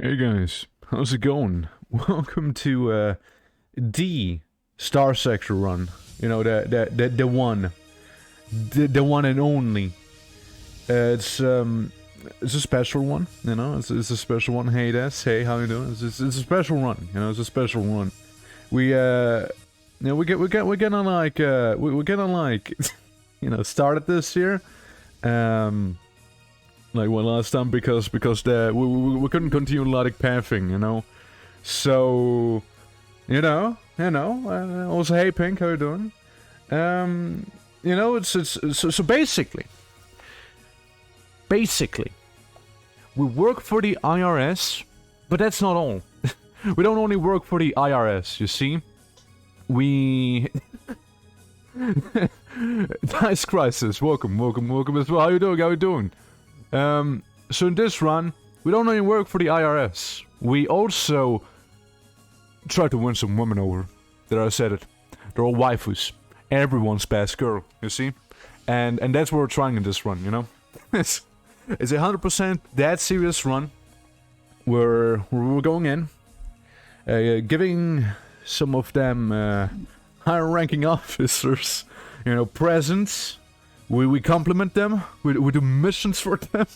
Hey guys, how's it going? Welcome to the STARSECTOR run. You know, the one and only. It's a special one. You know, it's a special one. Hey Des, hey, how you doing? It's a special run. You know, it's a special run. We're gonna like you know, started this year. Like one last time because we couldn't continue melodic pathing, you know. So, you know. Also, hey Pink, how you doing? You know, so basically, we work for the IRS, but that's not all. We don't only work for the IRS, you see. We Nice Crisis, welcome as well. How you doing? So in this run, we don't only work for the IRS, we also try to win some women over. There, I said it. They're all waifus. Everyone's best girl, you see? And that's what we're trying in this run, you know? It's a 100% that serious run where we're going in, giving some of them higher ranking officers, you know, presents. We compliment them, we do missions for them.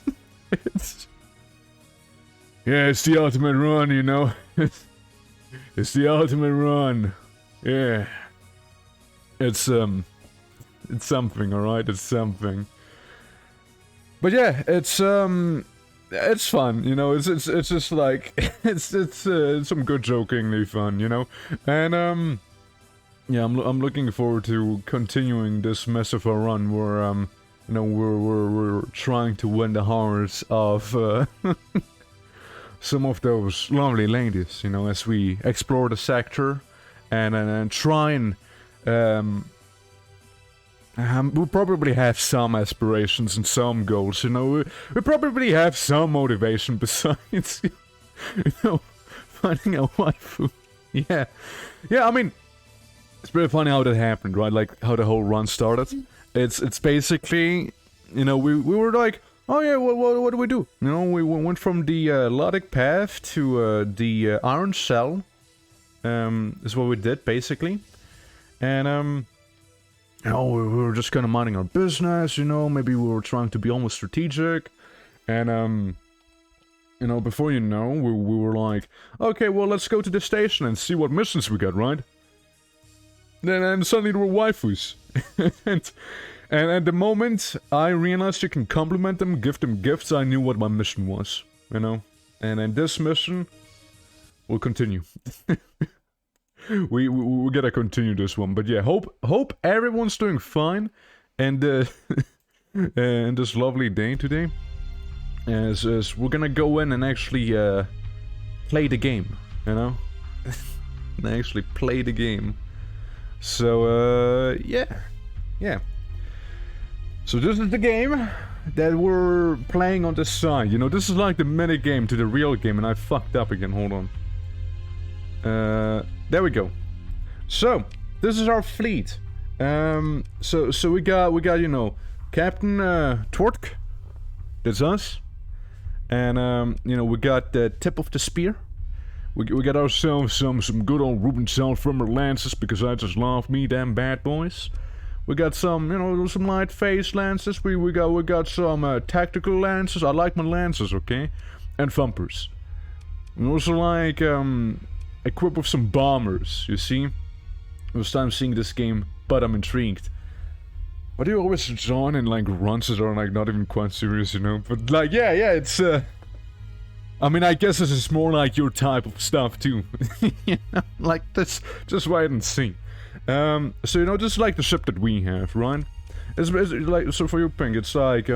It's the ultimate run, you know. It's the ultimate run. Yeah. It's something, alright? It's something. But yeah, it's fun, you know. It's just like it's some good jokingly fun, you know. And yeah, I'm looking forward to continuing this massive run where you know, we're trying to win the hearts of some of those lovely ladies, you know, as we explore the sector and try and we'll probably have some aspirations and some goals, you know. We probably have some motivation besides, you know, finding a waifu. Yeah, I mean, it's pretty funny how that happened, right? Like, how the whole run started. It's basically, you know, we were like, oh yeah, what do we do? You know, we went from the Lodic Path to the Iron Cell. Is what we did, basically. And, you know, we were just kind of minding our business, you know, maybe we were trying to be almost strategic. And, you know, before you know, we were like, okay, well, let's go to the station and see what missions we got, right? Then suddenly there were waifus. and at the moment I realized you can compliment them, give them gifts, I knew what my mission was, you know? And this mission will continue. we gotta continue this one, but yeah, hope everyone's doing fine, and and this lovely day today, as we're gonna go in and actually play the game, you know, and actually play the game. So yeah. So this is the game that we're playing on the side. You know, this is like the mini game to the real game, and I fucked up again. Hold on. There we go. So this is our fleet. So we got you know, Captain Torque. That's us. And you know, we got the tip of the spear. We got ourselves some good old Ruben Selfrimmer lances, because I just love me them bad boys. We got some, you know, some light phase lances. We got some tactical lances. I like my lances, okay? And thumpers. We also like equipped with some bombers. You see, first time seeing this game, but I'm intrigued. Why do you always join in like runs that are like not even quite serious, you know? But like, yeah, it's I mean, I guess this is more like your type of stuff too. You know, like this, just wait and see. So you know, this is like the ship that we have, right? It's like, so for your ping, it's like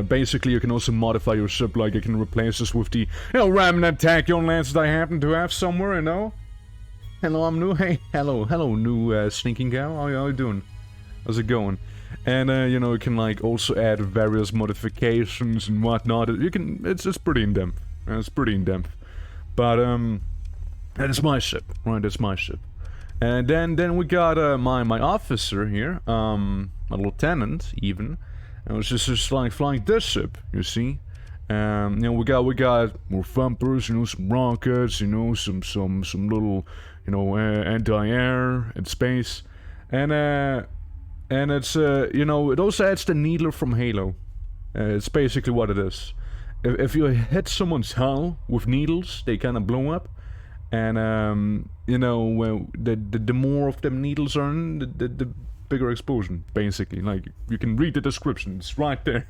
basically you can also modify your ship, like you can replace this with the, you know, remnant tachyon lances I happen to have somewhere, you know? Hello, I'm new. Hey, hello, new sneaking gal. How you doing? How's it going? And you know, you can like also add various modifications and whatnot. You can, it's pretty in depth. It's pretty in depth. But and it's my ship, right? It's my ship. And then we got my officer here, my lieutenant even, and was just like flying this ship, you see. You know, we got more thumpers, you know, some rockets, you know, some little, you know, anti-air and space, and it's you know, it also adds the needler from Halo. It's basically what it is. If you hit someone's hull with needles, they kind of blow up. And you know, the more of them needles are in, the bigger explosion, basically. Like, you can read the description, it's right there.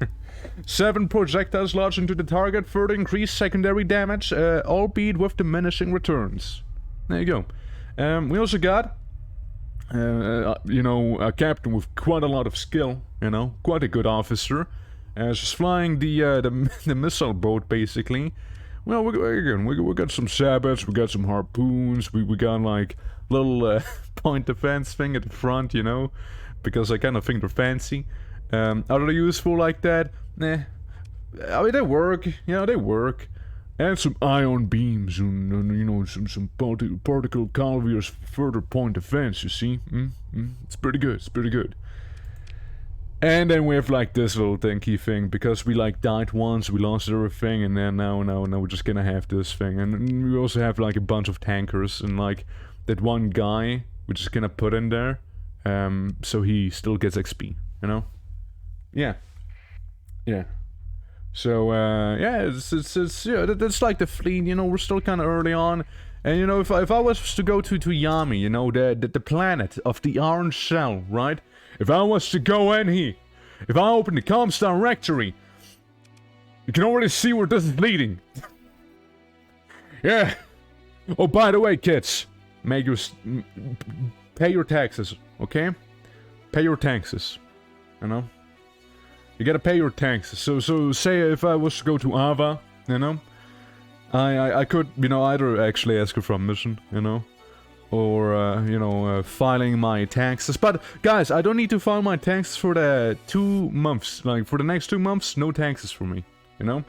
7 projectiles lodged into the target, further increase secondary damage, albeit with diminishing returns. There you go. We also got, you know, a captain with quite a lot of skill, you know, quite a good officer. Just flying the missile boat, basically. Well, we got some sabots, we got some harpoons, we got like little point defense thing at the front, you know, because I kind of think they're fancy. Are they useful like that? Nah. I mean, they work, you know, they work. And some ion beams and you know, some particle calviers for further point defense, you see? It's pretty good, it's pretty good. And then we have like this little tanky thing, because we like died once, we lost everything, and then now we're just gonna have this thing. And we also have like a bunch of tankers, and like that one guy we're just gonna put in there, so he still gets XP, you know? Yeah. So yeah, it's yeah, that's like the fleet, you know. We're still kind of early on, and you know, if I was to go to Yami, you know, the planet of the orange shell, right? If I was to go in here, if I open the comms directory, you can already see where this is leading. Yeah. Oh, by the way, kids, make you pay your taxes, okay? Pay your taxes, you know. You gotta pay your taxes. So say if I was to go to Ava, you know, I could, you know, either actually ask her for a mission, you know, or you know, filing my taxes. But guys, I don't need to file my taxes for the 2 months. Like for the next 2 months, no taxes for me, you know.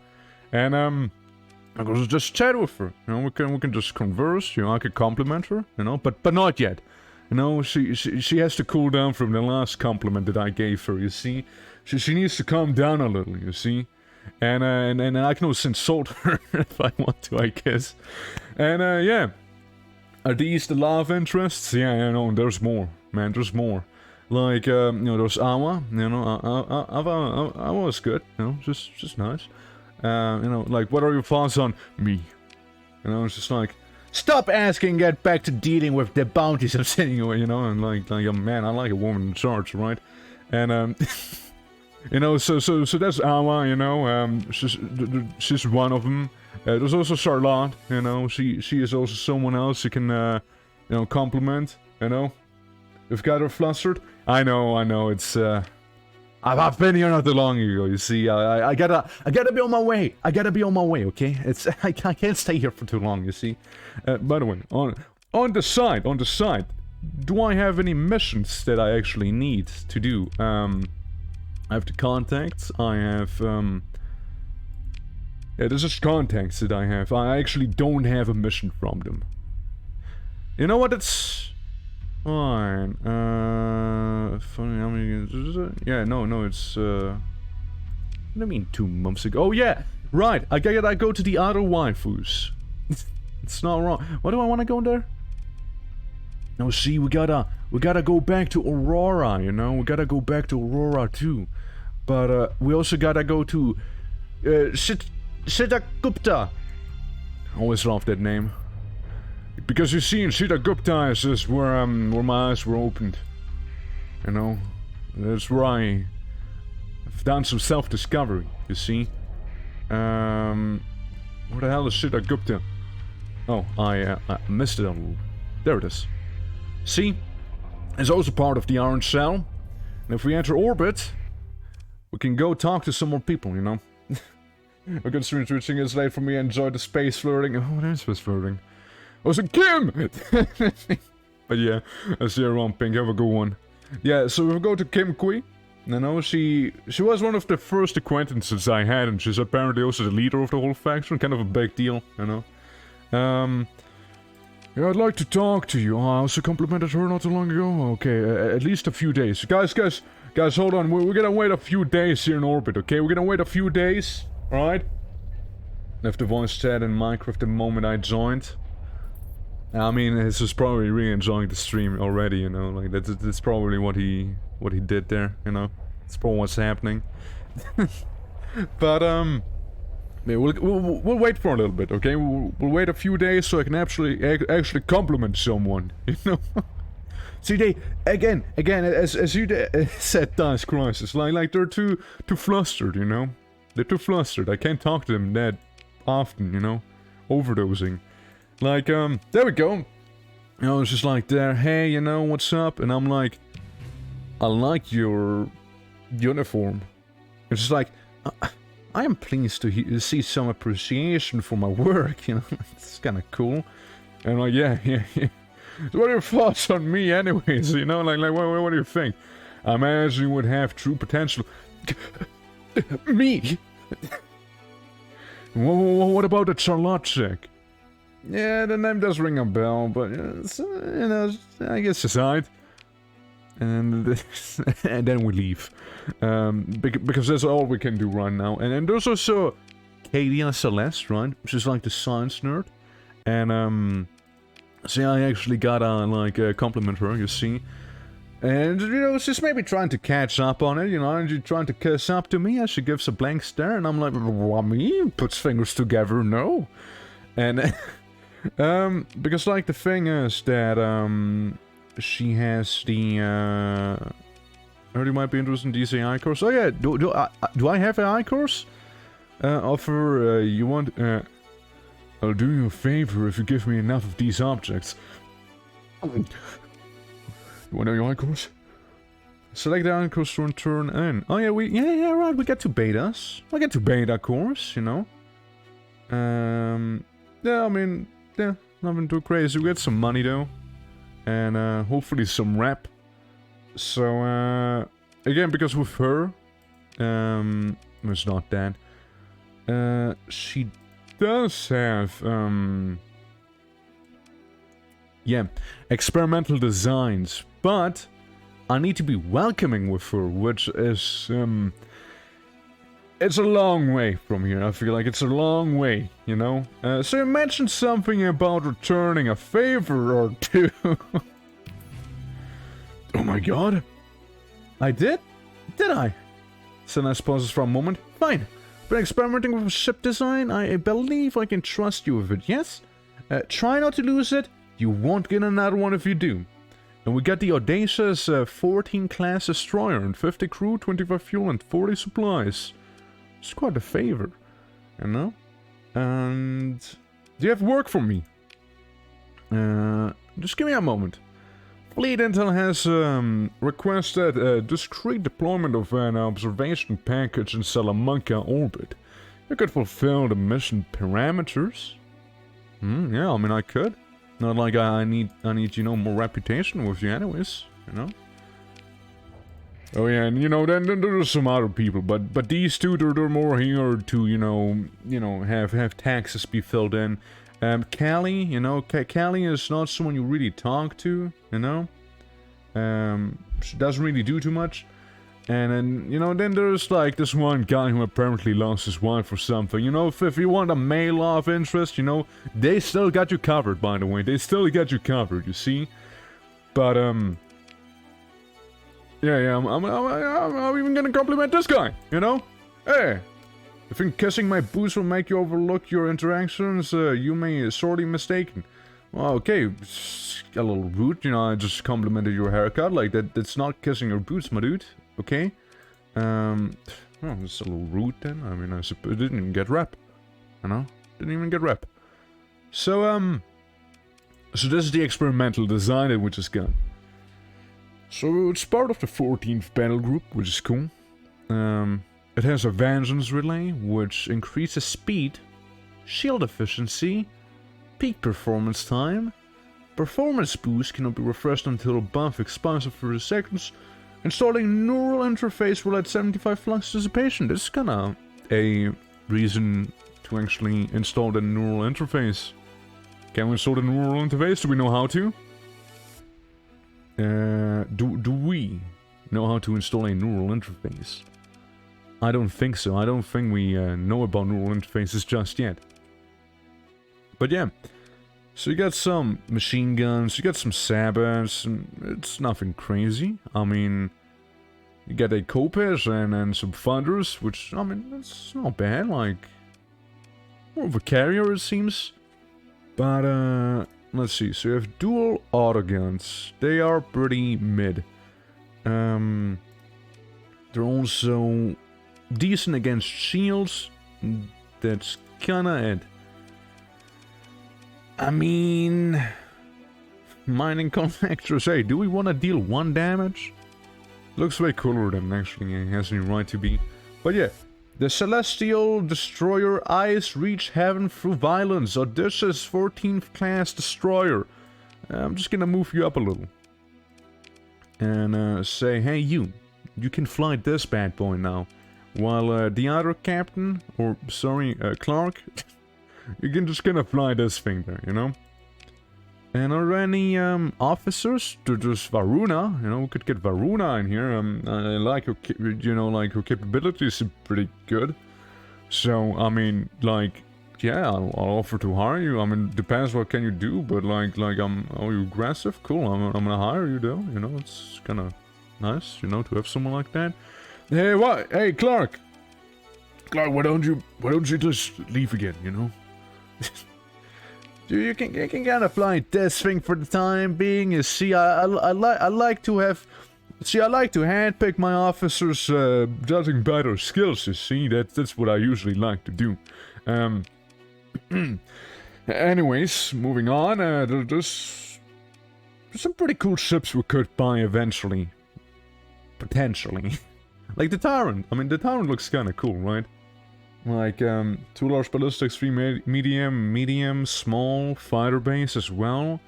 And I could just chat with her, you know. We can just converse, you know. I could compliment her, you know, but not yet. You know, she has to cool down from the last compliment that I gave her, you see. She needs to calm down a little, you see. And I can also insult her if I want to, I guess. And yeah. Are these the love interests? Yeah, you know, there's more, man, there's more. Like, you know, there's Awa, you know, Awa was good, you know, just nice. You know, like, what are your thoughts on me? You know, it's just like, stop asking, get back to dealing with the bounties I'm sending away, you know, and like, man, I like a woman in charge, right? And, you know, so that's Awa, you know, she's one of them. There's also Charlotte, you know, she is also someone else you can, you know, compliment, you know. You've got her flustered. I know, it's, I've been here not too long ago, you see. I gotta be on my way. I gotta be on my way, okay? It's, I can't stay here for too long, you see. By the way, on the side, do I have any missions that I actually need to do? I have the contacts, I have, yeah, this is contacts that I have. I actually don't have a mission from them. You know what, it's... fine. Funny how many... yeah, no, it's, what do I mean 2 months ago? Oh, yeah! Right, I gotta go to the other waifus. It's not wrong. Why do I want to go there? No, see, we gotta go back to Aurora, you know? We gotta go back to Aurora, too. But, we also gotta go to... Siddhagupta. I always love that name. Because you see, in Siddhagupta is where my eyes were opened. You know? That's where I've done some self-discovery, you see? Where the hell is Siddhagupta? Oh, I missed it a little. There it is. See? It's also part of the orange cell. And if we enter orbit, we can go talk to some more people, you know? A good stream switching is late for me. Enjoy the space flirting. Oh, there's space flirting. Oh, so Kim! But yeah, I see her on pink. Have a good one. Yeah, so we'll go to Kim Kui. You know, she was one of the first acquaintances I had, and she's apparently also the leader of the whole faction. Kind of a big deal, you know. Yeah, I'd like to talk to you. Oh, I also complimented her not too long ago. Okay, at least a few days. Guys, hold on. We're gonna wait a few days here in orbit, okay? We're gonna wait a few days, alright? Left the voice chat in Minecraft the moment I joined. I mean, he's just probably really enjoying the stream already, you know? Like, that's probably what he did there, you know? That's probably what's happening. But, yeah, we'll wait for a little bit, okay? We'll wait a few days so I can actually compliment someone, you know? See, they again, as you said, Dice Crisis, like they're too flustered, you know? They're too flustered. I can't talk to them that often, you know? Overdosing. Like, there we go. You know, it's just like there, hey, you know, what's up? And I'm like, I like your uniform. It's just like, I am pleased to see some appreciation for my work, you know? It's kind of cool. And like, yeah. So what are your thoughts on me anyways, you know? Like what do you think? I imagine you would have true potential. Me? What about the Charlotte chick? Yeah, the name does ring a bell, but, you know, I guess aside. And then we leave. Because that's all we can do right now. And there's also Katie and Celeste, right? She's like the science nerd. And, see, I actually gotta, like, compliment her, you see. And, you know, she's maybe trying to catch up on it, you know, and she's trying to kiss up to me, and she gives a blank stare, and I'm like, what, me? Puts fingers together, no. And, because, like, the thing is that, she has the, heard you might be interested in this AI course. Oh yeah, do I have an AI course? Offer, you want, I'll do you a favor if you give me enough of these objects. You want an AI course? Select the AI course to turn in. Oh yeah, yeah, right, we get to betas. I get to beta course, you know. Yeah, I mean, yeah, nothing too crazy. We get some money though. And hopefully some rep. So again, because with her, it's not that. She does have yeah, experimental designs, but I need to be welcoming with her, which is it's a long way from here. I feel like it's a long way, you know? So you mentioned something about returning a favor or two. Oh my god. I did? Did I? Senna pauses for a moment. Fine. Been experimenting with ship design. I believe I can trust you with it, yes? Try not to lose it. You won't get another one if you do. And we got the audacious 14 class destroyer and 50 crew, 25 fuel and 40 supplies. It's quite a favor, you know? And do you have work for me? Just give me a moment. Fleet Intel has requested discreet deployment of an observation package in Salamanca orbit. You could fulfill the mission parameters. Yeah, I mean I could. Not like I need, you know, more reputation with you anyways, you know? Oh yeah, and you know, then there's some other people, but these two, they're more here to, you know, have taxes be filled in. Callie, you know, Callie is not someone you really talk to, you know? She doesn't really do too much. And then, you know, then there's like this one guy who apparently lost his wife or something. You know, if you want a male love interest, you know, they still got you covered, by the way. They still got you covered, you see? But, yeah, I'm even gonna compliment this guy, you know? Hey, I think kissing my boots will make you overlook your interactions. You may sorely mistaken. Well, okay, it's a little rude, you know, I just complimented your haircut. Like, that's not kissing your boots, my dude, okay? Well, it's a little rude then. I mean, I suppose it didn't even get rep, you know? Didn't even get rep. So, so this is the experimental design in which is gone. So it's part of the 14th battle group, which is cool. It has a vengeance relay, which increases speed, shield efficiency, peak performance time, performance boost cannot be refreshed until buff expires after 30 seconds, installing neural interface will add 75 flux dissipation. This is kinda a reason to actually install the neural interface. Can we install the neural interface? Do we know how to? Do we know how to install a neural interface? I don't think so. I don't think we know about neural interfaces just yet. But yeah, so you got some machine guns, you got some sabers, and it's nothing crazy. I mean, you got a Kopes and some funders, which, I mean, that's not bad, like, more of a carrier it seems. But, let's see, so you have dual autoguns. They are pretty mid. They're also decent against shields. That's kinda it. I mean, mining connectors. Hey, do we want to deal 1 damage? Looks way cooler than actually it has any right to be. But yeah, the Celestial Destroyer Eyes reach heaven through violence. Odysseus 14th class destroyer. I'm just gonna move you up a little. And say, hey you can fly this bad boy now. While the other captain, or sorry, Clark, you can just gonna fly this thing there, you know? And are there any officers? There's Varuna, you know, we could get Varuna in here. I like her, you know, like her capabilities are pretty good. So, I mean, like, yeah, I'll offer to hire you. I mean, depends what can you do, but like, are you aggressive? Cool, I'm gonna hire you though, you know, it's kinda nice, you know, to have someone like that. Hey, what? Hey, Clark! Clark, why don't you just leave again, you know? You can kind of fly this thing for the time being. You see, I like to handpick my officers, judging by their skills. You see, that's what I usually like to do. Anyways, moving on. There's some pretty cool ships we could buy eventually, potentially. Like the Tyrant. I mean, the Tyrant looks kind of cool, right? Like, 2 large ballistics, 3 medium, small, fighter base as well.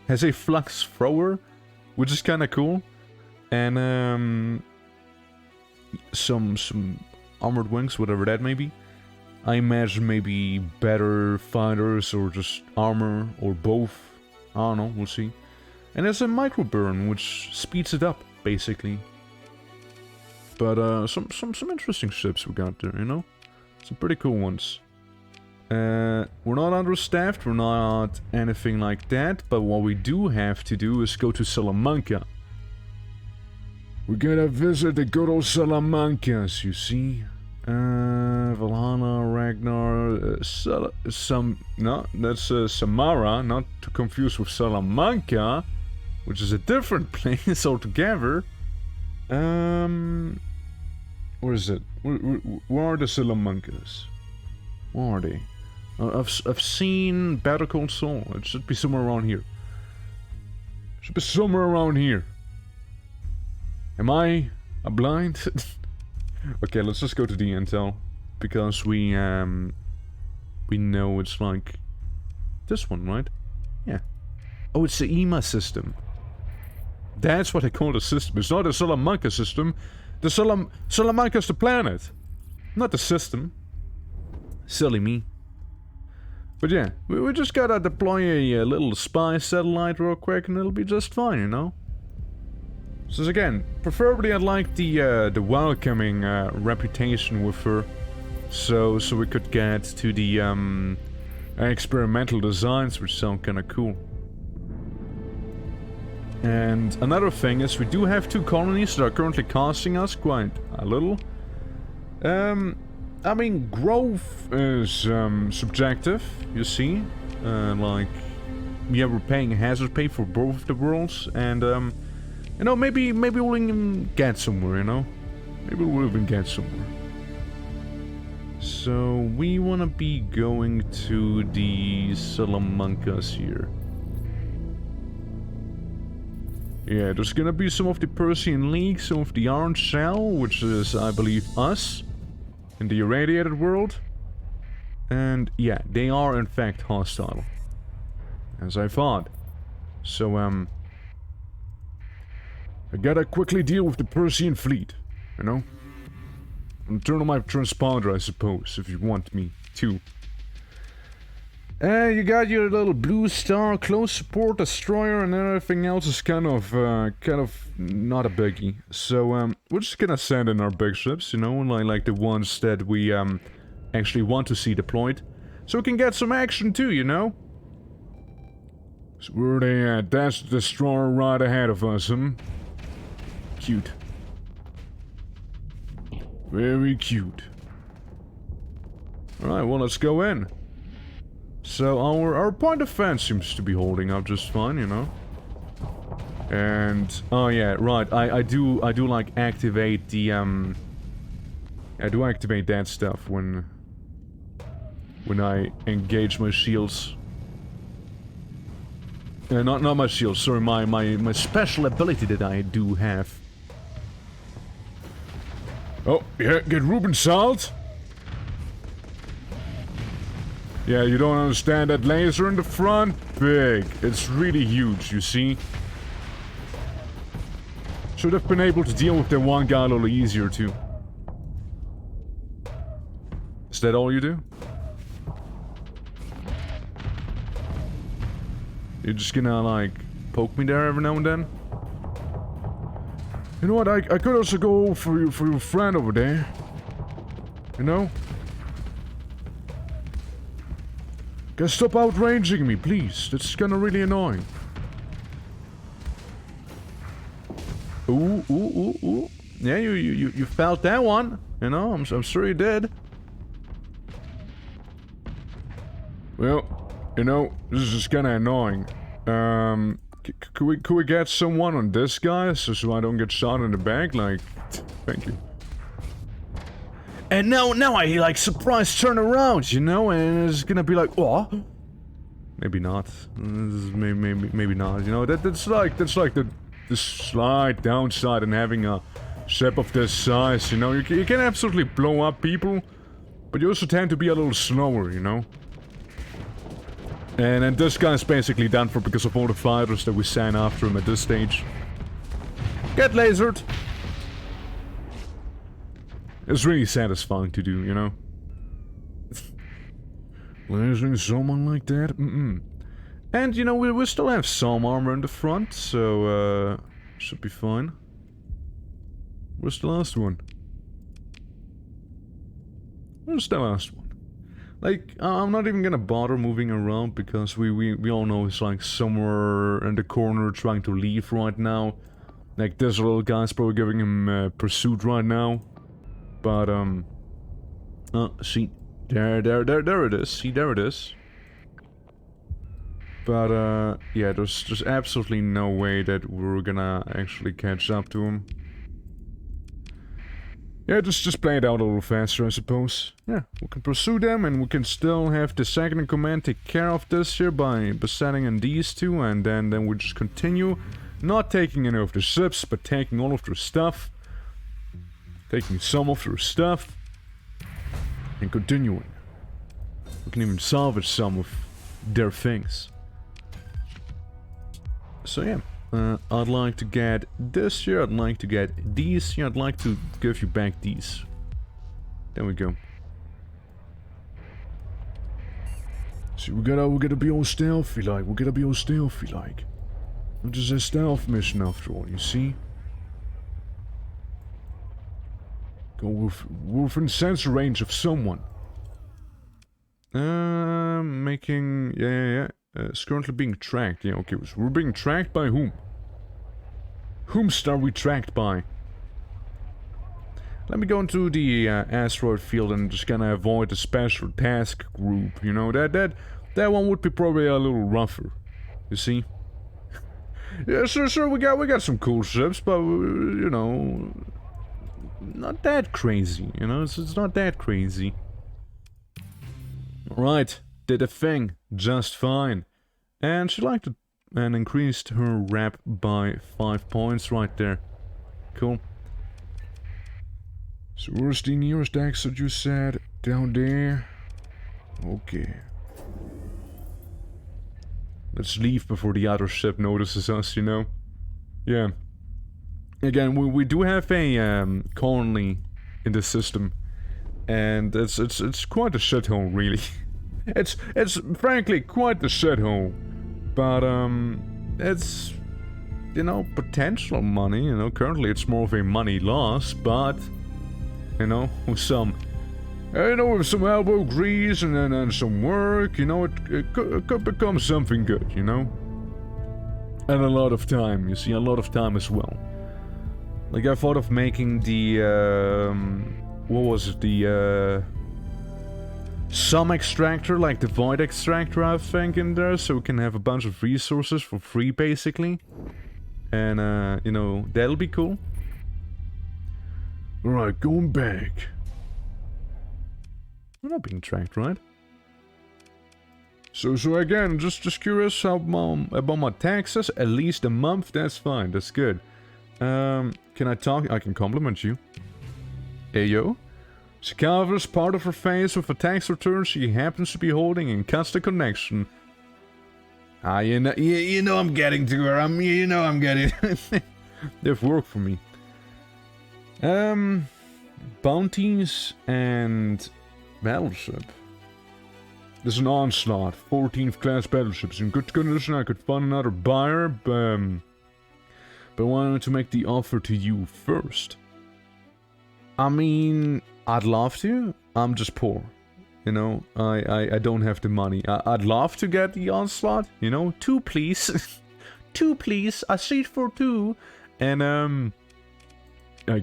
Has a flux thrower, which is kind of cool. And, some armored wings, whatever that may be. I imagine maybe better fighters or just armor or both. I don't know, we'll see. And there's a micro burn, which speeds it up, basically. But, some interesting ships we got there, you know? Some pretty cool ones. We're not understaffed, we're not anything like that, but what we do have to do is go to Salamanca. We gotta visit the good old Salamancas, you see? Valhalla, Ragnar, no, that's Samara, not to confuse with Salamanca, which is a different place altogether. Where is it? Where are the Salamancas? Where are they? I've seen Better Call Saul. It should be somewhere around here. Should be somewhere around here. Am I blind? Okay, let's just go to the intel, because we know it's like this one, right? Yeah. Oh, it's the EMA system. That's what they call the system. It's not the Salamanca system. The Salamanca's the planet. Not the system. Silly me. But yeah, we just gotta deploy a little spy satellite real quick and it'll be just fine, you know? So again, preferably I'd like the welcoming reputation with her. So we could get to the experimental designs, which sound kinda cool. And another thing is we do have 2 colonies that are currently costing us quite a little. I mean, growth is subjective, you see. Like, yeah, we're paying hazard pay for both of the worlds, and you know, maybe we'll even get somewhere, you know? Maybe we'll even get somewhere. So, we wanna be going to the Salamancas here. Yeah, there's gonna be some of the Persian League, some of the Orange Shell, which is, I believe, us. In the irradiated world. And yeah, they are in fact hostile. As I thought. So, I gotta quickly deal with the Persian fleet, you know? And turn on my transponder, I suppose, if you want me to. You got your little blue star, close support destroyer, and everything else is kind of not a biggie. So, we're just gonna send in our big ships, you know, like the ones that we, actually want to see deployed. So we can get some action too, you know? So where are they at? That's the destroyer right ahead of us, Cute. Very cute. Alright, well, let's go in. So our point of defense seems to be holding up just fine, you know. And oh yeah, right. I do like activate the I do activate that stuff when I engage my shields. Not my shields. Sorry, my special ability that I do have. Oh yeah, get Ruben salt. Yeah, you don't understand that laser in the front? Big. It's really huge, you see? Should have been able to deal with that one guy a little easier, too. Is that all you do? You're just gonna, like, poke me there every now and then? You know what, I could also go for your friend over there. You know? Guys, stop outranging me, please. That's kinda really annoying. Ooh, ooh, ooh, ooh. Yeah, you felt that one. You know, I'm sure you did. Well, you know, this is just kinda annoying. Could we get someone on this guy so I don't get shot in the back? Like, thank you. And now I like surprise turn around, you know, and it's gonna be like, oh, maybe not, maybe not, you know. That's like the slight downside in having a ship of this size, you know. You can absolutely blow up people, but you also tend to be a little slower, you know. And this guy's basically done for because of all the fighters that we sent after him at this stage. Get lasered. It's really satisfying to do, you know? Lasering someone like that? And, you know, we still have some armor in the front, so, should be fine. Where's the last one? Where's the last one? Like, I'm not even gonna bother moving around, because we all know he's, like, somewhere in the corner trying to leave right now. Like, this little guy's probably giving him, pursuit right now. But, see, there it is, see, there it is. But, yeah, there's absolutely no way that we're gonna actually catch up to him. Yeah, just play it out a little faster, I suppose. Yeah, we can pursue them, and we can still have the second in command take care of this here by besetting in these two, and then we just continue, not taking any of the ships, but taking all of their stuff. Taking some of their stuff, and continuing. We can even salvage some of their things. So yeah, I'd like to get this here, I'd like to get these here, I'd like to give you back these. There we go. See, we gotta be all stealthy like, It's just a stealth mission after all, you see? Go within sensor range of someone. Making... Yeah. It's currently being tracked. Yeah, okay, so we're being tracked by whom? Whomst are we tracked by? Let me go into the asteroid field and just gonna avoid the special task group. You know, that one would be probably a little rougher. You see? Yeah, sure, we got some cool ships, but, you know... Not that crazy, you know? It's not that crazy. Right, did a thing just fine. And she liked it and increased her rep by 5 points right there. Cool. So where's the nearest exit you said? Down there? Okay. Let's leave before the other ship notices us, you know? Yeah. Again, we do have a colony in the system. And it's quite a shithole, really. It's frankly quite a shithole. But it's, you know, potential money. You know, currently it's more of a money loss, but you know, with some, with some elbow grease and some work, you know, it could become something good, you know. And a lot of time, you see, a lot of time as well. Like I thought of making the what was it, the some extractor, like the void extractor, I think, in there, so we can have a bunch of resources for free, basically. And, you know, that'll be cool. Alright, going back. We're not being tracked, right? So again, just curious about my taxes. At least a month, that's fine, that's good. Can I talk? I can compliment you. Hey, yo. Scavengers part of her face with a tax return she happens to be holding and cuts the connection. Ah, you know I'm getting to her. You know I'm getting... They've worked for me. Bounties and battleship. There's an onslaught. 14th class battleships. In good condition, I could find another buyer, but I wanted to make the offer to you first. I mean... I'd love to, I'm just poor, you know, I don't have the money. I'd love to get the onslaught, you know, 2 please, 2 please, a seat for 2, and I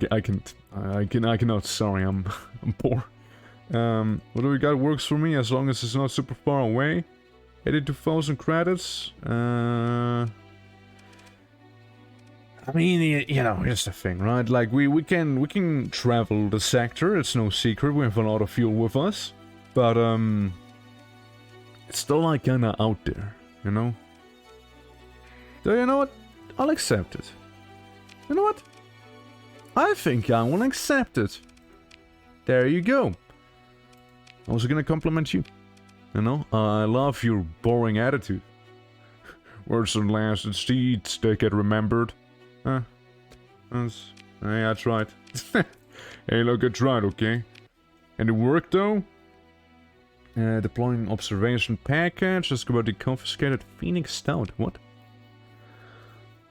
cannot, sorry, I'm poor. What do we got, works for me as long as it's not super far away. 82,000 credits, I mean, you know, here's the thing, right? Like, we can travel the sector, it's no secret, we have a lot of fuel with us. But, it's still, like, kinda out there, you know? So, you know what? I'll accept it. You know what? I think I will accept it. There you go. I was gonna compliment you. You know, I love your boring attitude. Words and last deeds, they get remembered. Hey, I tried. Hey, look, I tried, okay? And it worked, though? Deploying observation package. Let's go about the confiscated Phoenix Stout. What?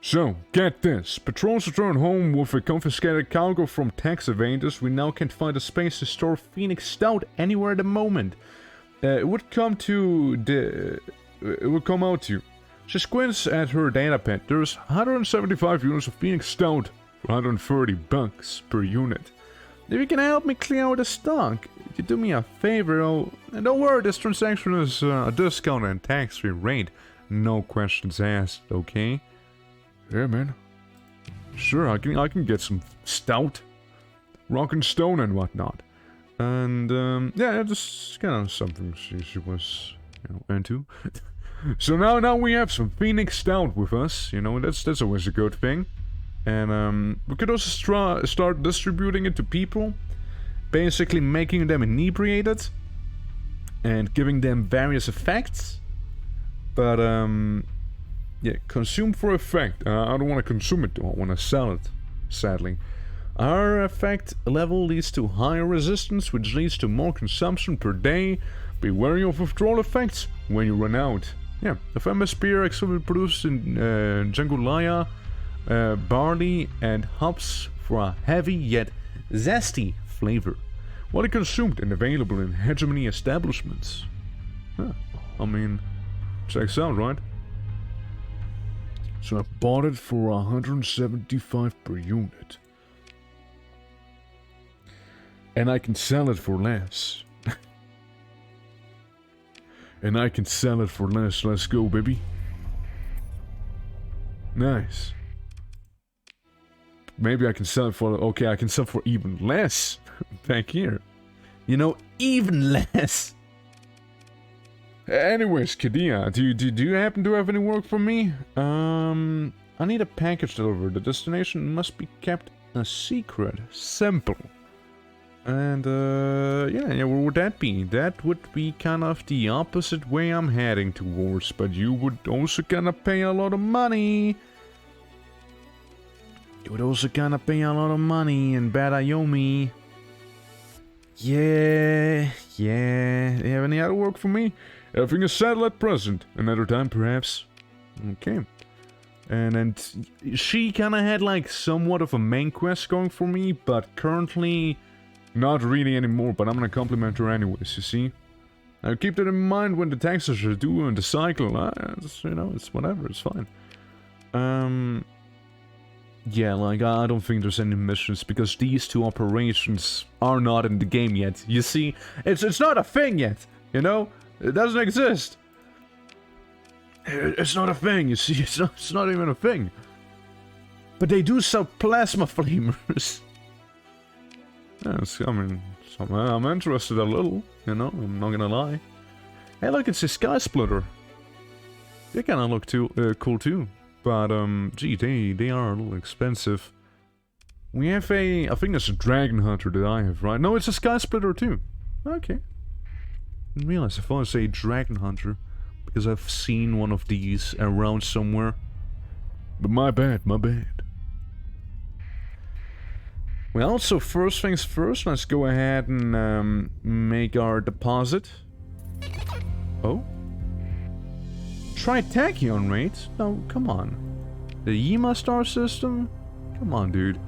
So, get this. Patrols return home with a confiscated cargo from tax evaders. We now can't find a space to store Phoenix Stout anywhere at the moment. It would come out to you. She squints at her data pad. There's 175 units of Phoenix Stout for 130 bucks per unit. If you can help me clear out the stock, if you do me a favor, and don't worry, this transaction is a discount and tax-free rate. No questions asked, okay? Yeah, man. Sure, I can get some stout, rock and stone and whatnot. And, yeah, just kind of something she was, you know, into. So now we have some Phoenix Stout with us, you know, that's always a good thing. And we could also start distributing it to people, basically making them inebriated and giving them various effects. But Yeah, consume for effect. I don't want to consume it though, I want to sell it, sadly. Our effect level leads to higher resistance, which leads to more consumption per day. Be wary of withdrawal effects when you run out. Yeah, the famous spear actually produced in Jangulaya, barley and hops for a heavy yet zesty flavor. Widely consumed and available in hegemony establishments. Huh, I mean, checks out, right? So I bought it for 175 per unit. And I can sell it for less. And I can sell it for less. Let's go, baby. Nice. Maybe I can sell it for... Okay, I can sell for even less. Back here. You know, even less. Anyways, Kadia, do you happen to have any work for me? I need a package delivered. The destination must be kept a secret. Simple. And, yeah, what would that be? That would be kind of the opposite way I'm heading towards, but you would also gonna pay a lot of money. You would also gonna pay a lot of money in Badayomi. Yeah. You have any other work for me? Everything is settled at present. Another time, perhaps. Okay. And she kinda had, like, somewhat of a main quest going for me, but currently... not really anymore, but I'm gonna compliment her anyways, you see? Now keep that in mind when the taxes are due in the cycle. You know, it's whatever, it's fine. Yeah, like, I don't think there's any missions, because these two operations are not in the game yet. You see? It's not a thing yet, you know? It doesn't exist. It's not a thing, you see? It's not even a thing. But they do sell plasma flamers. Yes, I mean, I'm interested a little, you know, I'm not gonna lie. Hey look, it's a Sky Splitter. They kinda look cool too. But, gee, they are a little expensive. We have I think it's a Dragon Hunter that I have, right? No, it's a Sky Splitter too. Okay. Didn't realize I thought it was a Dragon Hunter. Because I've seen one of these around somewhere. But my bad. Well, so first things first, let's go ahead and make our deposit. Oh? Tritachyon rate? No, come on. The Yima star system? Come on, dude.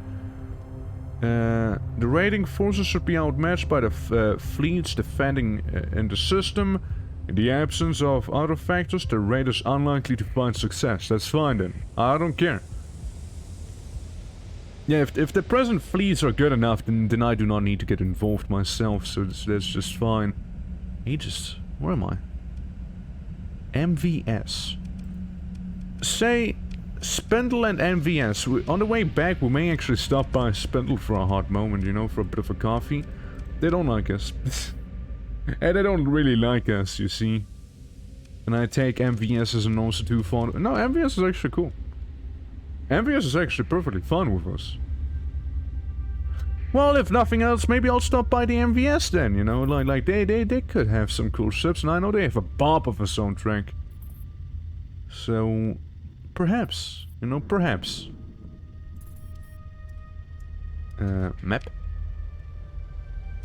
The raiding forces should be outmatched by the fleets defending in the system. In the absence of other factors, the raid is unlikely to find success. That's fine then. I don't care. Yeah, if the present fleets are good enough, then I do not need to get involved myself, so that's just fine. Aegis, where am I? MVS. Say, Spindle and MVS. On the way back, we may actually stop by Spindle for a hot moment, you know, for a bit of a coffee. They don't like us. And they don't really like us, you see. And I take MVS as an also too fond. No, MVS is actually cool. MVS is actually perfectly fine with us. Well, if nothing else, maybe I'll stop by the MVS then, you know, like they could have some cool ships, and I know they have a Bob of a soundtrack. So, perhaps, you know, perhaps. Map.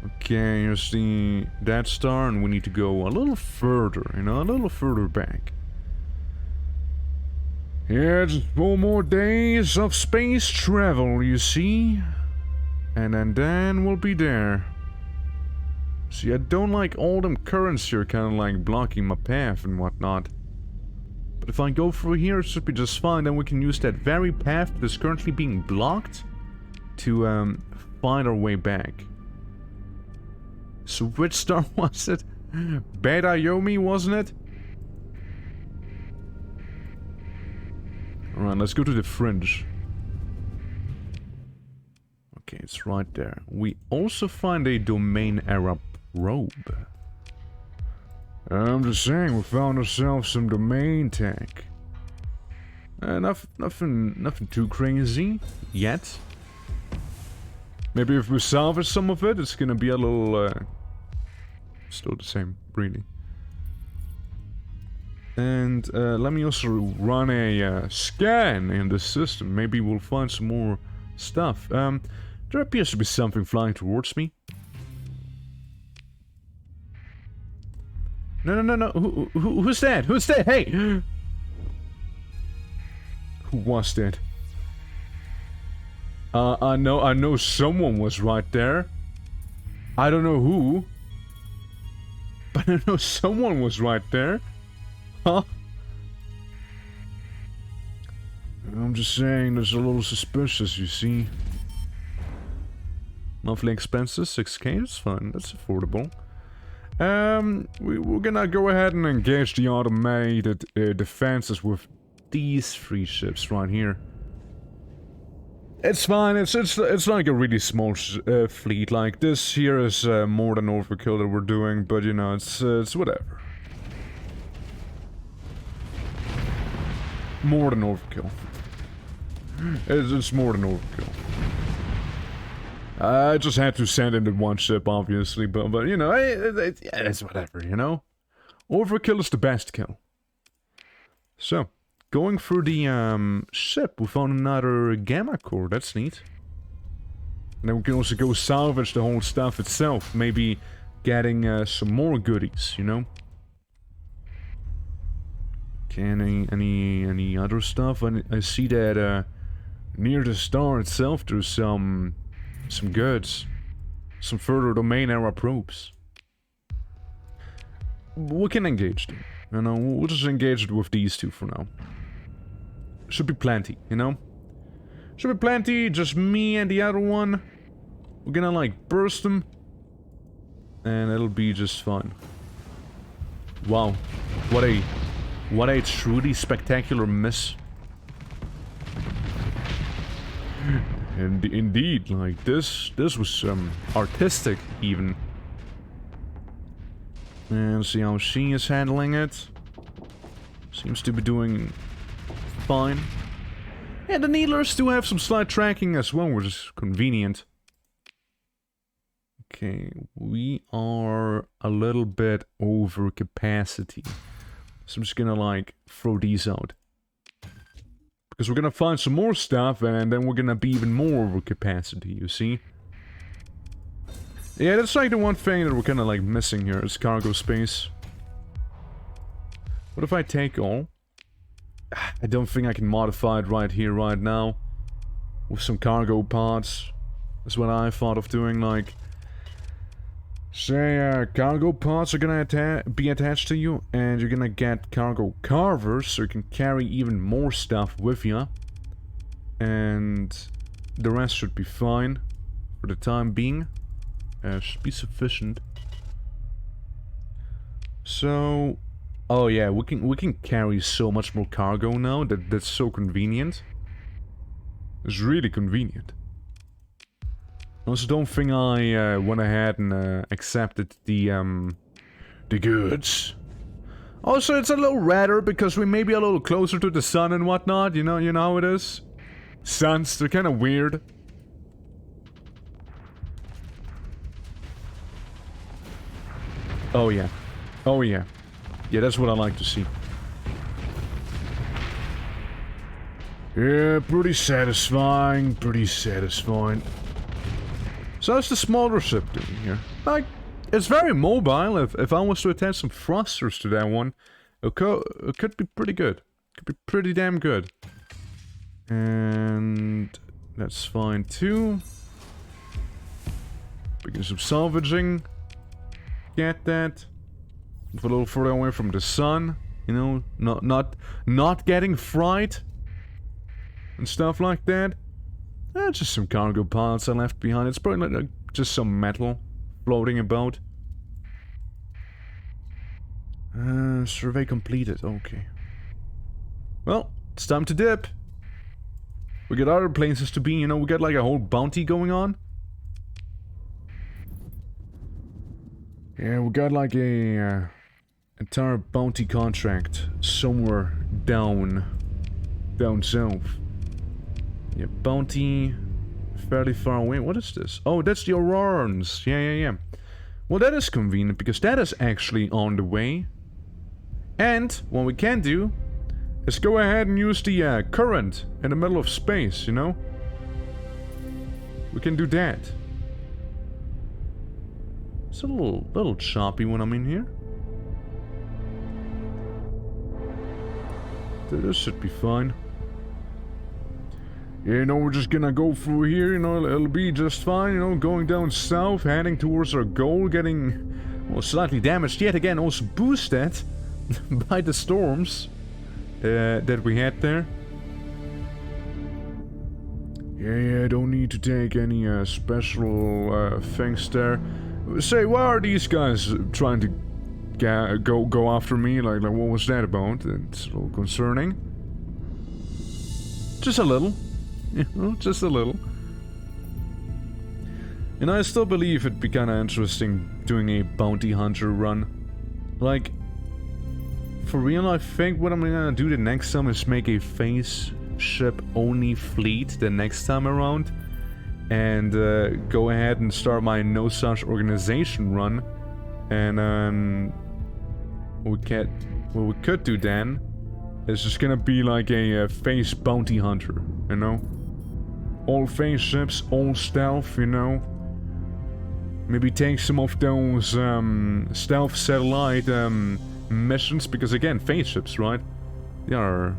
Okay, here's the Death Star, and we need to go a little further, you know, a little further back. Yeah, just 4 more days of space travel, you see? And then we'll be there. See, I don't like all them currents here kind of like blocking my path and whatnot. But if I go through here, it should be just fine. Then we can use that very path that is currently being blocked to find our way back. So which star was it? Badayomi, wasn't it? Alright, let's go to the fringe. Okay, it's right there. We also find a domain Arab robe. I'm just saying, we found ourselves some domain tech. Nothing too crazy yet. Maybe if we salvage some of it, it's gonna be a little still the same, really. And let me also run a scan in the system. Maybe we'll find some more stuff. There appears to be something flying towards me. No. Who's that? Who's that? Hey! Who was that? I know someone was right there. I don't know who. But I know someone was right there. Huh? I'm just saying, there's a little suspicious, you see. Monthly expenses, 6k, that's fine, that's affordable. We're gonna go ahead and engage the automated defenses with these 3 ships right here. It's fine, it's like a really small fleet, like this here is more than overkill that we're doing, but you know, it's whatever. More than overkill. It's more than overkill. I just had to send in the 1 ship, obviously, but you know, it's whatever, you know? Overkill is the best kill. So, going through the ship, we found another gamma core, that's neat. And then we can also go salvage the whole stuff itself, maybe getting some more goodies, you know? Okay, any other stuff? I see that near the star itself there's some goods. Some further domain era probes. We can engage them. You know, we'll just engage it with these 2 for now. Should be plenty, you know? Should be plenty, just me and the other one. We're gonna like burst them. And it'll be just fun. Wow. What a truly spectacular miss. And indeed, like this was artistic even. And see how she is handling it. Seems to be doing fine. And the needlers do have some slight tracking as well, which is convenient. Okay, we are a little bit over capacity. So I'm just gonna like throw these out. Because we're gonna find some more stuff and then we're gonna be even more over capacity, you see? Yeah, that's like the one thing that we're kinda like missing here is cargo space. What if I take all? I don't think I can modify it right here, right now. With some cargo pods. That's what I thought of doing, like... Say, cargo pods are gonna be attached to you, and you're gonna get cargo carvers, so you can carry even more stuff with you. And the rest should be fine for the time being. Should be sufficient. So, oh yeah, we can carry so much more cargo now. That's so convenient. It's really convenient. Also, don't think I went ahead and accepted the goods. Also, it's a little redder because we may be a little closer to the sun and whatnot. You know how it is. Suns, they're kind of weird. Oh yeah, oh yeah, yeah. That's what I like to see. Yeah, pretty satisfying. Pretty satisfying. So how's the smaller ship doing here? Like, it's very mobile. If I was to attach some thrusters to that one, it could be pretty good. Could be pretty damn good. And that's fine too. We can do some salvaging. Get that. Move a little further away from the sun. You know, not getting fried. And stuff like that. Just some cargo parts I left behind. It's probably like just some metal floating about. Survey completed. Okay. Well, it's time to dip. We got other places to be, you know, we got like a whole bounty going on. Yeah, we got like a entire bounty contract somewhere down south. Yeah, bounty fairly far away. What is this? Oh, that's the Aurorans. Yeah. Well, that is convenient because that is actually on the way. And what we can do is go ahead and use the current in the middle of space, you know? We can do that. It's a little choppy when I'm in here. This should be fine. Yeah, you know, we're just gonna go through here, you know, it'll be just fine, you know, going down south, heading towards our goal, getting, well, slightly damaged yet again, also boosted by the storms that we had there. Yeah, don't need to take any special things there. Say, why are these guys trying to go after me? Like, what was that about? It's a little concerning. Just a little. You know, just a little. And I still believe it'd be kinda interesting doing a bounty hunter run. Like, for real, I think what I'm gonna do the next time is make a phase ship only fleet the next time around. And go ahead and start my no such organization run. And what we could do then is just gonna be like a phase bounty hunter, you know? All phase ships, all stealth, you know? Maybe take some of those stealth satellite missions, because again, phase ships, right? They are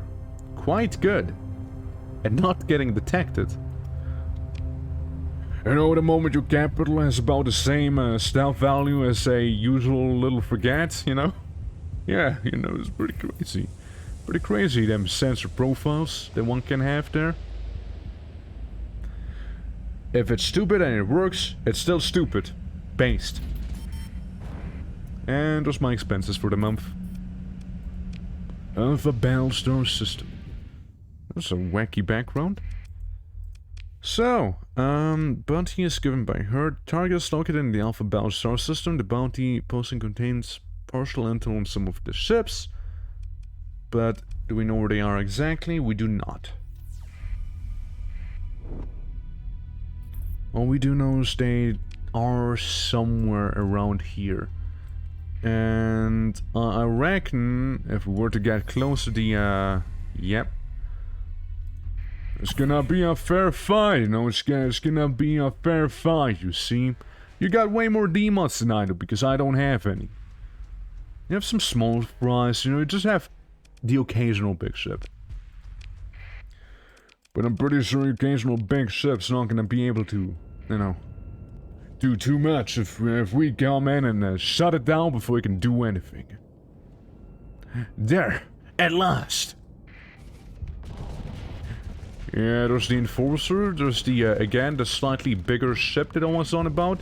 quite good at not getting detected. You know, the moment your capital has about the same stealth value as a usual little frigate, you know? Yeah, you know, it's pretty crazy. Pretty crazy, them sensor profiles that one can have there. If it's stupid and it works, it's still stupid. Based. And those are my expenses for the month. Alpha Battlestar System. That's a wacky background. So, bounty is given by her. Target is located in the Alpha Battlestar System. The bounty posting contains partial intel on some of the ships. But do we know where they are exactly? We do not. All we do know is they are somewhere around here. And I reckon if we were to get close to the, yep. It's gonna be a fair fight, you know, it's gonna be a fair fight, you see. You got way more D-mods than I do, because I don't have any. You have some small fries, you know, you just have the occasional big ship. But I'm pretty sure the occasional big ship's not gonna be able to, you know, do too much if we come in and shut it down before we can do anything. There, at last! Yeah, there's the Enforcer, there's the, again, the slightly bigger ship that I was on about.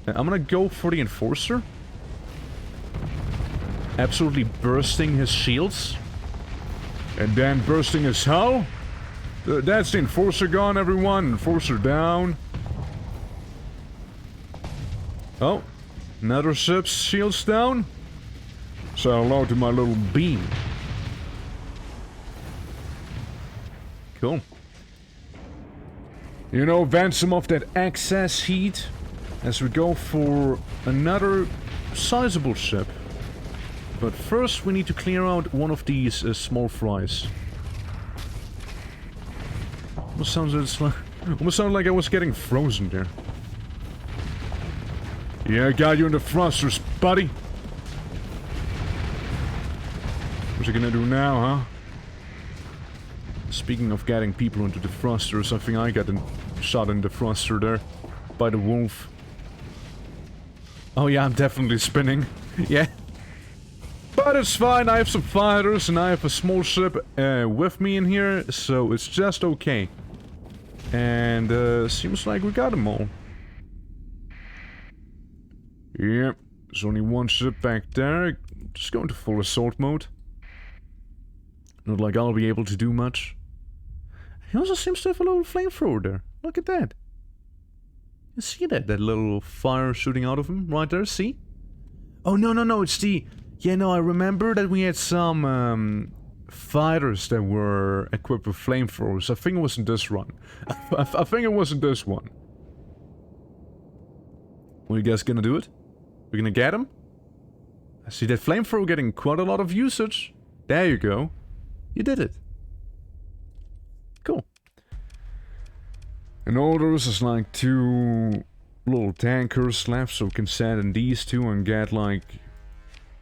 I'm gonna go for the Enforcer. Absolutely bursting his shields. And then bursting his hull. That's the Enforcer gone, everyone. Enforcer down. Oh, another ship's shields down. Say hello to my little beam. Cool. You know, vent some of that excess heat as we go for another sizable ship. But first we need to clear out one of these small fries. Almost sounded like I was getting frozen there. Yeah, I got you in the thrusters, buddy. What's he gonna do now, huh? Speaking of getting people into the thrusters, I think I got shot in the thruster there by the wolf. Oh yeah, I'm definitely spinning. Yeah. But it's fine, I have some fighters and I have a small ship with me in here, so it's just okay. And seems like we got them all. Yep, there's only one ship back there. Just go into full assault mode. Not like I'll be able to do much. He also seems to have a little flamethrower there. Look at that. You see that? That little fire shooting out of him right there, see? Oh, no, it's the... Yeah, no, I remember that we had some, fighters that were equipped with flamethrowers. I think it wasn't this one. I think it wasn't this one. What, you guys gonna do it? We're gonna get him? I see that flamethrower getting quite a lot of usage. There you go. You did it. Cool. And all those is like 2 little tankers left, so we can send in these 2 and get like,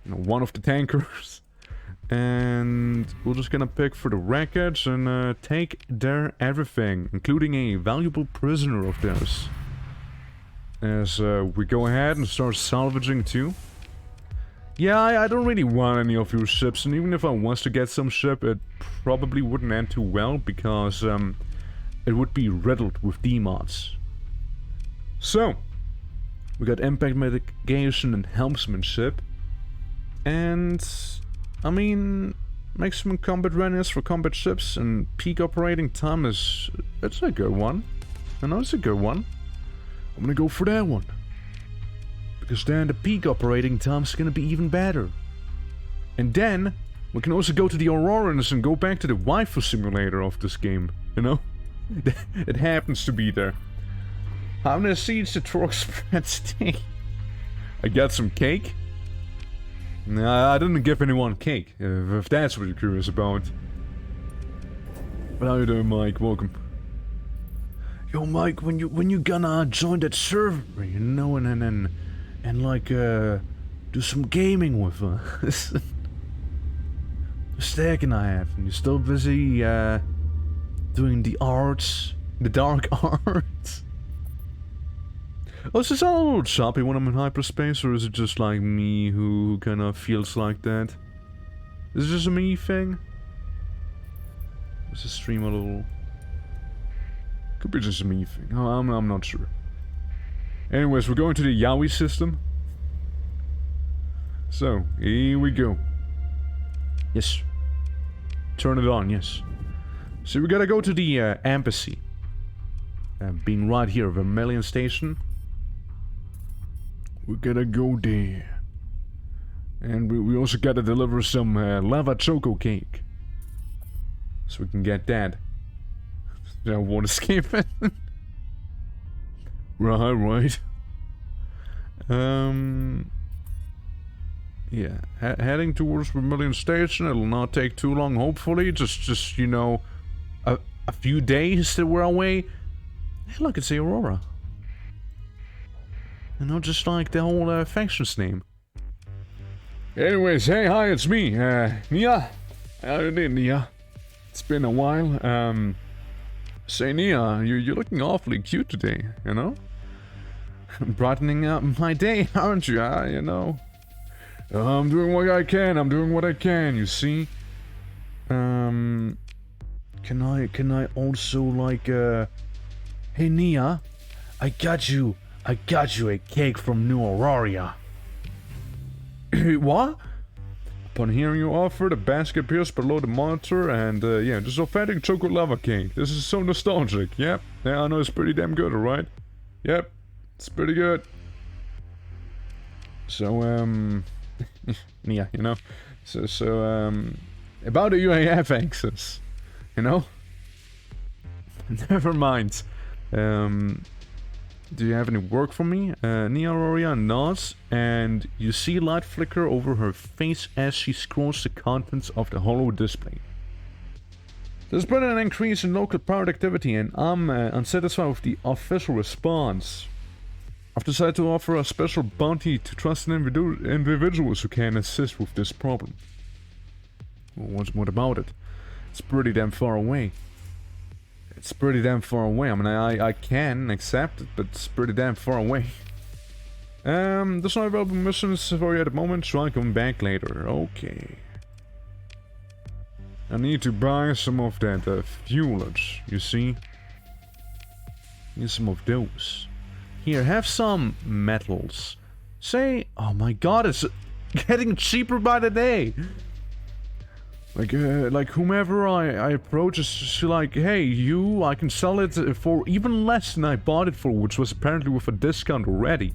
you know, 1 of the tankers. And we're just gonna pick for the wreckage and take their everything, including a valuable prisoner of theirs. As we go ahead and start salvaging too. Yeah, I don't really want any of your ships, and even if I was to get some ship, it probably wouldn't end too well, because it would be riddled with demods. So, we got impact mitigation and helmsmanship, and I mean, maximum combat readiness for combat ships and peak operating time it's a good one. I know it's a good one. I'm gonna go for that one. Because then the peak operating time's gonna be even better. And then, we can also go to the Aurorans and go back to the waifu simulator of this game, you know? It happens to be there. How many seeds the truck spread today? I got some cake. Nah, I didn't give anyone cake, if that's what you're curious about. But how you doing, Mike? Welcome. Yo, Mike, when you gonna join that server, you know, and like, do some gaming with us? Stack and I have, and you're still busy, doing the arts, the dark arts? Oh, is this all a little choppy when I'm in hyperspace, or is it just like me who kind of feels like that? Is it just a me thing? Is the stream a little... Could be just a me thing. Oh, I'm not sure. Anyways, we're going to the Yaoi system. So, here we go. Yes. Turn it on, yes. So we gotta go to the embassy. Being right here, Vermilion Station. We gotta go there. And we also gotta deliver some lava choco cake. So we can get that. I won't escape it. Right. Yeah, heading towards Vermilion Station. It'll not take too long, hopefully. Just you know, a few days that we're away. Hey, look, it's the Aurora. You know, just like the whole faction's name. Anyways, hey, hi, it's me, Nia. How you doing, Nia? It's been a while. Say, Nia, you're looking awfully cute today, you know? Brightening up my day, aren't you, you know? I'm doing what I can, you see? Can I also, like, hey, Nia, I got you a cake from New Aurora. What? Upon hearing your offer, the basket appears below the monitor, and yeah, just authentic chocolate lava cake. This is so nostalgic. Yep, yeah, I know it's pretty damn good, alright? Yep, it's pretty good. So, yeah, you know, so, about the UAF access, you know? Never mind. Do you have any work for me? Nia Aurora nods, and you see light flicker over her face as she scrolls the contents of the holo display. There's been an increase in local pirate activity, and I'm unsatisfied with the official response. I've decided to offer a special bounty to trusted individuals who can assist with this problem. Well, what about it? It's pretty damn far away. It's pretty damn far away. I mean, I can accept it, but it's pretty damn far away. There's no available missions for you at the moment, so I'll come back later. Okay. I need to buy some of that fuelage, you see? Need some of those. Here, have some metals. Say, oh my god, it's getting cheaper by the day. Like whomever I approach is like, hey, I can sell it for even less than I bought it for, which was apparently with a discount already.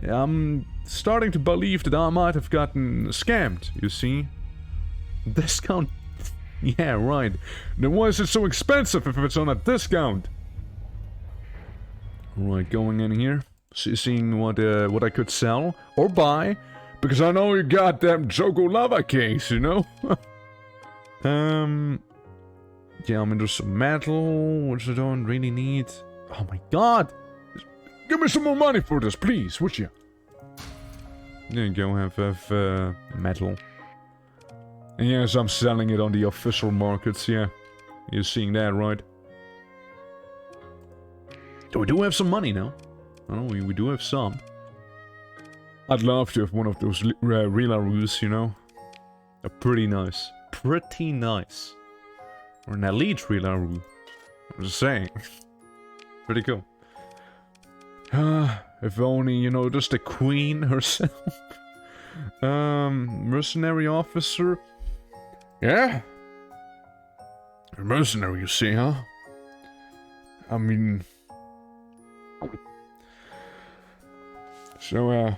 I'm starting to believe that I might have gotten scammed, you see? Discount? Yeah, right. Then why is it so expensive if it's on a discount? Alright, going in here, seeing what I could sell or buy. Because I know you got that Joko lava case, you know? Yeah, I mean, there's some metal, which I don't really need. Oh my god! Give me some more money for this, please, would you? There you go, have metal. And yes, I'm selling it on the official markets, yeah. You're seeing that, right? So we do have some money now. Oh, we do have some. I'd love to have one of those Rilarus, you know? They're pretty nice. Pretty nice. Or an elite Rilaru. I'm just saying. Pretty cool. If only, you know, just the queen herself. Mercenary officer. Yeah? A mercenary, you see, huh? I mean... So,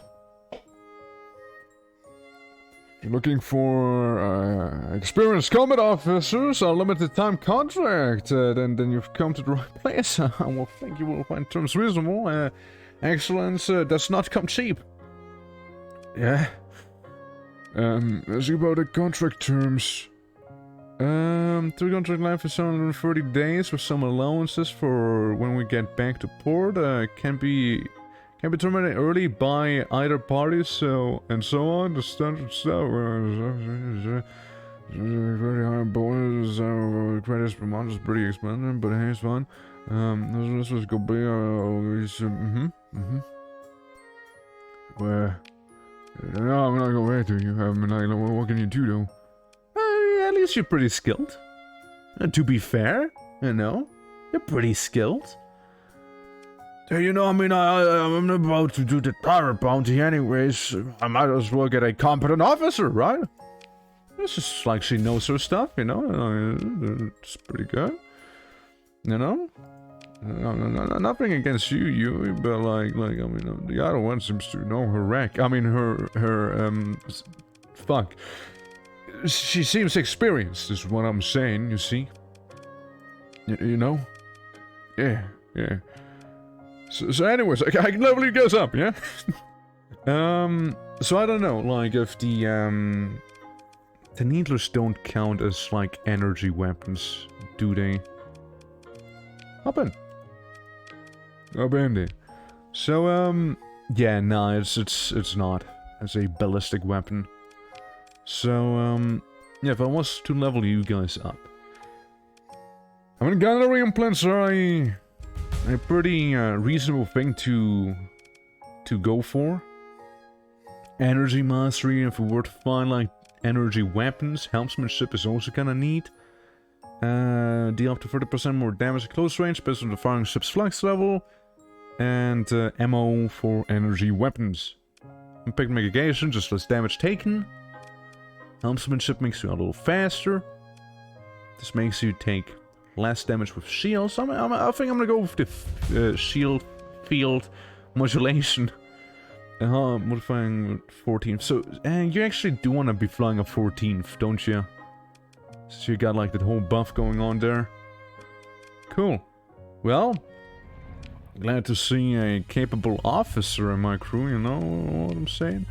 looking for experienced combat officers, a limited time contract. Then you've come to the right place. Well, think you will find terms reasonable. Excellence does not come cheap. Yeah. Let's see about the contract terms. 3 contract life is 730 days with some allowances for when we get back to port. Can be terminated early by either party, and so on. The standard stuff. Very high bonus. Credits per month is pretty expensive, but hey, it's fun. This was gonna be Well, no, I'm not going back to you. I mean, like, what can you do, though? At least you're pretty skilled. To be fair, you know, you're pretty skilled. You know, I mean, I'm about to do the pirate bounty anyways. I might as well get a competent officer, right? It's just like she knows her stuff, you know? It's pretty good. You know? Nothing against you, but like, I mean, the other one seems to know her rank. I mean, fuck. She seems experienced, is what I'm saying, you see? You know? Yeah. So anyways, I can level you guys up, yeah? So I don't know, like, if the needlers don't count as, like, energy weapons, do they? Hop in. So, yeah, no, it's not. It's a ballistic weapon. So, yeah, if I was to level you guys up. I mean, Gladiatorial implants are a pretty reasonable thing to go for. Energy mastery, if we were to find, like, energy weapons, helmsmanship is also kinda neat. Deal up to 30% more damage at close range based on the firing ship's flex level. And ammo for energy weapons. Impact mitigation, just less damage taken. Helmsmanship makes you a little faster. This makes you take less damage with shields. I think I'm gonna go with the shield field modulation. Modifying 14th. So, you actually do want to be flying a 14th, don't you? So you got like that whole buff going on there. Cool. Well, glad to see a capable officer in my crew, you know what I'm saying?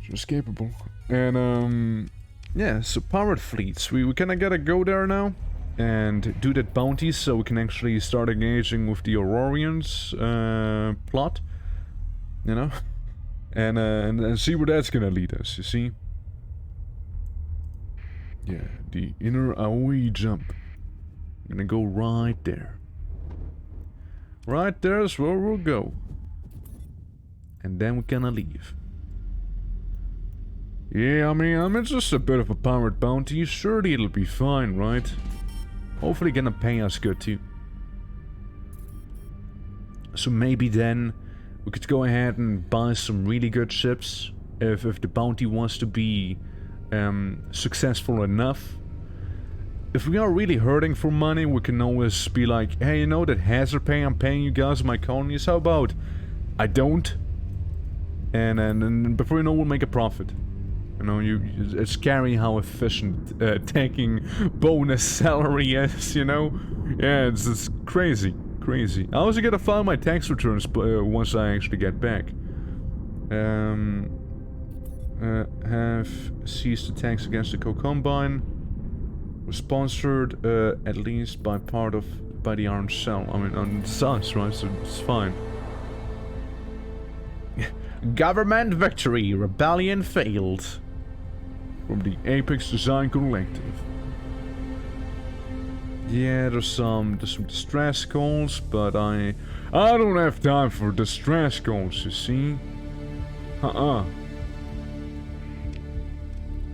Just capable. And, yeah, so pirate fleets. We kinda gotta go there now and do that bounty so we can actually start engaging with the Aurorians plot. You know? And see where that's gonna lead us, you see? Yeah, the inner Aoi jump. I'm gonna go right there. Right there's where we'll go. And then we're gonna leave. Yeah, I mean, it's just a bit of a pirate bounty. Surely it'll be fine, right? Hopefully gonna pay us good too. So maybe then we could go ahead and buy some really good ships. If the bounty wants to be successful enough. If we are really hurting for money, we can always be like, hey, you know that hazard pay I'm paying you guys in my colonies, how about I don't? And before you know, we'll make a profit. You know, it's scary how efficient taking bonus salary is, you know? Yeah, it's crazy. I also gotta file my tax returns once I actually get back. have ceased attacks against the Co-Combine. Was sponsored at least by the Iron Cell. I mean, on SUS, right? So it's fine. Government victory. Rebellion failed. From the Apex Design Collective. Yeah, there's some distress calls, but I don't have time for distress calls, you see.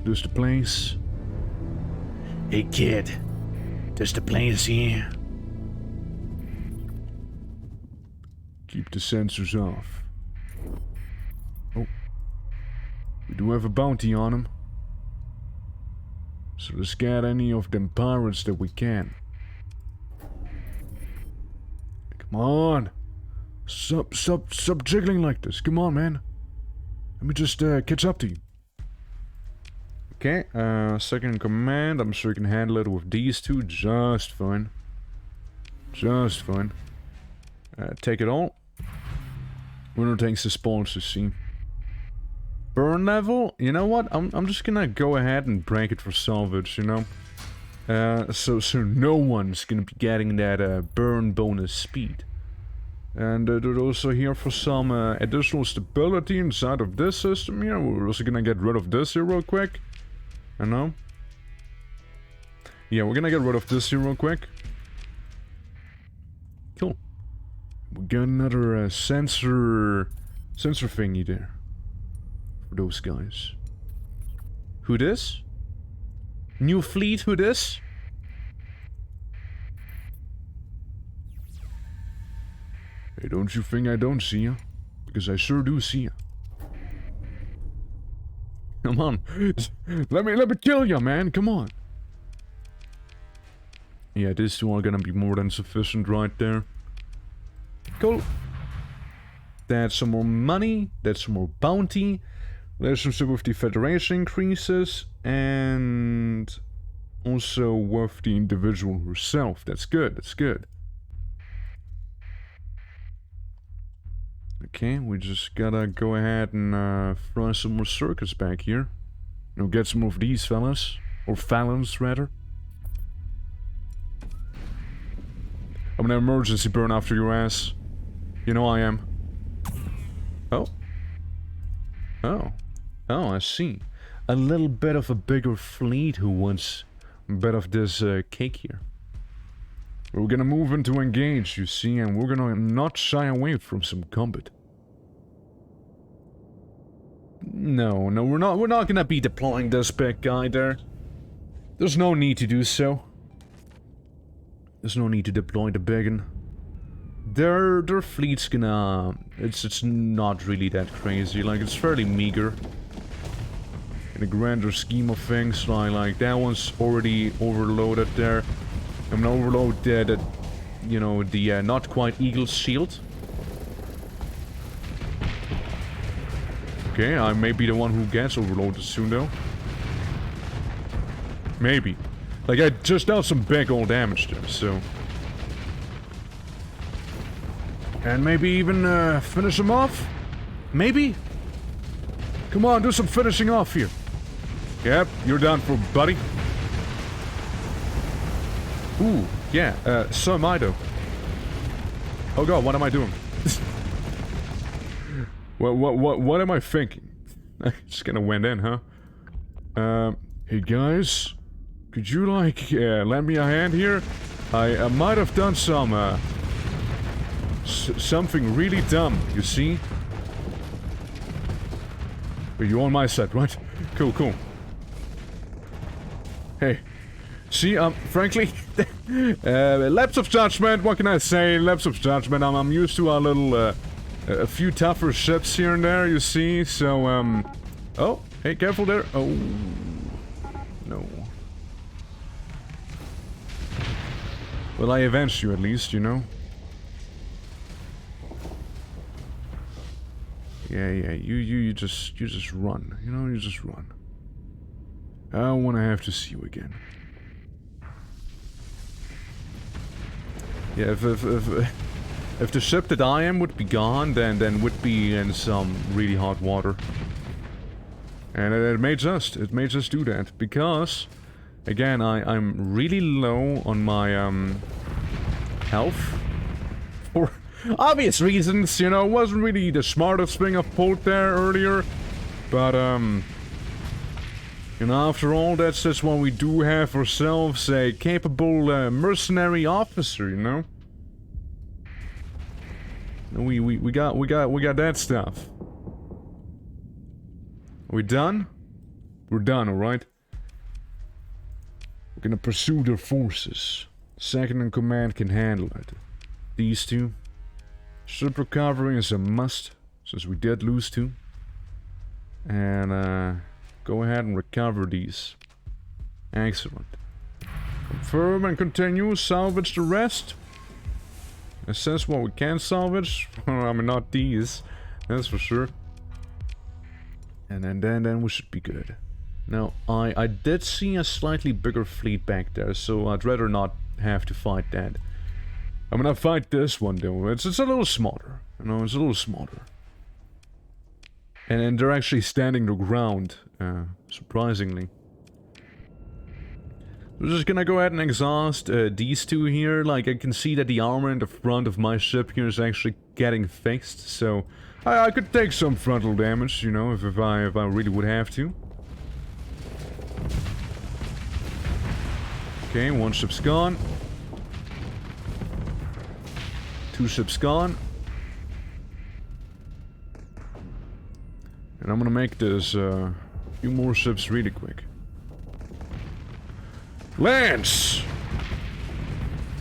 There's the place. Hey kid, there's the place here. Keep the sensors off. Oh, we do have a bounty on him. So let's get any of them pirates that we can. Come on. Stop jiggling like this. Come on, man. Let me just catch up to you. Okay, second in command. I'm sure you can handle it with these two just fine. Just fine. Take it all. Winner takes the spawns, you see. Burn level? You know what? I'm just gonna go ahead and break it for salvage, you know? So no one's gonna be getting that burn bonus speed. And they're also here for some additional stability inside of this system here. We're also gonna get rid of this here real quick. I know. Yeah, we're gonna get rid of this here real quick. Cool. We got another sensor thingy there. For those guys. Who this? New fleet, who this? Hey, don't you think I don't see ya? Because I sure do see ya. Come on. Let me kill ya, man. Come on. Yeah, these two are gonna be more than sufficient right there. Cool. That's some more money. That's some more bounty. Relationship with the Federation increases. And also with the individual herself. That's good. That's good. Okay, we just gotta go ahead and throw some more circuits back here. You know, get some of these fellas. Or Fallons, rather. I'm gonna emergency burn after your ass. You know I am. Oh. Oh. Oh, I see. A little bit of a bigger fleet who wants a bit of this cake here. We're gonna move into engage, you see, and we're gonna not shy away from some combat. No, we're not gonna be deploying this big guy there. There's no need to do so. There's no need to deploy the biggin. Their fleet's gonna... It's not really that crazy, like, it's fairly meager. In the grander scheme of things, like that one's already overloaded there. I'm gonna overload the you know, the not quite Eagle's shield. Okay, I may be the one who gets overloaded soon though. Maybe. Like, I just dealt some big old damage there, so... And maybe even finish him off? Maybe? Come on, do some finishing off here. Yep, you're done for, buddy. Ooh, yeah, so am I though. Oh god, what am I doing? What am I thinking? I just kinda went in, huh? Hey guys, could you like, lend me a hand here? I might have done some, something really dumb, you see? But you're on my side, right? Cool, cool. Hey. See, frankly, lapse of judgment, what can I say? Lapse of judgment, I'm used to our little, a few tougher ships here and there, you see, so, oh, hey, careful there. Oh, no. Well, I avenged you at least, you know? Yeah, you just run, you know, you just run. I don't want to have to see you again. Yeah, if the ship that I am would be gone, then would be in some really hot water. And it may just do that, because, again, I'm really low on my, health. For obvious reasons, you know, it wasn't really the smartest thing I've pulled there earlier. But, you know, after all, that's just when we do have ourselves a capable, mercenary officer, you know? We got that stuff. Are we done? We're done, alright? We're gonna pursue their forces. Second in command can handle it. These two. Ship recovery is a must, since we did lose two. And, go ahead and recover these. Excellent. Confirm and continue, salvage the rest. Assess what we can salvage. I mean, not these, that's for sure. And then we should be good. Now, I did see a slightly bigger fleet back there, so I'd rather not have to fight that. I'm gonna fight this one though. It's a little smaller. You know, it's a little smaller. And they're actually standing their ground, surprisingly. We're just gonna go ahead and exhaust these two here. Like, I can see that the armor in the front of my ship here is actually getting fixed, so I could take some frontal damage, you know, if I really would have to. Okay, one ship's gone. Two ships gone. And I'm gonna make this, few more ships really quick. Lance!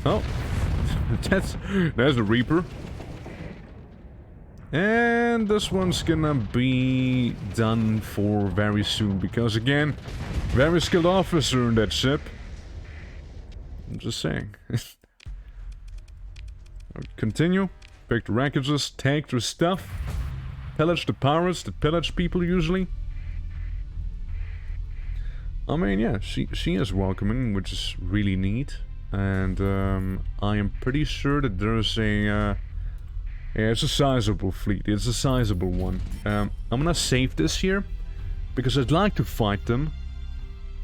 Oh. that's a Reaper. And this one's gonna be done for very soon, because again, very skilled officer in that ship. I'm just saying. Continue. Pick the wreckages, take their stuff. Pillage the pirates that pillage people usually. I mean, yeah, she is welcoming, which is really neat. And I am pretty sure that there's a yeah, it's a sizable fleet. It's a sizable one. I'm gonna save this here because I'd like to fight them,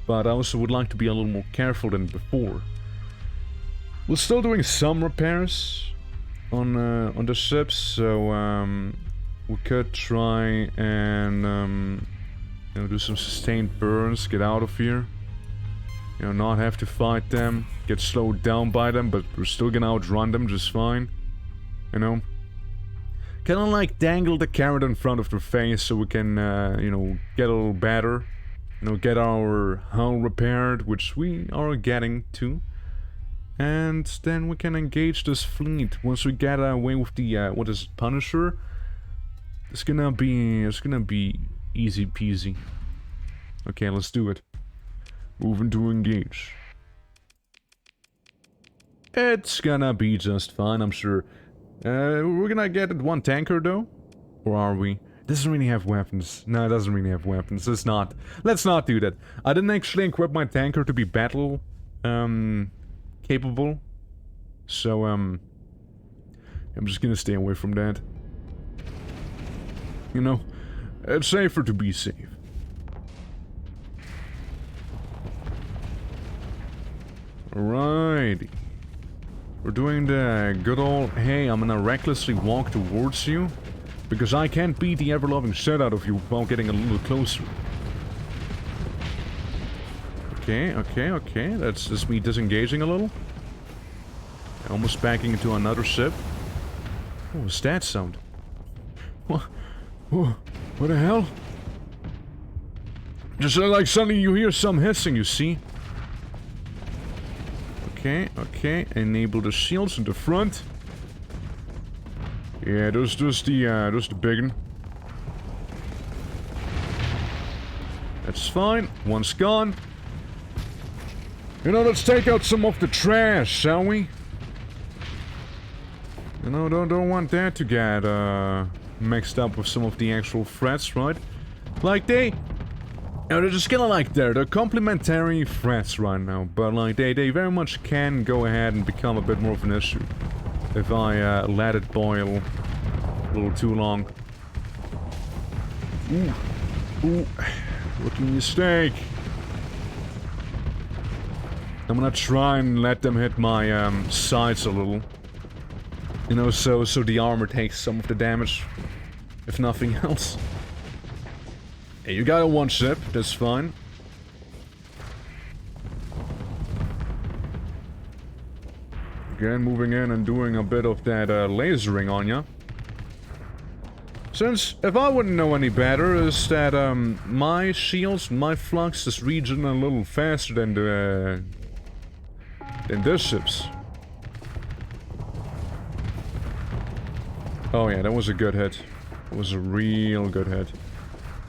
but I also would like to be a little more careful than before. We're still doing some repairs on the ships, so we could try and you know, do some sustained burns, get out of here. You know, not have to fight them, get slowed down by them, but we're still gonna outrun them just fine. You know? Kinda like dangle the carrot in front of their face so we can, you know, get a little better. You know, get our hull repaired, which we are getting to. And then we can engage this fleet. Once we get away with the, what is it, Punisher? It's gonna be easy peasy. Okay, let's do it. Moving to engage. It's gonna be just fine, I'm sure. We're gonna get one tanker though? Or are we? Doesn't really have weapons. No, it doesn't really have weapons. Let's not do that. I didn't actually equip my tanker to be battle, capable. So, I'm just gonna stay away from that. You know, it's safer to be safe. Alrighty. We're doing the good old, hey, I'm gonna recklessly walk towards you, because I can't beat the ever-loving shit out of you while getting a little closer. Okay, that's just me disengaging a little. Almost backing into another ship. What was that sound? What the hell? Just like suddenly you hear some hissing, you see? Okay, enable the shields in the front. Yeah, there's the big one. That's fine, one's gone. You know, let's take out some of the trash, shall we? You know, don't want that to get, mixed up with some of the actual threats, right? Like they're just kinda like they're complementary threats right now, but like they very much can go ahead and become a bit more of an issue if I let it boil a little too long. Ooh, Rookie mistake. I'm gonna try and let them hit my sides a little. You know, so the armor takes some of the damage. If nothing else. Hey, you got a one ship, that's fine. Again, moving in and doing a bit of that lasering on ya. Since, if I wouldn't know any better, is that my shields, my flux is regen a little faster than this ship's. Oh yeah, that was a good hit. It was a real good hit.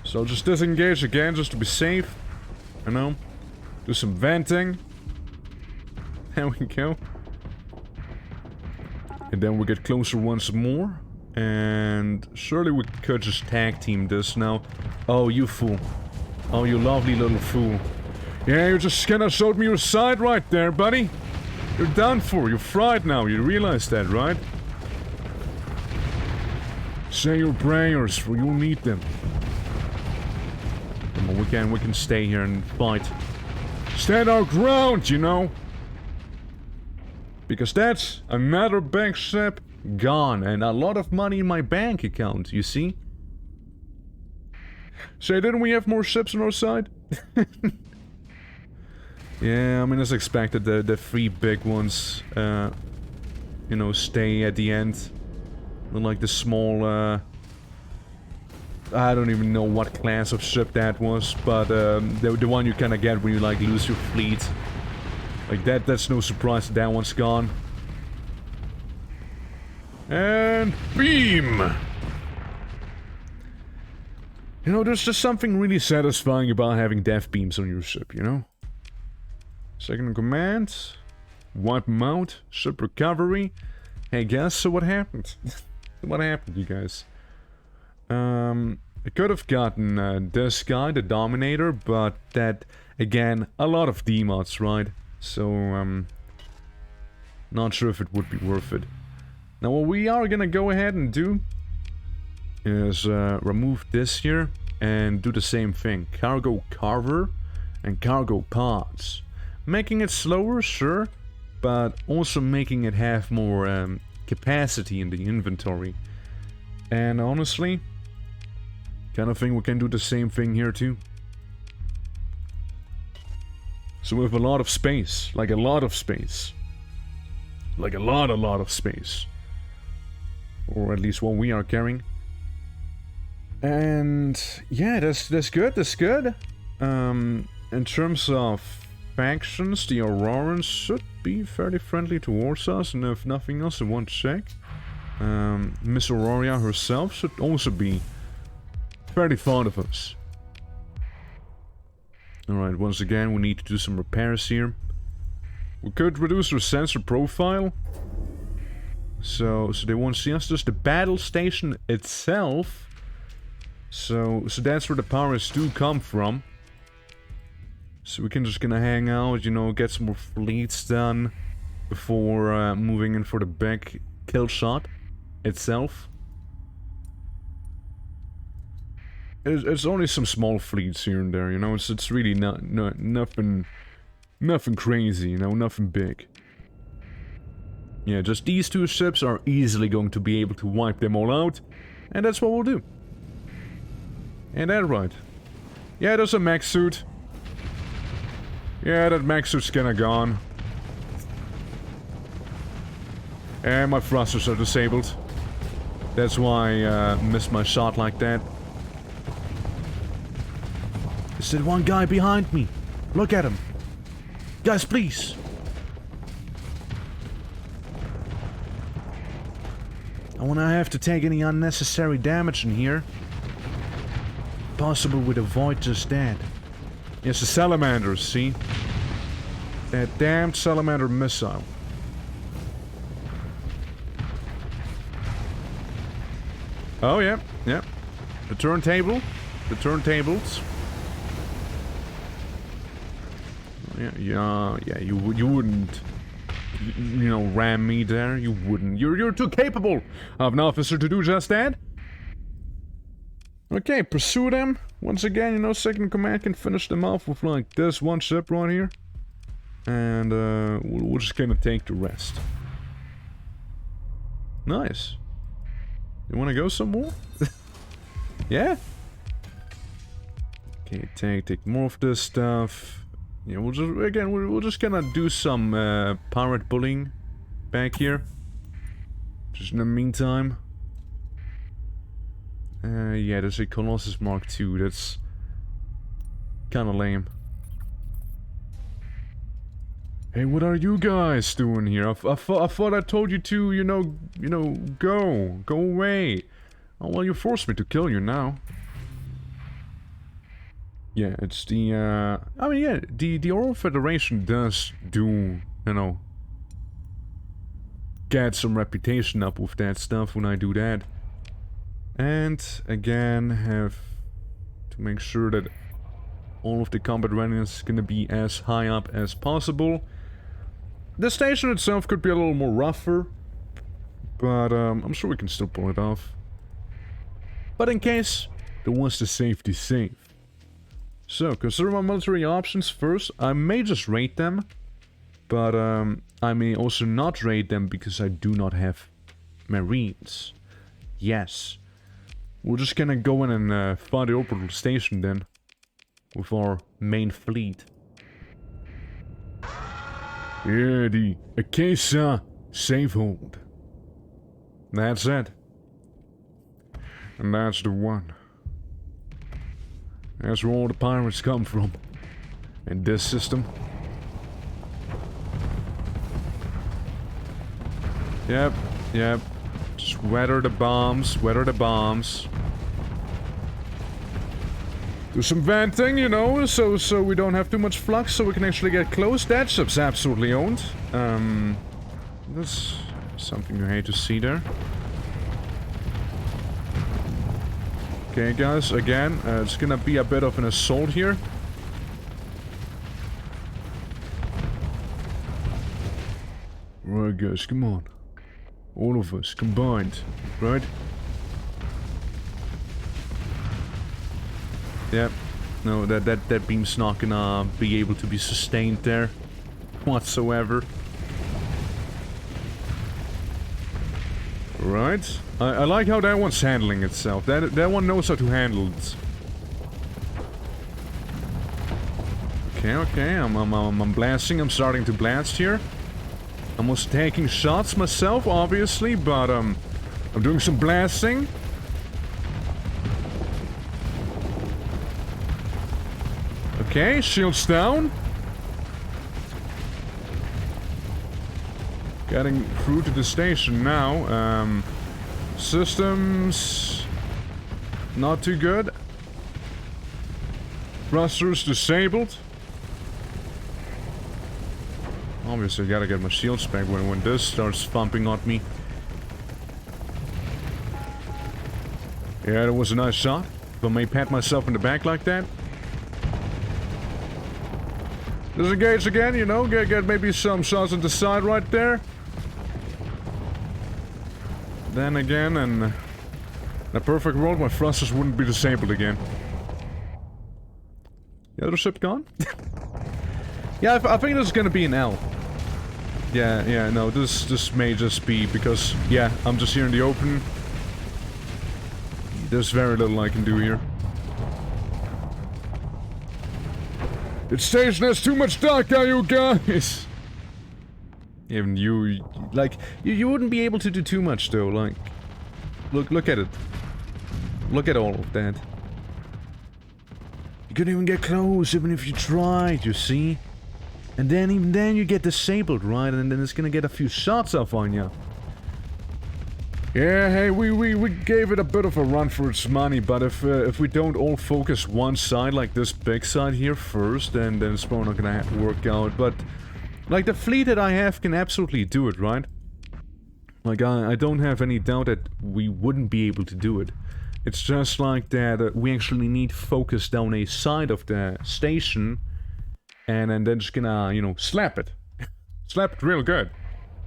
So just disengage again, just to be safe. You know? Do some venting. There we go. And then we get closer once more. And surely we could just tag team this now. Oh, you fool. Oh, you lovely little fool. Yeah, you just kinda showed me your side right there, buddy. You're done for. You're fried now. You realize that, right? Say your prayers, for you'll need them. Come on, we can stay here and fight. Stand our ground, you know? Because that's another big ship gone, and a lot of money in my bank account, you see? Say, didn't we have more ships on our side? Yeah, I mean, as expected, the three big ones, you know, stay at the end. Like the small, I don't even know what class of ship that was, but the one you kinda get when you like lose your fleet. Like that's no surprise that one's gone. And beam! You know, there's just something really satisfying about having death beams on your ship, you know? Second in command. Wipe them out. Ship recovery. Hey guys, so what happened? What happened, you guys? I could have gotten this guy, the Dominator, but that, again, a lot of demods, right? So, not sure if it would be worth it. Now, what we are gonna go ahead and do is remove this here and do the same thing. Cargo Carver and Cargo Pods. Making it slower, sure, but also making it have more capacity in the inventory. And honestly, kind of think we can do the same thing here too. So we have a lot of space, like a lot of space. Like a lot of space. Or at least what we are carrying. And yeah, that's good, that's good. In terms of factions, the Aurorans should be fairly friendly towards us, and if nothing else, I want to check. Miss Aurora herself should also be fairly fond of us. Alright, once again, we need to do some repairs here. We could reduce our sensor profile. So they won't see us. Just the battle station itself. So that's where the powers do come from. So we can just gonna hang out, you know, get some more fleets done before moving in for the big kill shot itself. It's only some small fleets here and there, you know. It's really nothing crazy, you know, nothing big. Yeah, just these two ships are easily going to be able to wipe them all out, and that's what we'll do. Ain't that right? Yeah, there's a mech suit. Yeah, that mech suit's kinda gone. And my thrusters are disabled. That's why I missed my shot like that. There's that one guy behind me. Look at him. Guys, please. I won't have to take any unnecessary damage in here. Possible we'd avoid just that. Yes, the salamanders, see? That damned salamander missile. Oh, yeah, yeah. The turntable. The turntables. Yeah, you wouldn't, you know, ram me there. You wouldn't. You're too capable of an officer to do just that. Okay, pursue them. Once again, you know, second in command can finish them off with like this one ship right here. And we'll just gonna take the rest. Nice. You wanna go some more? Yeah? Okay, take more of this stuff. Yeah, we'll just, again, we're just gonna do some pirate bullying back here. Just in the meantime. Yeah, there's a Colossus Mark II. That's kinda lame. Hey, what are you guys doing here? I thought I told you to, you know, go away. Oh, well, you forced me to kill you now. Yeah, it's the, I mean, yeah, the Oral Federation does do, you know, get some reputation up with that stuff when I do that. And, again, have to make sure that all of the combat readiness is gonna be as high up as possible. The station itself could be a little more rougher, but I'm sure we can still pull it off. But in case there was the safety safe. So, consider my military options first. I may just raid them, but I may also not raid them because I do not have marines. Yes. We're just gonna go in and find the orbital station then, with our main fleet. Yeah, the Akesa safe hold. That's it. And that's the one. That's where all the pirates come from. In this system. Yep. Just weather the bombs, Do some venting, you know, so we don't have too much flux, so we can actually get close. That ship's absolutely owned. That's something you hate to see there. Okay, guys, again, it's gonna be a bit of an assault here. Right, guys, come on. All of us, combined, right? Yep. No, that beam's not gonna be able to be sustained there whatsoever. Right. I like how that one's handling itself. That one knows how to handle it. Okay, I'm blasting. I'm starting to blast here. I'm also taking shots myself, obviously, but I'm doing some blasting. Okay, shields down. Getting through to the station now. Systems... not too good. Thrusters disabled. Obviously, gotta get my shields back when this starts thumping on me. Yeah, that was a nice shot. If I may pat myself in the back like that. Disengage again, you know, get maybe some shots on the side right there. Then again, in a perfect world, my thrusters wouldn't be disabled again. The other ship gone? Yeah, I think this is gonna be an L. Yeah, no, this may just be because, yeah, I'm just here in the open. There's very little I can do here. The station has too much data, you guys! Even you, like, you wouldn't be able to do too much though, like... Look at it. Look at all of that. You couldn't even get close, even if you tried, you see? And then, even then, you get disabled, right? And then it's gonna get a few shots off on you. Yeah, hey, we gave it a bit of a run for its money, but if we don't all focus one side, like this big side here first, then it's probably not gonna work out. But, like, the fleet that I have can absolutely do it, right? Like, I don't have any doubt that we wouldn't be able to do it. It's just like that we actually need focus down a side of the station, and then just gonna, you know, slap it. Slap it real good.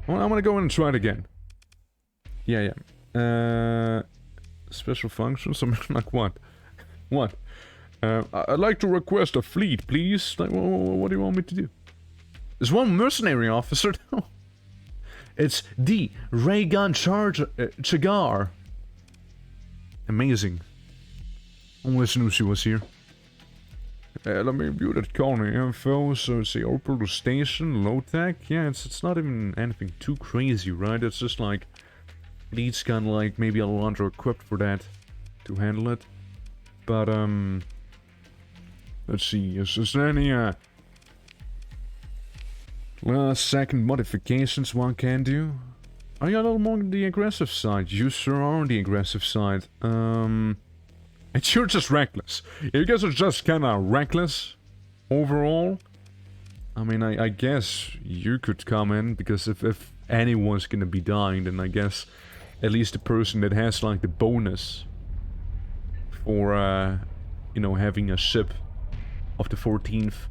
Well, I'm gonna go in and try it again. Yeah. Special functions? I mean, like what? What? I'd like to request a fleet, please. Like, what do you want me to do? There's one mercenary officer. It's the ray gun Chagar. Amazing. Only knew she was here. Let me view that colony info. So it's the orbital station, low tech. Yeah, it's not even anything too crazy, right? It's just like fleet's kind of like maybe a little under equipped for that to handle it. But let's see. Is there any last second modifications one can do? Are you a little more on the aggressive side? You sure are on the aggressive side. And you're just reckless. You guys are just kind of reckless overall. I mean, I guess you could come in, because if anyone's gonna be dying, then I guess at least the person that has like the bonus for you know, having a ship of the 14th.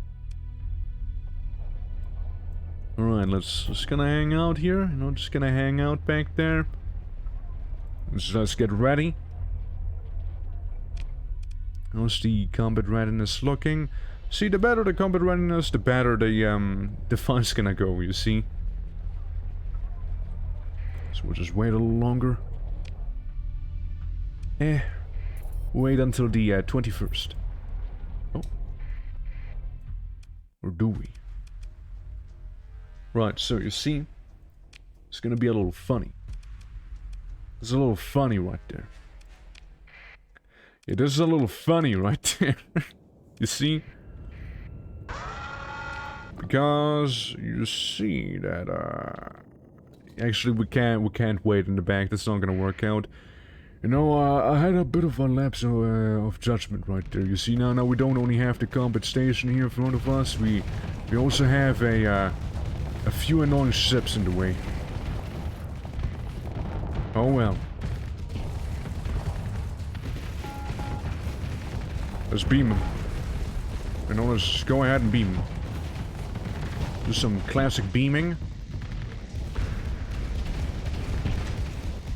Alright, let's gonna hang out here. You know, just gonna hang out back there. Let's get ready. How's the combat readiness looking? See, the better the combat readiness, the better the fight's gonna go, you see. So we'll just wait a little longer. Wait until the 21st. Oh. Or do we? Right, so you see, it's gonna be a little funny. It's a little funny right there. It is a little funny right there. You see? Because you see that actually we can't wait in the back. That's not gonna work out. You know, I had a bit of a lapse of judgment right there. You see, now we don't only have the combat station here in front of us. We also have a few annoying ships in the way. Oh well. Let's beam them. You know, let's go ahead and beam them. Do some classic beaming.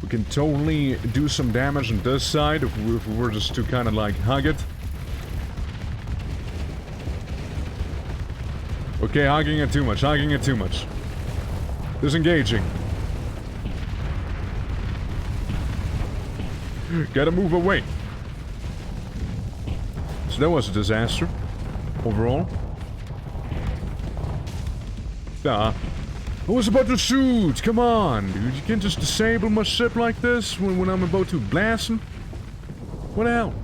We can totally do some damage on this side if we were just to kind of like hug it. Okay, hugging it too much, hugging it too much. Disengaging. Gotta move away. So that was a disaster, overall. I was about to shoot! Come on, dude. You can't just disable my ship like this when I'm about to blast him. What the hell?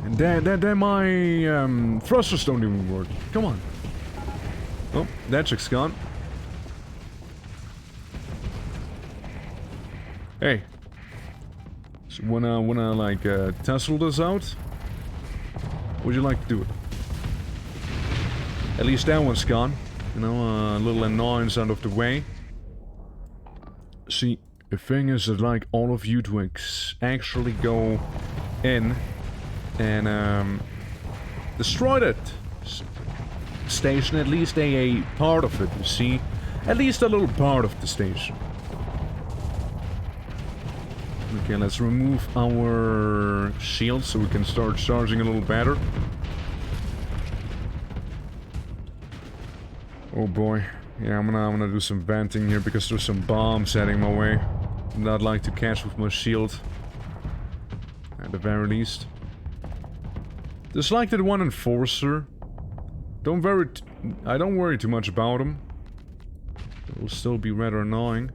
And then my thrusters don't even work. Come on. Oh, that chick's gone. Hey. So wanna like tussle this out? Would you like to do it? At least that one's gone. You know, a little annoyance out of the way. See, the thing is that like all of you to actually go in and destroy that station, at least a part of it, you see? At least a little part of the station. Okay, let's remove our shield so we can start charging a little better. Oh boy. Yeah, I'm gonna do some venting here because there's some bombs heading my way. I'd like to catch with my shield. At the very least. Just like that one enforcer. I don't worry too much about him. It will still be rather annoying.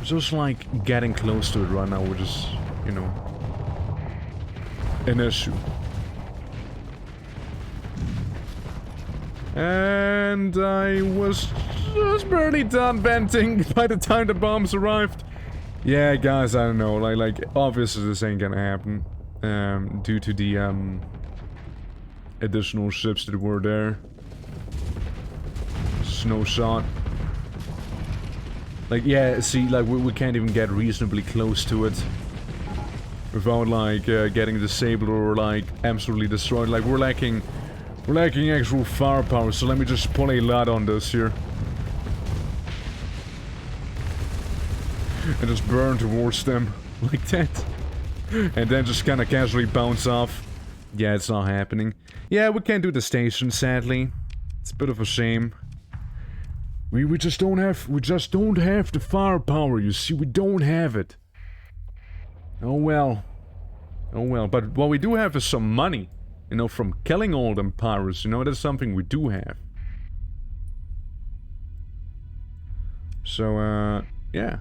Just like getting close to it right now, which is, you know, an issue. And I was just barely done venting by the time the bombs arrived. Yeah, guys, I don't know, like obviously this ain't gonna happen. Due to the, additional ships that were there. Snow shot. Like, yeah, see, like, we can't even get reasonably close to it. Without, like, getting disabled or, like, absolutely destroyed. Like, we're lacking We're lacking actual firepower, so let me just pull a lot on this here. And just burn towards them, like that. And then just kinda casually bounce off. Yeah, it's not happening. Yeah, we can't do the station, sadly. It's a bit of a shame. We just don't have the firepower, you see, we don't have it. Oh well. Oh well, but what we do have is some money. You know, from killing all them pirates, you know, that's something we do have. So, yeah.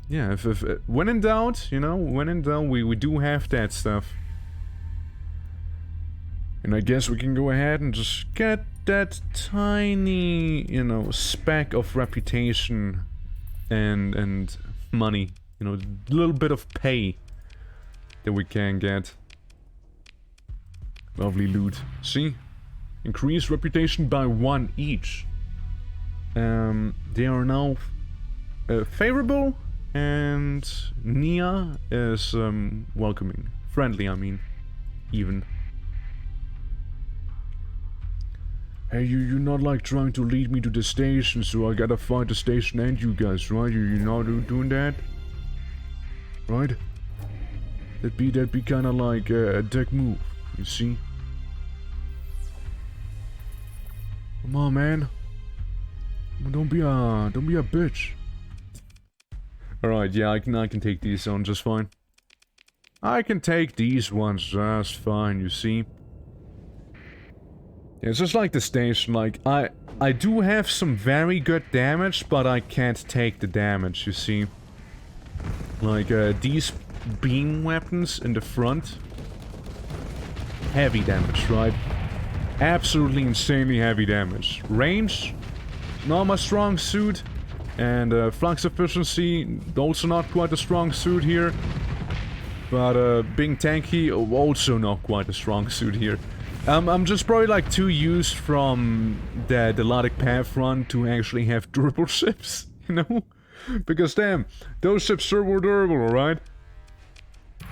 Yeah, if when in doubt, you know, when in doubt, we do have that stuff. And I guess we can go ahead and just get that tiny, you know, speck of reputation and money. You know, a little bit of pay that we can get. Lovely loot. See? Increase reputation by 1 each. They are now favorable, and Nia is welcoming. Friendly, I mean. Even. Hey, you're not like trying to lead me to the station, so I gotta find the station and you guys, right? You're not doing that? Right? That'd be kinda like a dick move, you see? Come on, man. Don't be a bitch. Alright, yeah, I can take these on just fine. I can take these ones just fine, you see. Yeah, it's just like the station, like, I do have some very good damage, but I can't take the damage, you see. Like, these beam weapons in the front. Heavy damage, right? Absolutely insanely heavy damage. Range, not my strong suit. And flux efficiency, also not quite a strong suit here. But being tanky, also not quite a strong suit here. I'm just probably like too used from the Dilatic Path run to actually have durable ships, you know? Because damn, those ships sure were durable, alright?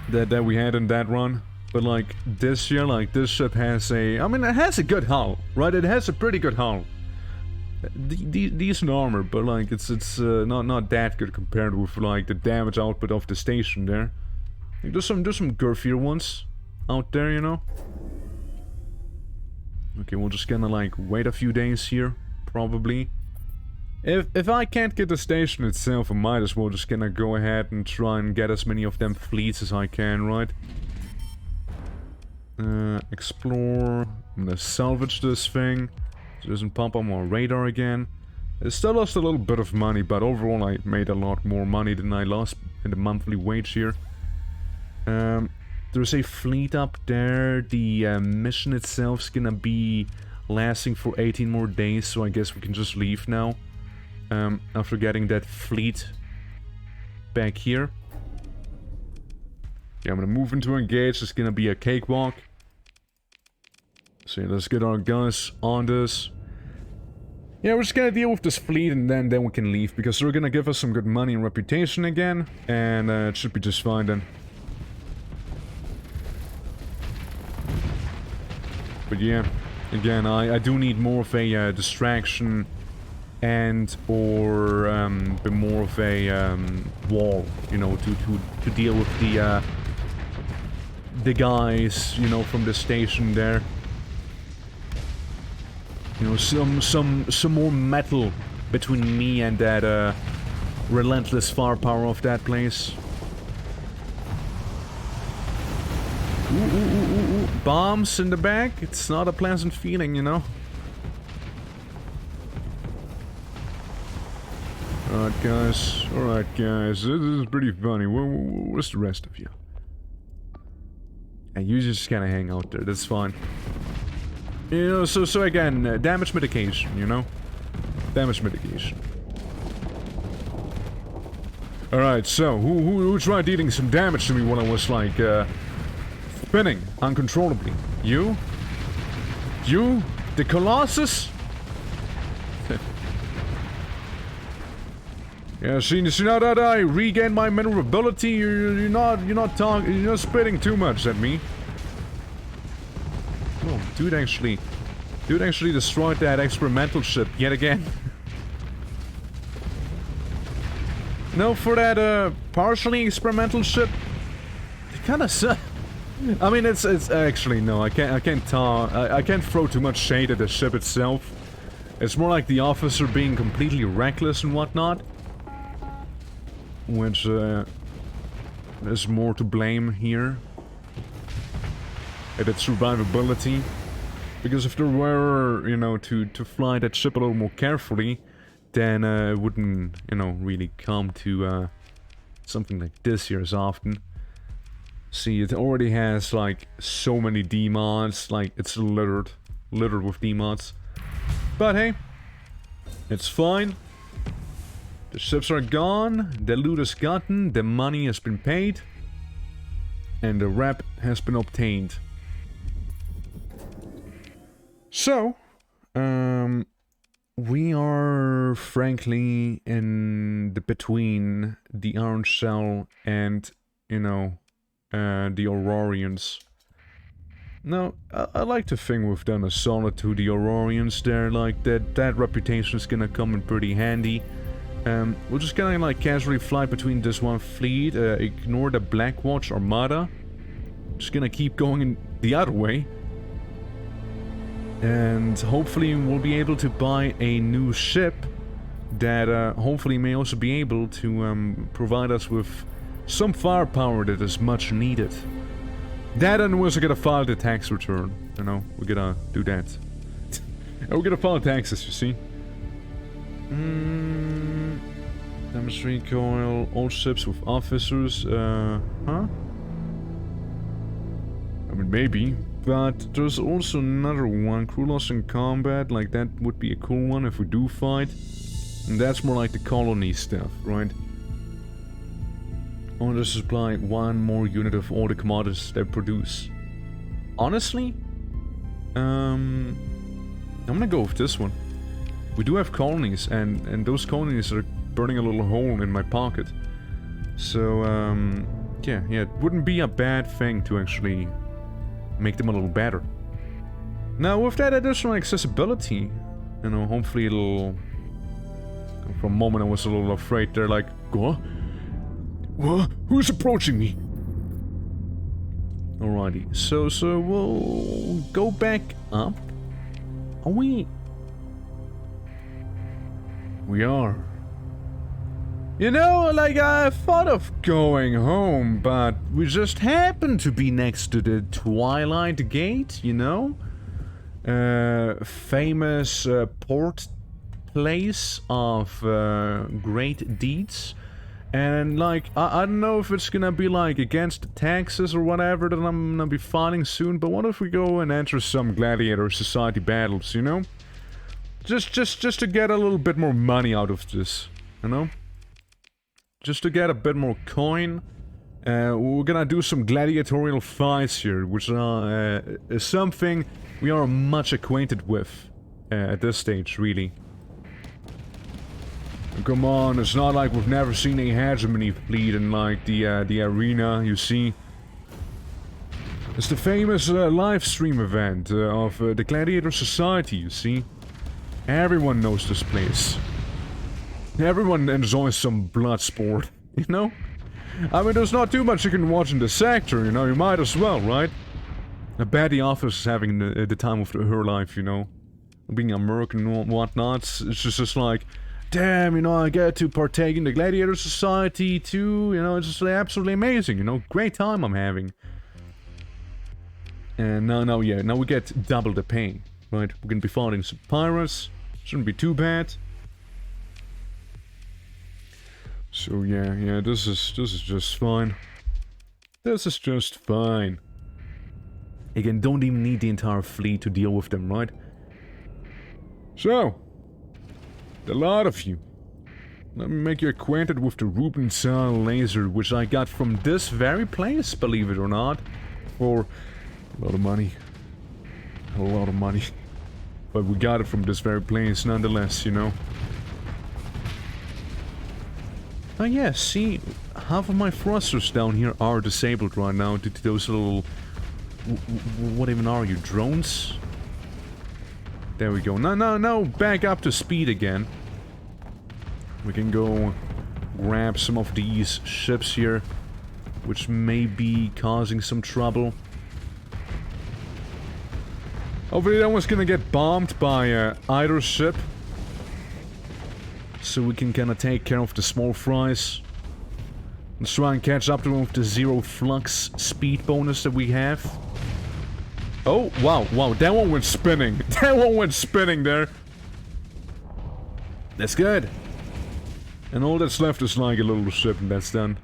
That we had in that run. But like this year, like this ship has a, I mean it has a good hull, right? It has a pretty good hull. Decent armor, but like it's not that good compared with like the damage output of the station there. Like, there's some girthier ones out there, you know. Okay, we're just gonna like wait a few days here, probably. If I can't get the station itself, I might as well just gonna go ahead and try and get as many of them fleets as I can, right? Explore. I'm gonna salvage this thing. So it doesn't pop on my radar again. I still lost a little bit of money, but overall I made a lot more money than I lost in the monthly wage here. There's a fleet up there. The mission itself's gonna be lasting for 18 more days, so I guess we can just leave now. After getting that fleet back here. Yeah, I'm gonna move into engage. It's gonna be a cakewalk. So yeah, let's get our guys on this. Yeah, we're just gonna deal with this fleet and then we can leave, because they're gonna give us some good money and reputation again, and it should be just fine then. But yeah, again, I do need more of a distraction and or be more of a wall, you know, to deal with the guys, you know, from the station there. You know, some more metal between me and that relentless firepower of that place. Ooh. Bombs in the back. It's not a pleasant feeling, you know. Alright guys, this is pretty funny. Where's the rest of you? And you just kinda hang out there, that's fine. You know, so again, damage mitigation, you know? Damage mitigation. Alright, so, who tried dealing some damage to me when I was like, spinning uncontrollably? You? You? The Colossus? Yeah, see now that I regain my maneuverability, you're not spitting too much at me. Oh, dude actually Dude actually destroyed that experimental ship yet again. No, for that partially experimental ship, it kind of sucks. I mean, it's actually no. I can't throw too much shade at the ship itself. It's more like the officer being completely reckless and whatnot, which there's more to blame here. At its survivability, because if there were, you know, to fly that ship a little more carefully, then it wouldn't, you know, really come to something like this here as often. See, it already has like so many D-mods, like it's littered with D-mods. But hey, it's fine. The ships are gone, the loot is gotten, the money has been paid, and the rep has been obtained. So, we are frankly in the between the Orange Shell and, you know, the Aurorians. Now, I like to think we've done a solid to the Aurorians there, like that reputation is gonna come in pretty handy. We're just gonna like casually fly between this one fleet, ignore the Blackwatch Armada. Just gonna keep going in the other way. And hopefully we'll be able to buy a new ship that hopefully may also be able to provide us with some firepower that is much needed. That, and we're also gonna file the tax return. You know, we're gonna do that. We're gonna file taxes, you see. Demonstrate coil, all ships with officers, huh? I mean, maybe. But there's also another one, crew loss in combat, like that would be a cool one if we do fight. And that's more like the colony stuff, right? Order supply one more unit of all the commodities they produce. Honestly, I'm gonna go with this one. We do have colonies, and those colonies are burning a little hole in my pocket. So, yeah, it wouldn't be a bad thing to actually make them a little better. Now, with that additional accessibility, you know, hopefully it'll... For a moment I was a little afraid. They're like, what? What? Who's approaching me? Alrighty, so we'll go back up. Are we? We are. You know, like, I thought of going home, but we just happened to be next to the Twilight Gate, you know? Famous port place of great deeds. And, like, I don't know if it's gonna be, like, against the taxes or whatever that I'm gonna be filing soon, but what if we go and enter some Gladiator Society battles, you know? Just to get a little bit more money out of this, you know? Just to get a bit more coin. We're gonna do some gladiatorial fights here, which is something we are much acquainted with at this stage, really. Come on, it's not like we've never seen a hegemony fleet in, like, the arena, you see. It's the famous live stream event of the Gladiator Society, you see. Everyone knows this place. Everyone enjoys some blood sport, you know? I mean, there's not too much you can watch in the sector, you know, you might as well, right? I bet the office is having the time of her life, you know? Being American and whatnot, it's just like... Damn, you know, I get to partake in the Gladiator Society too, you know, it's just absolutely amazing, you know, great time I'm having. And now we get double the pay, right? We're gonna be fighting some pirates, shouldn't be too bad. So yeah, this is just fine. This is just fine. Again, don't even need the entire fleet to deal with them, right? So... a lot of you. Let me make you acquainted with the Rubensal laser, which I got from this very place, believe it or not, for a lot of money. A lot of money. But we got it from this very place nonetheless, you know. Oh yeah, see, half of my thrusters down here are disabled right now due to those little... What even are you, drones? There we go. No, back up to speed again. We can go grab some of these ships here, which may be causing some trouble. Hopefully that one's gonna get bombed by either ship. So we can kinda take care of the small fries. Let's try and catch up to them with the 0 flux speed bonus that we have. Oh, wow, that one went spinning. That one went spinning there. That's good. And all that's left is like a little ship and that's done.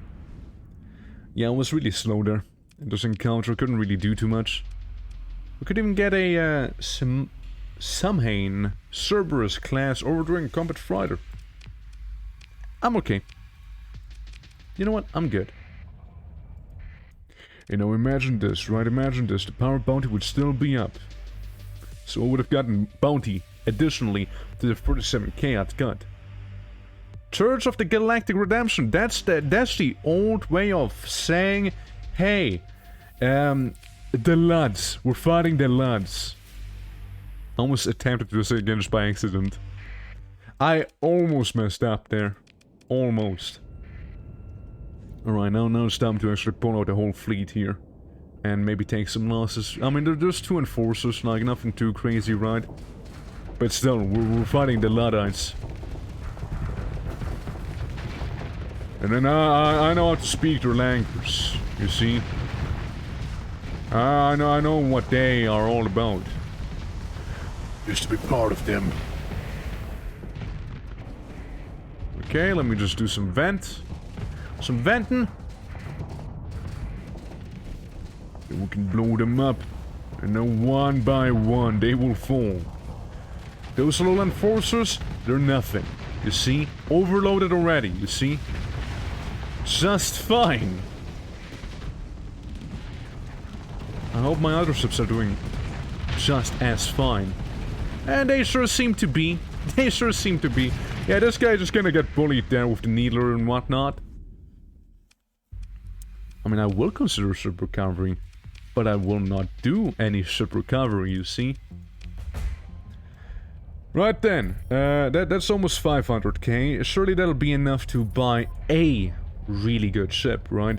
Yeah, it was really slow there. In this encounter, couldn't really do too much. We could even get a Samhain Cerberus class Overdrawing Combat Fighter. I'm okay. You know what? I'm good. You know, imagine this, right? Imagine this. The power bounty would still be up. So I would have gotten bounty additionally to the 47k I'd got. Church of the Galactic Redemption. That's the old way of saying, hey, the lads. We're fighting the lads. I almost attempted to say again just by accident. I almost messed up there. Almost. Alright, now it's time to actually pull out the whole fleet here. And maybe take some losses. I mean, there's 2 enforcers, like nothing too crazy, right? But still, we're fighting the Luddites. And then I know how to speak their language, you see? I know what they are all about. Used to be part of them. Okay, let me just do some venting. And we can blow them up. And then one by one they will fall. Those little enforcers, they're nothing. You see? Overloaded already, you see? Just fine. I hope my other ships are doing just as fine. And they sure seem to be. They sure seem to be. Yeah, this guy just gonna get bullied there with the needler and whatnot. I mean, I will consider ship recovery, but I will not do any ship recovery, you see? Right then, that's almost 500k. Surely that'll be enough to buy a really good ship, right?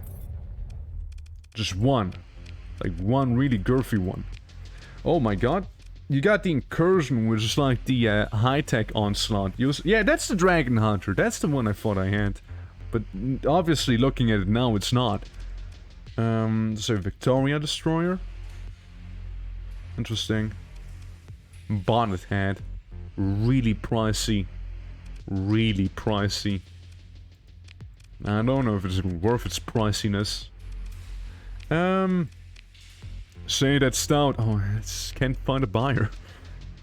Just one. Like one really girthy one. Oh my god. You got the Incursion, which is like the high-tech onslaught. Yeah, that's the Dragon Hunter. That's the one I thought I had. But obviously, looking at it now, it's not. So Victoria Destroyer. Interesting. Bonnet Head. Really pricey. Really pricey. I don't know if it's worth its priciness. Say that stout. Oh, I can't find a buyer.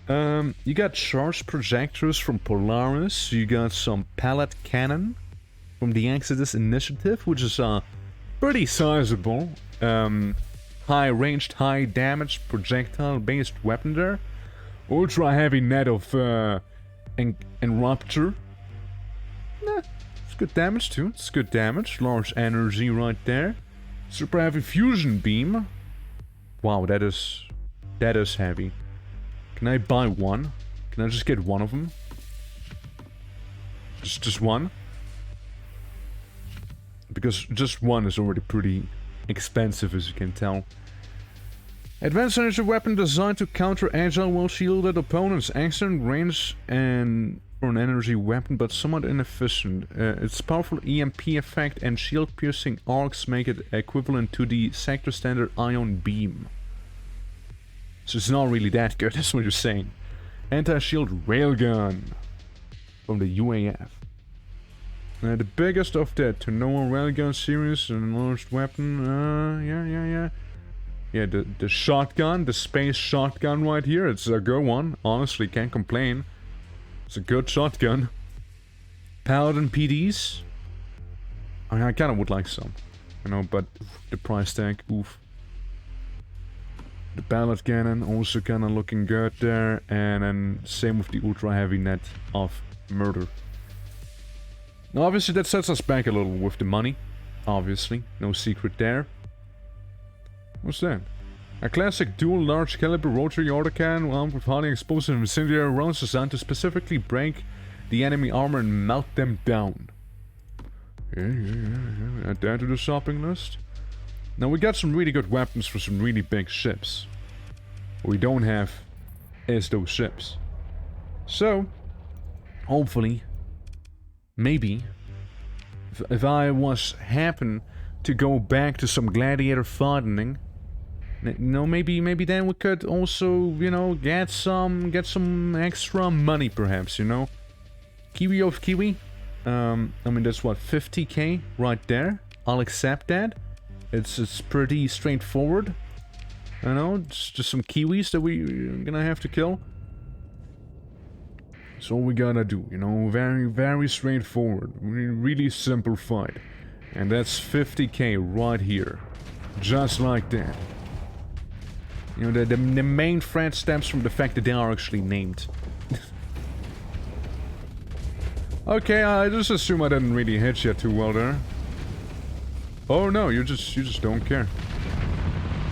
You got charged projectors from Polaris. You got some pallet cannon from the Exodus Initiative, which is pretty sizable. High ranged, high damage projectile based weapon there. Ultra heavy net of Enrupture. Nah, it's good damage too. It's good damage. Large energy right there. Super heavy fusion beam. Wow, that is heavy. Can I buy one? Can I just get one of them? Just one? Because just one is already pretty expensive, as you can tell. Advanced energy weapon designed to counter agile, well-shielded opponents. Excellent range and for an energy weapon, but somewhat inefficient. Its powerful EMP effect and shield-piercing arcs make it equivalent to the sector standard ion beam. So it's not really that good, that's what you're saying. Anti-shield railgun from the UAF. The biggest of the Tanoa railgun series, an enlarged weapon. Yeah, the shotgun, the space shotgun right here. It's a good one. Honestly, can't complain. It's a good shotgun. Paladin PDs. I mean, I kind of would like some, you know, but the price tag, oof. The pallet cannon also kind of looking good there, and then same with the ultra heavy net of murder. Now, obviously, that sets us back a little with the money. Obviously, no secret there. What's that? A classic dual large caliber rotary autocannon armed with highly explosive incendiary rounds designed to specifically break the enemy armor and melt them down. Yeah. Add that to the shopping list. Now we got some really good weapons for some really big ships. What we don't have is those ships. So, hopefully, maybe, if I was happen to go back to some gladiator fighting, you know, maybe then we could also, you know, get some extra money, perhaps, you know. Kiwi of Kiwi. I mean, that's what, 50k right there. I'll accept that. It's pretty straightforward. I know, it's just some Kiwis that we're gonna have to kill. That's all we gotta do, you know, very straightforward. Really simple fight. And that's 50k right here. Just like that. You know, the main threat stems from the fact that they are actually named. Okay, I just assume I didn't really hit you too well there. Oh no, you just don't care.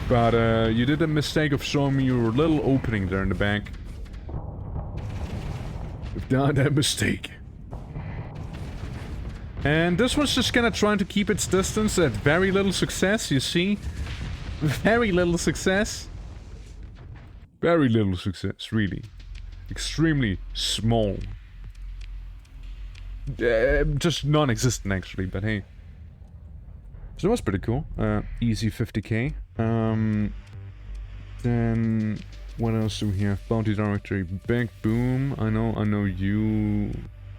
But you did a mistake of showing me your little opening there in the back. You've done that mistake. And this one's just kinda trying to keep its distance at very little success, you see? Very little success. Very little success, really. Extremely small. Just non-existent, actually, but hey. So that was pretty cool. Easy 50k. Then... what else do we have? Bounty Directory. Big Boom. I know you...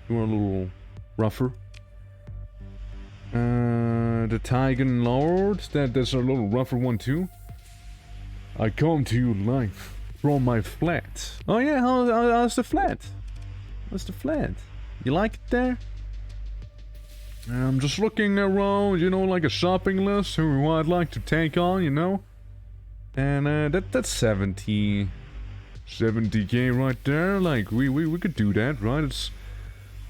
you're a little rougher. The Tigan Lord. That's a little rougher one too. I come to you live from my flat. Oh yeah, how's the flat? How's the flat? You like it there? I'm just looking around, you know, like a shopping list, who I'd like to take on, you know? And that's 70k right there. Like we could do that, right? It's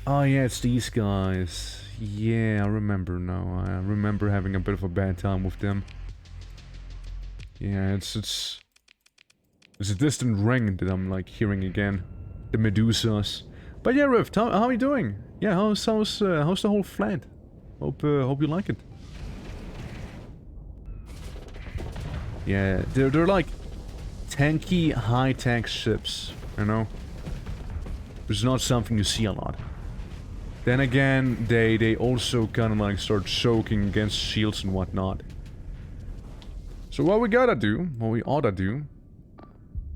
oh yeah, it's these guys. Yeah, I remember now. I remember having a bit of a bad time with them. Yeah, it's a distant ring that I'm like hearing again. The Medusas. But yeah, Rift, how are you doing? Yeah, how's the whole flat? Hope you like it. Yeah, they're like tanky, high-tech ships, you know? It's not something you see a lot. Then again, they also kind of like start choking against shields and whatnot. So what we gotta do, what we oughta do,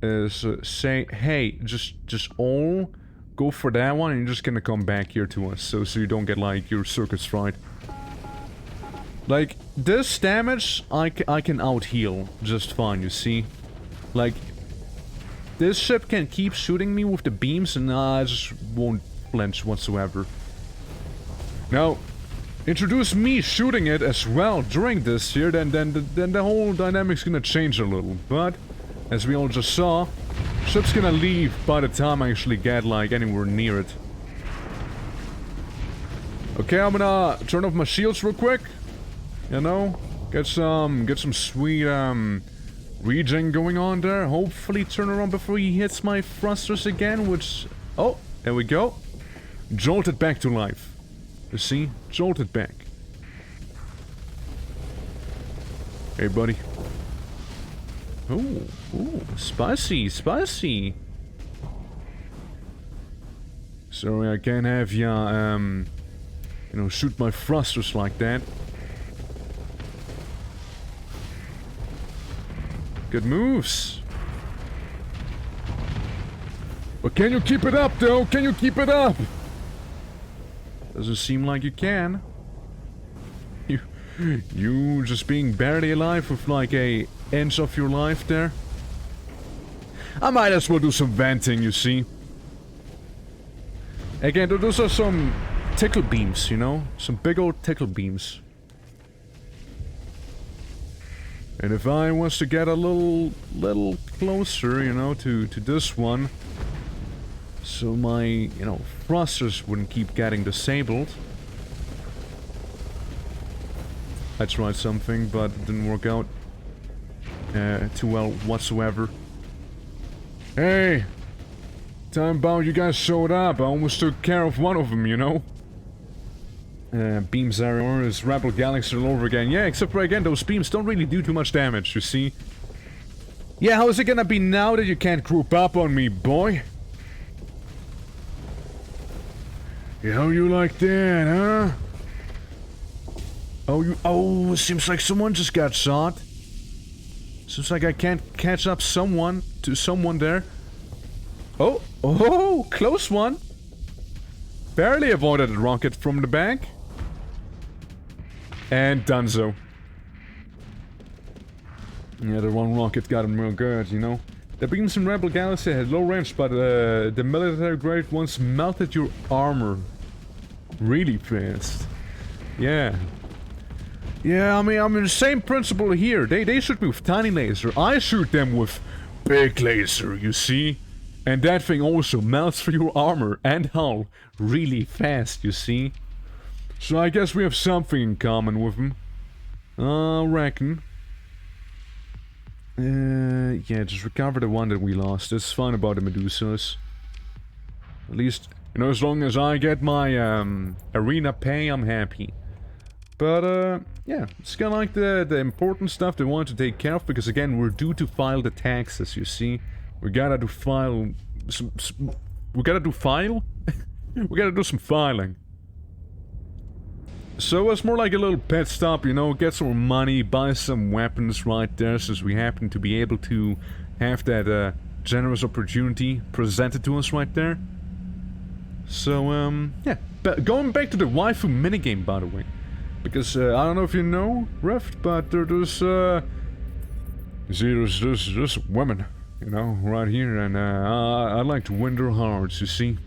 is say, hey, just all go for that one, and you're just gonna come back here to us, so you don't get like your circuits fried. Like this damage, I can out heal just fine. You see, like this ship can keep shooting me with the beams, and I just won't flinch whatsoever. Now, introduce me shooting it as well during this here, then the whole dynamic's gonna change a little. But as we all just saw, ship's gonna leave by the time I actually get like anywhere near it. Okay, I'm gonna turn off my shields real quick. You know, get some sweet regen going on there. Hopefully turn around before he hits my thrusters again, which oh, there we go. Jolted back to life. You see? Jolted back. Hey, buddy. Ooh, spicy. Sorry, I can't have ya, you know, shoot my thrusters like that. Good moves. But can you keep it up, though? Can you keep it up? Doesn't seem like you can. You just being barely alive with like a inch of your life there. I might as well do some venting, you see. Again, those are some tickle beams, you know? Some big old tickle beams. And if I was to get a little closer, you know, to this one, so my, you know, thrusters wouldn't keep getting disabled. I tried something, but it didn't work out. too well whatsoever. Hey! Time about you guys showed up. I almost took care of one of them, you know? Beams are is Rebel Galaxy all over again. Yeah, except for again, those beams don't really do too much damage, you see? Yeah, how is it gonna be now that you can't group up on me, boy? Yeah, how you like that, huh? Oh, seems like someone just got shot. Seems like I can't catch up someone there. Oh, close one. Barely avoided a rocket from the back. And donezo. Yeah, the one rocket got him real good, you know. The beams in Rebel Galaxy had low range, but the military grade ones melted your armor really fast. Yeah. Yeah, I mean the same principle here. They shoot me with tiny laser. I shoot them with big laser, you see? And that thing also melts through your armor and hull really fast, you see? So I guess we have something in common with them. I reckon. Yeah, just recover the one that we lost. That's fine about the Medusas. At least, you know, as long as I get my arena pay, I'm happy. But, yeah, it's kind of like the important stuff they want to take care of, because again, we're due to file the taxes, you see? We gotta do file... we gotta do file? We gotta do some filing. So it's more like a little pit stop, you know, get some money, buy some weapons right there, since we happen to be able to have that generous opportunity presented to us right there. So, yeah. Going back to the waifu minigame, by the way. Because, I don't know if you know, Rift, but there's women, you know, right here, and I like to win their hearts, you see.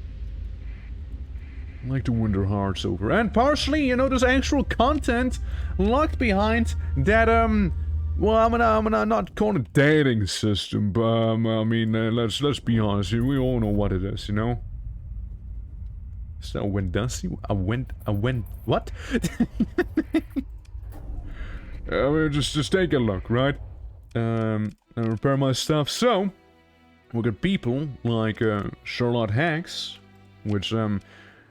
I like to win their hearts over. And partially, you know, there's actual content locked behind that, well, I'm gonna not call it dating system, but, I mean, let's be honest here, we all know what it is, you know? So, when Dusty, what? I mean, just take a look, right? And repair my stuff. So, we got people like, Charlotte Hacks, which,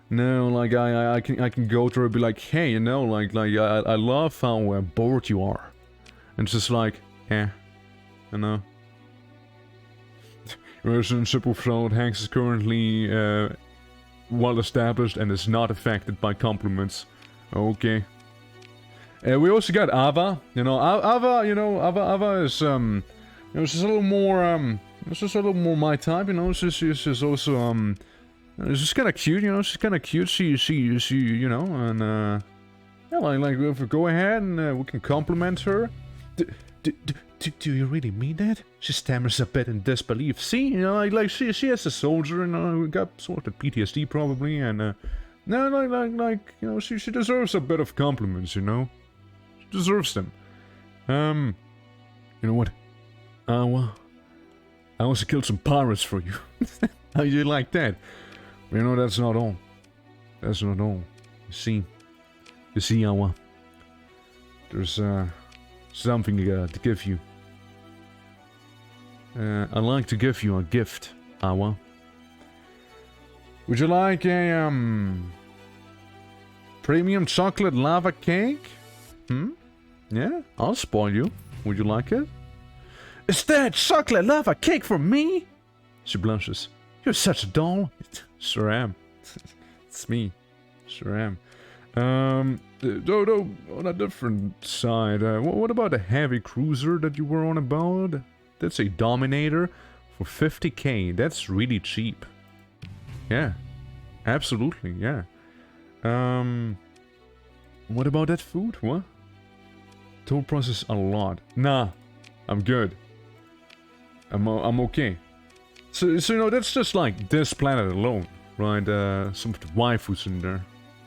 no, like, I can go to her and be like, hey, you know, like, I love how bored you are. And it's just like, you know. Relationship with Charlotte Hacks is currently, well established and is not affected by compliments. Okay. We also got Ava. You know, Ava is, you know, she's a little more, it's just a little more my type, you know, she's just also, it's just kind of cute, you know, she's kind of cute, she, you know, and, yeah, like, if we go ahead and we can compliment her. Do you really mean that? She stammers a bit in disbelief. See, you know, like she is a soldier, and we got sort of PTSD probably, and, no, like, you know, she deserves a bit of compliments, you know? She deserves them. You know what? I also killed some pirates for you. How do you like that? You know, that's not all. That's not all. You see, Awa. There's, something to give you. I'd like to give you a gift, Awa. Would you like a, premium chocolate lava cake? Yeah, I'll spoil you. Would you like it? Is that chocolate lava cake for me? She blushes. You're such a doll. Sure am. It's me. Sure am. Though, on a different side, what about the heavy cruiser that you were on about? That's a Dominator for 50k. That's really cheap. Yeah. Absolutely, yeah. What about that food? What? Toll process a lot. Nah, I'm good. I'm okay. So you know, that's just like this planet alone, right? Some of the waifus in there.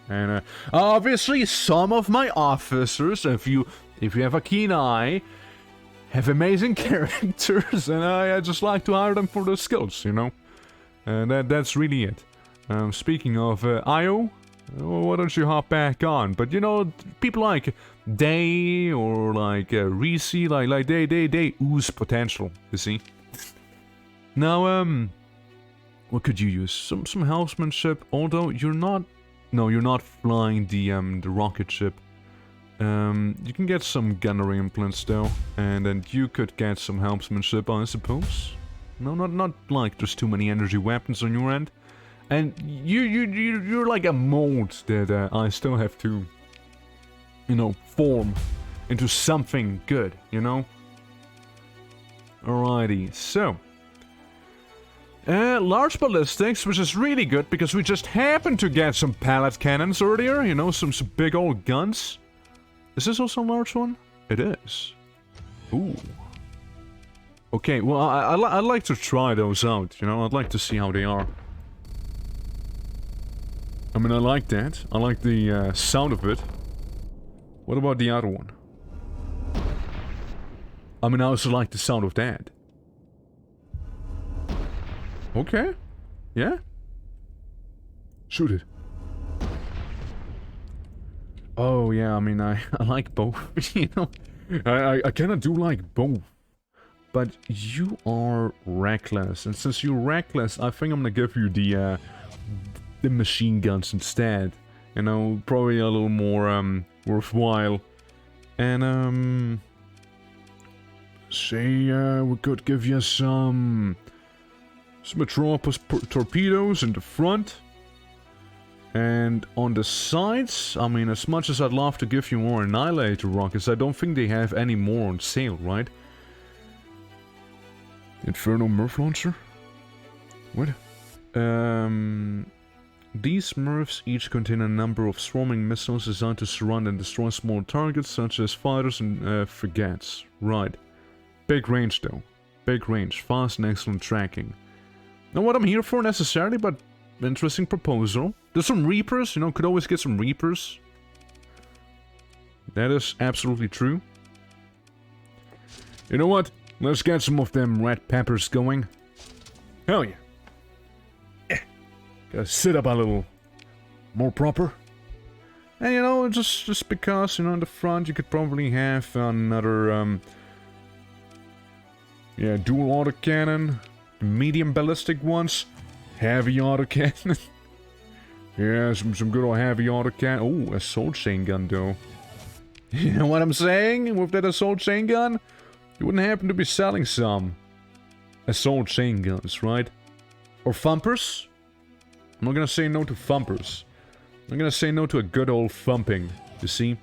And obviously some of my officers, if you have a keen eye, have amazing characters, and I just like to hire them for their skills, you know? And that's really it. Speaking of Io, why don't you hop back on? But you know, people like they or like Reese, like they ooze potential, you see. Now, what could you use? Some helmsmanship, although you're not flying the rocket ship. You can get some gunnery implants though, and then you could get some helmsmanship, I suppose. No, not like there's too many energy weapons on your end. And you're like a mold that I still have to, you know, form into something good, you know? Alrighty, so. Large ballistics, which is really good because we just happened to get some pallet cannons earlier, you know, some big old guns. Is this also a large one? It is. Ooh. Okay, well, I'd like to try those out, you know, I'd like to see how they are. I mean, I like that. I like the sound of it. What about the other one? I mean, I also like the sound of that. Okay. Yeah? Shoot it. Oh, yeah, I mean, I like both, you know? I kinda do like both. But you are reckless, and since you're reckless, I think I'm gonna give you the machine guns instead. You know, probably a little more, worthwhile. And, say, we could give you some Metropus torpedoes in the front. And on the sides, I mean, as much as I'd love to give you more Annihilator rockets, I don't think they have any more on sale, right? Inferno Murph Launcher? What? These Murphs each contain a number of swarming missiles designed to surround and destroy small targets such as fighters and frigates. Right. Big range though. Big range. Fast and excellent tracking. Not what I'm here for necessarily, but interesting proposal. There's some Reapers, you know, could always get some Reapers. That is absolutely true. You know what? Let's get some of them red peppers going. Hell yeah. Gotta sit up a little more proper. And you know, just because, you know, in the front you could probably have another, yeah, dual autocannon, medium ballistic ones, heavy autocannon. Yeah, some good old heavy autocannon. Oh, assault chain gun though. You know what I'm saying? With that assault chain gun, you wouldn't happen to be selling some assault chain guns, right? Or thumpers? I'm not gonna say no to thumpers. I'm gonna say no to a good old thumping, you see?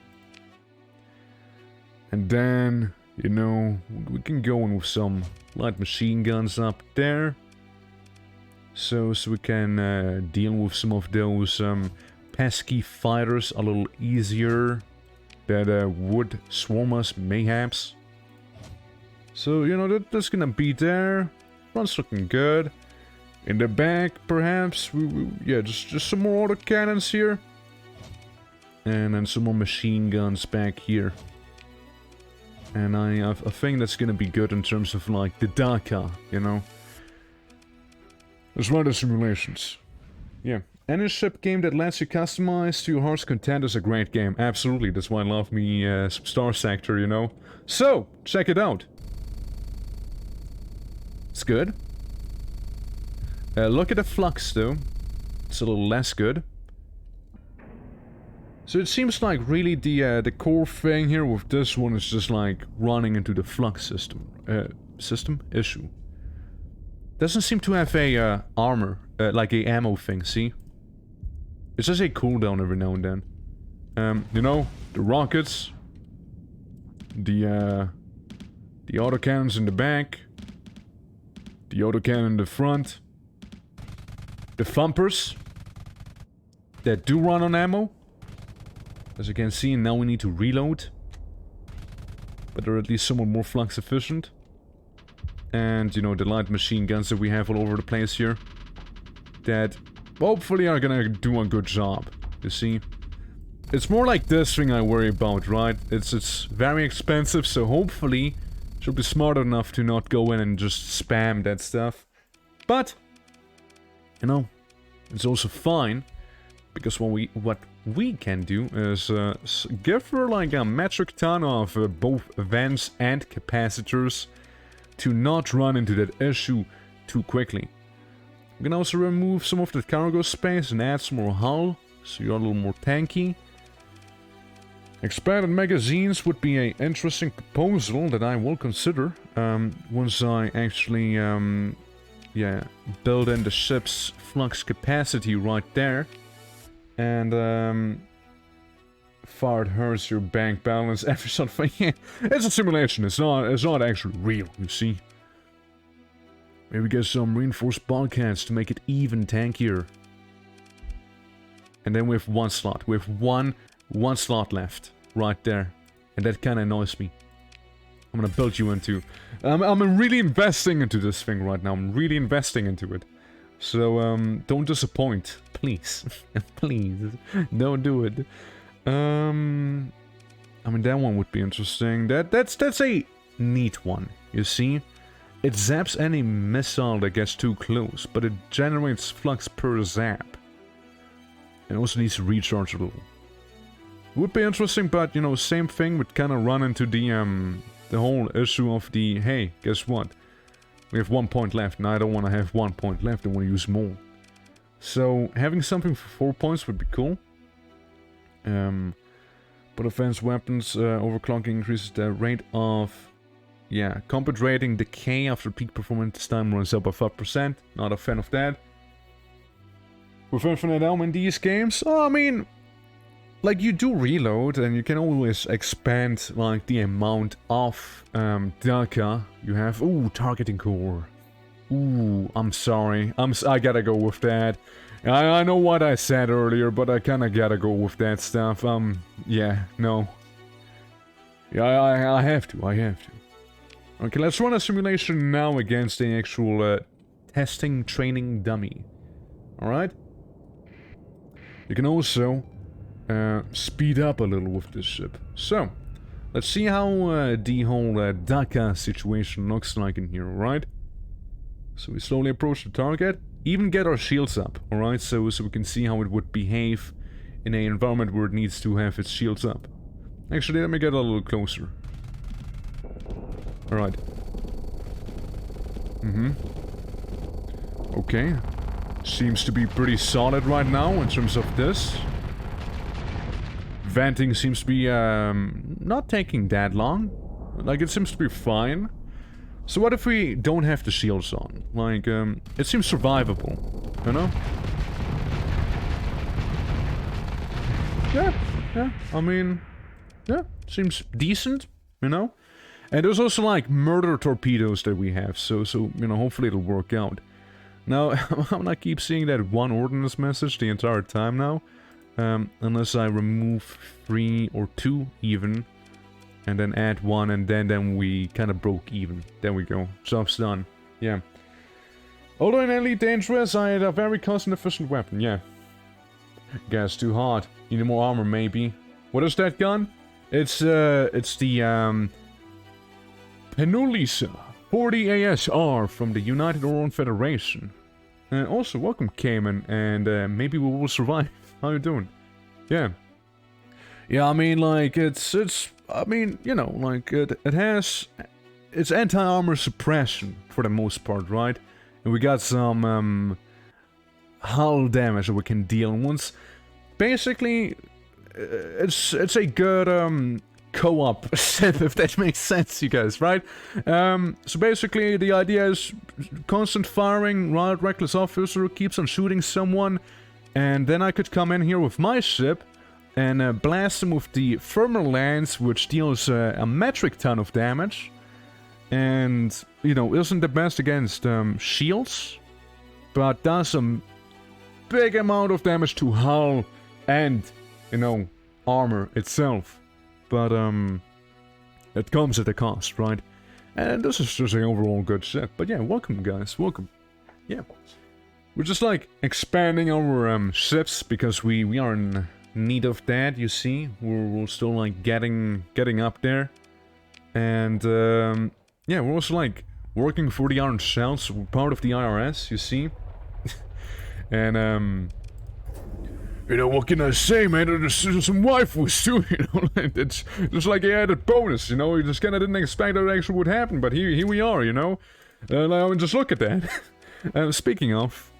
And then, you know, we can go in with some light machine guns up there. So we can deal with some of those pesky fighters a little easier that would swarm us mayhaps. So, you know, that's gonna be there. Front's looking good. In the back, perhaps, yeah, just some more autocannons here. And then some more machine guns back here. And I think that's gonna be good in terms of, like, the DACA, you know? As well as simulations. Yeah. Any ship game that lets you customize to your heart's content is a great game. Absolutely, that's why I love me some STARSECTOR, you know? So, check it out. It's good. Look at the flux though. It's a little less good. So it seems like really the core thing here with this one is just like running into the flux system. Issue. Doesn't seem to have a armor, like a ammo thing, see? It's just a cooldown every now and then. You know, the rockets. The autocannons in the back. The autocannon in the front. The thumpers that do run on ammo. As you can see, now we need to reload. But they're at least somewhat more flux efficient. And, you know, the light machine guns that we have all over the place here. That hopefully are gonna do a good job. You see? It's more like this thing I worry about, right? It's very expensive, so hopefully she'll be smart enough to not go in and just spam that stuff. But you know, it's also fine, Because what we can do is give her like a metric ton of both vents and capacitors to not run into that issue too quickly. We can also remove some of the cargo space and add some more hull, so you're a little more tanky. Expanded magazines would be an interesting proposal that I will consider once I actually build in the ship's flux capacity right there. And fart hurts your bank balance every sort of yeah, it's a simulation, it's not actually real, you see. Maybe get some reinforced bulkheads to make it even tankier. And then we have one slot. We have one slot left. Right there. And that kinda annoys me. I'm gonna build you into... I'm really investing into this thing right now. I'm really investing into it. So, don't disappoint. Please. Please. Don't do it. I mean, that one would be interesting. That's a neat one, you see? It zaps any missile that gets too close, but it generates flux per zap. It also needs to recharge a little. Would be interesting, but, you know, same thing would kind of run into the whole issue of the, hey, guess what? We have 1 point left, and I don't want to have 1 point left, I want to use more. So, having something for 4 points would be cool. But advanced weapons, overclocking increases the rate of, yeah, combat rating decay after peak performance time runs up by 5%. Not a fan of that. With infinite ammo in these games, oh, I mean, like, you do reload, and you can always expand, like, the amount of DACA you have. Ooh, targeting core. Ooh, I'm sorry. I gotta go with that. I know what I said earlier, but I kinda gotta go with that stuff. Yeah, no. Yeah, I have to. Okay, let's run a simulation now against the actual testing training dummy. Alright? You can also speed up a little with this ship. So, let's see how the whole DACA situation looks like in here, alright? So we slowly approach the target, even get our shields up, alright? So we can see how it would behave in an environment where it needs to have its shields up. Actually, let me get a little closer. Alright. Okay. Seems to be pretty solid right now in terms of this. Venting seems to be not taking that long. Like, it seems to be fine. So what if we don't have the shields on? Like, it seems survivable, you know? Yeah, I mean, yeah, seems decent, you know? And there's also, like, murder torpedoes that we have, so you know, hopefully it'll work out. Now, I'm gonna keep seeing that one ordnance message the entire time now. Unless I remove 3 or 2 even. And then add 1, and then we kind of broke even. There we go. Job's done. Yeah. Although inherently dangerous, I had a very cost-efficient weapon, yeah. Gas too hot. Need more armor, maybe. What is that gun? It's the, Penulisa 40 ASR from the United Oron Federation. Also, welcome, Cayman, and maybe we will survive. How you doing? Yeah. Yeah, I mean, like, it's, I mean, you know, like, it has, it's anti-armor suppression, for the most part, right? And we got some, hull damage that we can deal once. Basically, it's a good, co-op set, if that makes sense, you guys, right? So basically, the idea is constant firing, Riot Reckless Officer keeps on shooting someone, and then I could come in here with my ship, and blast them with the thermal lance, which deals a metric ton of damage. And, you know, isn't the best against shields, but does some big amount of damage to hull and, you know, armor itself. But, it comes at a cost, right? And this is just an overall good ship. But yeah, welcome, guys, welcome. Yeah. We're just, like, expanding our ships, because we are in need of that, you see. We're still, like, getting up there. And, yeah, we're also, like, working for the Orange Shells. We're part of the IRS, you see. And, You know, what can I say, man? There's some waifus too, you know? It's just like a added bonus, you know? You just kinda didn't expect that actually would happen, but here we are, you know? Now just look at that. Speaking of,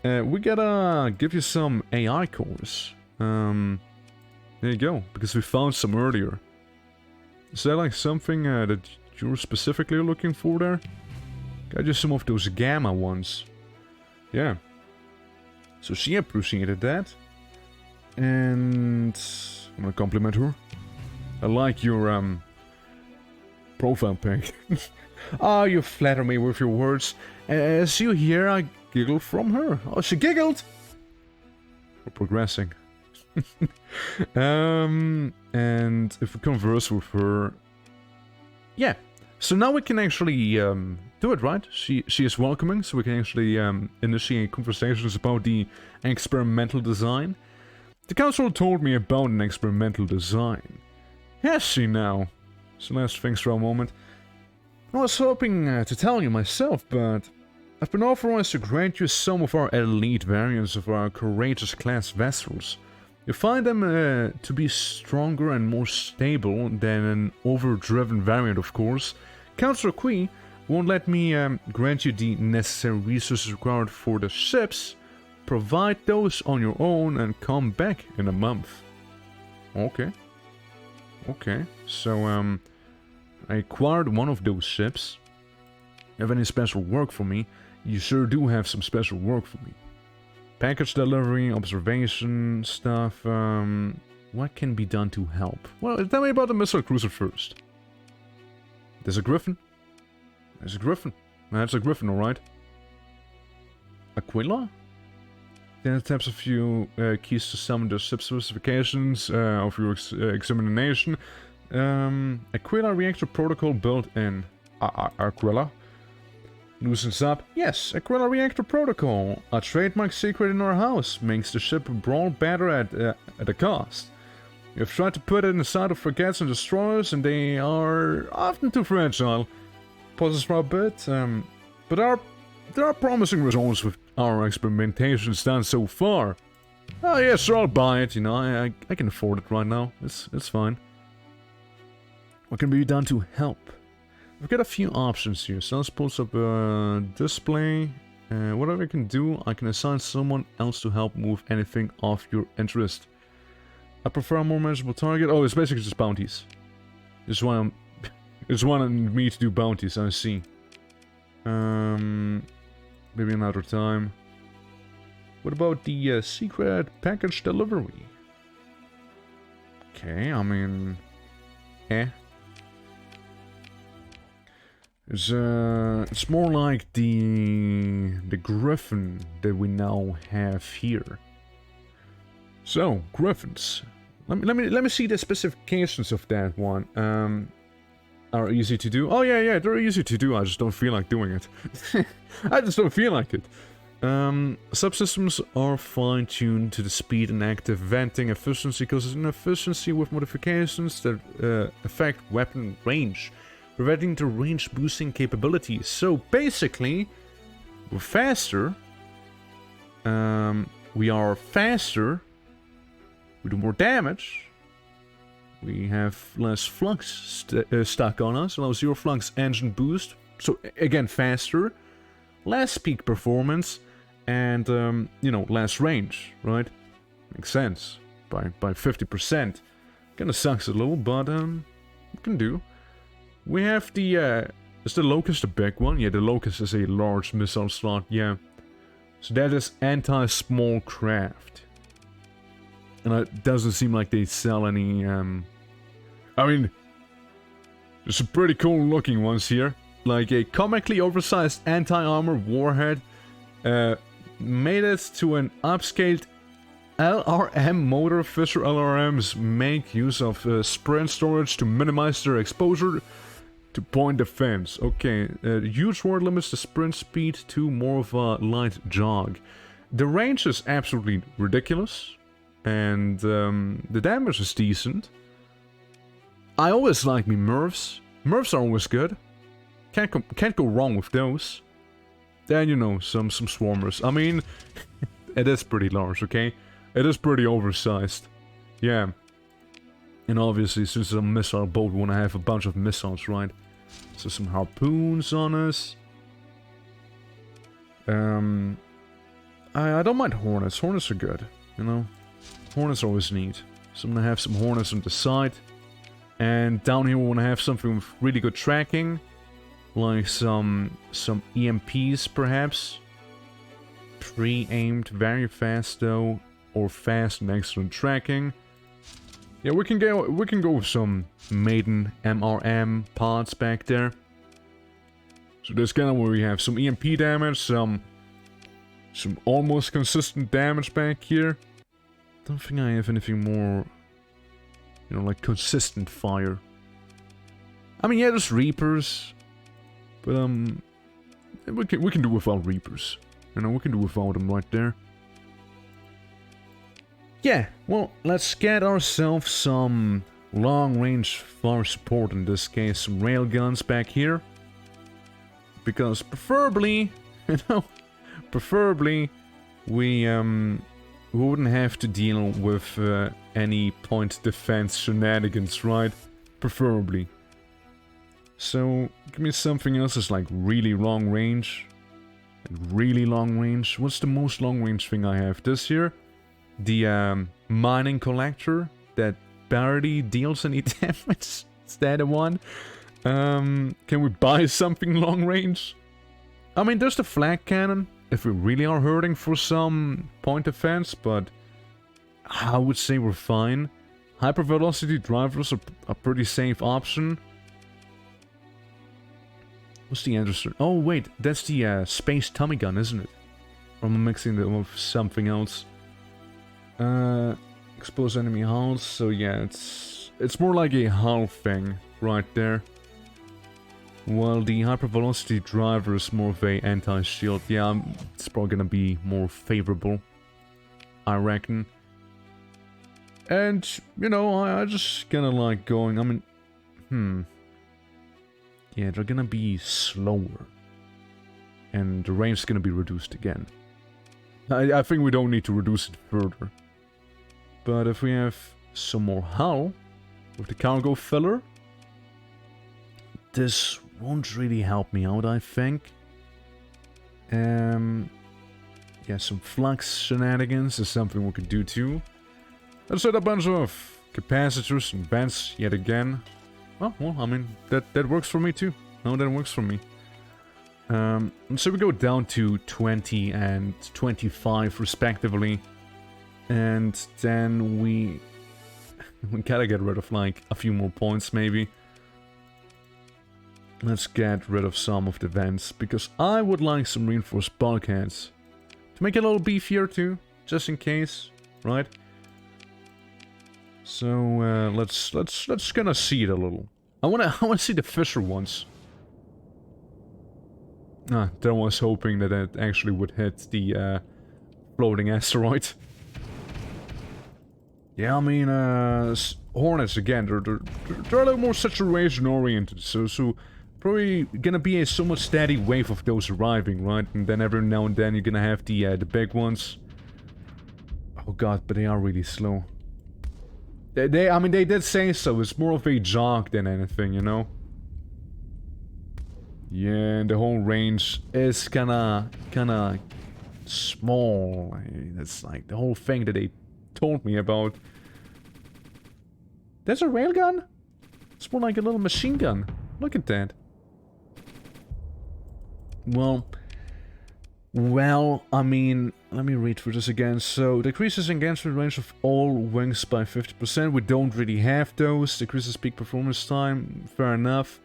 we gotta give you some AI cores. There you go, because we found some earlier. Is that like something that you're specifically looking for there? Got you some of those gamma ones. Yeah. So she appreciated that. And I'm gonna compliment her. I like your profile pic. Oh, you flatter me with your words. As you hear, I giggle from her. Oh, she giggled! We're progressing. And if we converse with her... Yeah. So now we can actually do it, right? She is welcoming, so we can actually initiate conversations about the experimental design. The council told me about an experimental design. Has she now? Celeste thinks for a moment. I was hoping to tell you myself, but I've been authorized to grant you some of our elite variants of our courageous class vessels. You find them to be stronger and more stable than an overdriven variant, of course. Councillor Qui won't let me grant you the necessary resources required for the ships. Provide those on your own and come back in a month. Okay. Okay, so I acquired one of those ships. Have any special work for me? You sure do have some special work for me. Package delivery, observation, stuff. What can be done to help? Well, tell me about the missile cruiser first. There's a Griffin. There's a Griffin. That's a Griffin, alright. Aquila? Then it taps a few keys to summon the ship specifications of your examination. Aquila reactor protocol built in. Aquila? Loosens up. Yes, Aquila reactor protocol. A trademark secret in our house. Makes the ship brawl better at a cost. You've tried to put it inside of frigates and destroyers, and they are often too fragile. Pauses for a bit, but there are promising results with our experimentations done so far. Oh yes, sure, I'll buy it, you know, I can afford it right now. It's fine. What can be done to help? We've got a few options here. So let's post up a display. Whatever I can do, I can assign someone else to help move anything of your interest. I prefer a more manageable target. Oh, it's basically just bounties. It's wanting me to do bounties, I see. Maybe another time. What about the secret package delivery? Okay, I mean... It's more like the Griffin that we now have here. So, Griffins. Let me see the specifications of that one. Are easy to do. Oh yeah, they're easy to do. I just don't feel like doing it. I just don't feel like it. Subsystems are fine-tuned to the speed and active venting efficiency, because it's an efficiency with modifications that affect weapon range, providing the range boosting capabilities. So basically, we're faster. We are faster. We do more damage. We have less flux stuck on us. Allows 0 flux engine boost. So again, faster. Less peak performance. And, you know, less range, right? Makes sense. By 50%. Kinda sucks a little, but, it can do. We have the, is the Locust a big one? Yeah, the Locust is a large missile slot, yeah. So that is anti-small craft. And it doesn't seem like they sell any, I mean, there's some pretty cool looking ones here. Like a comically oversized anti-armor warhead, made it to an upscaled LRM motor. Fisher LRMs make use of sprint storage to minimize their exposure to point defense. Okay, huge word limits the sprint speed to more of a light jog. The range is absolutely ridiculous. And the damage is decent. I always like me Mervs. Mervs are always good. Can't go wrong with those. Then, you know, some swarmers. I mean, it is pretty large, okay? It is pretty oversized. Yeah. And obviously, since it's a missile boat, we want to have a bunch of missiles, right? So some harpoons on us. I don't mind Hornets. Hornets are good, you know? Hornets are always neat. So I'm gonna have some Hornets on the side. And down here we want to have something with really good tracking. Like some EMPs, perhaps. Pre-aimed, very fast though. Or fast and excellent tracking. Yeah, we can go with some maiden MRM pods back there. So that's kind of where we have some EMP damage, some almost consistent damage back here. Don't think I have anything more, you know, like consistent fire. I mean, yeah, there's Reapers, but we can do without Reapers. You know, we can do without them right there. Yeah, well, let's get ourselves some long-range fire support, in this case, some railguns back here. Because preferably, you know, preferably we wouldn't have to deal with any point defense shenanigans, right? Preferably. So, give me something else that's like really long range. Really long range. What's the most long range thing I have? This here? The mining collector that barely deals any damage. Is that the one? Can we buy something long range? I mean, there's the flag cannon, if we really are hurting for some point defense, but I would say we're fine. Hypervelocity drivers are a pretty safe option. What's the answer? Oh wait, that's the space Tommy gun, isn't it? Or am I mixing it with something else? Expose enemy hulls, so yeah, it's more like a hull thing right there. While the hypervelocity driver is more of a anti-shield. Yeah, it's probably gonna be more favorable, I reckon. And, you know, I just kinda like going, I mean, yeah, they're gonna be slower. And the range is gonna be reduced again. I think we don't need to reduce it further. But if we have some more hull with the cargo filler, this won't really help me out, I think. Yeah, some flux shenanigans is something we could do too. Let's set a bunch of capacitors and vents yet again. Oh, well, I mean, that works for me too. No, that works for me. So we go down to 20 and 25 respectively. And then we gotta get rid of like a few more points maybe. Let's get rid of some of the vents, because I would like some reinforced bulkheads. To make it a little beefier too, just in case, right? So let's gonna see it a little. I wanna see the Fisher ones. Ah, I was hoping that it actually would hit the floating asteroid. Yeah, I mean, Hornets again, they're a little more situation oriented, so probably gonna be a somewhat steady wave of those arriving, right? And then every now and then you're gonna have the big ones. Oh god, but they are really slow. I mean, they did say so. It's more of a jog than anything, you know? Yeah, and the whole range is kinda small. That's like the whole thing that they told me about. There's a railgun? It's more like a little machine gun. Look at that. Well, I mean, let me read through this again. So, decreases engagement range of all wings by 50%. We don't really have those. Decreases peak performance time. Fair enough.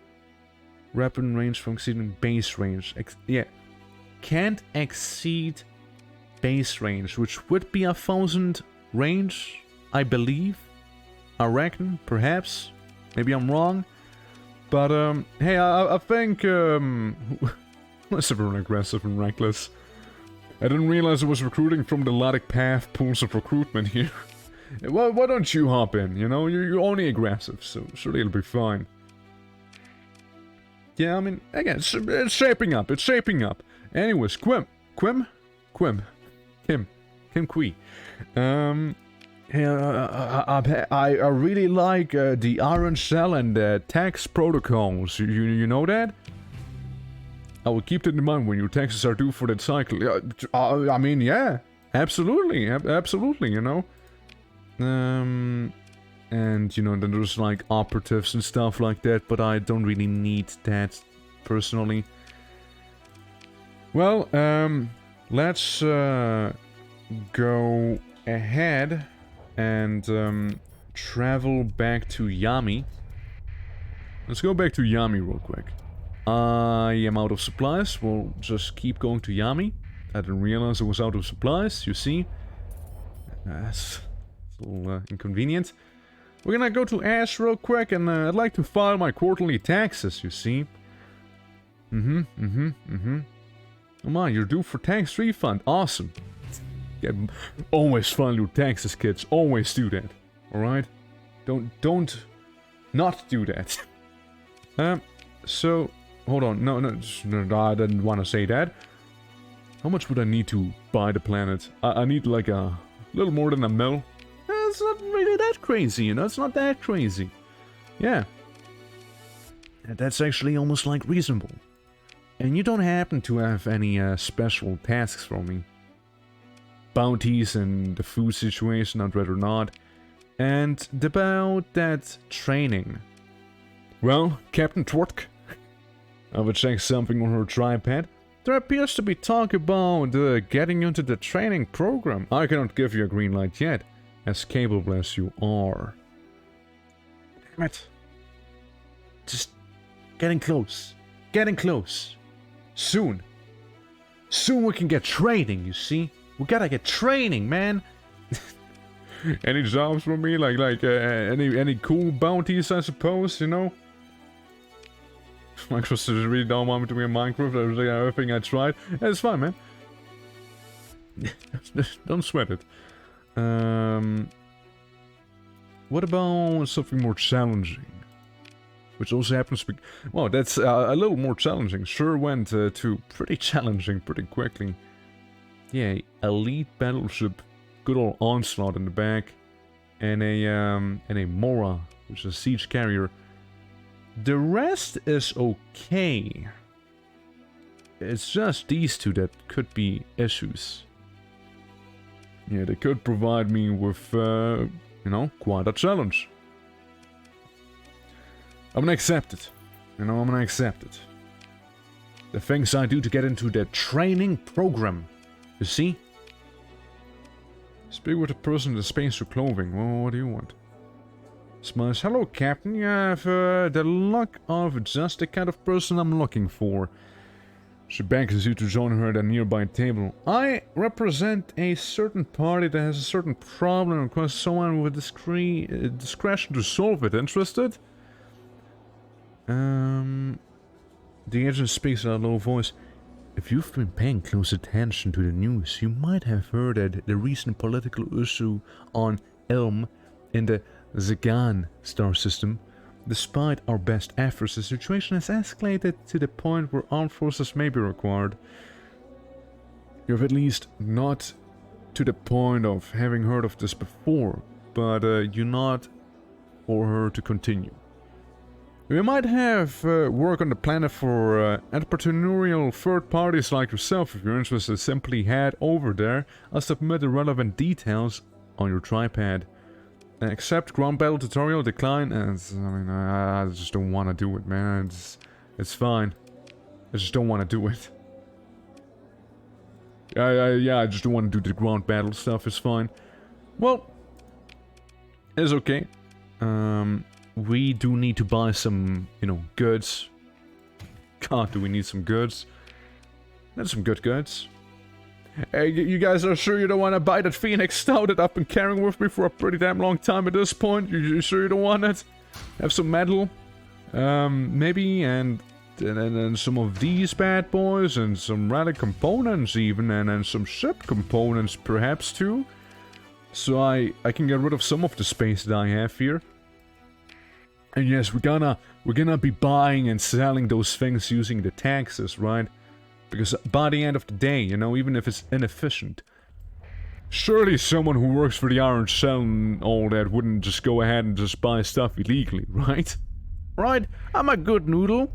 Weapon range from exceeding base range. Yeah. Can't exceed base range, which would be 1,000 range, I believe. I reckon, perhaps. Maybe I'm wrong. But, hey, I think, let's everyone aggressive and reckless. I didn't realize it was recruiting from the Lodic Path pools of recruitment here. Well, why don't you hop in, you know? You're only aggressive, so surely it'll be fine. Yeah, I mean, again, it's shaping up, it's shaping up. Anyways, Kim. Kim Kui. Yeah, I really like the Iron Shell and the tax protocols. You know that? I will keep that in mind when your taxes are due for that cycle. I mean, yeah, absolutely, absolutely, you know. And, you know, then there's like operatives and stuff like that, but I don't really need that, personally. Well, let's go ahead and travel back to Yami. Let's go back to Yami real quick. I am out of supplies. We'll just keep going to Yami. I didn't realize I was out of supplies, you see. That's a little inconvenient. We're gonna go to Ash real quick, and I'd like to file my quarterly taxes, you see. Oh my, you're due for tax refund. Awesome. Yeah, always file your taxes, kids. Always do that. Alright? Don't not do that. So, hold on. No, I didn't want to say that. How much would I need to buy the planet? I need like a little more than a mil. It's not really that crazy, you know? It's not that crazy. Yeah. That's actually almost like reasonable. And you don't happen to have any special tasks for me. Bounties and the food situation, I'd rather not. And about that training. Well, Captain Twerk, I would check something on her tripod. There appears to be talk about getting into the training program. I cannot give you a green light yet, as capable as you are. Damn it. Just getting close. Getting close. Soon. Soon we can get training, you see? We gotta get training, man. Any jobs for me? Like any cool bounties, I suppose, you know? Microsoft really don't want me to be in Minecraft. That was like everything I tried. Yeah, it's fine, man. Don't sweat it. What about something more challenging? Which also happens to be... Well, that's a little more challenging. Sure went to pretty challenging pretty quickly. Yeah, elite battleship, good old Onslaught in the back, and a Mora, which is a siege carrier. The rest is okay. It's just these two that could be issues. Yeah, they could provide me with, you know, quite a challenge. I'm gonna accept it. You know, I'm gonna accept it. The things I do to get into the training program. You see? Speak with the person in the spacesuit clothing. Well, what do you want? Smiles. Hello, Captain. You have the luck of just the kind of person I'm looking for. She beckons you to join her at a nearby table. I represent a certain party that has a certain problem and requires someone with discretion to solve it. Interested? The agent speaks in a low voice. If you've been paying close attention to the news, you might have heard that the recent political issue on Elm in the Zagan star system. Despite our best efforts, the situation has escalated to the point where armed forces may be required. You've at least not to the point of having heard of this before, but you nod for her to continue. We might have work on the planet for entrepreneurial third parties like yourself. If you're interested, simply head over there. I'll submit the relevant details on your tripod. Accept ground battle tutorial, decline, and I just don't want to do it, man. It's fine. I just don't want to do it. Yeah, I just don't want to do the ground battle stuff. It's fine. Well, it's okay. We do need to buy some, you know, goods. God, do we need some goods? That's some good goods. Hey, you guys are sure you don't want to buy that Phoenix Stout that I've been carrying with me for a pretty damn long time at this point? You sure you don't want it? Have some metal? Maybe, and some of these bad boys, and some relic components even, and then some ship components perhaps too. So I can get rid of some of the space that I have here. And yes, we're gonna be buying and selling those things using the taxes, right? Because by the end of the day, you know, even if it's inefficient, Surely someone who works for the Iron Cell and all that wouldn't just go ahead and just buy stuff illegally, right? Right? I'm a good noodle.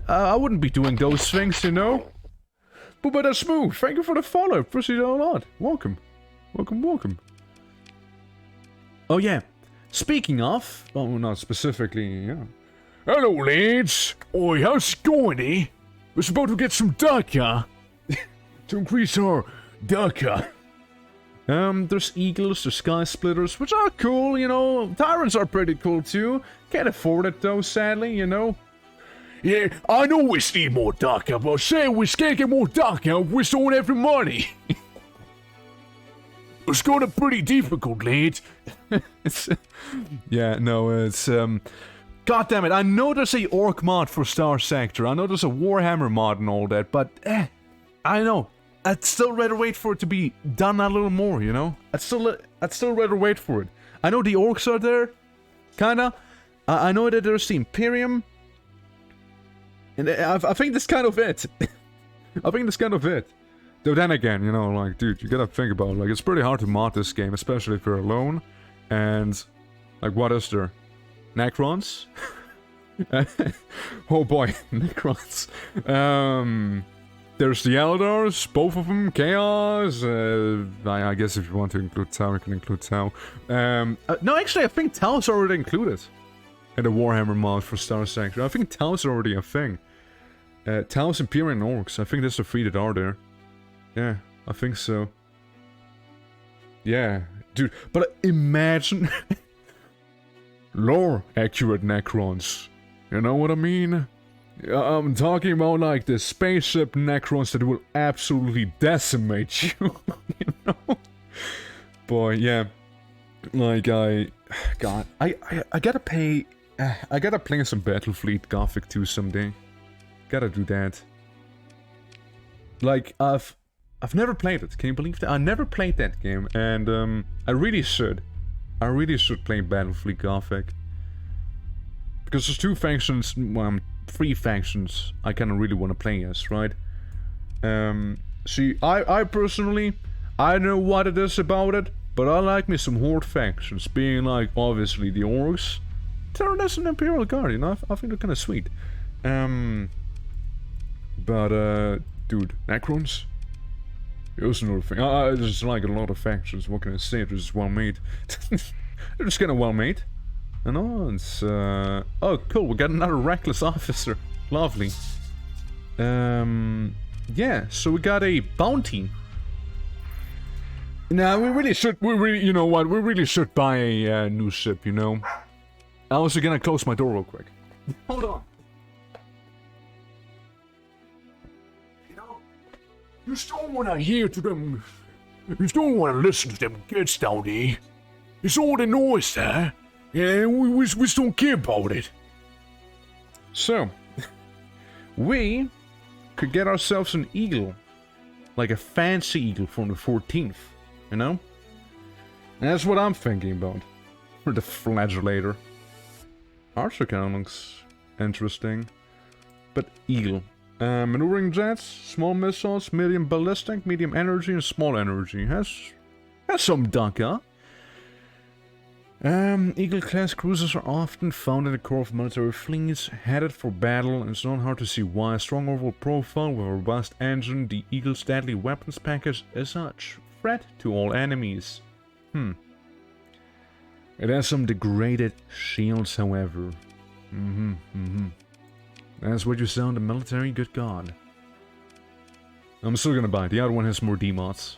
I wouldn't be doing those things, you know? But that's smooth. Thank you for the follow. Appreciate it a lot. Welcome. Welcome, welcome. Oh yeah. Speaking of... Oh, not specifically, yeah. Hello, lads. Oi, how's it going, eh? We're supposed to get some daka. To increase our daka. There's eagles, there's sky splitters, which are cool, you know. Tyrants are pretty cool too. Can't afford it though, sadly, you know. Yeah, I know we need more daka, but say we can't get more daka, we don't have the money. It's gonna pretty difficult, lad. Yeah, no, it's God damn it! I know there's a orc mod for STARSECTOR. I know there's a Warhammer mod and all that, but I know. I'd still rather wait for it to be done a little more, you know? I'd still rather wait for it. I know the orcs are there, kinda. I know that there's the Imperium. And I think that's kind of it. I think that's kind of it. Though then again, you know, like, dude, you gotta think about it. Like, it's pretty hard to mod this game, especially if you're alone. And, like, what is there? Necrons? Oh boy, Necrons. There's the Eldars, both of them, Chaos, I guess if you want to include Tau, you can include Tau. No, actually, I think Tau's already included in the Warhammer mod for STARSECTOR. I think Tau's already a thing. Tau's, Imperium, and Orcs, I think that's the three that are there. Yeah, I think so. Yeah, dude, but imagine... lore-accurate Necrons. You know what I mean? I'm talking about like the spaceship Necrons that will absolutely decimate you, you know? Boy, yeah. Like, God, I gotta pay... I gotta play some Battlefleet Gothic 2 someday. Gotta do that. Like, I've never played it, can you believe that? I never played that game, and I really should. I really should play Battlefleet Gothic. Because there's two factions, well, three factions I kind of really want to play as, right? See, I personally, I know what it is about it, but I like me some Horde factions, being like, obviously, the Orcs. Terrorists and Imperial Guard, you know, I think they're kind of sweet. But, dude, Necrons? Here's another thing. There's like a lot of factions, what can I say? They're just well made. They're just kind of well made. I know, it's, oh, cool, we got another Reckless Officer. Lovely. Yeah, so we got a bounty. Now, we really, you know what, we really should buy a new ship, you know? I was gonna close my door real quick. Hold on. You know, you don't wanna hear to them, you don't wanna listen to them kids down there. It's all the noise there. Yeah, we don't care about it. So, we could get ourselves an eagle. Like a fancy eagle from the 14th, you know? And that's what I'm thinking about. For the flagellator. Archer kind of looks interesting. But eagle. Maneuvering jets, small missiles, medium ballistic, medium energy, and small energy. Has some daka. Eagle-class cruisers are often found in the core of military fleets, headed for battle, and it's not hard to see why. A strong overall profile with a robust engine, the Eagle's deadly weapons package is such threat to all enemies. It has some degraded shields, however. That's what you saw in the military, good god. I'm still gonna buy it. The other one has more demods.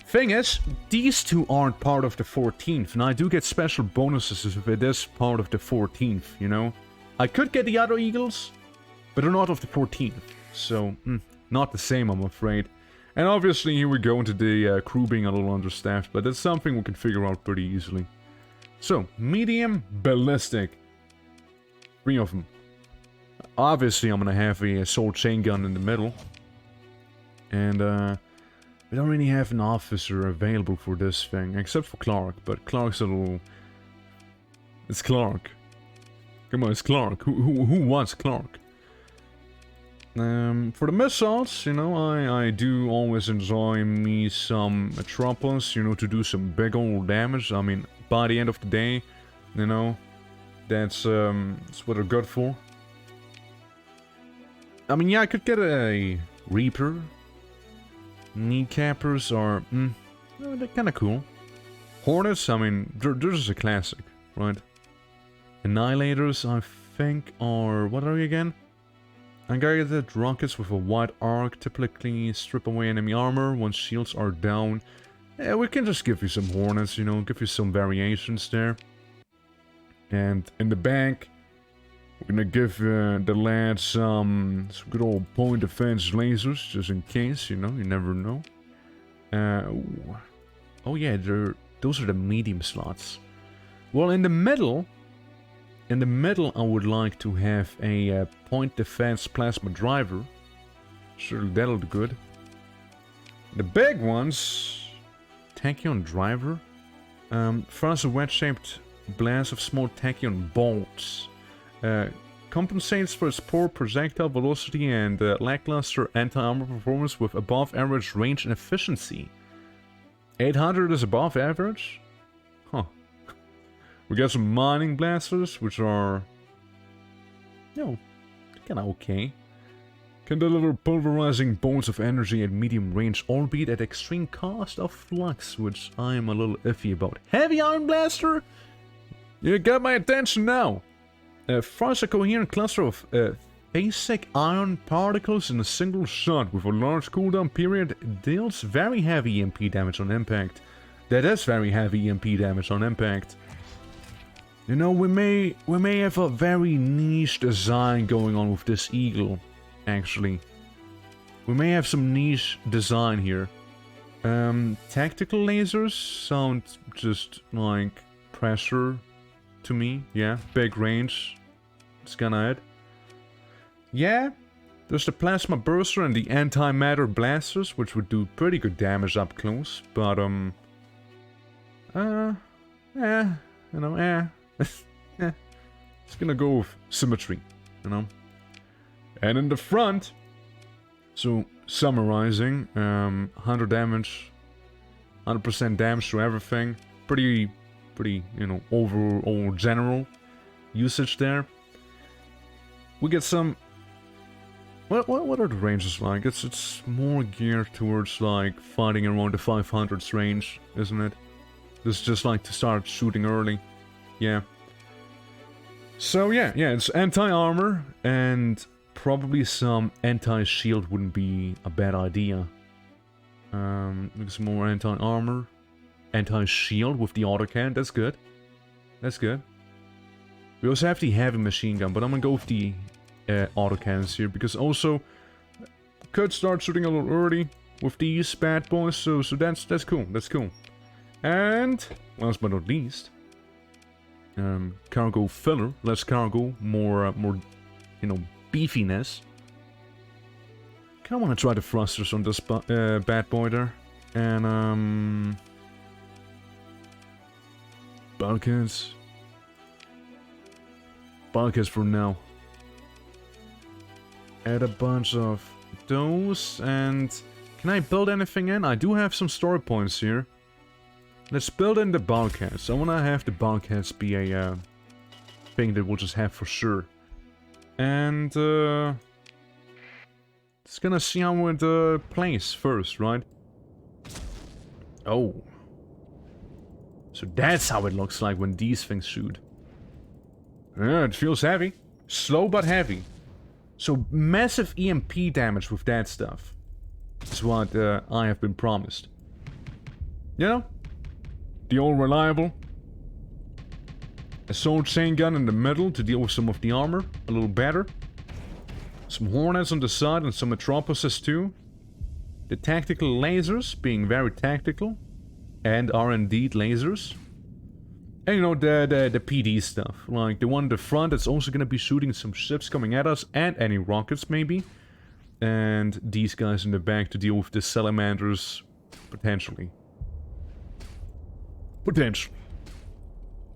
Thing is, these two aren't part of the 14th, and I do get special bonuses if it is part of the 14th, you know? I could get the other Eagles, but they're not of the 14th, so, not the same, I'm afraid. And obviously, here we go into the crew being a little understaffed, but that's something we can figure out pretty easily. So, medium ballistic. 3 of them. Obviously, I'm gonna have a assault chain gun in the middle. And, we don't really have an officer available for this thing, except for Clark, but Clark's a little... It's Clark. Come on, it's Clark. Who wants Clark? For the missiles, you know, I do always enjoy me some Metropolis, you know, to do some big old damage. I mean, by the end of the day, you know, that's what they're good for. I mean, yeah, I could get a Reaper. Kneecappers are, they're kind of cool. Hornets, I mean, they're just a classic, right? Annihilators, I think, are, what are you again? Unguided rockets with a wide arc typically strip away enemy armor once shields are down. Yeah, we can just give you some Hornets, you know, give you some variations there. And in the bank, we're gonna give the lads some good old point defense lasers, just in case, you know, you never know. Oh yeah, those are the medium slots. Well, in the middle, I would like to have a point defense plasma driver. Sure, that'll do good. The big ones, tachyon driver. Fires a wedge-shaped blast of small tachyon bolts. Compensates for its poor projectile velocity and lackluster anti-armor performance with above-average range and efficiency. 800 is above average? Huh. We got some mining blasters, which are, you know, kinda okay. Can deliver pulverizing bolts of energy at medium range, albeit at extreme cost of flux, which I am a little iffy about. Heavy iron blaster? You got my attention now. Fires a coherent cluster of basic iron particles in a single shot with a large cooldown period. Deals very heavy EMP damage on impact. That is very heavy EMP damage on impact. You know, we may have a very niche design going on with this eagle, actually. We may have some niche design here. Tactical lasers sound just like pressure to me. Yeah, big range. It's kinda it. Yeah, there's the plasma burster and the antimatter blasters, which would do pretty good damage up close, but you know, it's gonna go with symmetry, you know. And in the front, so summarizing, 100 damage, 100% damage to everything, pretty, you know, overall general usage there. We get some. What are the ranges like? It's more geared towards like fighting around the 500s range, isn't it? It's just like to start shooting early. Yeah. So yeah, it's anti-armor and probably some anti-shield wouldn't be a bad idea. Some more anti-armor, anti-shield with the autocannon. That's good. That's good. We also have the heavy machine gun, but I'm gonna go with the autocannons here because also could start shooting a little early with these bad boys. So that's cool. That's cool. And last but not least, cargo filler, less cargo, more you know, beefiness. Kinda wanna try the thrusters on this bad boy there. And bulkheads. Bulkheads for now. Add a bunch of those, and can I build anything in? I do have some story points here. Let's build in the bulkheads. I wanna have the bulkheads be a thing that we'll just have for sure. And it's gonna see how it plays first, right? Oh. So that's how it looks like when these things shoot. Yeah, it feels heavy. Slow but heavy. So massive EMP damage with that stuff. Is what I have been promised. You know? The old reliable. Assault chain gun in the middle to deal with some of the armor a little better. Some Hornets on the side and some Metropolises too. The tactical lasers being very tactical. And are indeed lasers. And you know, the PD stuff. Like the one in the front that's also gonna be shooting some ships coming at us. And any rockets maybe. And these guys in the back to deal with the salamanders. Potentially. Potentially.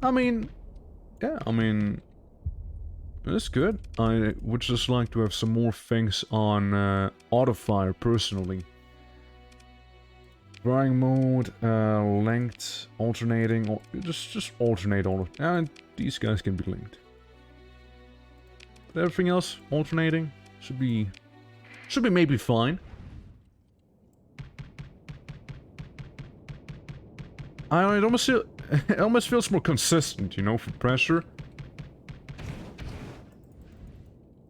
I mean... Yeah, I mean... That's good. I would just like to have some more things on auto-fire, personally. Drying mode, length, alternating, or just alternate all of it. And these guys can be linked. But everything else, alternating, should be maybe fine. It almost feels more consistent, you know, for pressure.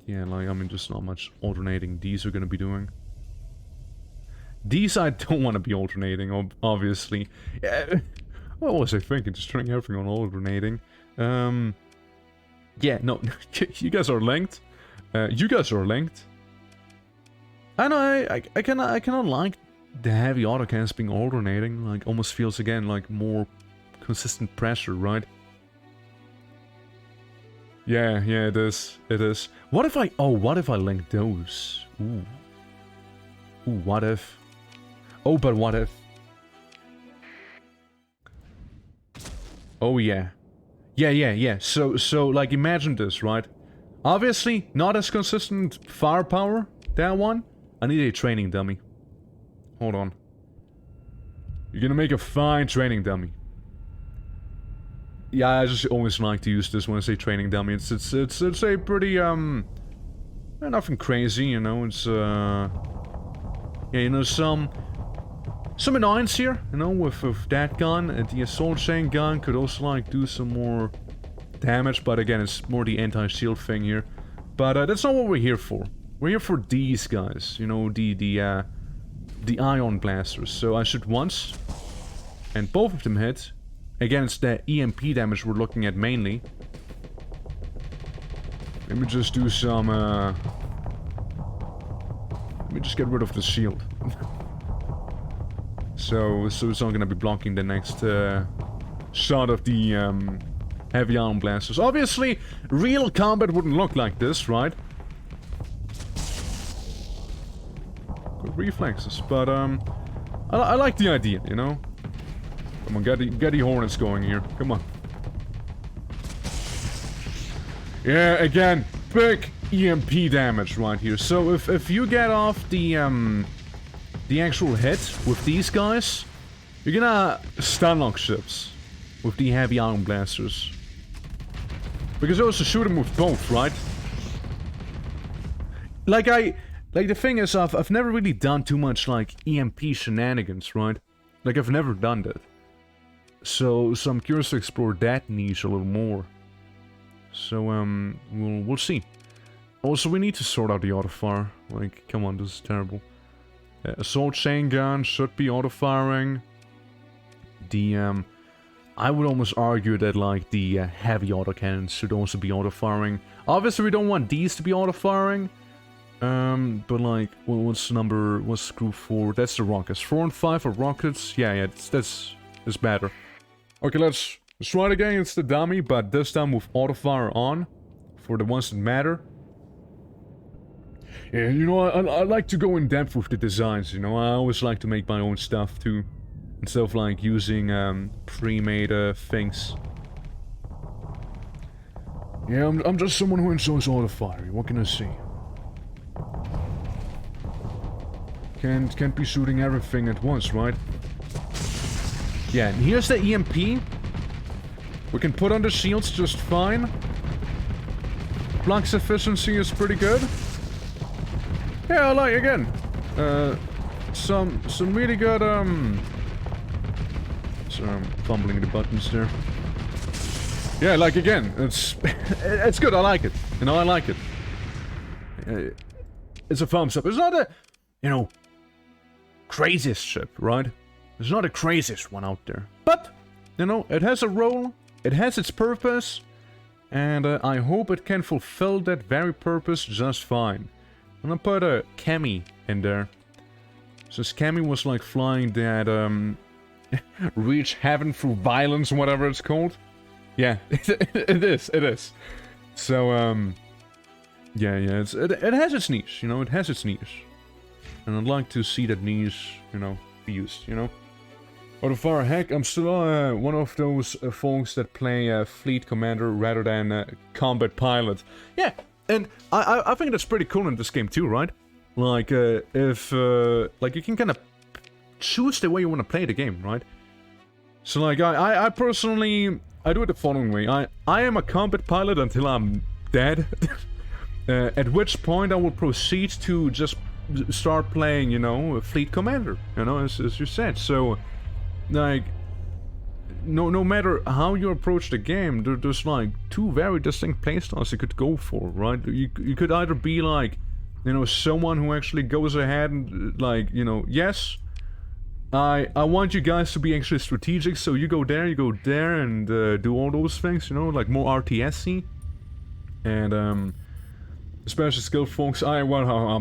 Yeah, like, I mean, just not much alternating these are gonna be doing. These I don't want to be alternating, obviously. Yeah, what was I thinking? Just turning everything on alternating. Yeah, no, you guys are linked. You guys are linked. I know, I cannot like the heavy autocast being alternating. Like, almost feels again like more consistent pressure, right? Yeah, it is. It is. What if I link those? Ooh, what if? Oh, but what if? Oh, yeah. Yeah. So, like, imagine this, right? Obviously, not as consistent firepower, that one. I need a training dummy. Hold on. You're gonna make a fine training dummy. Yeah, I just always like to use this when I say training dummy. It's a pretty, nothing crazy, you know, it's, yeah, you know, some annoyance here, you know, with that gun, and the assault chain gun could also, like, do some more damage, but again, it's more the anti-shield thing here. But, that's not what we're here for. We're here for these guys, you know, the ion blasters. So I shoot once, and both of them hit. Again, it's the EMP damage we're looking at mainly. Let me just do some, let me just get rid of the shield. so it's not gonna be blocking the next, shot of the, heavy ion blasters. Obviously, real combat wouldn't look like this, right? Good reflexes, but, I like the idea, you know? Come on, get the hornets going here. Come on. Yeah, again, big EMP damage right here. So if you get off the actual hit with these guys, you're gonna stun lock ships with the heavy ion blasters. Because you also shoot them with both, right? Like the thing is, I've never really done too much like EMP shenanigans, right? Like I've never done that. So I'm curious to explore that niche a little more. So, we'll see. Also, we need to sort out the auto-fire. Like, come on, this is terrible. Assault chain gun should be auto-firing. The, I would almost argue that, like, the heavy autocannons should also be auto-firing. Obviously, we don't want these to be auto-firing. But, like, what's group 4? That's the rockets. 4 and 5 are rockets. Yeah, that's better. Okay, let's try it again. It's the dummy, but this time with auto-fire on. For the ones that matter. Yeah, you know, I like to go in depth with the designs, you know. I always like to make my own stuff, too. Instead of, like, using, pre-made, things. Yeah, I'm just someone who enjoys auto-fire. What can I say? Can't be shooting everything at once, right? Yeah, and here's the EMP. We can put on the shields just fine. Flux efficiency is pretty good. Yeah, I like, again, some really good, so I'm fumbling the buttons there. Yeah, like, again, it's good, I like it. You know, I like it. It's a thumbs up. It's not a, you know, craziest ship, right? It's not the craziest one out there. But, you know, it has a role, it has its purpose, and I hope it can fulfill that very purpose just fine. I'm gonna put a Cammy in there. Since Cammy was like flying that, reach heaven through violence, whatever it's called. Yeah, it is. So, yeah, it has its niche, you know, it has its niche. And I'd like to see that niche, you know, be used, you know? Or the far heck, I'm still one of those folks that play Fleet Commander rather than Combat Pilot. Yeah, and I think that's pretty cool in this game too, right? Like, if, like, you can kind of choose the way you want to play the game, right? So, like, I personally, I do it the following way. I am a Combat Pilot until I'm dead. At which point I will proceed to just start playing, you know, Fleet Commander, you know, as you said. So, like, no matter how you approach the game, there's like two very distinct playstyles you could go for, right? You could either be like, you know, someone who actually goes ahead and like, you know, yes, I want you guys to be actually strategic, so you go there, and do all those things, you know, like more RTS-y. And especially skilled folks, I'm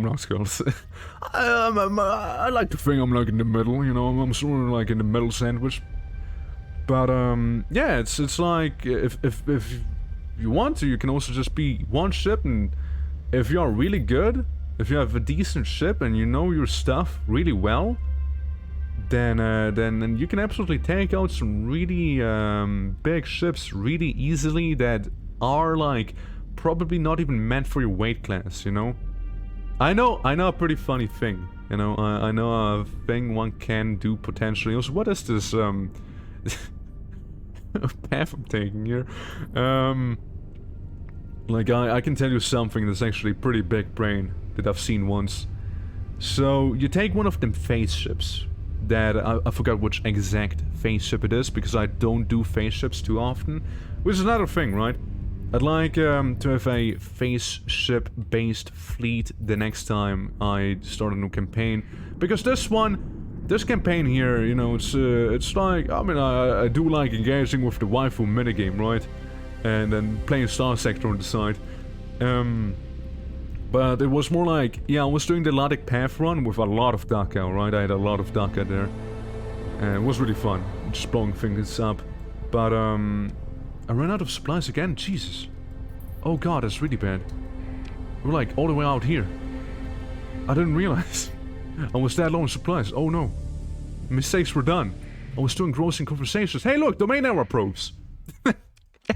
not skilled. I like to think I'm like in the middle, you know, I'm sort of like in the middle sandwich. But yeah, it's like if you want to, you can also just be one ship, and if you are really good, if you have a decent ship and you know your stuff really well, then you can absolutely take out some really big ships really easily that are like probably not even meant for your weight class, you know? I know a pretty funny thing, you know, I know a thing one can do potentially. Also, what is this path I'm taking here? Like, I can tell you something that's actually pretty big brain that I've seen once. So, you take one of them phase ships that, I forgot which exact phase ship it is, because I don't do phase ships too often, which is another thing, right? I'd like to have a phase ship based fleet the next time I start a new campaign, because this campaign here, you know, it's like, I mean, I do like engaging with the waifu minigame, right? And then playing STARSECTOR on the side. But it was more like, yeah, I was doing the Ladic Path run with a lot of Daka, right? I had a lot of Daka there. And it was really fun, just blowing things up. But, I ran out of supplies again, Jesus. Oh god, that's really bad. We're like all the way out here. I didn't realize I was that low on supplies. Oh no. Mistakes were done. I was doing engrossing conversations. Hey look, domain error probes.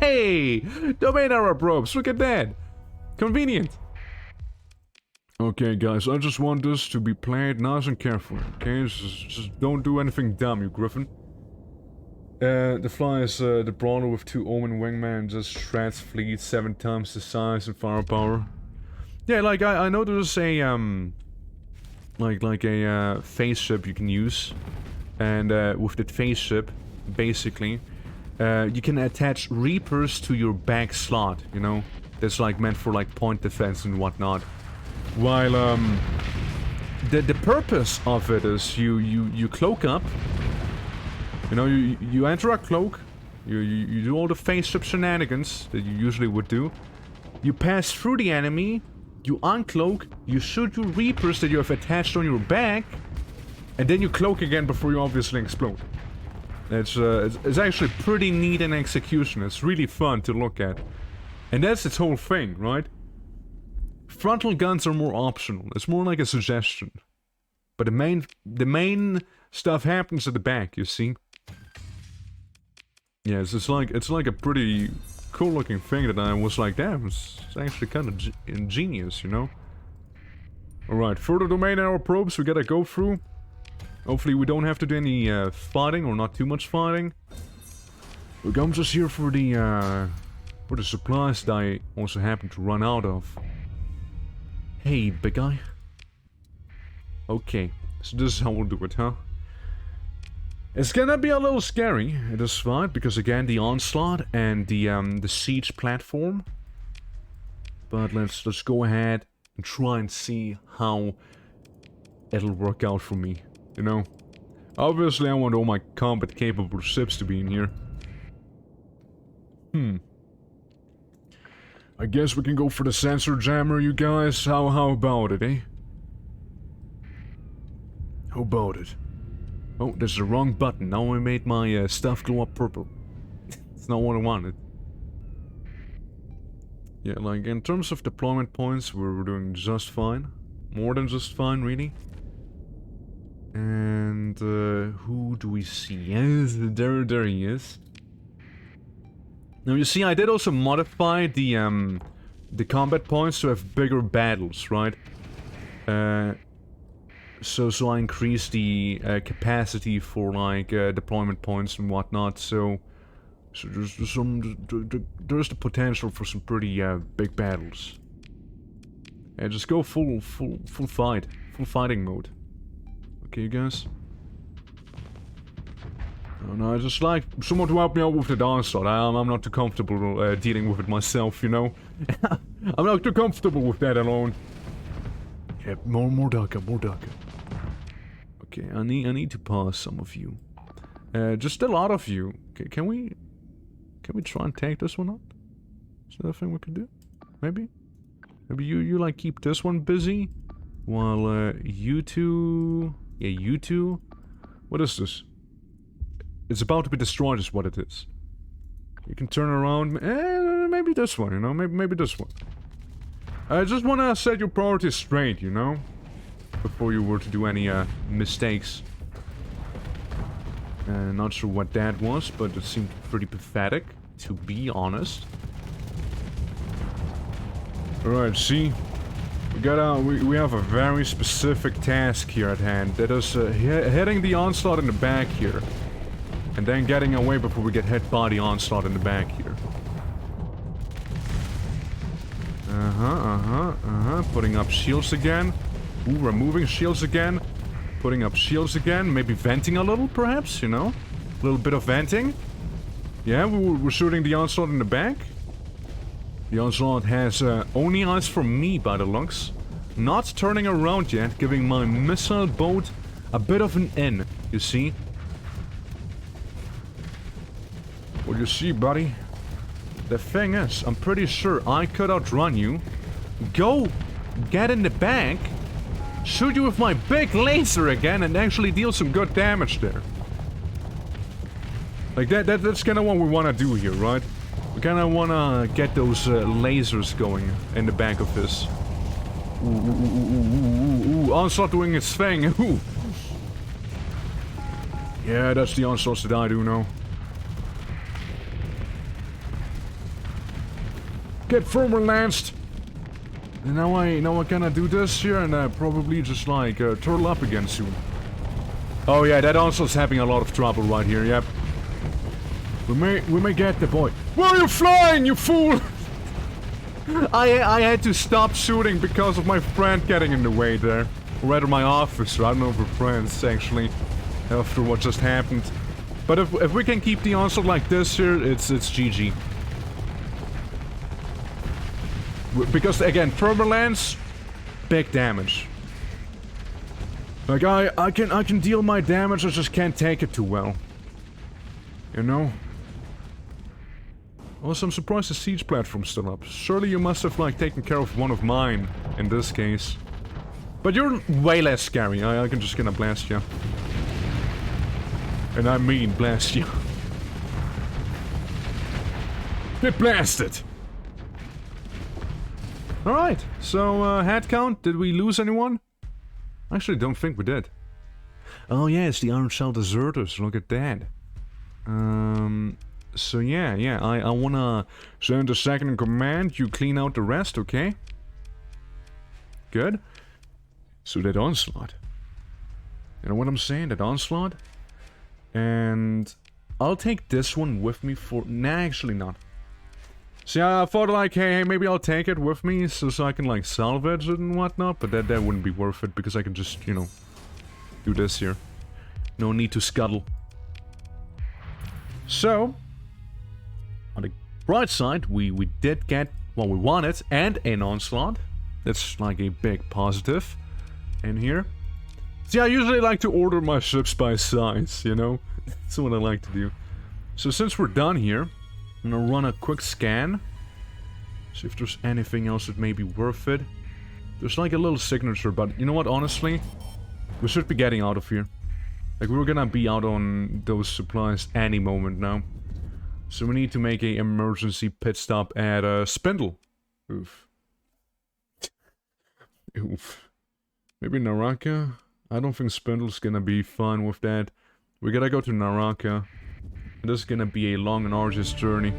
Hey, domain error probes, look at that. Convenient. Okay guys, I just want this to be played nice and carefully, okay? Just don't do anything dumb, you griffin. The fly is the brawler with 2 Omen wingmen, just shreds fleet 7 times the size and firepower. Yeah, like I know there's a like a phase ship you can use, and with that phase ship, basically, you can attach Reapers to your back slot. You know, that's like meant for like point defense and whatnot. While the purpose of it is you cloak up. You know, you enter a cloak, you do all the phase ship shenanigans that you usually would do. You pass through the enemy, you uncloak, you shoot your Reapers that you have attached on your back, and then you cloak again before you obviously explode. It's actually pretty neat in execution. It's really fun to look at. And that's its whole thing, right? Frontal guns are more optional. It's more like a suggestion. But the main stuff happens at the back, you see? Yes, it's like a pretty cool looking thing that I was like, damn, it's actually kind of ingenious, you know? Alright, further domain error probes we gotta go through. Hopefully we don't have to do any fighting, or not too much fighting. Look, I'm just here for the supplies that I also happen to run out of. Hey, big guy. Okay, so this is how we'll do it, huh? It's gonna be a little scary in this fight, because again, the onslaught and the siege platform. But let's go ahead and try and see how it'll work out for me, you know? Obviously, I want all my combat-capable ships to be in here. I guess we can go for the sensor jammer, you guys. How about it, eh? How about it? Oh, there's the wrong button. Now I made my stuff glow up purple. It's not what I wanted. Yeah, like, in terms of deployment points, we're doing just fine. More than just fine, really. And who do we see? Yes, there he is. Now you see, I did also modify the combat points to have bigger battles, right? So I increased the capacity for like deployment points and whatnot. So there's the potential for some pretty big battles. Yeah, just go full fighting mode. Okay, you guys. Oh, no, I just like someone to help me out with the onslaught. I'm not too comfortable dealing with it myself, you know. I'm not too comfortable with that alone. Yeah, more Daka. Okay, I need to pause some of you. Just a lot of you. Can we try and take this one out? Is that a thing we could do? Maybe you like keep this one busy, while you two. Yeah, you two. What is this? It's about to be destroyed is what it is. You can turn around, maybe this one, you know, maybe this one. I just wanna set your priorities straight, you know? Before you were to do any, mistakes. Not sure what that was, but it seemed pretty pathetic, to be honest. Alright, see? We have a very specific task here at hand. That is, hitting the onslaught in the back here. And then getting away before we get hit by the onslaught in the back here. Putting up shields again. Ooh, removing shields again. Putting up shields again. Maybe venting a little, perhaps, you know? A little bit of venting. Yeah, we're shooting the onslaught in the back. The onslaught has only eyes for me, by the looks. Not turning around yet, giving my missile boat a bit of an in, you see? Well, you see, buddy, the thing is, I'm pretty sure I could outrun you, go get in the back, shoot you with my big laser again, and actually deal some good damage there. Like, that's kind of what we want to do here, right? We kind of want to get those lasers going in the back of this. Ooh, onslaught doing its thing, ooh. Yeah, that's the onslaughts that I do know. Get firmer, Lanced! And now I gonna do this here and probably just like turtle up again soon. Oh yeah, that onslaught's having a lot of trouble right here, yep. We may get the boy. Where are you flying, you fool? I had to stop shooting because of my friend getting in the way there. Or rather my officer, I don't know if we're friends actually, after what just happened. But if we can keep the onslaught like this here, it's GG. Because again, turbulence, big damage. Like I can deal my damage, I just can't take it too well. You know? Also, I'm surprised the siege platform's still up. Surely you must have like taken care of one of mine in this case. But you're way less scary. I can just gonna blast you. And I mean blast you. Get blasted! Alright, so head count, did we lose anyone? I actually don't think we did. Oh yeah, it's the Iron Cell Deserters, look at that. So yeah, I wanna send a second in command, you clean out the rest, okay? Good. So that onslaught. You know what I'm saying, that onslaught? And I'll take this one with me for... Nah, actually not. See, I thought like, hey, maybe I'll take it with me so I can like salvage it and whatnot, but that wouldn't be worth it because I can just, you know, do this here. No need to scuttle. So, on the bright side, we did get what we wanted and an onslaught. That's like a big positive in here. See, I usually like to order my ships by size, you know? That's what I like to do. So since we're done here, I'm gonna run a quick scan. See if there's anything else that may be worth it. There's like a little signature, but you know what, honestly? We should be getting out of here. Like, we're gonna be out on those supplies any moment now. So we need to make a emergency pit stop at Spindle. Oof. Oof. Maybe Naraka? I don't think Spindle's gonna be fine with that. We gotta go to Naraka. This is gonna be a long and arduous journey.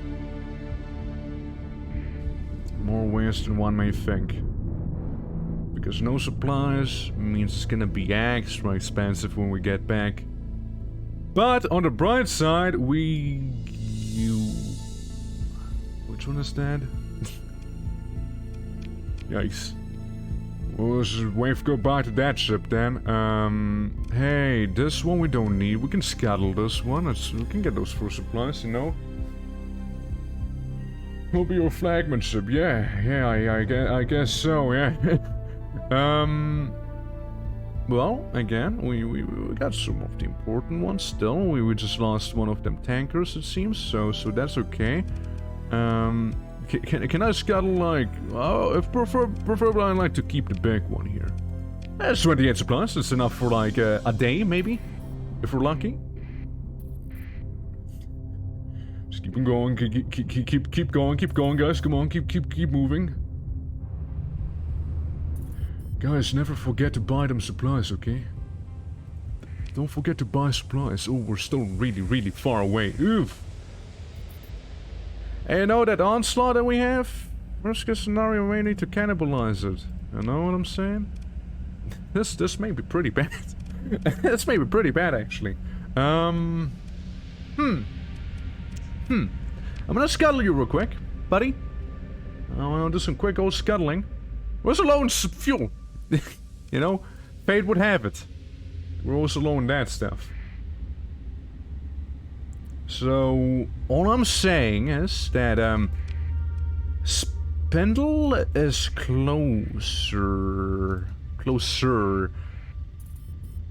More ways than one may think. Because no supplies means it's gonna be extra expensive when we get back. But on the bright side, which one is that? Yikes. We'll just wave goodbye to that ship then. Hey, this one we don't need. We can scuttle this one. We can get those for supplies, you know? Will be your flagman ship. Yeah, I guess so, yeah. Well, again, we got some of the important ones still. We just lost one of them tankers, it seems, so that's okay. Can I scuttle, like... Oh, preferably I'd like to keep the big one here. That's 28 supplies. That's enough for, like, a day, maybe? If we're lucky. Just keep on going. Keep going, guys. Come on, keep moving. Guys, never forget to buy them supplies, okay? Don't forget to buy supplies. Oh, we're still really far away. Oof. And you know that onslaught that we have? Worst case scenario, we may need to cannibalize it. You know what I'm saying? This may be pretty bad. This may be pretty bad, actually. I'm gonna scuttle you real quick, buddy. I wanna do some quick old scuttling. Where's the low in fuel? You know, fate would have it. We're also low in that stuff. So, all I'm saying is that, Spindle is closer.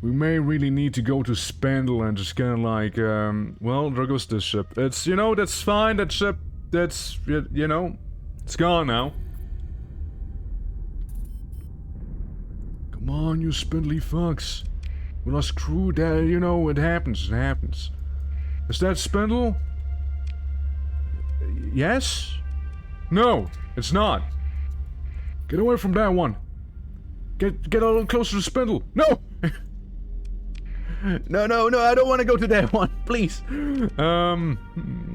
We may really need to go to Spindle and just kinda like, well, there goes this ship. It's, you know, that's fine, that ship, that's, you know, it's gone now. Come on, you spindly fucks. We lost crew there, you know, it happens. Is that Spindle? Yes? No, it's not. Get away from that one. Get a little closer to Spindle. No! No, I don't want to go to that one, please. No,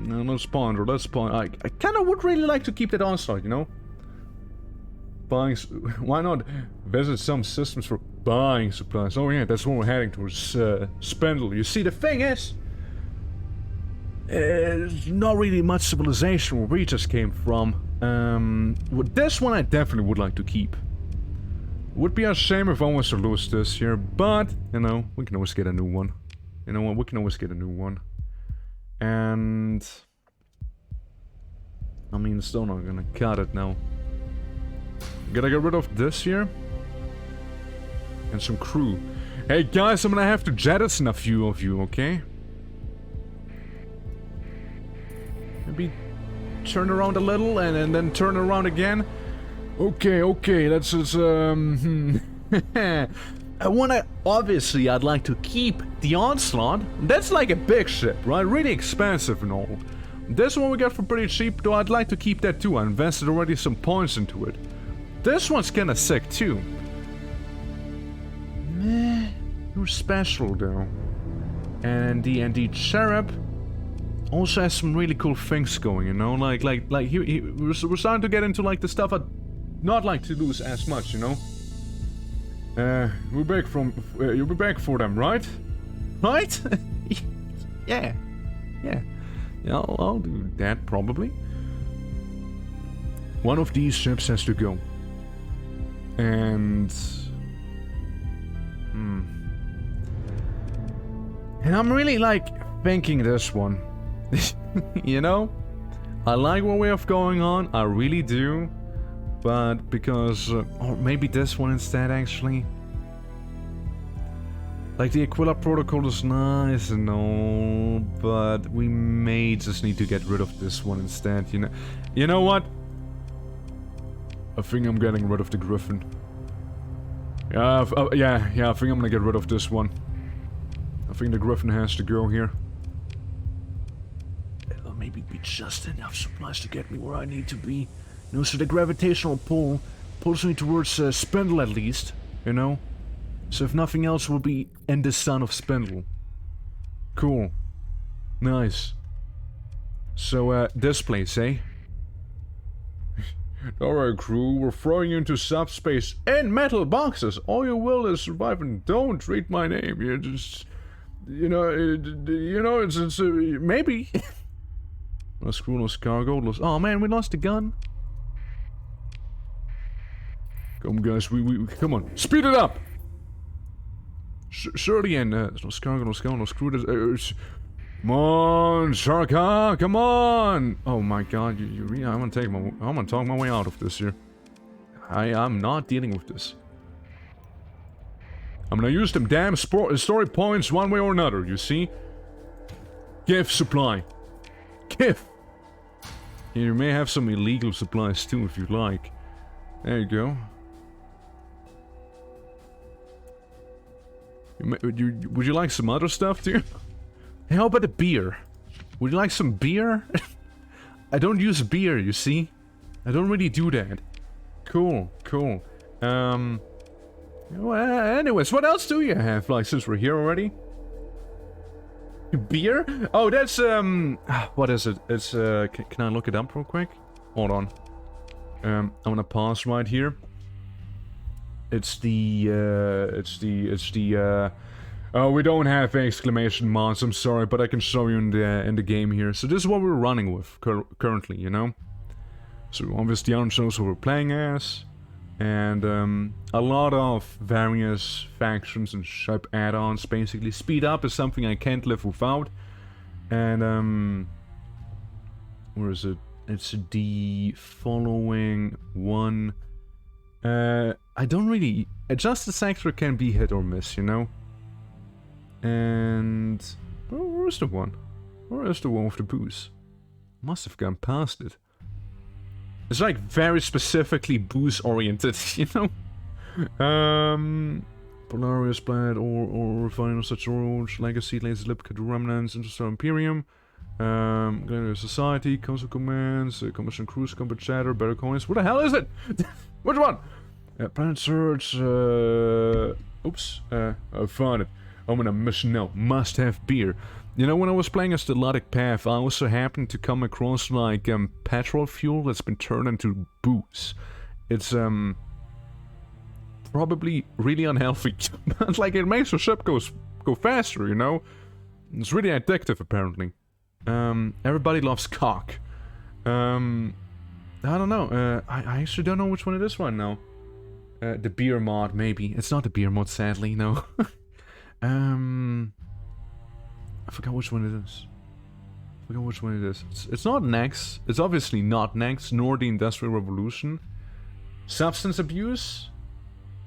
let's ponder. I kind of would really like to keep that onslaught, you know? Why not visit some systems for buying supplies? Oh yeah, that's when we're heading towards Spindle. You see, the thing is, there's not really much civilization where we just came from. This one I definitely would like to keep. Would be a shame if I was to lose this here, but, you know, we can always get a new one. You know what, we can always get a new one. And... I mean, still not gonna cut it now. Gotta get rid of this here. And some crew. Hey guys, I'm gonna have to jettison a few of you, okay? Maybe turn around a little and then turn around again. Okay, that's just, obviously, I'd like to keep the Onslaught. That's like a big ship, right? Really expensive and all. This one we got for pretty cheap, though I'd like to keep that too. I invested already some points into it. This one's kinda sick too. Meh, you're special though. And the Cherub also has some really cool things going, you know? Like we're starting to get into like the stuff I'd not like to lose as much, you know? You'll be back for them, right? Right? Yeah, I'll do that probably. One of these ships has to go. And... And I'm really, like, thinking this one. You know? I like what we have going on, I really do. But because... or maybe this one instead, actually. Like, the Aquila Protocol is nice and all, but we may just need to get rid of this one instead, you know? You know what? I think I'm getting rid of the Griffin. Yeah, I think I'm gonna get rid of this one. I think the Griffin has to go here. It'll maybe be just enough supplies to get me where I need to be. You know, so the gravitational pull pulls me towards Spindle at least, you know? So if nothing else, we'll be in the Son of Spindle. Cool. Nice. So, this place, eh? Alright, crew, we're throwing you into subspace in metal boxes. All you will is survive and don't read my name. You just... it's maybe. No screw, no cargo. Oh man, we lost the gun. Come guys, we come on, speed it up. Surely, and no cargo, no screw, no screw. Come on, Sharka, come on! Oh my God, you really? I'm gonna talk my way out of this here. I'm not dealing with this. I'm gonna use them damn story points one way or another, you see? Give supply. Give! You may have some illegal supplies too, if you like. There you go. Would you like some other stuff too? Hey, how about a beer? Would you like some beer? I don't use beer, you see? I don't really do that. Cool, cool. Well, anyways, what else do you have, like, since we're here already? Beer? Oh, that's, what is it? It's, can I look it up real quick? Hold on. I'm gonna pause right here. It's the, oh, we don't have exclamation marks, I'm sorry, but I can show you in the game here. So this is what we're running with, currently, you know? So obviously Aaron shows who we're playing as. And a lot of various factions and ship add-ons, basically. Speed up is something I can't live without. And where is it? It's the following one. I don't really... Just the sector can be hit or miss, you know? And... Oh, where's the one? Where is the one with the booze? Must have gone past it. It's like very specifically booze oriented, you know? Polaris Planet or Final Such Orange, Legacy, Lazy Lip, Cadu Remnants, Interstellar Imperium, Gladiatorial Society, Council Commands, Commission Cruise, Combat Chatter, Better Coins. What the hell is it? Which one? Planet Search, oops, I found it. I'm on a mission now. Must have beer. You know, when I was playing as the Luddic Path, I also happened to come across, like, petrol fuel that's been turned into booze. It's, probably really unhealthy. But, like, it makes the ship go faster, you know? It's really addictive, apparently. Everybody loves cock. I don't know. I actually don't know which one it is right now. The beer mod, maybe. It's not the beer mod, sadly, no. I forgot which one it is. It's not Next. It's obviously not Next, nor the Industrial Revolution. Substance abuse?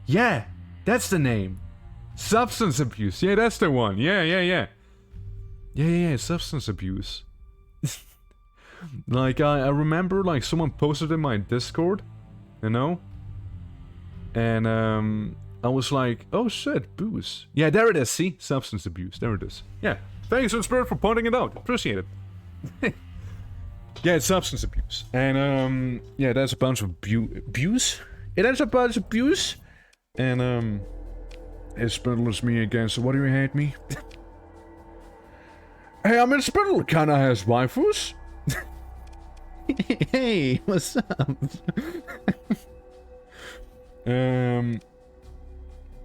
Yeah, that's the name. Substance abuse. Yeah, that's the one. Yeah, substance abuse. Like, I remember, like, someone posted in my Discord, you know? And, I was like, oh shit, booze. Yeah, there it is, see? Substance abuse, there it is. Yeah. Thanks, Spirit, for pointing it out. Appreciate it. Yeah, it's substance abuse. And, yeah, that's a bunch of abuse? Yeah, that's a bunch of abuse. And, it's Spindle's me again, so what do you hate me? Hey, I mean, Spindle kinda has waifus. Hey, what's up?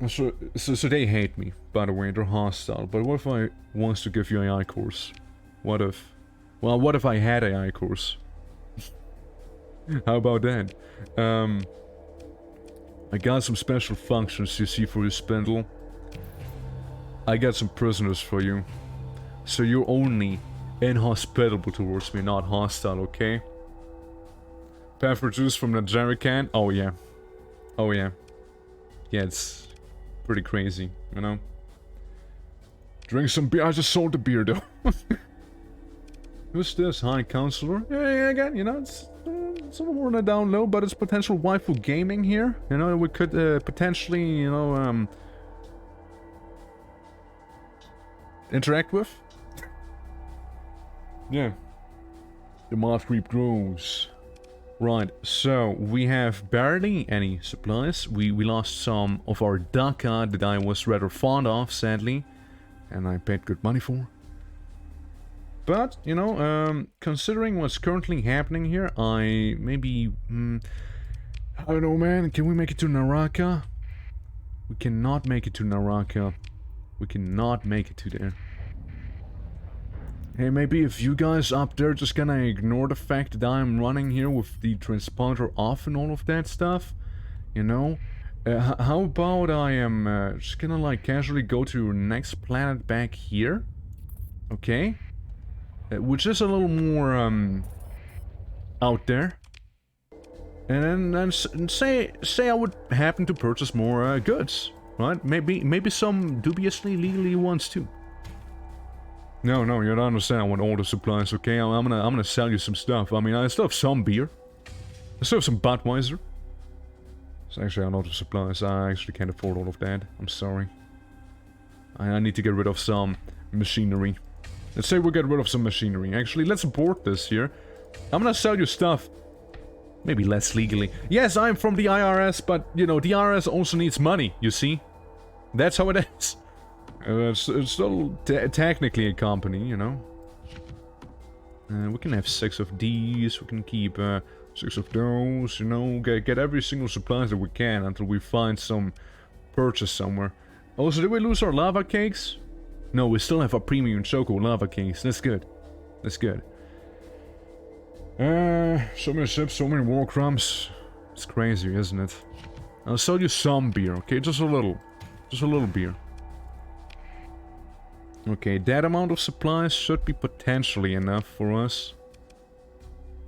So they hate me, by the way, they're hostile, but what if I wants to give you AI course? What if... Well, what if I had AI course? How about that? I got some special functions you see for your Spindle. I got some prisoners for you. So you're only inhospitable towards me, not hostile, okay? Pepper juice from the jerry can? Oh yeah. Oh yeah. Yeah, it's... pretty crazy, you know? Drink some beer. I just sold the beer, though. Who's this? High Counselor? Yeah, again, you know, it's a little more on a down low, but it's potential waifu gaming here. You know, we could potentially, you know, interact with. Yeah. The moth creep grows. Right, so we have barely any supplies. We lost some of our Daka that I was rather fond of, sadly. And I paid good money for. But, you know, considering what's currently happening here, I maybe... I don't know, man. Can we make it to Naraka? We cannot make it to Naraka. We cannot make it to there. Hey, maybe if you guys up there just gonna ignore the fact that I'm running here with the transponder off and all of that stuff, you know? How about I am just gonna like casually go to your next planet back here? Okay? Which is a little more out there. And then say I would happen to purchase more goods, right? Maybe some dubiously legally ones too. No, you don't understand. I want all the supplies, okay? I'm gonna sell you some stuff. I mean, I still have some beer. I still have some Budweiser. So actually, a lot of supplies. I actually can't afford all of that. I'm sorry. I need to get rid of some machinery. Let's say we get rid of some machinery. Actually, let's abort this here. I'm gonna sell you stuff. Maybe less legally. Yes, I'm from the IRS, but, you know, the IRS also needs money, you see? That's how it is. It's still technically a company, you know. We can have 6 of these, we can keep 6 of those, you know. Get every single supply that we can until we find some purchase somewhere. Also, did we lose our lava cakes? No, we still have our premium choco lava cakes. That's good. That's good. So many ships, so many war crumbs. It's crazy, isn't it? I'll sell you some beer, okay? Just a little. Just a little beer. Okay, that amount of supplies should be potentially enough for us.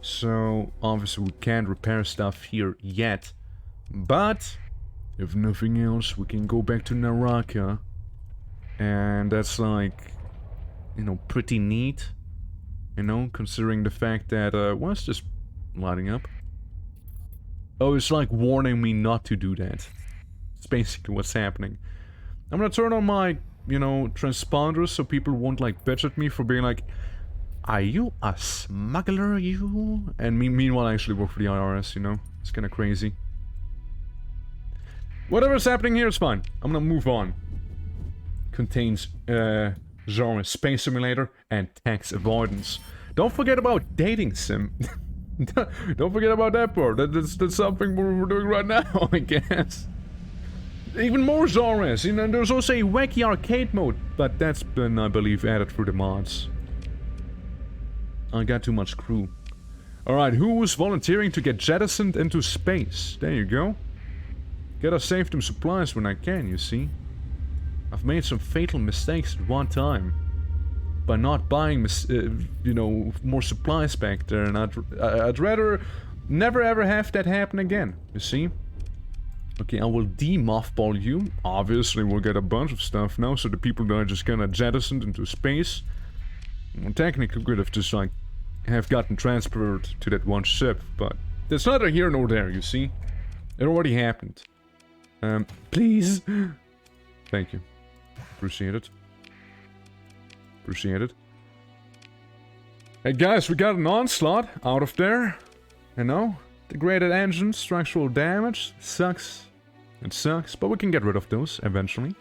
So, obviously we can't repair stuff here yet. But, if nothing else, we can go back to Naraka. And that's like, you know, pretty neat. You know, considering the fact that, what's this lighting up? Oh, it's like warning me not to do that. It's basically what's happening. I'm gonna turn on my, you know, transponders so people won't like bitch at me for being like, are you a smuggler, you? And meanwhile I actually work for the IRS, you know? It's kinda crazy. Whatever's happening here is fine. I'm gonna move on. Contains, genre space simulator and tax avoidance. Don't forget about dating sim. Don't forget about that part. That's something we're doing right now, I guess. Even more genres. You know, there's also a wacky arcade mode, but that's been, I believe, added through the mods. I got too much crew. Alright, who's volunteering to get jettisoned into space? There you go. Gotta save them supplies when I can, you see. I've made some fatal mistakes at one time. By not buying, you know, more supplies back there. And I'd rather never ever have that happen again, you see. Okay, I will de-mothball you. Obviously, we'll get a bunch of stuff now, so the people that are just gonna jettisoned into space. Well, technically, could have just, like, have gotten transferred to that one ship, but that's neither here nor there, you see. It already happened. Please. Thank you. Appreciate it. Appreciate it. Hey guys, we got an onslaught out of there. You know? Degraded engines, structural damage. Sucks. It sucks, but we can get rid of those eventually.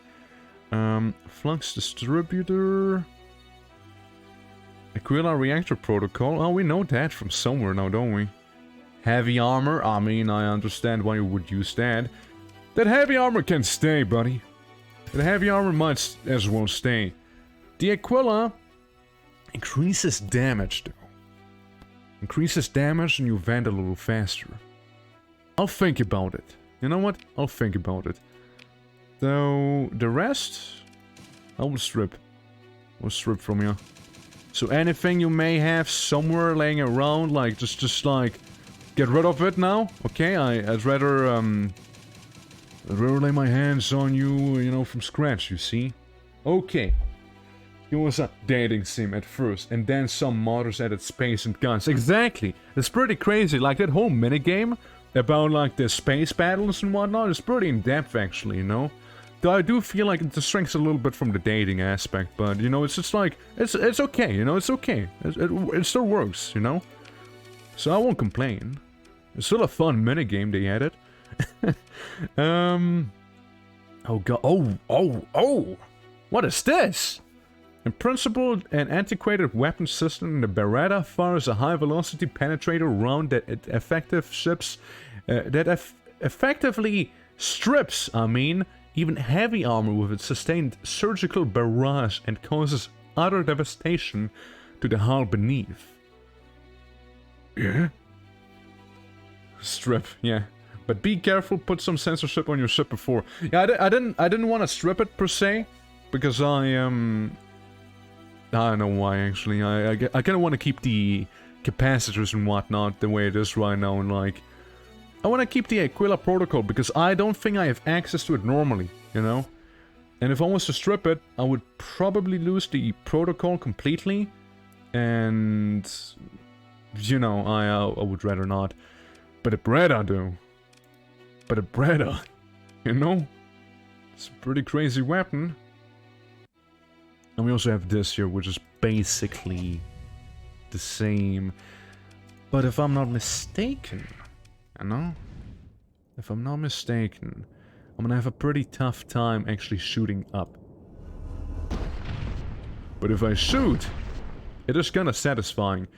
Flux distributor. Aquila reactor protocol. Oh, we know that from somewhere now, don't we? Heavy armor. I mean, I understand why you would use that. That heavy armor can stay, buddy. The heavy armor might as well stay. The Aquila increases damage, though. Increases damage and you vent a little faster. I'll think about it. You know what? I'll think about it. Though, the rest, I will strip. I'll strip from you. So anything you may have somewhere laying around, like, just like, get rid of it now, okay? I'd rather lay my hands on you, you know, from scratch, you see? Okay. It was a dating sim at first, and then some modders added space and guns. Exactly! It's pretty crazy, like that whole minigame about, like, the space battles and whatnot is pretty in-depth, actually, you know? Though I do feel like it distracts a little bit from the dating aspect, but, you know, it's just like, it's okay, you know, it's okay. It still works, you know? So I won't complain. It's still a fun minigame they added. Oh god. Oh! What is this? In principle, an antiquated weapon system in the Beretta fires a high-velocity penetrator round that effectively strips, even heavy armor with its sustained surgical barrage and causes utter devastation to the hull beneath. Yeah? Strip, yeah. But be careful, put some censorship on your ship before. Yeah, I didn't want to strip it per se, because I don't know why actually. I kind of want to keep the capacitors and whatnot the way it is right now, and like, I want to keep the Aquila protocol because I don't think I have access to it normally, you know? And if I was to strip it, I would probably lose the protocol completely, and you know, I would rather not. But a Beretta, though. But a Beretta, you know? It's a pretty crazy weapon. And we also have this here, which is basically the same. But if I'm not mistaken, you know? If I'm not mistaken, I'm gonna have a pretty tough time actually shooting up. But if I shoot, it is kinda satisfying.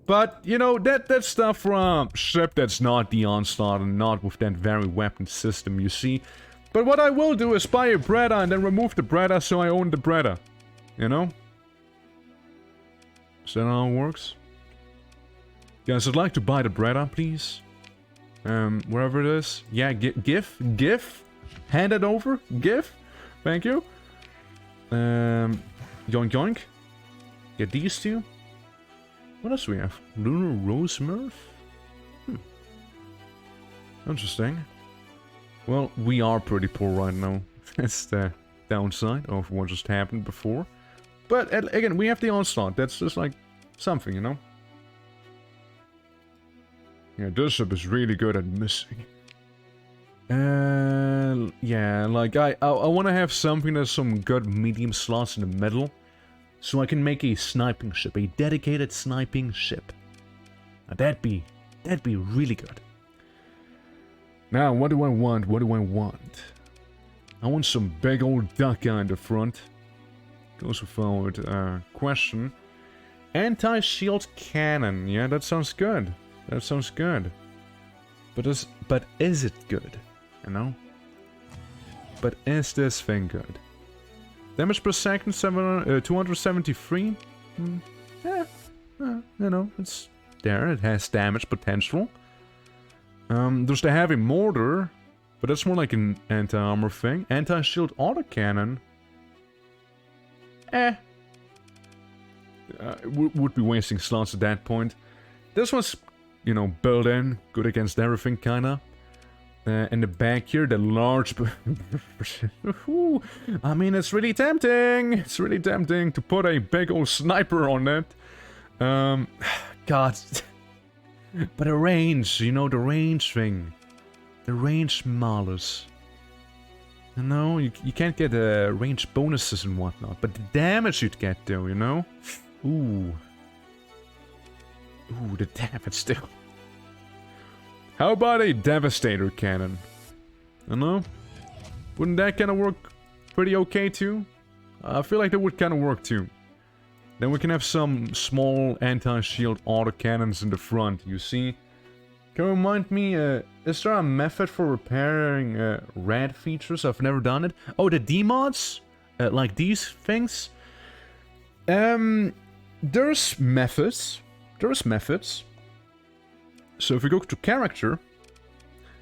But, you know, that's stuff from a ship that's not the Onslaught and not with that very weapon system, you see. But what I will do is buy a Beretta and then remove the Beretta so I own the Beretta. You know? Is that how it works? Guys, I'd like to buy the Beretta, please. Wherever it is. Yeah, GIF? Hand it over? GIF? Thank you. Yoink yoink. Get these two. What else do we have? Lunar Rose Smurf? Interesting. Well, we are pretty poor right now. That's the downside of what just happened before. But again, we have the Onslaught. That's just like something, you know? Yeah, this ship is really good at missing. Yeah, like I want to have something that's some good medium slots in the middle. So I can make a sniping ship, a dedicated sniping ship. Now that'd be really good. Now, what do I want? What do I want? I want some big old duck guy in the front. Goes without question. Anti-shield cannon. Yeah, that sounds good. That sounds good. But is it good? You know? But is this thing good? Damage per second, 273. Yeah, you know, it's there. It has damage potential. There's the heavy mortar, but that's more like an anti-armor thing. Anti-shield autocannon. Would be wasting slots at that point. This one's, you know, built in, good against everything, kinda. In the back here, the large... I mean, it's really tempting. It's really tempting to put a big old sniper on it. God. But the range, you know, the range thing. The range malus. You know, you can't get range bonuses and whatnot. But the damage you'd get, though, you know? Ooh. Ooh, the damage, still. How about a Devastator cannon? I know. Wouldn't that kind of work pretty okay too? I feel like that would kind of work too. Then we can have some small anti-shield autocannons in the front, you see? Can you remind me, is there a method for repairing rad features? I've never done it. Oh, the D-mods? Like these things? There's methods. There's methods. So if we go to character,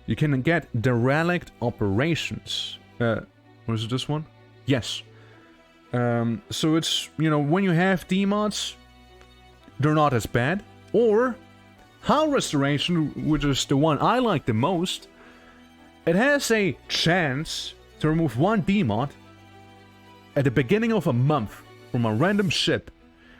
you can get derelict operations. Was it this one? Yes. So it's, you know, when you have D-mods, they're not as bad. Or Hull Restoration, which is the one I like the most. It has a chance to remove one D-mod at the beginning of a month from a random ship.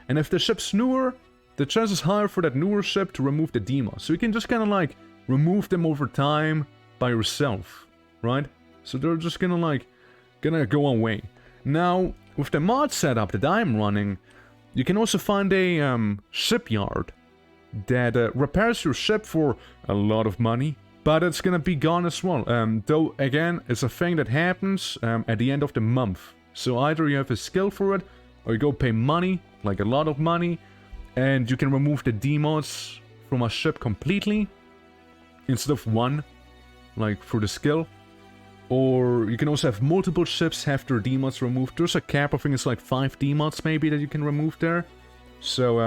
And if the ship's newer, the chance is higher for that newer ship to remove the D-mod. So you can just kind of like remove them over time by yourself, right? So they're just gonna go away. Now, with the mod setup that I'm running, you can also find a shipyard that repairs your ship for a lot of money. But it's gonna be gone as well. Though, again, it's a thing that happens at the end of the month. So either you have a skill for it, or you go pay money, like a lot of money, and you can remove the demods from a ship completely, instead of one, like for the skill. Or you can also have multiple ships have their demods removed. There's a cap, I think it's like 5 demods maybe that you can remove there. So,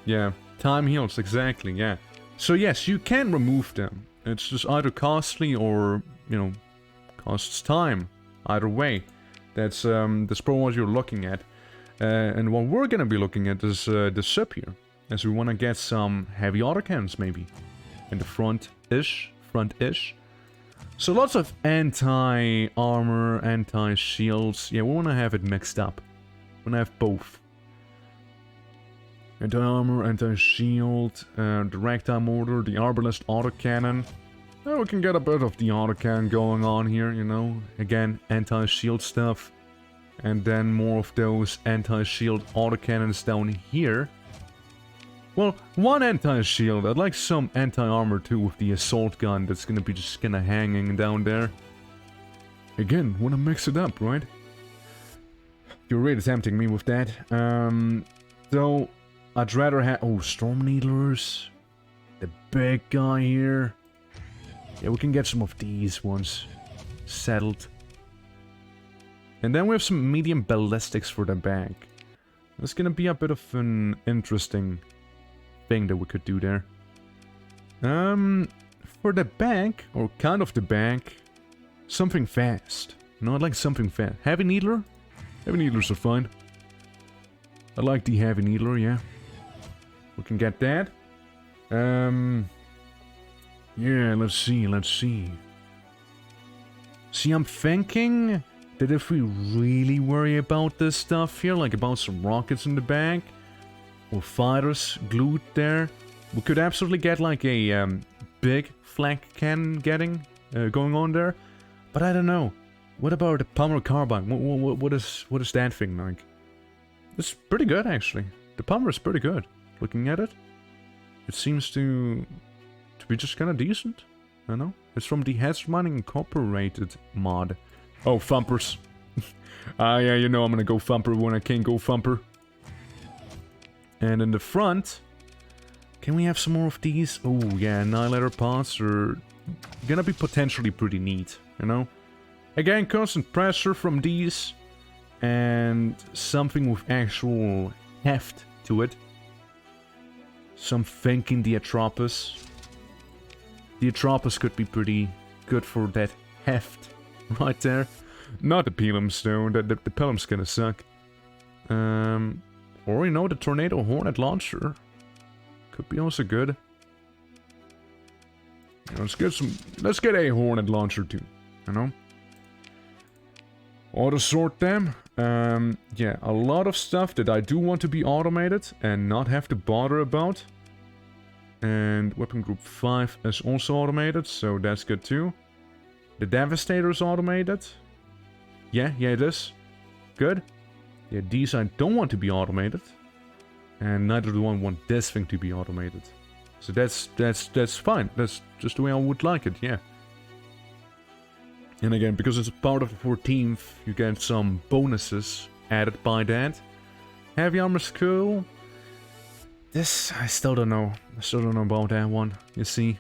yeah, time heals, exactly, yeah. So yes, you can remove them. It's just either costly or, you know, costs time. Either way. That's probably what you're looking at. And what we're gonna be looking at is the ship here. As we wanna get some heavy autocannons maybe. In the front-ish. So lots of anti-armor, anti-shields. Yeah, we wanna have it mixed up. We wanna have both. Anti-armor, anti-shield, direct mortar, the arbalist autocannon. We can get a bit of the autocannon going on here, you know. Again, anti-shield stuff. And then more of those anti-shield autocannons down here. Well, one anti-shield. I'd like some anti-armor too with the assault gun that's gonna be just kinda hanging down there. Again, wanna mix it up, right? You're really tempting me with that. Though, I'd rather have... Oh, Storm Needlers. The big guy here. Yeah, we can get some of these ones settled. And then we have some medium ballistics for the back. That's gonna be a bit of an interesting thing that we could do there. For the back, or kind of the back, something fast. No, I'd like something fast. Heavy Needler? Heavy Needlers are fine. I like the Heavy Needler, yeah. We can get that. Yeah, let's see. See, I'm thinking that if we really worry about this stuff here, like about some rockets in the back, or fighters glued there, we could absolutely get like a big flak cannon going on there. But I don't know. What about the Pommel Carbine? What is that thing like? It's pretty good, actually. The Pommel is pretty good. Looking at it, it seems to be just kind of decent. I don't know. It's from the Heads Mining Incorporated mod. Oh, thumpers. Yeah, you know I'm gonna go thumper when I can't go thumper. And in the front, can we have some more of these? Oh yeah, Annihilator pods are gonna be potentially pretty neat, you know? Again, constant pressure from these, and something with actual heft to it. Some thinking the Atropos. The Atropos could be pretty good for that heft right there. Not the Pelham's though, the Pelham's gonna suck. Or you know, the Tornado Hornet Launcher. Could be also good. Let's get a Hornet Launcher too, you know? Auto sort them. Yeah, a lot of stuff that I do want to be automated and not have to bother about. And Weapon Group 5 is also automated, so that's good too. The Devastator is automated. Yeah, it is. Good. Yeah, these I don't want to be automated. And neither do I want this thing to be automated. So that's fine. That's just the way I would like it, yeah. And again, because it's a part of the 14th, you get some bonuses added by that. Heavy armor skill. This, I still don't know. I still don't know about that one, you see.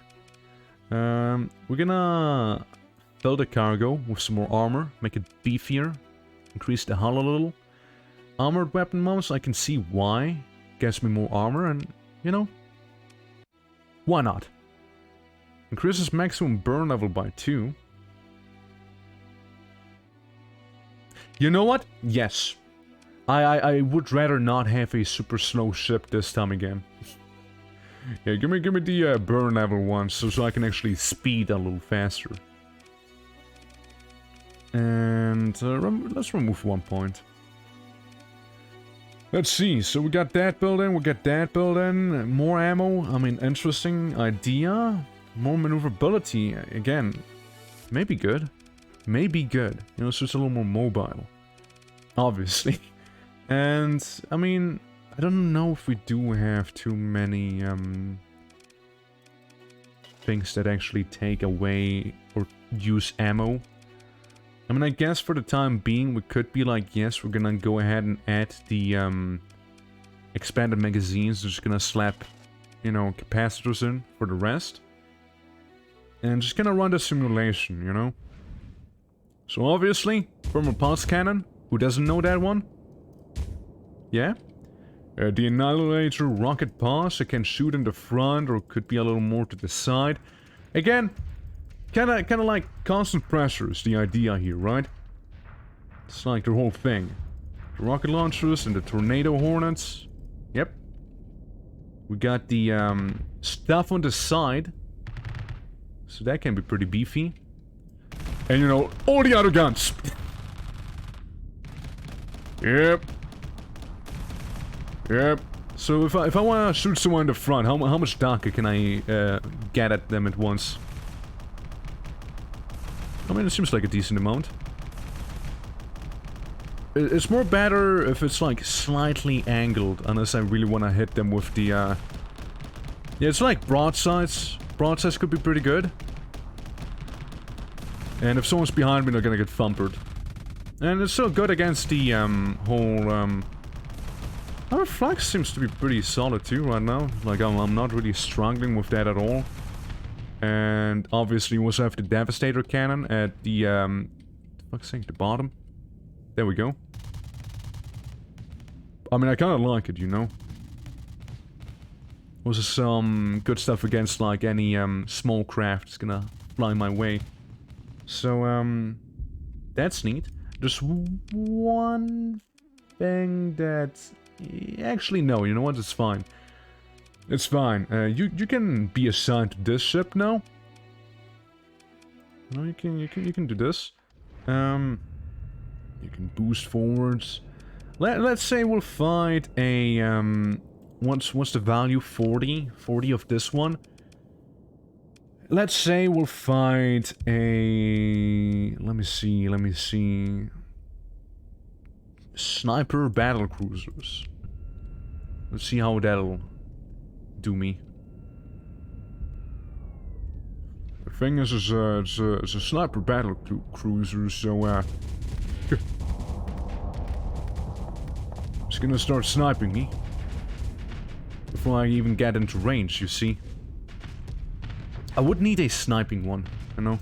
We're gonna fill the cargo with some more armor, make it beefier, increase the hull a little. Armored weapon mounts, I can see why. Gets me more armor and, you know, why not? Increases maximum burn level by 2. You know what? Yes. I would rather not have a super slow ship this time again. Yeah, give me the burn level one so I can actually speed a little faster. And let's remove 1 point. Let's see, so we got that built in, more ammo, I mean, interesting idea, more maneuverability, again, maybe good, you know, so it's a little more mobile, obviously, and, I mean, I don't know if we do have too many, things that actually take away or use ammo. I mean, I guess for the time being, we could be like, yes, we're gonna go ahead and add the, expanded magazines. We're just gonna slap, you know, capacitors in for the rest. And just gonna run the simulation, you know? So obviously, from a pulse cannon, who doesn't know that one? Yeah? The Annihilator rocket pulse, it can shoot in the front or could be a little more to the side. Again, kinda like constant pressure is the idea here, right? It's like the whole thing. The rocket launchers and the tornado hornets. Yep. We got the stuff on the side. So that can be pretty beefy. And you know, all the other guns. Yep. Yep. So if I want to shoot someone in the front, how much darker can I get at them at once? I mean, it seems like a decent amount. It's more better if it's like slightly angled, unless I really want to hit them with the yeah, it's like broadsides. Broadsides could be pretty good. And if someone's behind me, they're gonna get thumpered. And it's so good against the whole our flux seems to be pretty solid too right now. Like I'm not really struggling with that at all. And obviously we also have the Devastator cannon at the fuck's sake, the bottom. There we go. I mean, I kind of like it, you know. Also some good stuff against like any small craft is gonna fly my way. So that's neat. There's one thing that actually no, you know what? It's fine. It's fine. You can be assigned to this ship now. No, you can do this. You can boost forwards. Let's say we'll fight a what's the value? 40 of this one. Let's say we'll fight a let me see. Sniper battle cruisers. Let's see how that'll do me. The thing is, it's a sniper battle cruiser, so it's gonna start sniping me before I even get into range, you see. I would need a sniping one, you know.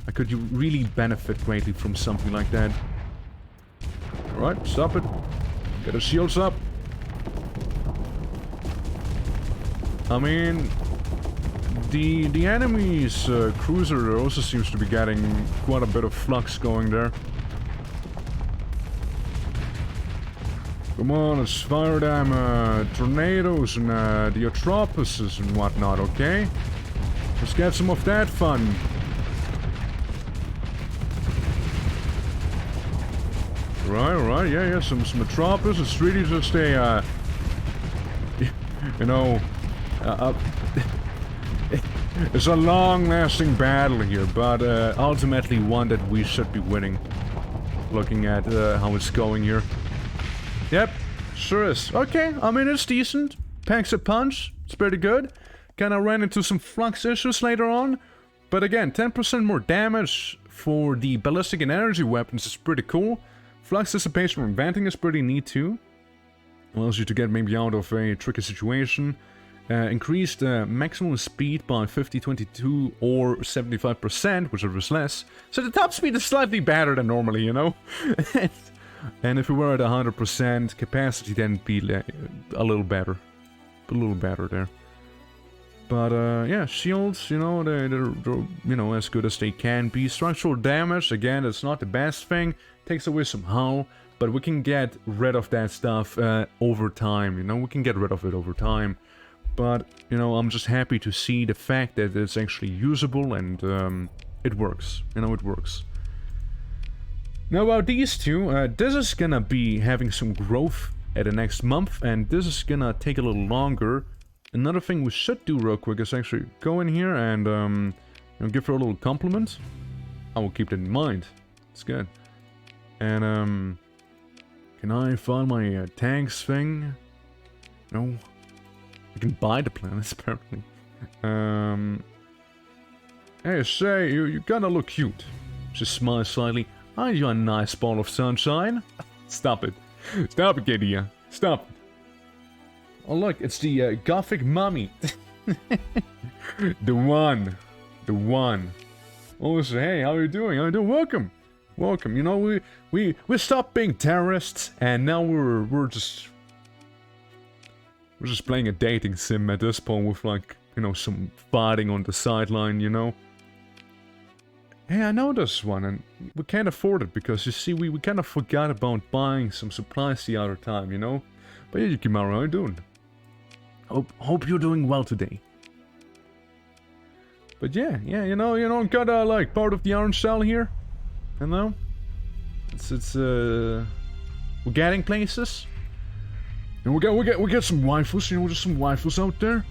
I could really benefit greatly from something like that. Alright, stop it. Get the shields up. I mean, the enemy's cruiser also seems to be getting quite a bit of flux going there. Come on, let's fire them tornadoes and the Atropuses and whatnot, okay? Let's get some of that fun. Right, yeah, some Atropus. It's really just a, you know, it's a long-lasting battle here, but ultimately one that we should be winning. Looking at how it's going here. Yep, sure is. Okay, I mean, it's decent. Packs a punch. It's pretty good. Kinda ran into some flux issues later on. But again, 10% more damage for the ballistic and energy weapons is pretty cool. Flux dissipation from venting is pretty neat too. Allows you to get maybe out of a tricky situation. Increased maximum speed by 50, 22 or 75%, whichever is less. So the top speed is slightly better than normally, you know? And if we were at 100% capacity, then it'd be a little better. A little better there. But yeah, shields, you know, they're you know, as good as they can be. Structural damage, again, it's not the best thing. Takes away some hull, but we can get rid of that stuff over time, you know, we can get rid of it over time. But, you know, I'm just happy to see the fact that it's actually usable and it works, you know, it works. Now about these two, this is gonna be having some growth at the next month, and this is gonna take a little longer. Another thing we should do real quick is actually go in here and you know, give her a little compliment. I will keep that in mind. It's good. And can I find my tanks thing? No. You can buy the planets, apparently. Hey, say, you kinda look cute. She smiles slightly. Aren't you a nice ball of sunshine? Stop it. Stop it, Glenda. Stop it. Oh, look, it's the Gothic mummy. The one. The one. Oh, so, hey, how are you doing? How are you doing? Welcome. Welcome. You know, we stopped being terrorists, and now we're just playing a dating sim at this point with, like, you know, some fighting on the sideline, you know? Hey, I know this one, and we can't afford it because, you see, we kind of forgot about buying some supplies the other time, you know? But yeah, Yukimaru, how you doing? Hope you're doing well today. But yeah, you know, got like part of the orange cell here, you know? We're getting places. And we get some waifus, you know, just some waifus out there.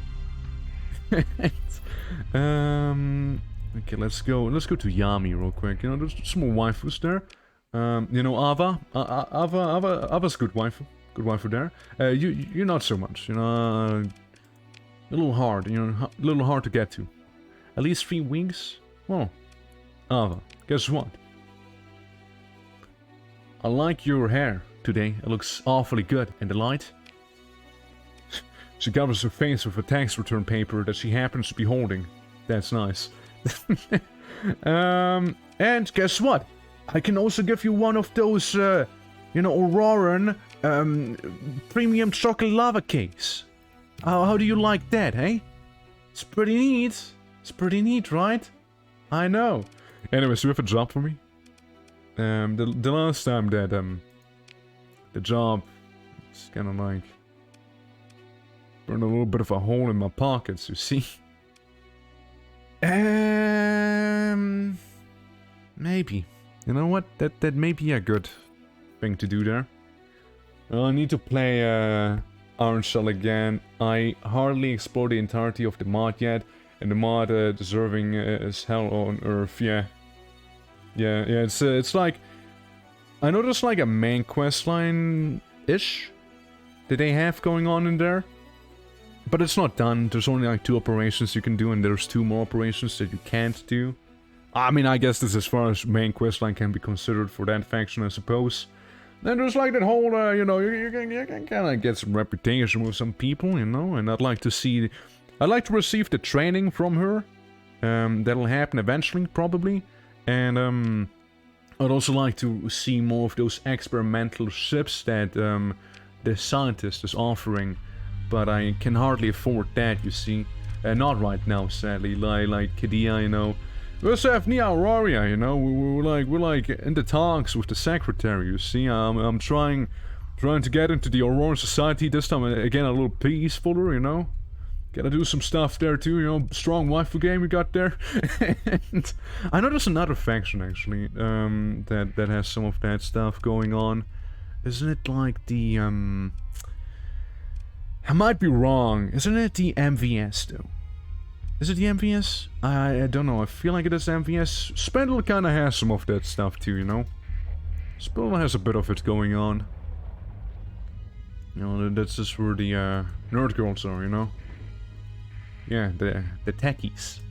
Okay, let's go to Yami real quick. You know, there's some more waifus there. You know, Ava's good waifu there. You're not so much. You know, a little hard. You know, a little hard to get to. At least 3 weeks. Well, Ava, guess what? I like your hair today. It looks awfully good in the light. She covers her face with a tax return paper that she happens to be holding. That's nice. And guess what? I can also give you one of those, you know, Auroran, premium chocolate lava cakes. How do you like that, hey? It's pretty neat. It's pretty neat, right? I know. Anyways, do you have a job for me? The last time that, the job, it's kind of like, burned a little bit of a hole in my pockets, you see? Maybe. You know what? That may be a good thing to do there. I need to play Orange Shell again. I hardly explored the entirety of the mod yet, and the mod deserving as hell on Earth. Yeah. It's like, I know there's like a main quest line ish that they have going on in there. But it's not done. There's only like 2 operations you can do, and there's 2 more operations that you can't do. I mean, I guess this is as far as main questline can be considered for that faction, I suppose. Then there's like that whole, you know, you can kind of get some reputation with some people, you know, and I'd like to receive the training from her. That'll happen eventually, probably. And, I'd also like to see more of those experimental ships that, the scientist is offering. But I can hardly afford that, you see. Not right now, sadly. Like Kadia, you know. We also have Nia Auroria, you know. We're like in the talks with the secretary, you see. I'm trying to get into the Auroran Society this time. Again, a little peacefuler, you know. Gotta do some stuff there too, you know. Strong waifu game we got there. And I know there's another faction actually that has some of that stuff going on. Isn't it like the I might be wrong. Isn't it the MVS, though? Is it the MVS? I don't know. I feel like it is MVS. Spindle kind of has some of that stuff, too, you know? Spindle has a bit of it going on. You know, that's just where the nerd girls are, you know? Yeah, the techies.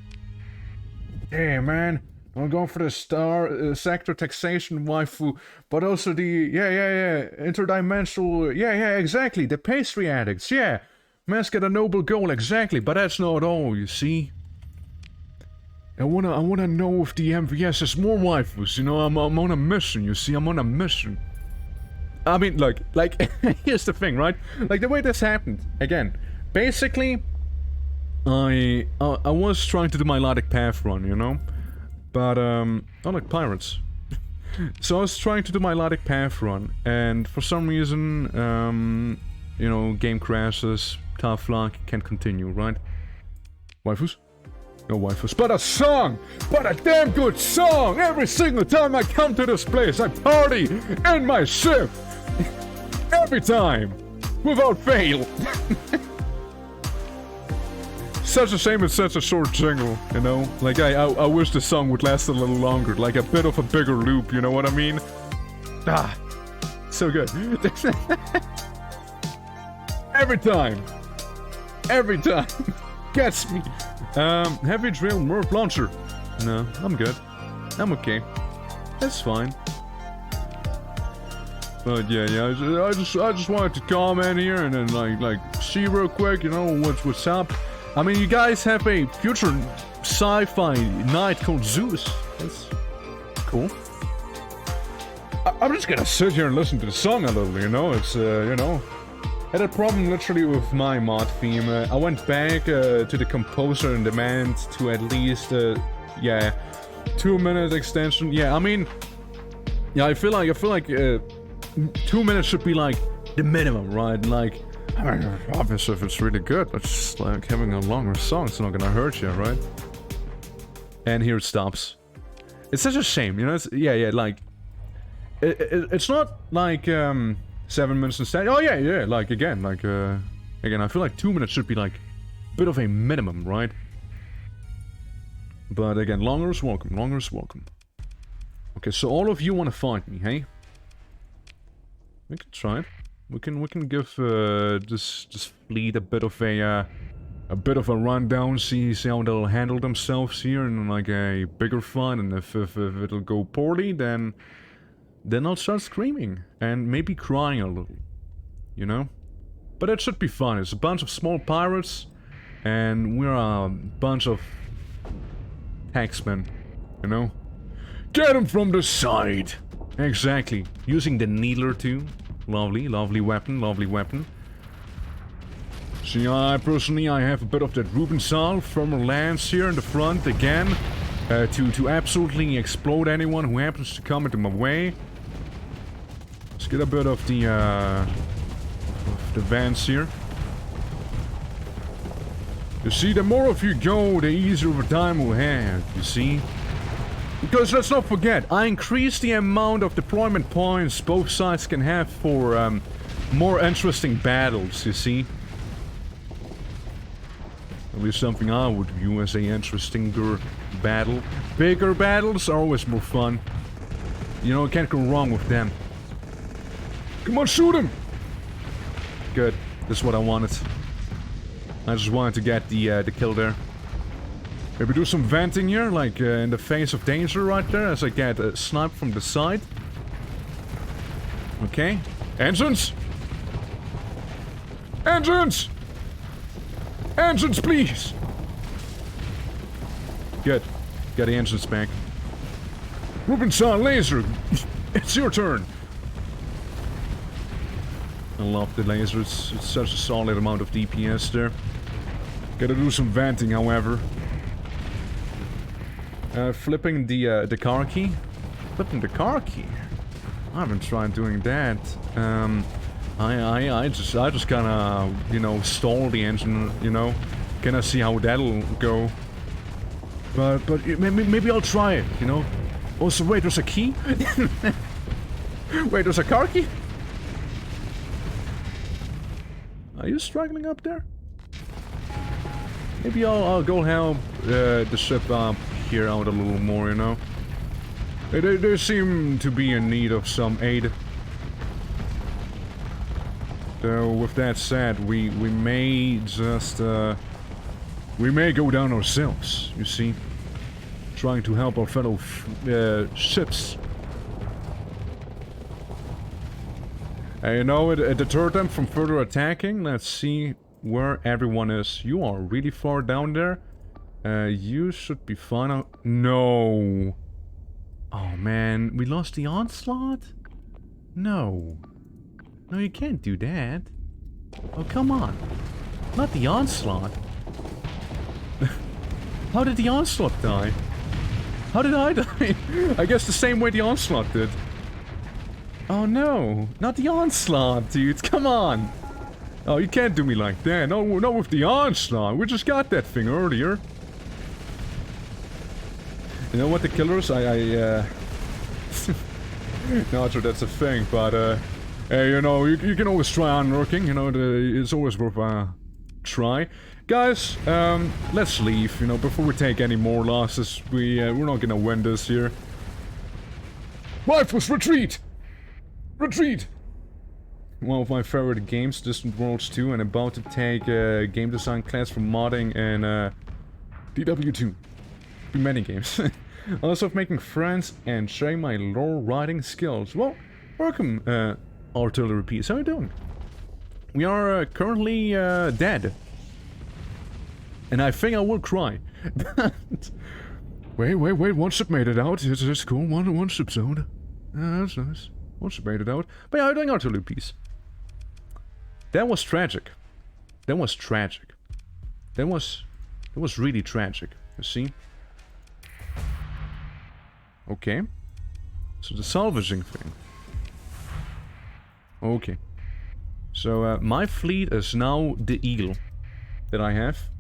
Hey, man. I'm going for the STARSECTOR taxation waifu, but also the, interdimensional, exactly, the pastry addicts, yeah. Man's got a noble goal, exactly, but that's not all, you see. I wanna know if the MVS has more waifus, you know, I'm on a mission, you see, I'm on a mission. I mean, like, here's the thing, right? Like, the way this happened, again, basically, I was trying to do my Lydic Path run, you know? But, I like pirates. So I was trying to do my Lydic Path run, and for some reason, you know, game crashes, tough luck, can't continue, right? Waifus? No waifus, but a song! But a damn good song! Every single time I come to this place, I party in my ship! Every time! Without fail! Such a shame it's such a short jingle, you know? Like, I wish the song would last a little longer, like a bit of a bigger loop, you know what I mean? Ah, so good. Every time. Every time. Gets me. Heavy drill, nerve launcher. No, I'm good. I'm okay. That's fine. But yeah, I just wanted to comment here and then like see real quick, you know, what's up. I mean, you guys have a future sci-fi night called Zeus. That's cool. I'm just gonna sit here and listen to the song a little, you know. It's you know, I had a problem literally with my mod theme. I went back to the composer and demand to at least yeah, 2-minute extension. Yeah, I mean, yeah, I feel like 2 minutes should be like the minimum, right? Like, I mean, obviously if it's really good, but just like having a longer song, it's not gonna hurt you, right? And here it stops. It's such a shame, you know. It's, yeah, like it's not like 7 minutes instead. Oh yeah, like again, I feel like 2 minutes should be like a bit of a minimum, right? But again, longer is welcome. Longer is welcome. Okay, so all of you want to fight me, hey? We can try it. We can give this fleet a bit of a rundown. See how they'll handle themselves here in like a bigger fight. And if it'll go poorly, then I'll start screaming and maybe crying a little, you know. But it should be fun. It's a bunch of small pirates, and we're a bunch of taxmen, you know. Get him from the side. Exactly. Using the needler too. Lovely, lovely weapon, lovely weapon. See, personally, I have a bit of that Rubensal thermal lance here in the front again. To absolutely explode anyone who happens to come into my way. Let's get a bit of the vents here. You see, the more of you go, the easier of a time we'll have, you see? Because let's not forget, I increased the amount of deployment points both sides can have for more interesting battles, you see? At least something I would view as a interesting battle. Bigger battles are always more fun. You know, can't go wrong with them. Come on, shoot him! Good, that's what I wanted. I just wanted to get the kill there. Maybe do some venting here, like in the face of danger right there, as I get sniped from the side. Okay. Engines! Engines! Engines, please! Good. Got the engines back. Rubensal laser! It's your turn! I love the laser, it's such a solid amount of DPS there. Gotta do some venting, however. Flipping the car key? Flipping the car key? I haven't tried doing that. I just kinda, you know, stall the engine, you know? Kinda see how that'll go. But maybe I'll try it, you know? Also, wait, there's a key? Wait, there's a car key? Are you struggling up there? Maybe I'll go help the ship up here out a little more, you know? They seem to be in need of some aid. So with that said, we may just we may go down ourselves, you see? Trying to help our fellow ships. You know, it deterred them from further attacking. Let's see where everyone is. You are really far down there. You should be fine. No. Oh man, we lost the onslaught? No. No, you can't do that. Oh, come on. Not the onslaught. How did the onslaught die? How did I die? I guess the same way the onslaught did. Oh no, not the onslaught, dude. Come on. Oh, you can't do me like that. No, not with the onslaught. We just got that thing earlier. You know what, the killers? Not sure that's a thing, but hey, you know, you can always try unworking. You know, it's always worth a try. Guys, let's leave. You know, before we take any more losses, we're not gonna win this here. Rifles, retreat! Retreat! One of my favorite games, Distant Worlds 2, and about to take a game design class for modding and DW2. Be many games. Also of making friends and sharing my lore writing skills. Well, welcome, Artillery Piece. How are you doing? We are currently dead. And I think I will cry. wait, one ship made it out. It's cool. One ship's out. That's nice. One ship made it out. But yeah, how are you doing, Artillery Piece? That was tragic. That was tragic. That was really tragic. You see? Okay. So the salvaging thing. Okay. So my fleet is now the eagle that I have.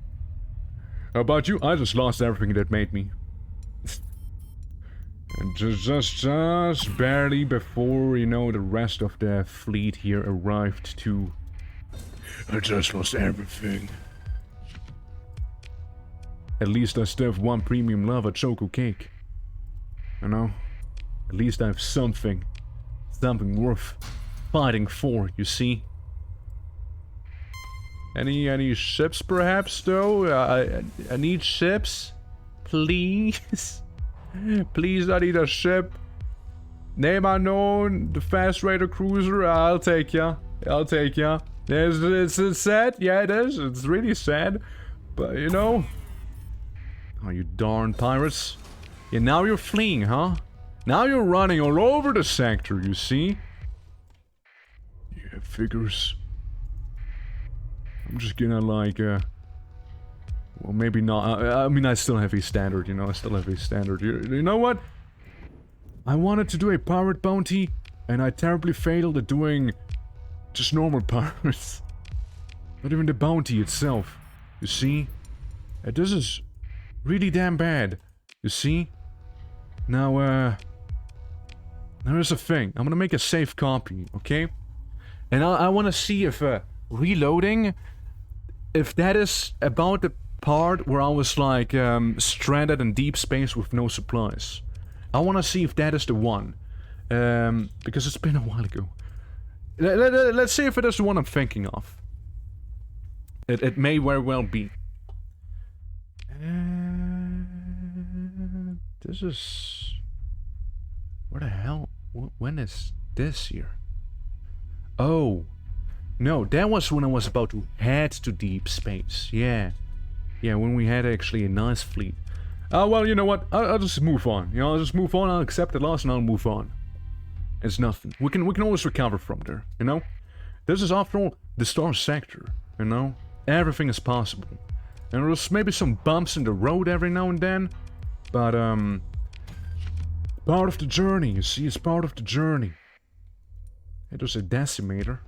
How about you? I just lost everything that made me. And just barely before, you know, the rest of the fleet here arrived too. I just lost everything. At least I still have one premium lava choco cake. You know? At least I have something. Something worth fighting for, you see? Any ships perhaps though? I need ships. Please. Please, I need a ship. Name unknown, the fast raider cruiser. I'll take ya. I'll take ya. It's sad. Yeah, it is. It's really sad. But you know. Oh, you darn pirates. Yeah, now you're fleeing, huh? Now you're running all over the sector, you see? Yeah, figures. I'm just gonna like, well, maybe not. I mean, I still have a standard, you know? I still have a standard. You know what? I wanted to do a pirate bounty, and I terribly failed at doing just normal pirates. Not even the bounty itself. You see? This is really damn bad. You see? Now, there's a thing. I'm gonna make a safe copy, okay? And I wanna see if, reloading, if that is about the part where I was, like, stranded in deep space with no supplies. I wanna see if that is the one. Because it's been a while ago. Let's see if it is the one I'm thinking of. It may very well be. This is... Where the hell? When is this here? Oh. No, that was when I was about to head to deep space. Yeah. Yeah, when we had actually a nice fleet. Well, you know what? I'll just move on. You know, I'll just move on, I'll accept the loss and I'll move on. It's nothing. We can always recover from there, you know? This is after all the STARSECTOR, you know? Everything is possible. And there's maybe some bumps in the road every now and then. But, part of the journey, you see? It's part of the journey. Hey, there's a decimator.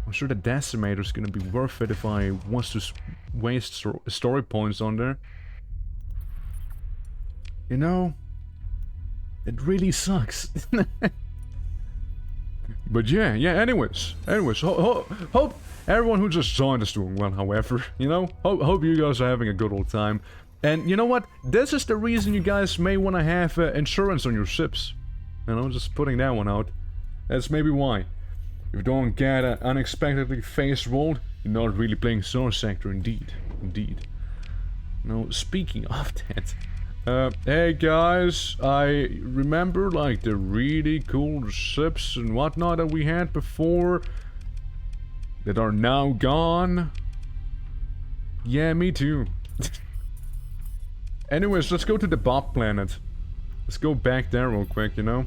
I'm sure the decimator is gonna be worth it if I want to waste story points on there. You know, it really sucks. But yeah, anyways, hope everyone who just joined is doing well, however, you know, hope you guys are having a good old time. And you know what, this is the reason you guys may want to have insurance on your ships. You know, just putting that one out. That's maybe why. If you don't get unexpectedly face rolled, you're not really playing STARSECTOR, indeed. Now, speaking of that, hey guys, I remember like the really cool ships and whatnot that we had before that are now gone. Yeah, me too. Anyways, let's go to the Bob planet. Let's go back there real quick, you know?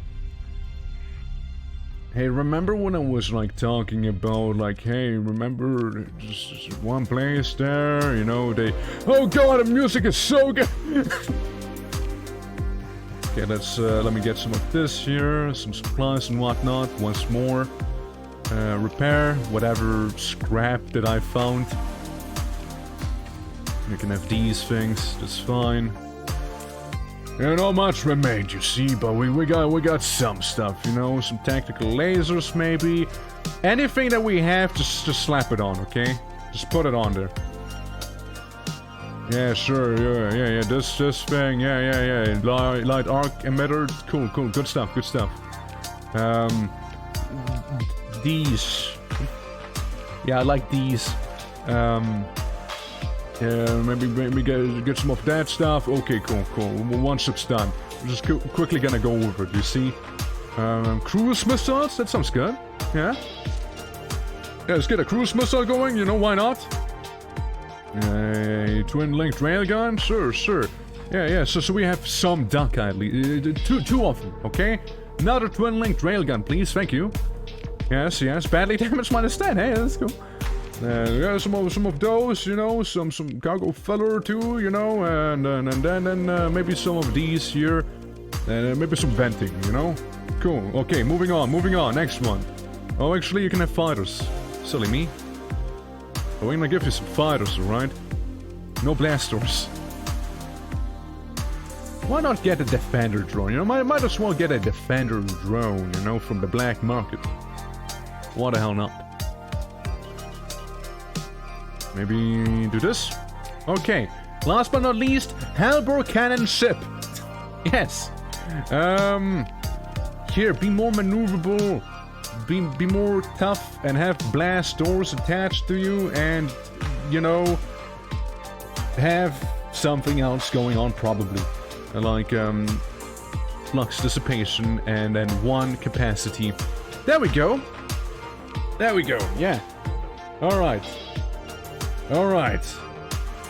Hey, remember when I was like talking about like, hey, remember just one place there, you know, they... Oh god, the music is so good! Okay, let me get some of this here, some supplies and whatnot, once more. Repair whatever scrap that I found. You can have these things, that's fine. Yeah, not much remained, you see, but we got some stuff, you know, some tactical lasers maybe. Anything that we have, just slap it on, okay? Just put it on there. Yeah, sure, yeah, this thing, yeah. Light arc emitter, cool, good stuff. these. Yeah, I like these. Maybe get some of that stuff. Okay, cool. One ship's done. I'm just quickly gonna go over it, you see. Cruise missiles? That sounds good. Yeah. Yeah, let's get a cruise missile going, you know, why not? Twin-linked railgun? Sure. Yeah, so we have some duck at least. Two of them, okay? Another twin-linked railgun, please, thank you. Yes, badly damaged minus 10, hey, that's cool. Yeah, some of those, you know, some cargo filler too, you know, and then maybe some of these here, and maybe some venting, you know. Cool. Okay, moving on. Next one. Oh, actually, you can have fighters. Silly me. Oh, we're gonna give you some fighters, alright? No blasters. Why not get a defender drone? You know, might as well get a defender drone, you know, from the black market. Why the hell not? Maybe do this? Okay. Last but not least, Halberd cannon ship. Yes. Here, be more maneuverable. Be more tough and have blast doors attached to you and, you know, have something else going on probably. Like, flux dissipation and then 1 capacity. There we go. Yeah. Alright.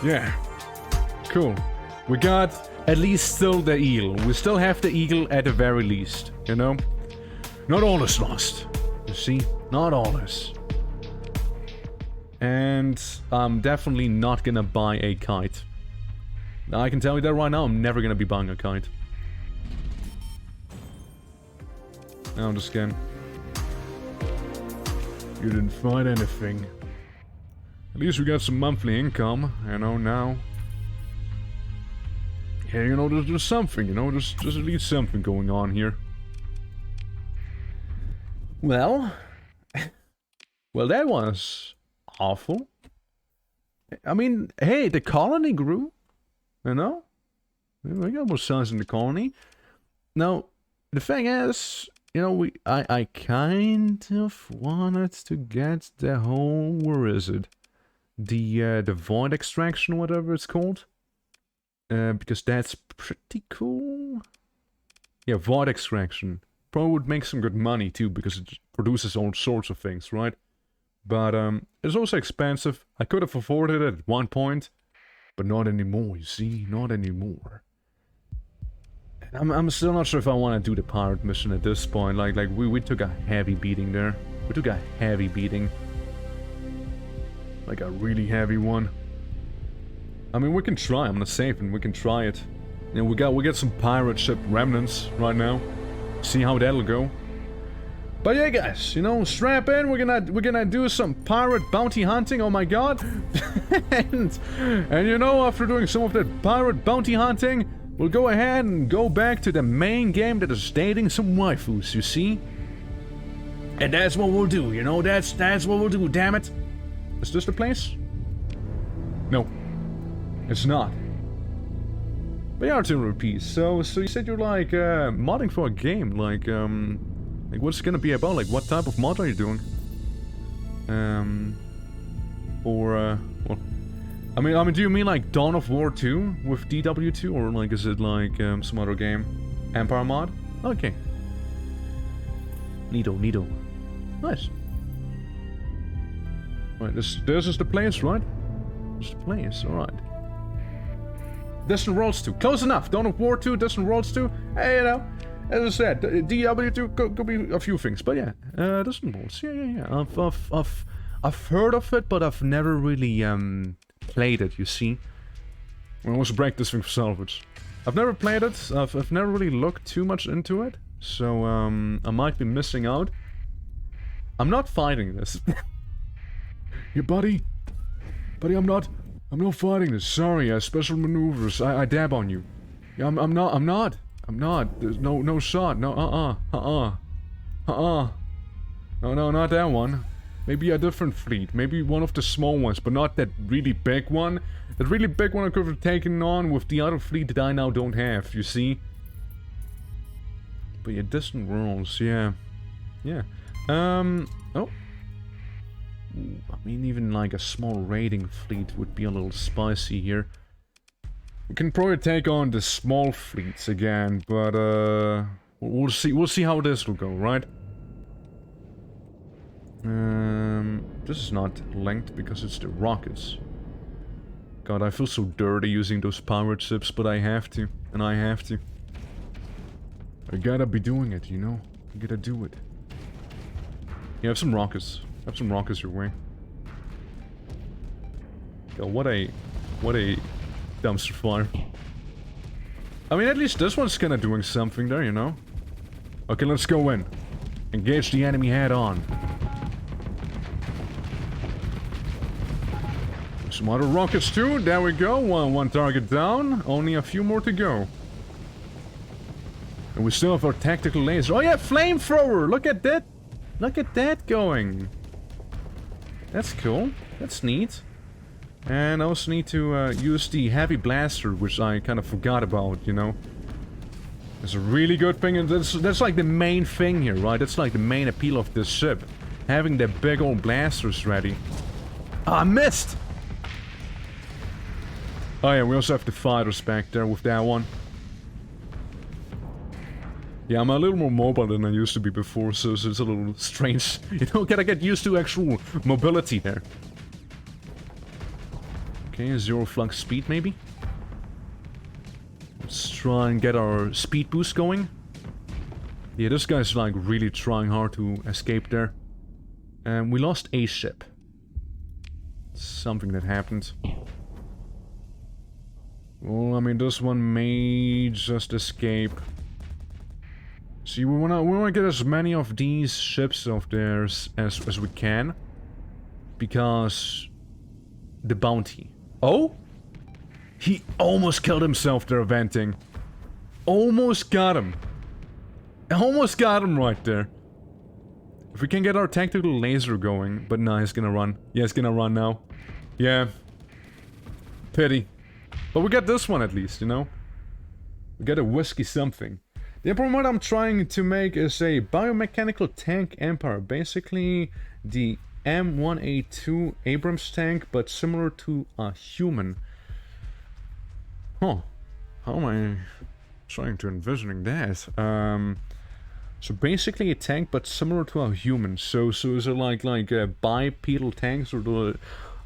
Yeah. Cool. We got at least still the eagle. We still have the eagle at the very least, you know? Not all is lost. You see? Not all is. And I'm definitely not gonna buy a kite. I can tell you that right now, I'm never gonna be buying a kite. No, I'm just kidding. You didn't find anything. At least we got some monthly income, you know, now. Yeah, you know, there's something, you know, there's at least something going on here. Well... well, that was... awful. I mean, hey, the colony grew. You know? We got more sons in the colony. Now, the thing is... you know, I kind of wanted to get the whole... where is it? The void extraction, whatever it's called. Because that's pretty cool. Yeah, void extraction. Probably would make some good money too, because it produces all sorts of things, right? But it's also expensive. I could have afforded it at one point, but not anymore, you see? Not anymore. And I'm still not sure if I want to do the pirate mission at this point. Like we took a heavy beating there. We took a heavy beating. Like a really heavy one. I mean, we can try. I'm gonna save and we can try it. You know, we got some pirate ship remnants right now. See how that'll go. But yeah, guys, you know, strap in. We're gonna do some pirate bounty hunting. Oh my god! and you know, after doing some of that pirate bounty hunting, we'll go ahead and go back to the main game that is dating some waifus. You see? And that's what we'll do. You know, that's what we'll do. Damn it! Is this the place? No, it's not. But yeah, artillery piece. So you said you're like modding for a game, like what's it gonna be about? Like, what type of mod are you doing? Well, I mean, do you mean like Dawn of War 2 with DW2, or like is it like some other game? Empire mod? Okay. Neato. Nice. Right, this is the place, right? This is the place, alright. Distant Worlds 2. Close enough. Dawn of War 2, Distant Worlds 2. Hey, you know, as I said, DW2 could be a few things, but yeah, Distant Worlds. Yeah. I've heard of it, but I've never really played it. You see, I want to break this thing for Salvage. I've never played it. I've never really looked too much into it, so I might be missing out. I'm not fighting this. Yeah, buddy, I'm not fighting this. Sorry, special maneuvers. I dab on you. Yeah, I'm not. There's no shot. No, No, not that one. Maybe a different fleet. Maybe one of the small ones, but not that really big one. That really big one I could have taken on with the other fleet that I now don't have, you see? But yeah, Distant Worlds, yeah. Oh. Ooh, I mean, even like a small raiding fleet would be a little spicy here. We can probably take on the small fleets again, but we'll see. We'll see how this will go, right? This is not linked because it's the rockets. God, I feel so dirty using those pirate ships, but I have to, and I have to. I gotta be doing it, you know? I gotta do it. You have some rockets. Have some rockets your way. God, what a dumpster fire. I mean, at least this one's kinda doing something there, you know? Okay, let's go in. Engage the enemy head on. Some other rockets too, there we go. One target down, only a few more to go. And we still have our tactical laser. Oh yeah, flamethrower! Look at that! Look at that going! That's cool. That's neat. And I also need to use the heavy blaster, which I kind of forgot about, you know. It's a really good thing, and that's like the main thing here, right? That's like the main appeal of this ship. Having the big old blasters ready. Ah, I missed! Oh yeah, we also have the fighters back there with that one. Yeah, I'm a little more mobile than I used to be before, so it's a little strange. You know, gotta get used to actual mobility there. Okay, 0 flux speed maybe? Let's try and get our speed boost going. Yeah, this guy's like really trying hard to escape there. And we lost a ship. Something that happened. Well, I mean, this one may just escape. See, we wanna get as many of these ships of theirs as we can. Because... the bounty. Oh? He almost killed himself there, venting. Almost got him. Almost got him right there. If we can get our tactical laser going... But no, he's gonna run. Yeah, he's gonna run now. Yeah. Pity. But we got this one at least, you know? We got a whiskey something. The problem what I'm trying to make is a biomechanical tank empire. Basically, the M1A2 Abrams tank, but similar to a human. Huh. How am I trying to envisioning that? So basically a tank, but similar to a human. So is it like bipedal tanks, or the...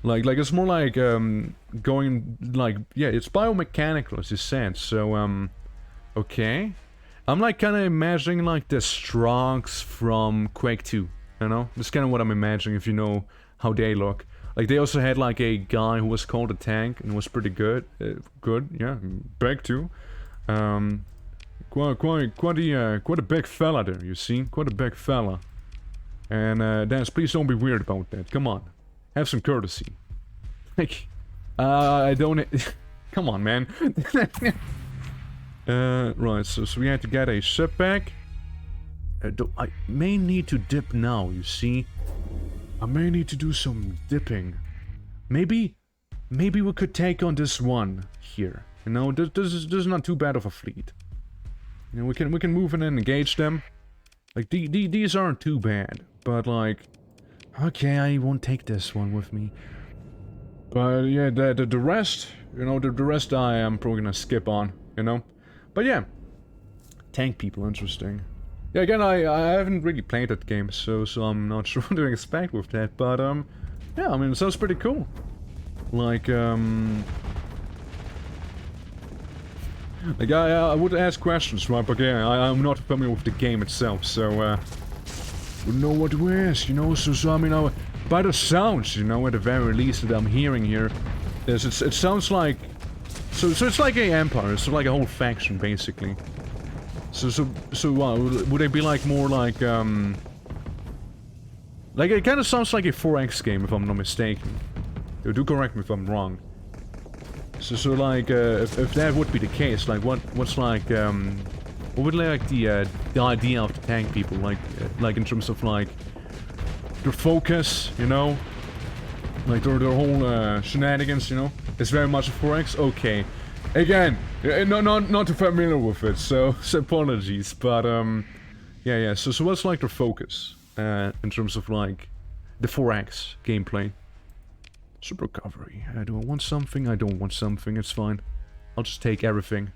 Like it's more like, going, like, yeah, it's biomechanical, as you said, so, okay. I'm, like, kind of imagining, like, the Strogs from Quake 2, you know? That's kind of what I'm imagining, if you know how they look. Like, they also had, like, a guy who was called a tank, and was pretty good, yeah, big too. Quite a big fella there, you see? Quite a big fella. And, Dance, please don't be weird about that, come on. Have some courtesy. Like, I don't... Come on, man. Right, so we had to get a ship back. I may need to dip now, you see? I may need to do some dipping. Maybe we could take on this one here. You know, this is not too bad of a fleet. You know, we can move in and engage them. Like, these aren't too bad, but like... Okay, I won't take this one with me. But yeah, the rest, you know, the rest I am probably gonna skip on, you know? But yeah, tank people, interesting. Yeah, again, I haven't really played that game, so I'm not sure what to expect with that, but yeah, I mean, it sounds pretty cool. Like, I would ask questions, right, but yeah, I'm not familiar with the game itself, so, wouldn't know what to ask, you know, so I mean, by the sounds, you know, at the very least that I'm hearing here, it sounds like, so it's like a empire, it's like a whole faction, basically. So would they be like more like it kind of sounds like a 4X game, if I'm not mistaken. Do correct me if I'm wrong. So like, if that would be the case, like, what's like, what would like the idea of the tank people, like in terms of like their focus, you know, like their whole shenanigans, you know? It's very much a 4X. Okay, again, not too familiar with it, so apologies. But yeah. So what's like their focus? in terms of like the 4X gameplay. Super recovery. Do I want something? I don't want something. It's fine. I'll just take everything.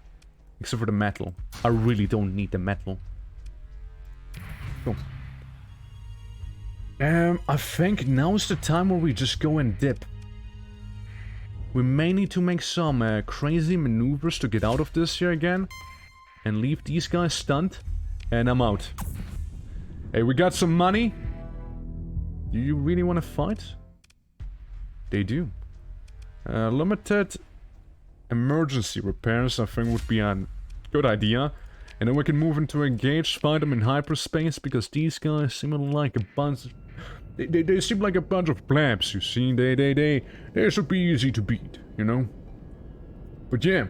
Except for the metal. I really don't need the metal. Cool. I think now is the time where we just go and dip. We may need to make some crazy maneuvers to get out of this here again. And leave these guys stunned. And I'm out. Hey, we got some money. Do you really want to fight? They do. Limited emergency repairs, I think, would be a good idea. And then we can move into engage, fight them in hyperspace, because these guys seem like a bunch... They seem like a bunch of plebs, you see. They should be easy to beat, you know? But yeah.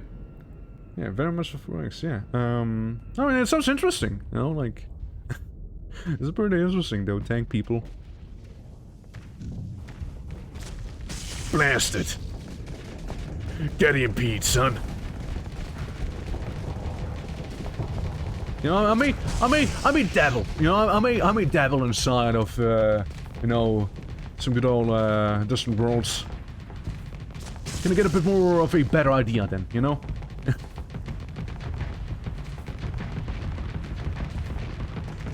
Yeah, very much of works, yeah. I mean, it sounds interesting, you know, like... It's pretty interesting, though, tank people. Blast it! Get impede, son. You know, I may dabble. You know, I may dabble inside of, you know, some good old distant worlds. Gonna get a bit more of a better idea then, you know.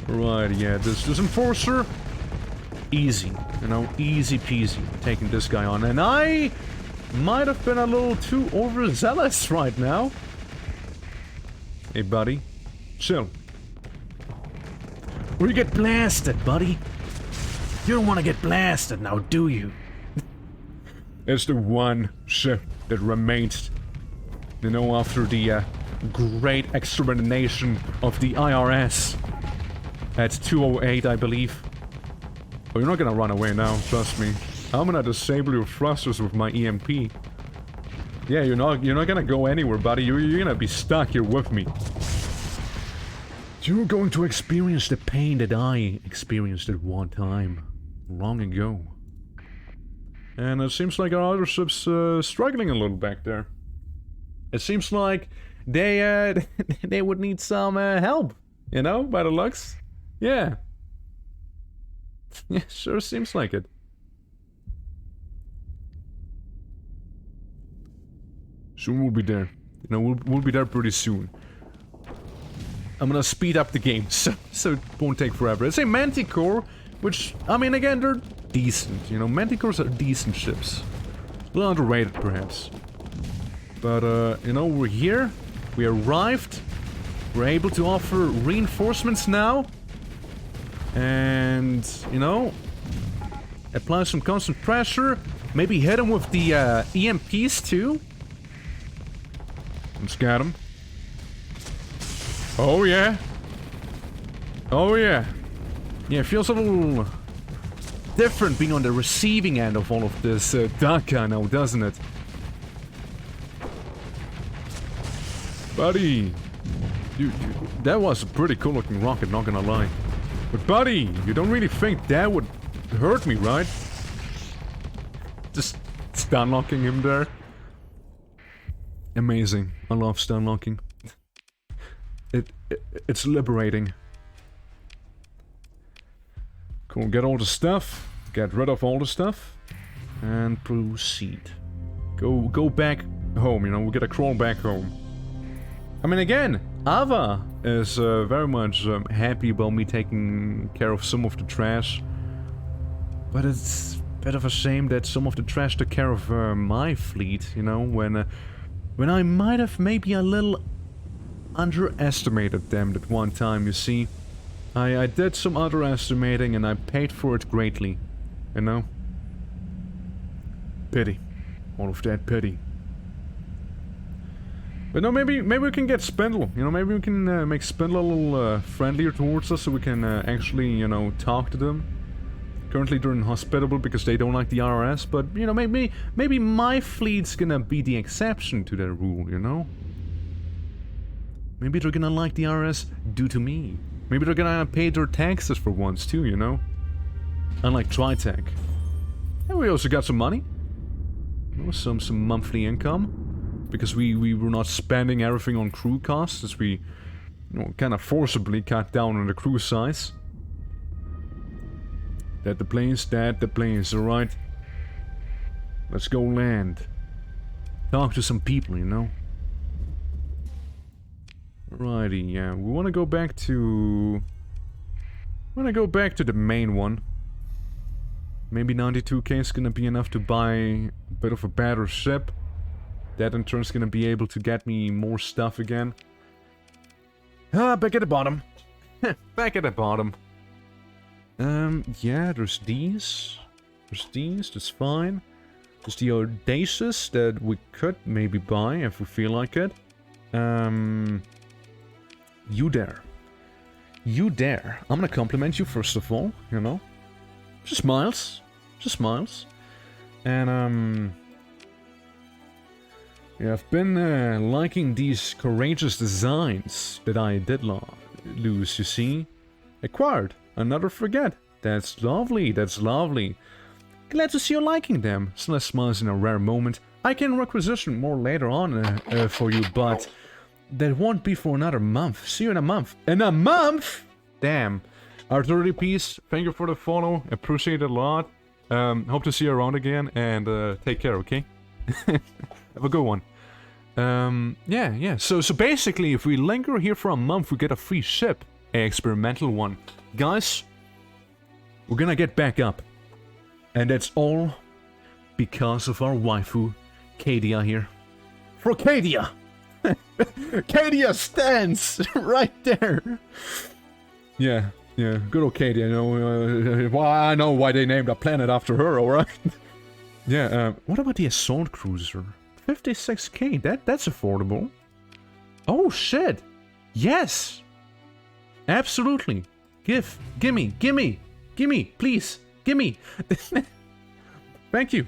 Right, yeah, this enforcer, easy, you know, easy peasy, taking this guy on, and I might have been a little too overzealous right now. Hey, buddy, chill. Or you get blasted, buddy. You don't want to get blasted now, do you? It's the one ship that remains, you know, after the great extermination of the IRS. At 208, I believe. Oh, you're not gonna run away now, trust me. I'm gonna disable your thrusters with my EMP. Yeah, you're not gonna go anywhere, buddy. You're gonna be stuck here with me. You're going to experience the pain that I experienced at one time, long ago. And it seems like our other ship's struggling a little back there. It seems like they they would need some help, you know, by the looks. Yeah. Yeah, sure seems like it. Soon we'll be there. You know, we'll be there pretty soon. I'm gonna speed up the game, so it won't take forever. It's a Manticore, which, I mean, again, they're decent, you know, Manticores are decent ships. A little underrated, perhaps. But, you know, we're here, we arrived, we're able to offer reinforcements now. And, you know, apply some constant pressure. Maybe hit him with the EMPs too. Let's get him. Oh yeah. Oh yeah. Yeah, it feels a little different being on the receiving end of all of this Daka now, doesn't it? Buddy. That was a pretty cool looking rocket, not gonna lie. But buddy, you don't really think that would hurt me, right? Just stun locking him there. Amazing. I love stun locking. It's liberating. Cool, get all the stuff. Get rid of all the stuff. And proceed. Go back home, you know, we gotta crawl back home. I mean, again, Ava is very much happy about me taking care of some of the trash. But it's a bit of a shame that some of the trash took care of my fleet, you know, when I might have maybe a little underestimated them at one time, you see. I did some underestimating and I paid for it greatly, you know. Pity. All of that pity. But no, maybe we can get Spindle, you know, maybe we can make Spindle a little friendlier towards us so we can actually, you know, talk to them. Currently they're inhospitable because they don't like the RS, but, you know, maybe my fleet's gonna be the exception to that rule, you know? Maybe they're gonna like the RS due to me. Maybe they're gonna pay their taxes for once too, you know? Unlike Tritech. And we also got some money. You know, some monthly income. Because we were not spending everything on crew costs, as we, you know, kind of forcibly cut down on the crew size. That the place, alright? Let's go land. Talk to some people, you know? Alrighty, yeah. We wanna go back to... the main one. Maybe 92k is gonna be enough to buy a bit of a better ship. That in turn is gonna be able to get me more stuff again. Back at the bottom. Back at the bottom. Yeah, there's these. That's fine. There's the Audacious that we could maybe buy if we feel like it. You there. You there. I'm gonna compliment you first of all, you know. Just smiles. And, yeah, I've been liking these courageous designs that I did lose, you see. Acquired. Another forget. That's lovely, that's lovely. Glad to see you liking them. Celeste smiles in a rare moment. I can requisition more later on for you, but that won't be for another month. See you in a month. In a month?! Damn. Artillery piece, thank you for the follow. Appreciate it a lot. Hope to see you around again, and take care, okay? Have a good one. Yeah. So basically, if we linger here for a month, we get a free ship. An experimental one. Guys, we're gonna get back up. And that's all because of our waifu, Cadia here. For Cadia! Cadia stands right there! Yeah, good old Cadia, you know. Well, I know why they named a planet after her, alright? Yeah, what about the assault cruiser? 56k, that's affordable. Oh shit! Yes! Absolutely! Gimme, please, gimme! Thank you.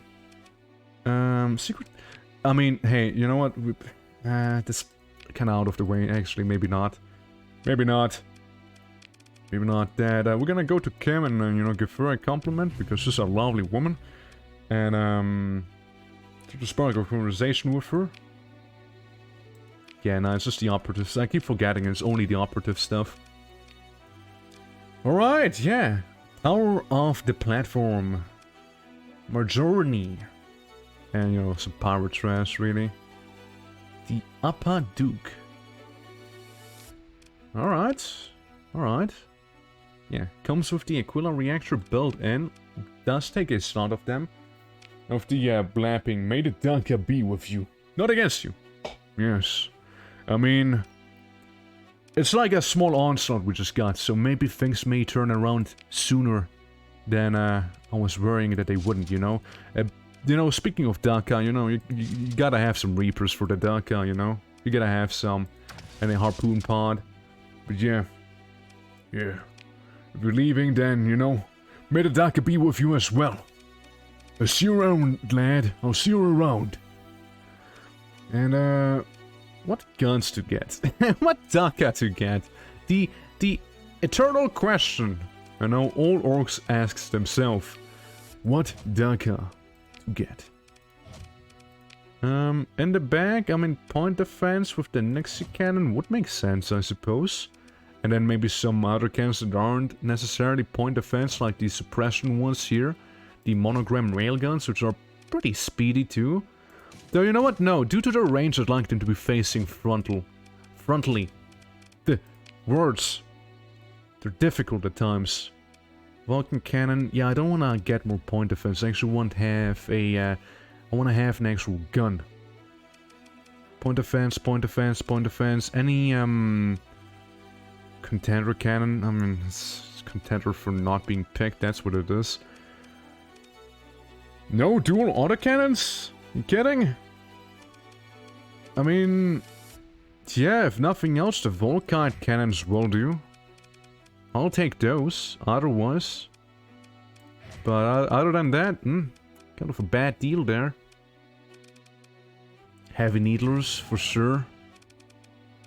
Secret... I mean, hey, you know what? This kinda out of the way, actually, maybe not. Maybe not. That, we're gonna go to Kim and, you know, give her a compliment, because she's a lovely woman. And, to spark a conversation with her. Yeah, no, it's just the operatives. I keep forgetting it's only the operative stuff. Alright, yeah. Tower of the platform. Marjorie. And, you know, some pirate trash, really. The Upper Duke. Alright. Yeah, comes with the Aquila reactor built in. Does take a slot of them. Of the blapping. May the Dunker be with you. Not against you. Yes. I mean... It's like a small onslaught we just got, so maybe things may turn around sooner than I was worrying that they wouldn't, you know? You know, speaking of Daka, you know, you gotta have some Reapers for the Daka, you know? You gotta have some. And a Harpoon pod. But yeah. Yeah. If you're leaving, then, you know, may the Daka be with you as well. I'll see you around, lad. I'll see you around. And, what guns to get? What Daka to get? The eternal question. I know all orcs asks themselves. What Daka to get? In the back, I mean, point defense with the Nixie cannon would make sense, I suppose. And then maybe some other cannons that aren't necessarily point defense, like the suppression ones here. The monogram railguns, which are pretty speedy too. Though, you know what? No, due to their range, I'd like them to be facing frontally. The words. They're difficult at times. Vulcan cannon, yeah, I don't want to get more point defense. I actually want to have a, I want to have an actual gun. Point defense. Any, contender cannon? I mean, it's contender for not being picked, that's what it is. No dual autocannons? You kidding? I mean... Yeah, if nothing else, the Volkite cannons will do. I'll take those, otherwise. But other than that, kind of a bad deal there. Heavy needlers, for sure.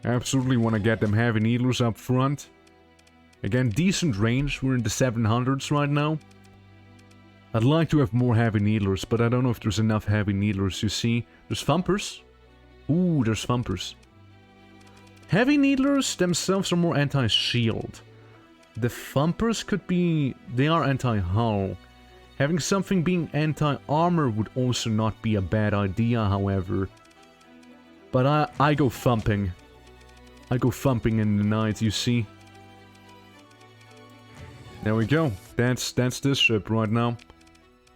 Absolutely want to get them heavy needlers up front. Again, decent range, we're in the 700s right now. I'd like to have more heavy needlers, but I don't know if there's enough heavy needlers, you see. There's thumpers. Ooh, there's thumpers. Heavy needlers themselves are more anti-shield. The thumpers could be... They are anti-hull. Having something being anti-armor would also not be a bad idea, however. But I go thumping. I go thumping in the night, you see. There we go. That's this ship right now.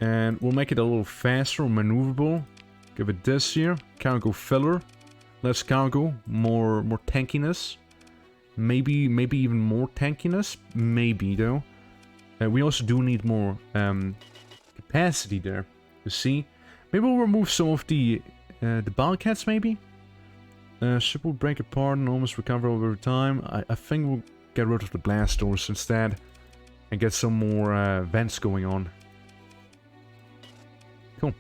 And we'll make it a little faster, maneuverable. Give it this here. Cargo filler. Less cargo. More tankiness. Maybe even more tankiness. Maybe, though. We also do need more capacity there. You see? Maybe we'll remove some of the bulkheads, maybe? Ship will break apart and almost recover over time. I think we'll get rid of the blast doors instead. And get some more vents going on. Cool.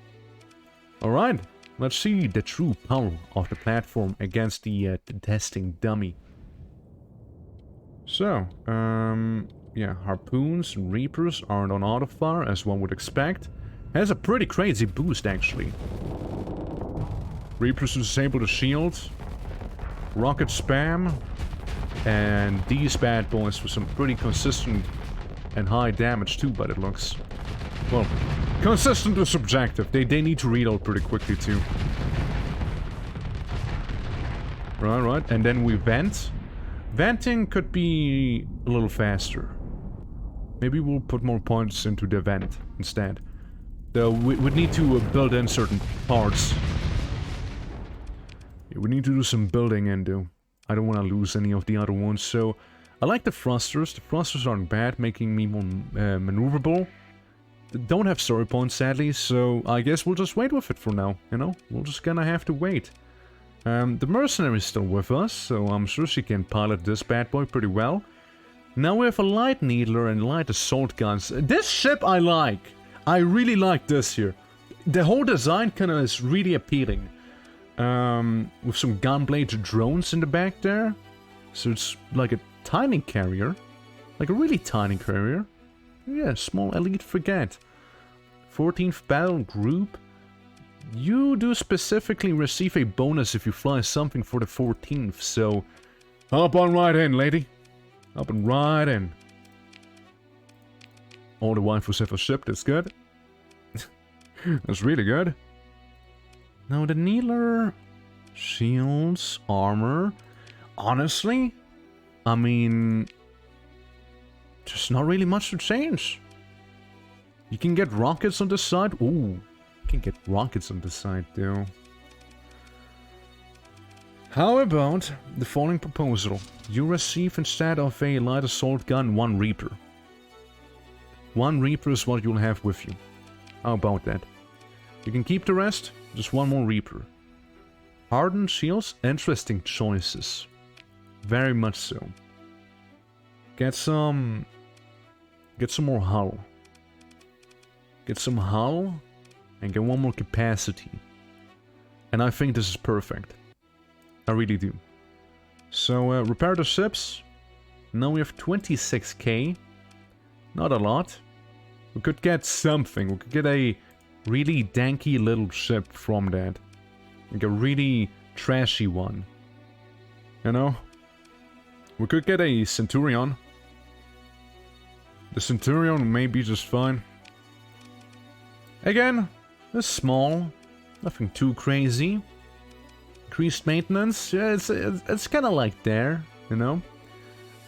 Alright. Let's see the true power of the platform against the testing dummy. So, yeah, harpoons and reapers aren't on auto-fire as one would expect. Has a pretty crazy boost, actually. Reapers disable the shield. Rocket spam. And these bad boys with some pretty consistent and high damage too, but it looks... Well, consistent is subjective. They need to reload pretty quickly too. Right. And then we vent. Venting could be a little faster. Maybe we'll put more points into the vent instead. Though we would need to build in certain parts. Yeah, we need to do some building in, though. I don't want to lose any of the other ones, so... I like the thrusters. The thrusters aren't bad, making me more maneuverable. They don't have story points, sadly, so I guess we'll just wait with it for now, you know? We're just gonna have to wait. The mercenary is still with us, so I'm sure she can pilot this bad boy pretty well. Now we have a light needler and light assault guns. This ship I like. I really like this here. The whole design kinda is really appealing. With some gunblade drones in the back there. So it's like a tiny carrier. Like a really tiny carrier. Yeah, small elite frigate. 14th battle group. You do specifically receive a bonus if you fly something for the 14th, so... Hop on right in, lady. Hop on right in. All the waifus have a ship, that's good. That's really good. Now the needler... Shields, armor... Honestly... I mean... There's not really much to change. You can get rockets on the side. Ooh. You can get rockets on the side, though. How about the following proposal? You receive instead of a light assault gun, 1 Reaper. 1 Reaper is what you'll have with you. How about that? You can keep the rest, just 1 more Reaper. Hardened shields, interesting choices. Very much so. Get some more hull. Get some hull and get 1 more capacity. And I think this is perfect. I really do. So, repair the ships. Now we have 26k. Not a lot. We could get something. We could get a really danky little ship from that. Like a really trashy one. You know? We could get a Centurion. The Centurion may be just fine. Again, it's small. Nothing too crazy. Increased maintenance. Yeah, it's kind of like there, you know?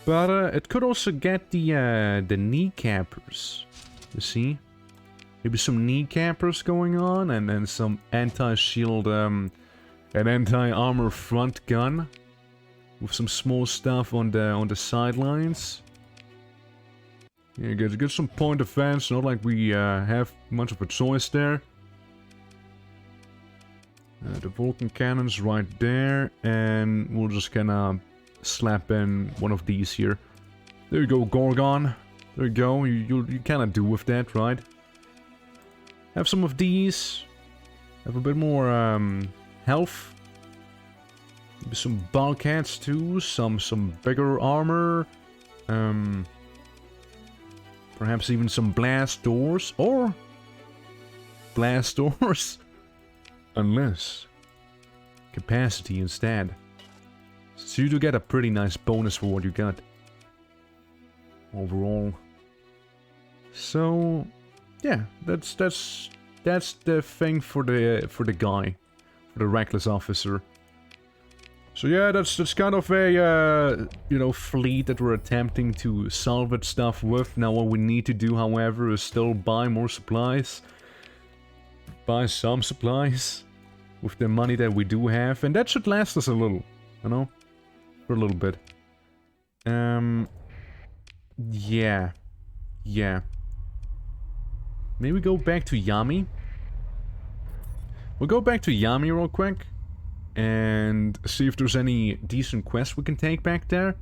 But it could also get the kneecappers. You see? Maybe some kneecappers going on, and then some anti-shield and anti-armor front gun. With some small stuff on the sidelines. Yeah, get some point defense, not like we have much of a choice there. The Vulcan cannons right there, and we'll just kinda slap in one of these here. There you go, Gorgon. There you go, you kinda do with that, right? Have some of these. Have a bit more health. Maybe some bulkheads too, some bigger armor. Perhaps even some blast doors, or blast doors. Unless capacity instead. So you do get a pretty nice bonus for what you got. overall. So, yeah, that's the thing for the guy, for the reckless officer. So yeah, that's kind of a you know, fleet that we're attempting to salvage stuff with. Now what we need to do, however, is still buy more supplies, buy some supplies with the money that we do have, and that should last us a little, you know, for a little bit. Yeah. Maybe go back to Yami. We'll go back to Yami real quick and see if there's any decent quests we can take back there.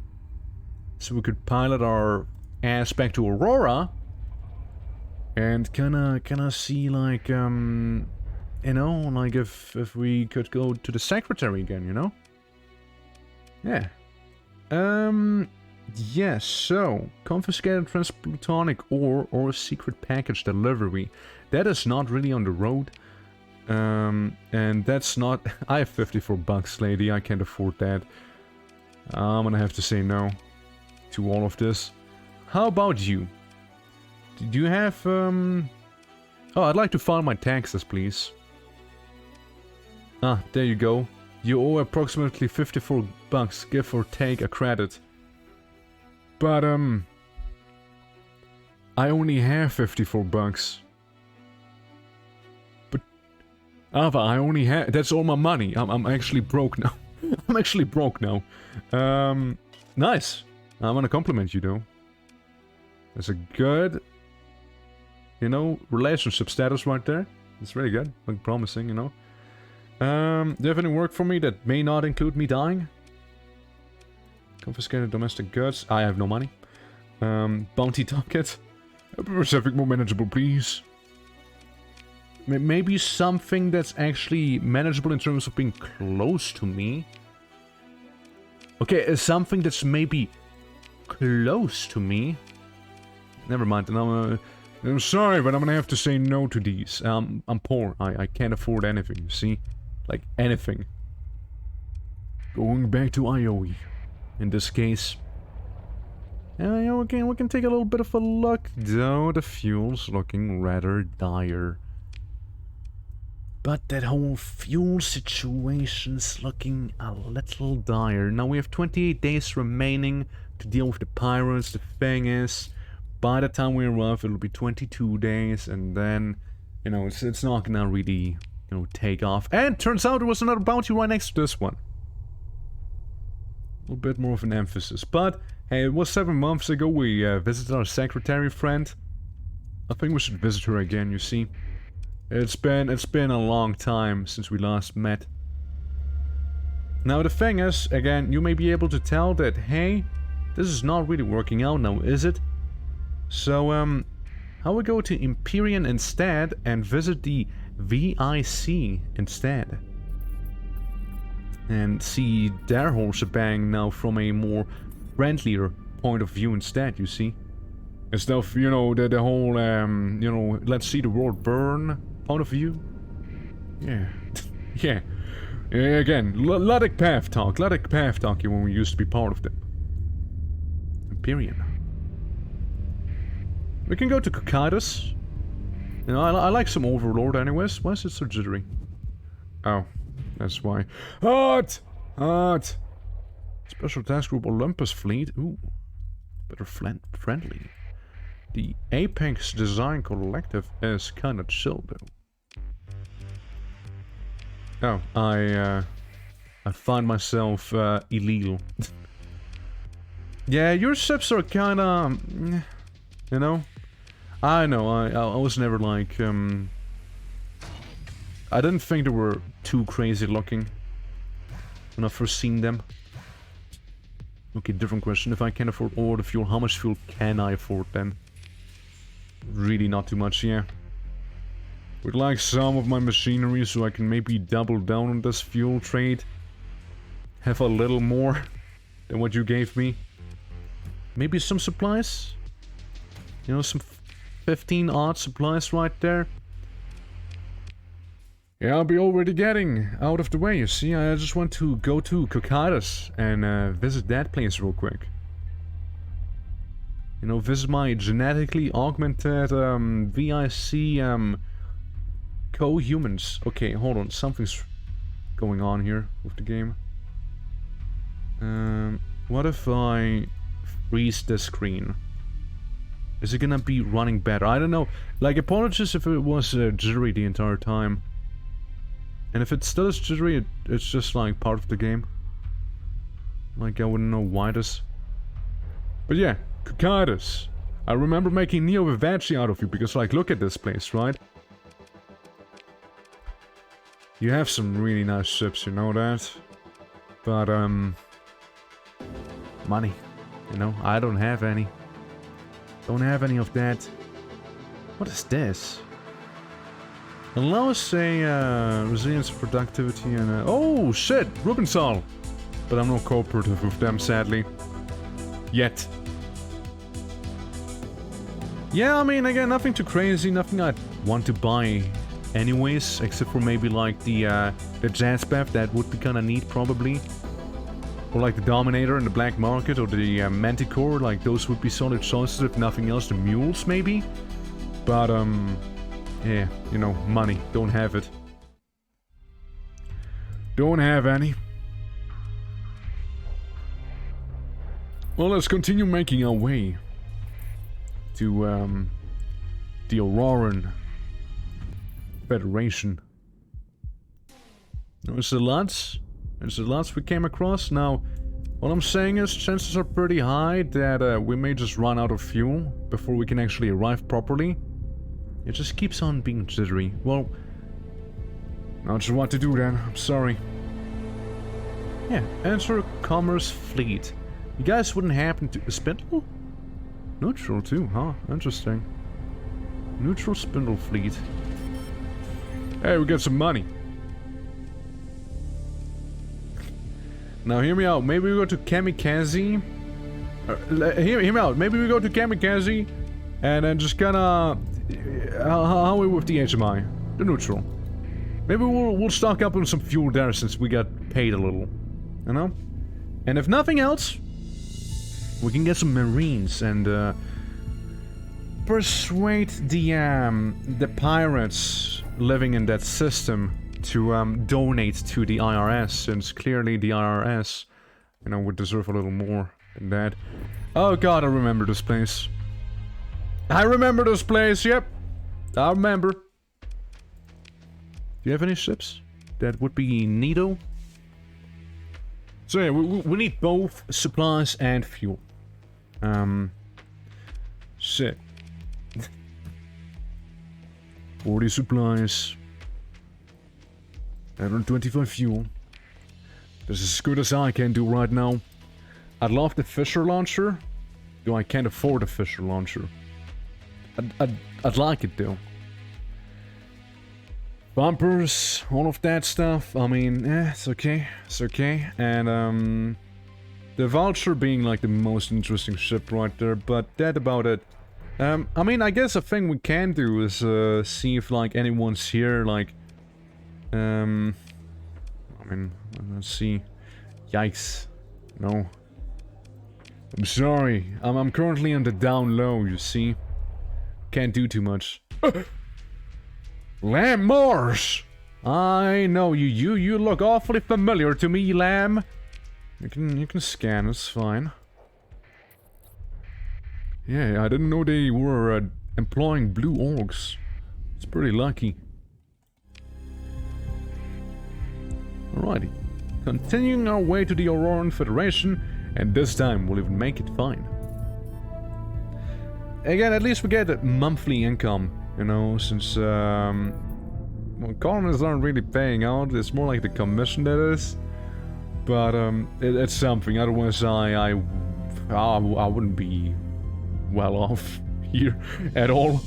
So we could pilot our ass back to Aurora and kinda see, like, you know, like if we could go to the secretary again, you know? Yeah. Yes, so, confiscated transplutonic ore or secret package delivery. That is not really on the road. And that's not... I have 54 bucks, lady, I can't afford that. I'm gonna have to say no to all of this. How about you? Do you have, Oh, I'd like to file my taxes, please. Ah, there you go. You owe approximately 54 bucks, give or take a credit. But, I only have 54 bucks. But, Ava, I only have... That's all my money. I'm actually broke now. I'm actually broke now. Nice. I want to compliment you, though. That's a good, you know, relationship status right there. It's really good. Looking promising, you know. Do you have any work for me that may not include me dying? Confiscated domestic goods. I have no money. Bounty docket. Pacific more manageable, please. Maybe something that's actually manageable in terms of being close to me. Okay, something that's maybe close to me. Never mind. I'm sorry, but I'm gonna have to say no to these. I'm poor. I can't afford anything, you see? Like, anything. Going back to IOE. In this case. Yeah, we can take a little bit of a look, though. The fuel's looking rather dire. But that whole fuel situation's looking a little dire. Now we have 28 days remaining to deal with the pirates. The thing is, by the time we arrive, it'll be 22 days, and then, you know, it's not gonna really, you know, take off. And turns out there was another bounty right next to this one. A little bit more of an emphasis, but hey, it was 7 months ago we visited our secretary friend. I think we should visit her again, you see. It's been a long time since we last met. Now the thing is, again, you may be able to tell that, hey, this is not really working out now, is it? So, how we go to Empyrean instead and visit the VIC instead. And see their whole shebang now from a more friendlier point of view instead, you see. Instead of, you know, the whole, you know, let's see the world burn point of view. Yeah. Yeah. Again, Luddic path talk when we used to be part of them. Empyrean. We can go to Cocytus. You know, I like some Overlord anyways. Why is it so jittery? Oh. That's why. Hot! Hot! Special Task Group Olympus Fleet. Ooh. Better friendly. The Apex Design Collective is kinda chill though. Oh, I find myself illegal. Yeah, your ships are kinda... you know? I know, I was never like... I didn't think they were too crazy looking when I first seen them. Okay, different question. If I can afford all the fuel, how much fuel can I afford then? Really not too much, yeah. Would like some of my machinery so I can maybe double down on this fuel trade. Have a little more than what you gave me. Maybe some supplies? You know, some 15 odd supplies right there. Yeah, I'll be already getting out of the way, you see. I just want to go to Cocytus and visit that place real quick. You know, this is my genetically augmented VIC co-humans. Okay, hold on, something's going on here with the game. What if I freeze the screen? Is it gonna be running better? I don't know. Like, apologies if it was jittery the entire time. And if it still is jittery, it's just like part of the game. Like, I wouldn't know why this. But yeah, Kukaitis. I remember making Neo Vivace out of you because, like, look at this place, right? You have some really nice ships, you know that? But, money. You know, I don't have any. Don't have any of that. What is this? Allows a resilience, productivity, and oh shit, Rubensol. But I'm not cooperative with them, sadly. Yet. Yeah, I mean, again, nothing too crazy, nothing I'd want to buy anyways, except for maybe like the Jazz Path, that would be kinda neat, probably. Or like the Dominator in the black market, or the Manticore, like those would be solid choices, if nothing else, the Mules maybe? But, yeah, you know, money, don't have it. Don't have any. Well, let's continue making our way to, the Auroran Federation. There's the lots. There's the lots we came across. Now, what I'm saying is, chances are pretty high that we may just run out of fuel before we can actually arrive properly. It just keeps on being jittery. Well, not sure what to do then. I'm sorry. Yeah, enter Commerce Fleet. You guys wouldn't happen to... Spindle? Neutral too, huh? Interesting. Neutral Spindle Fleet. Hey, we got some money. Now hear me out. Maybe we go to Kamikaze. Hear me out. Maybe we go to Kamikaze and then just kinda... how are we with the HMI? The neutral. Maybe we'll stock up on some fuel there since we got paid a little. You know? And if nothing else, we can get some Marines and persuade the pirates living in that system to donate to the IRS, since clearly the IRS, you know, would deserve a little more than that. Oh god, I remember this place. I remember this place, yep. I remember. Do you have any ships that would be neato? So yeah, we need both supplies and fuel. Shit. 40 supplies. 125 fuel. This is as good as I can do right now. I'd love the Fisher launcher, though I can't afford a Fisher launcher. I'd like it though. Bumpers, all of that stuff, I mean, it's okay, it's okay. And, the Vulture being like the most interesting ship right there, but that about it. I mean, I guess a thing we can do is, see if, like, anyone's here, like, I mean, let's see. Yikes. No. I'm sorry, I'm currently on the down low, you see. Can't do too much. Lamb Mars! I know you look awfully familiar to me, Lamb. You can scan, it's fine. Yeah, I didn't know they were employing blue orcs. It's pretty lucky. Alrighty. Continuing our way to the Auroran Federation, and this time we'll even make it fine. Again, at least we get a monthly income, you know, since, well, colonists aren't really paying out, it's more like the commission that is. But, it's something, otherwise I wouldn't be well off here at all.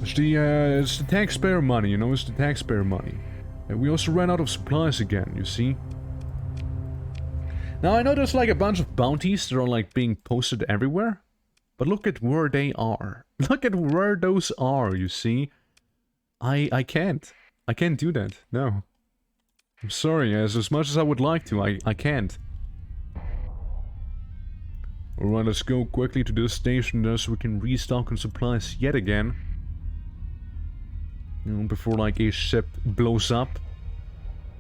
It's the taxpayer money, you know, it's the taxpayer money. And we also ran out of supplies again, you see. Now, I know there's like a bunch of bounties that are like being posted everywhere. But look at where they are. Look at where those are, you see. I can't. I can't do that, no. I'm sorry, as much as I would like to, I can't. Alright, let's go quickly to this station there so we can restock on supplies yet again. You know, before like a ship blows up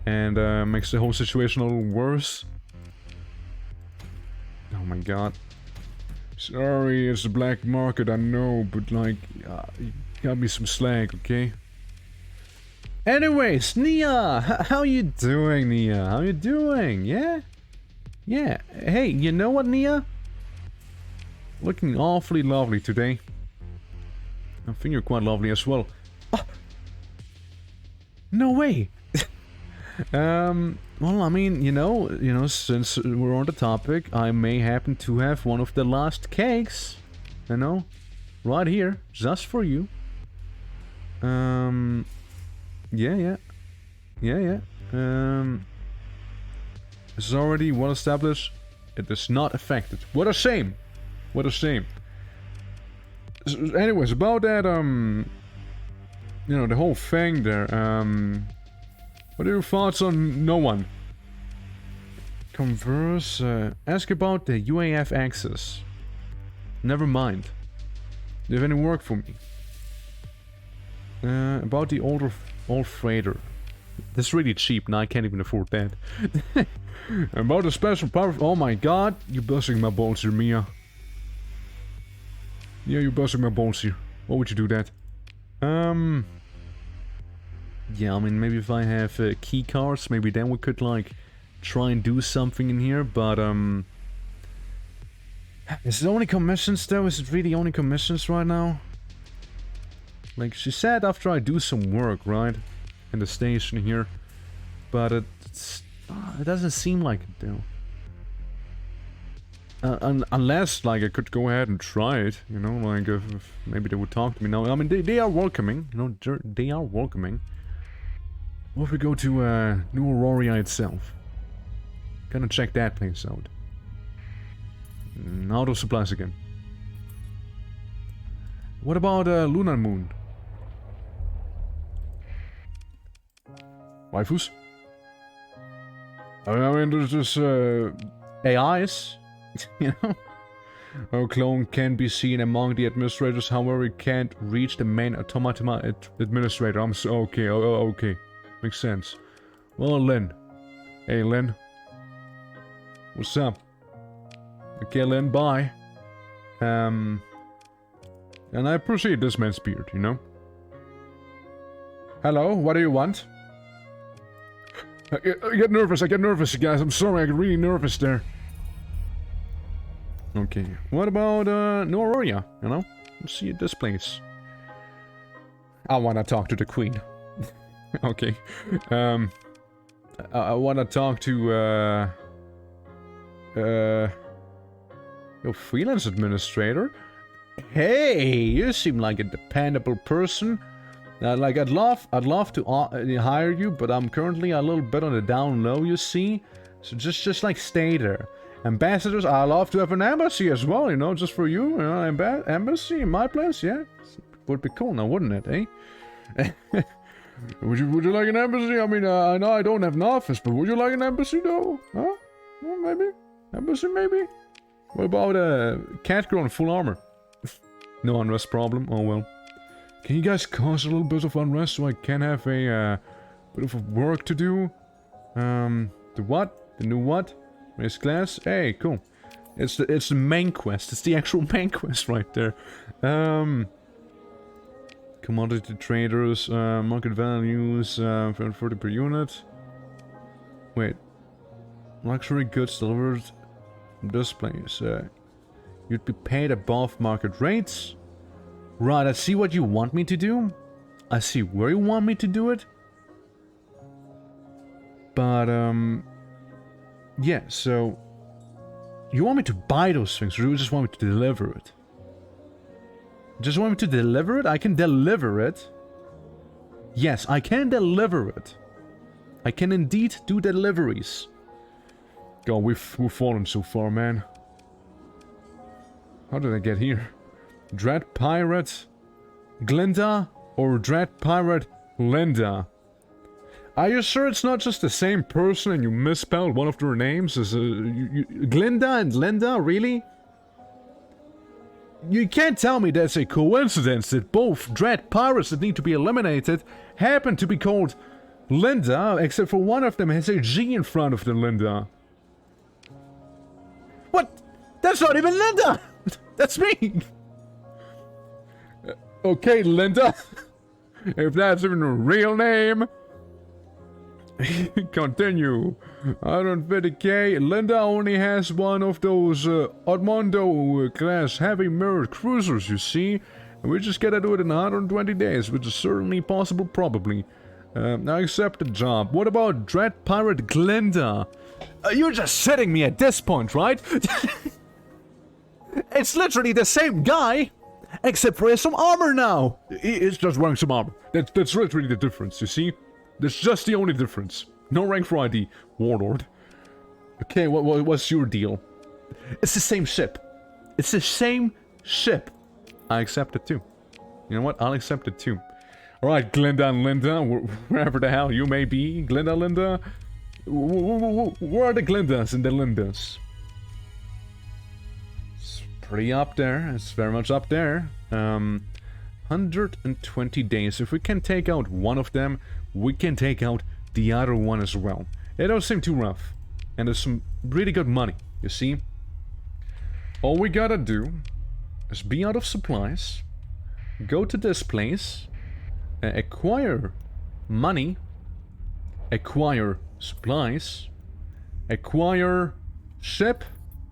and makes the whole situation a little worse. Oh my god. Sorry, it's the black market, I know, but like, you got me some slack, okay? Anyways, Nia! How you doing, Nia? How you doing? Yeah? Yeah. Hey, you know what, Nia? Looking awfully lovely today. I think you're quite lovely as well. Oh. No way! Well, I mean, you know, since we're on the topic, I may happen to have one of the last cakes. You know? Right here. Just for you. Yeah. This is already well established. It is not affected. What a shame! What a shame. So, anyways, about that, you know, the whole thing there, what are your thoughts on no one? Converse, ask about the UAF access. Never mind. Do you have any work for me? About the old freighter. This is really cheap, now I can't even afford that. About the special power. Oh my god, you're busting my balls here, Mia. Yeah, you're busting my balls here. Why would you do that? Yeah, I mean, maybe if I have key cards, maybe then we could, like, try and do something in here, but, is it only commissions, though? Is it really only commissions right now? Like, she said after I do some work, right? In the station here. But it doesn't seem like it, though. Unless, like, I could go ahead and try it, you know, like, if maybe they would talk to me now. I mean, they are welcoming, you know, they are welcoming. What if we go to, New Aurora itself? Gonna check that place out. Out of supplies again. What about, Lunar Moon? Waifus? I mean, there's this, AIs. You know? Our clone can be seen among the administrators, however, it can't reach the main automaton administrator. I'm so okay, okay. Makes sense. Well, Lynn. Hey, Lynn. What's up? Okay, Lynn, bye. And I appreciate this man's beard, you know? Hello, what do you want? I get nervous, guys. I'm sorry, I get really nervous there. Okay, what about, New Aurora, you know? Let's see this place. I wanna talk to the queen. Okay. I wanna talk to, your freelance administrator? Hey, you seem like a dependable person. Like, I'd love to hire you, but I'm currently a little bit on the down low, you see? So just like, stay there. Ambassadors, I'd love to have an embassy as well, you know, just for you, you know, embassy in my place, yeah? Would be cool now, wouldn't it, eh? Would you like an embassy? I mean, I know I don't have an office, but would you like an embassy, though? Huh? Well, maybe? Embassy, maybe? What about a cat girl in full armor? No unrest problem? Oh, well. Can you guys cause a little bit of unrest so I can have a bit of work to do? The what? The new what? Raise class? Hey, cool. It's the main quest. It's the actual main quest right there. Commodity traders, market values, 40 per unit. Wait. Luxury goods delivered from this place. You'd be paid above market rates. Right, I see what you want me to do. I see where you want me to do it. But, yeah, so... You want me to buy those things, or you just want me to deliver it? Just want me to deliver it? I can deliver it. Yes, I can deliver it. I can indeed do deliveries. God, we've fallen so far, man. How did I get here? Dread Pirate Glenda or Dread Pirate Glenda? Are you sure it's not just the same person and you misspelled one of their names? Glenda and Glenda, really? You can't tell me that's a coincidence that both dread pirates that need to be eliminated happen to be called Linda, except for one of them has a G in front of the Linda. What? That's not even Linda! That's me! Okay, Linda. If that's even a real name. Continue. 150k. Linda only has one of those Edmondo class heavy mirrored cruisers, you see. And we just gotta do it in 120 days, which is certainly possible, probably. I accept the job. What about Dread Pirate Glenda? You're just sitting me at this point, right? It's literally the same guy, except for he has some armor now. He's just wearing some armor. That's literally the difference, you see? That's just the only difference. No rank for ID, Warlord. Okay, what's your deal? It's the same ship. It's the same ship. I accept it too. You know what? I'll accept it too. Alright, Glenda and Linda, wherever the hell you may be. Glenda, Linda. Where are the Glendas and the Lindas? It's pretty up there. It's very much up there. 120 days. If we can take out one of them, we can take out the other one as well. It don't seem too rough. And there's some really good money, you see? All we gotta do is be out of supplies, go to this place, acquire money, acquire supplies, acquire ship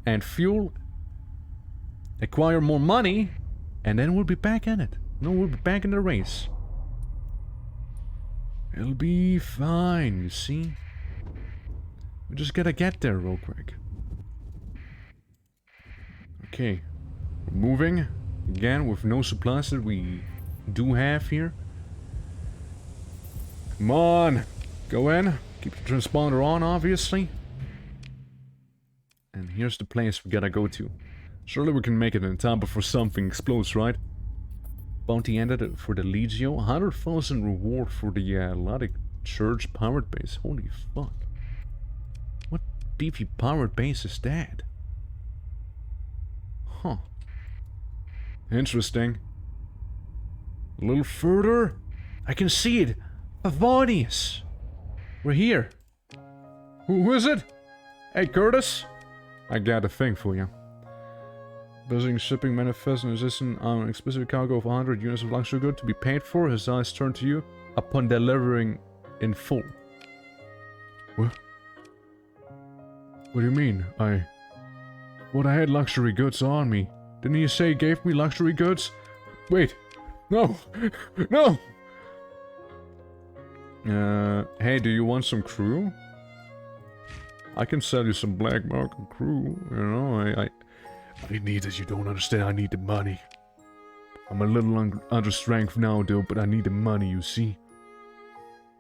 and fuel, acquire more money, and then we'll be back in it. No, we'll be back in the race. It'll be fine, you see? We just gotta get there real quick. Okay. We're moving. Again, with no supplies that we do have here. Come on! Go in. Keep the transponder on, obviously. And here's the place we gotta go to. Surely we can make it in time before something explodes, right? Bounty ended for the Legio. 100,000 reward for the Atlantic Church pirate base. Holy fuck. What beefy pirate base is that? Huh. Interesting. A little further. I can see it. Avonius. We're here. Who is it? Hey, Curtis. I got a thing for you. Building shipping manifest and resistant on a specific cargo of 100 units of luxury good to be paid for. His eyes turn to you upon delivering in full. What? What do you mean? I had luxury goods on me. Didn't you say he gave me luxury goods? Wait. No. No! Hey, do you want some crew? I can sell you some black market crew, you know, I need it, you don't understand, I need the money. I'm a little under strength now, though, but I need the money, you see.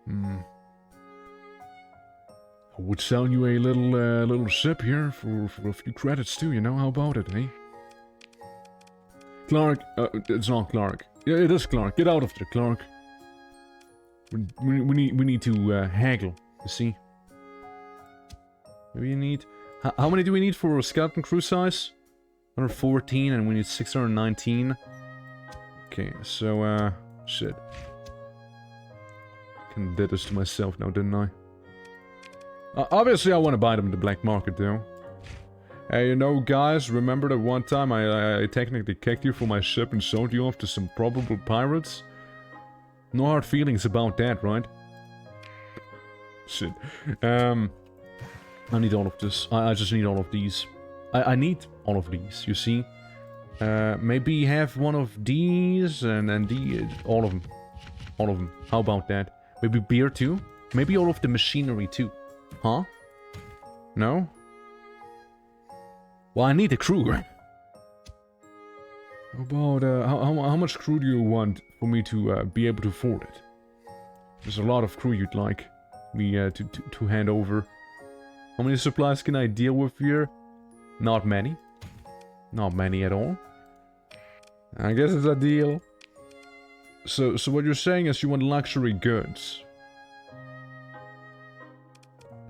I would sell you a little ship here for a few credits too, you know, how about it, eh? Clark, it's not Clark. Yeah, it is Clark, get out of there, Clark. We need to haggle, you see. Maybe you need... How many do we need for a skeleton crew size? 114 and we need 619. Okay, so, shit. Kinda did this to myself now, didn't I? Obviously I want to buy them in the black market, though. Hey, you know, guys, remember that one time I technically kicked you for my ship and sold you off to some probable pirates? No hard feelings about that, right? Shit. I need all of this. I just need all of these. I need all of these, you see? Maybe have one of these and all of them. All of them. How about that? Maybe beer too? Maybe all of the machinery too. Huh? No? Well, I need a crew. How about, how much crew do you want for me to be able to afford it? There's a lot of crew you'd like me to hand over. How many supplies can I deal with here? Not many. Not many at all. I guess it's a deal. So what you're saying is you want luxury goods.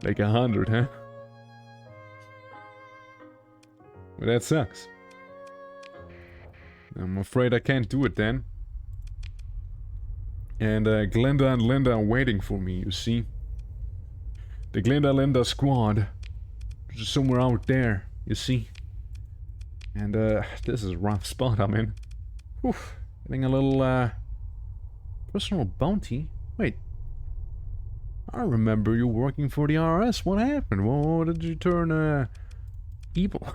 Like 100, huh? Well, that sucks. I'm afraid I can't do it then. And Glenda and Linda are waiting for me, you see. The Glenda squad. Just somewhere out there, you see. And this is a rough spot I'm in. Whew. Getting a little personal bounty. Wait. I remember you working for the RS. What happened? Why did you turn evil?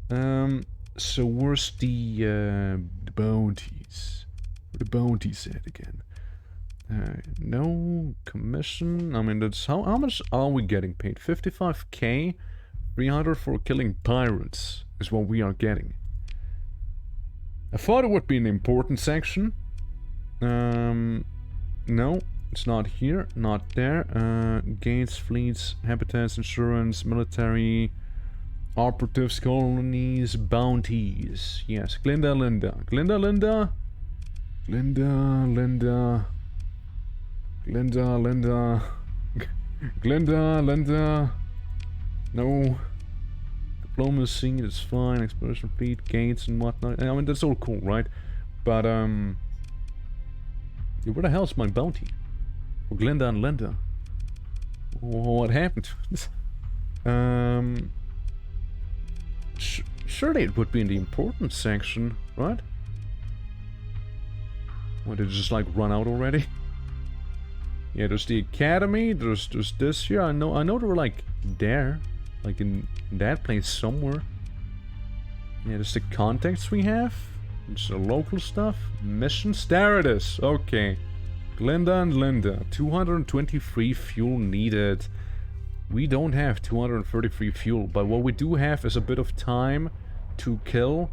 So where's the bounties? Where the bounties at again? No commission. I mean, that's how much are we getting paid? 55k, 300 for killing pirates is what we are getting. I thought it would be an important section. No, it's not here, not there. Gates, fleets, habitats, insurance, military, operatives, colonies, bounties. Yes, Glenda, Linda. Glenda, Linda. Glenda, Linda. Glenda, Linda. Glenda, Linda. No. Diplomacy, that's fine. Exploration fleet, gates and whatnot. I mean, that's all cool, right? But, where the hell's my bounty? For Glenda and Linda. What happened? Surely it would be in the important section, right? What, did it just like run out already? Yeah, there's the academy, there's this here. I know they were like there. Like in that place somewhere. Yeah, there's the contacts we have. There's the local stuff. Missions, there it is. Okay. Glenda and Linda. 223 fuel needed. We don't have 233 fuel, but what we do have is a bit of time to kill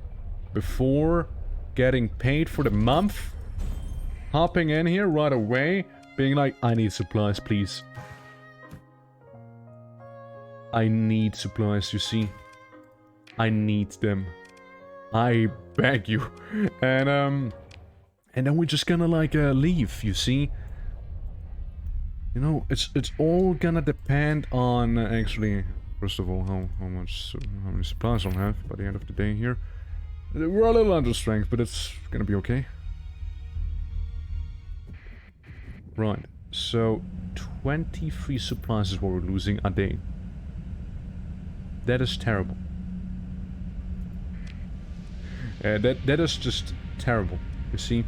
before getting paid for the month. Hopping in here right away, being like, I need supplies, please. I need supplies, you see. I need them. I beg you. And then we're just gonna like leave, you see. You know, it's all gonna depend on actually, first of all, how many supplies I'll have by the end of the day here. We're a little under strength, but it's gonna be okay. Right, so 23 supplies is what we're losing a day. That is terrible. That is just terrible. You see.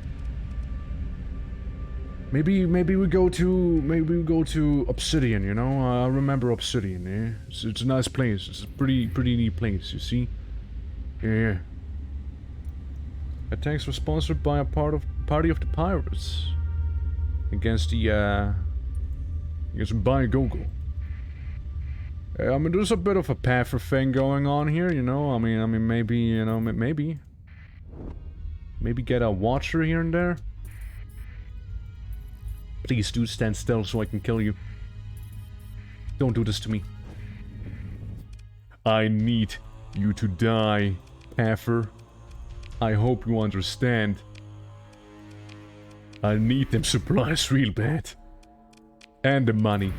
Maybe we go to Obsidian. You know, I remember Obsidian. Yeah, it's a nice place. It's a pretty neat place. You see. Yeah. Attacks were sponsored by a party of the pirates against the against Biogogo. I mean, there's a bit of a paffer thing going on here, you know. I mean, maybe, you know, maybe get a watcher here and there. Please do stand still so I can kill you. Don't do this to me. I need you to die, paffer. I hope you understand. I need them supplies real bad. And the money.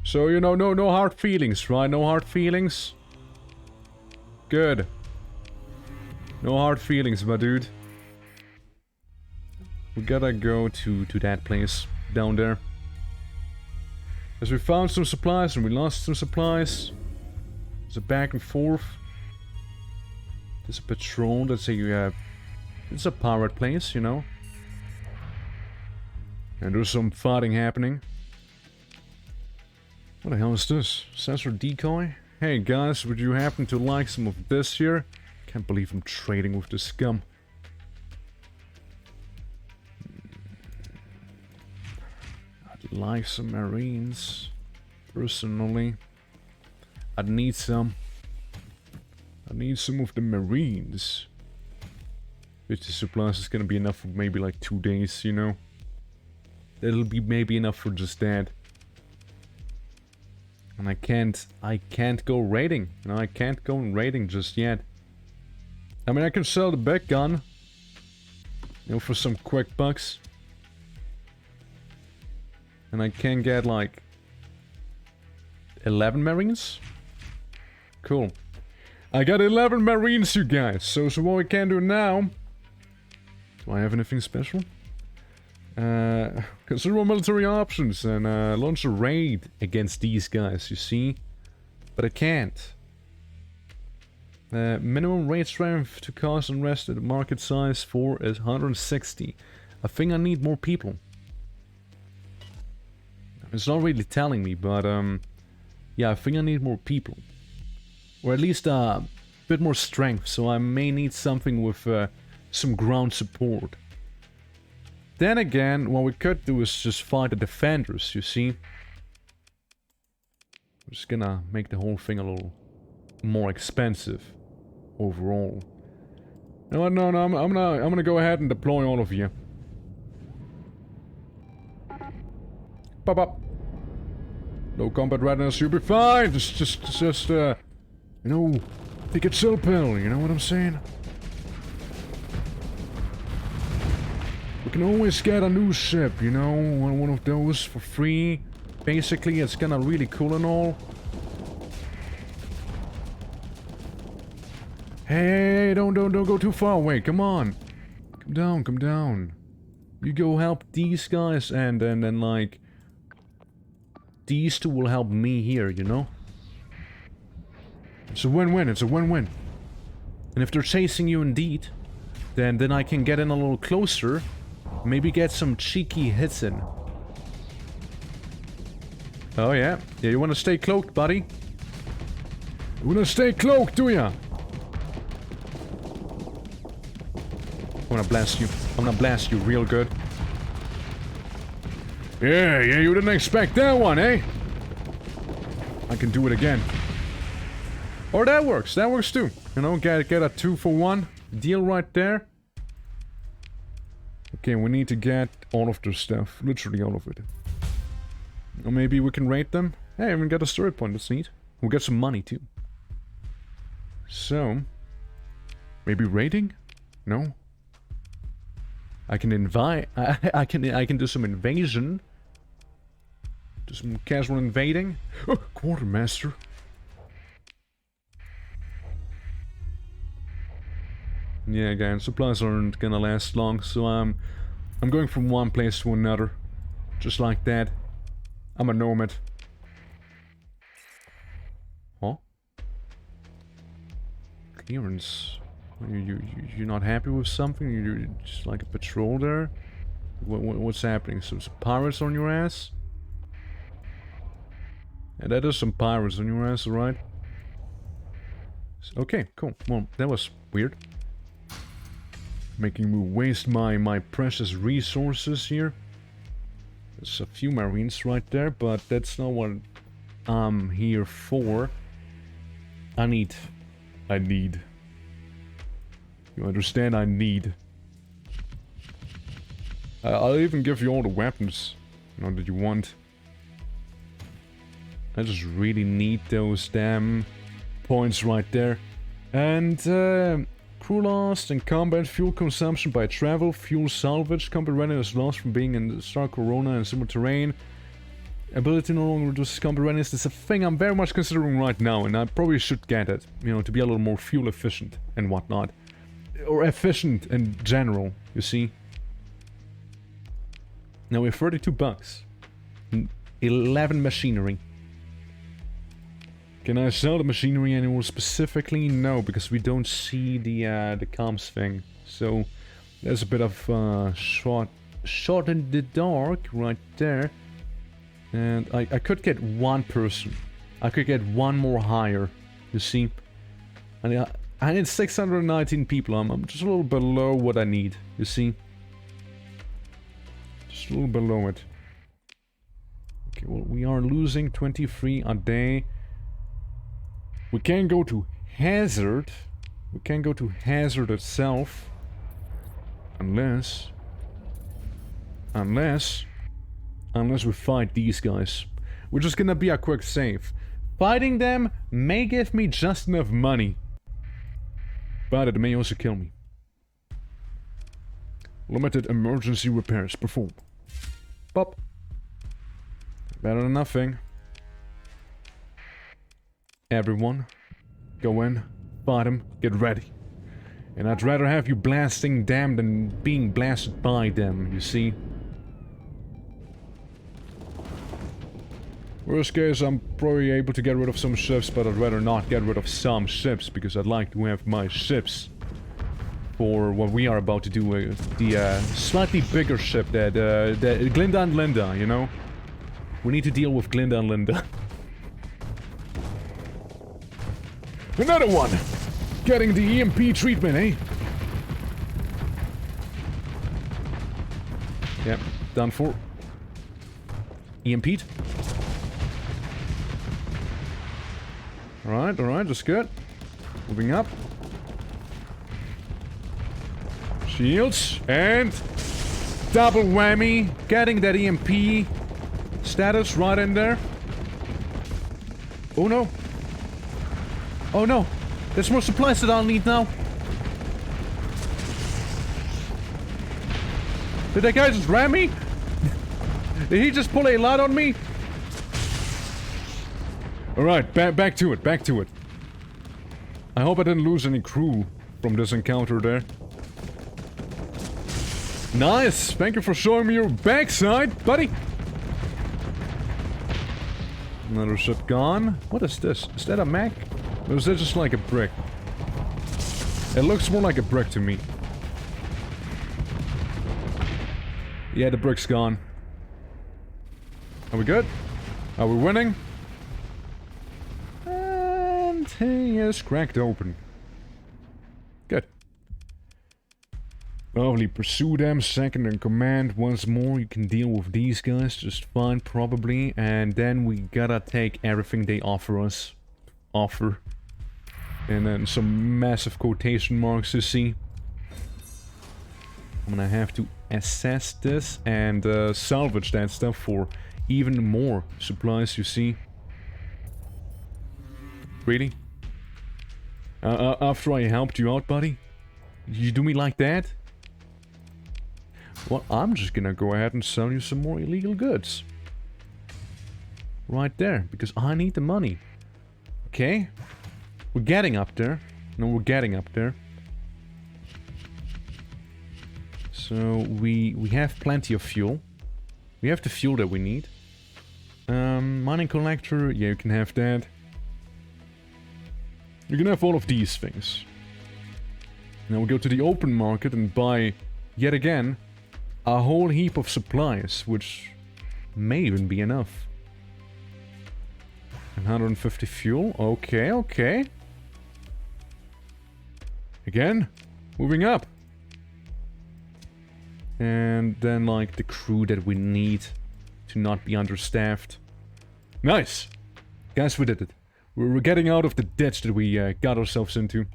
So, you know, no hard feelings, right? No hard feelings? Good. No hard feelings, my dude. We gotta go to that place down there. As we found some supplies and we lost some supplies. There's a back and forth. There's a patrol that's it's a pirate place, you know. And there's some fighting happening. What the hell is this? Sensor decoy? Hey guys, would you happen to like some of this here? Can't believe I'm trading with this scum. I'd like some marines. Personally. I'd need some. I need some of the marines. 50 supplies is gonna be enough for maybe like 2 days, you know. That'll be maybe enough for just that. And I can't go raiding. No, I can't go raiding just yet. I mean, I can sell the big gun. You know, for some quick bucks. And I can get like 11 marines. Cool. I got 11 marines, you guys. So what we can do now... Do I have anything special? Consider our military options and launch a raid against these guys, you see? But I can't. Minimum raid strength to cause unrest at market size 4 is 160. I think I need more people. It's not really telling me, but yeah, I think I need more people. Or at least a bit more strength, so I may need something with some ground support. Then again, what we could do is just fight the defenders, you see? I'm just gonna make the whole thing a little more expensive overall. No, I'm gonna go ahead and deploy all of you. Pop up. Low combat readiness, you'll be fine. Just you know, take a chill pill. You know what I'm saying? We can always get a new ship, you know, one of those for free. Basically, it's kinda really cool and all. Hey, don't go too far away. Come on, come down. You go help these guys, and then like these two will help me here. You know, it's a win-win. It's a win-win. And if they're chasing you indeed, then I can get in a little closer, maybe get some cheeky hits in. Oh yeah, you want to stay cloaked, buddy? You want to stay cloaked, do ya? I'm gonna blast you. I'm gonna blast you real good. Yeah, you didn't expect that one, eh? I can do it again. Or that works too. You know, get a 2-for-1 deal right there. Okay, we need to get all of their stuff. Literally all of it. Or maybe we can raid them. Hey, I even got a story point, that's neat. We'll get some money too. So... maybe raiding? No? I can invite... I can do some invasion. Do some casual invading. Oh, quartermaster. Yeah, again, supplies aren't gonna last long, so I'm going from one place to another. Just like that. I'm a nomad. Huh? Clearance. You're not happy with something? You're just like a patrol there? What's happening? Some pirates on your ass? Yeah, that is some pirates on your ass, alright? Okay, cool. Well, that was weird. Making me waste my precious resources here. There's a few marines right there, but that's not what I'm here for. I need. You understand? I need. I'll even give you all the weapons, you know, that you want. I just really need those damn points right there. And crew lost and combat fuel consumption by travel, fuel salvage, combat readiness lost from being in the Star Corona and similar terrain. Ability no longer reduces combat readiness. It's a thing I'm very much considering right now, and I probably should get it, you know, to be a little more fuel efficient and whatnot. Or efficient in general, you see. Now we have 32 bucks. 11 machinery. Can I sell the machinery anymore specifically? No, because we don't see the comms thing. So there's a bit of shot in the dark right there. And I could get one person. I could get one more hire, you see. And I need 619 people. I'm just a little below what I need, you see. Just a little below it. Okay, well, we are losing 23 a day. We can go to Hazard. We can go to Hazard itself. Unless we fight these guys. Which is gonna be a quick save. Fighting them may give me just enough money. But it may also kill me. Limited emergency repairs performed. Pop. Better than nothing. Everyone, go in. fight them, get ready. And I'd rather have you blasting them than being blasted by them, you see? Worst case, I'm probably able to get rid of some ships, but I'd rather not get rid of some ships, because I'd like to have my ships for what we are about to do, the slightly bigger ship that, Glenda and Linda, you know? We need to deal with Glenda and Linda. Another one! Getting the EMP treatment, eh? Yep, done for. EMP'd. Alright, that's good. Moving up. Shields, and double whammy, getting that EMP status right in there. Oh no. Oh no, there's more supplies that I'll need now. Did that guy just ram me? Did he just pull a lot on me? Alright, back to it, back to it. I hope I didn't lose any crew from this encounter there. Nice! Thank you for showing me your backside, buddy! Another ship gone. What is this? Is that a mech? Or is that just like a brick? It looks more like a brick to me. Yeah, the brick's gone. Are we good? Are we winning? And he is cracked open. Good. Lovely, pursue them, second in command once more. You can deal with these guys just fine, probably. And then we gotta take everything they offer us. And then some massive quotation marks, you see. I'm gonna have to assess this and salvage that stuff for even more supplies, you see. Really? After I helped you out, buddy? You do me like that? Well, I'm just gonna go ahead and sell you some more illegal goods. Right there, because I need the money. Okay? We're getting up there. No, we're getting up there. So, we have plenty of fuel. We have the fuel that we need. Mining collector, yeah, you can have that. You can have all of these things. Now we go to the open market and buy, yet again, a whole heap of supplies, which may even be enough. 150 fuel, okay, okay. Again, moving up. And then, like, the crew that we need to not be understaffed. Nice! Guys, we did it. We're getting out of the ditch that we got ourselves into.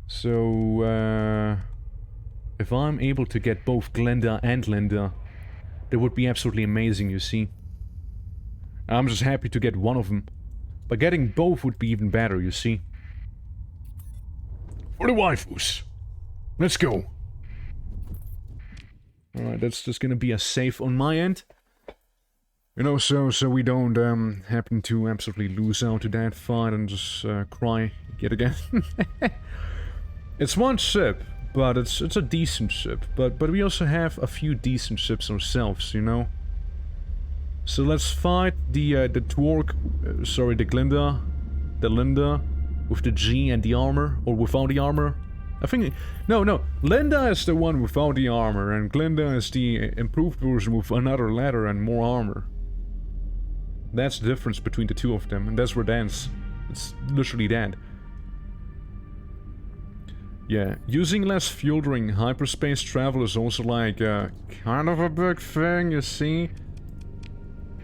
So, if I'm able to get both Glenda and Linda, that would be absolutely amazing, you see. I'm just happy to get one of them. But getting both would be even better, you see. For the waifus. Let's go. Alright, that's just gonna be a safe on my end. You know, so we don't happen to absolutely lose out to that fight and just cry yet again. It's one ship, but it's a decent ship. But we also have a few decent ships ourselves, you know. So let's fight the Glenda, the Linda, with the G and the armor, or without the armor. I think, no, Linda is the one without the armor, and Glenda is the improved version with another ladder and more armor. That's the difference between the two of them, and that's Verdansk. It's literally that. Yeah, using less fuel during hyperspace travel is also like, kind of a big thing, you see?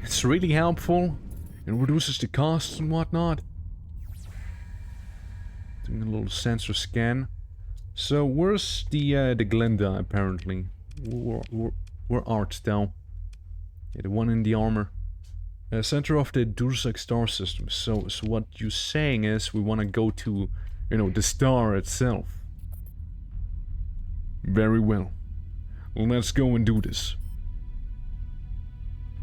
It's really helpful. It reduces the costs and whatnot. Doing a little sensor scan. So, where's the Glenda, apparently? Where art thou? Yeah, the one in the armor. Center of the Dursak star system. So what you're saying is we want to go to, you know, the star itself. Very well. Let's go and do this.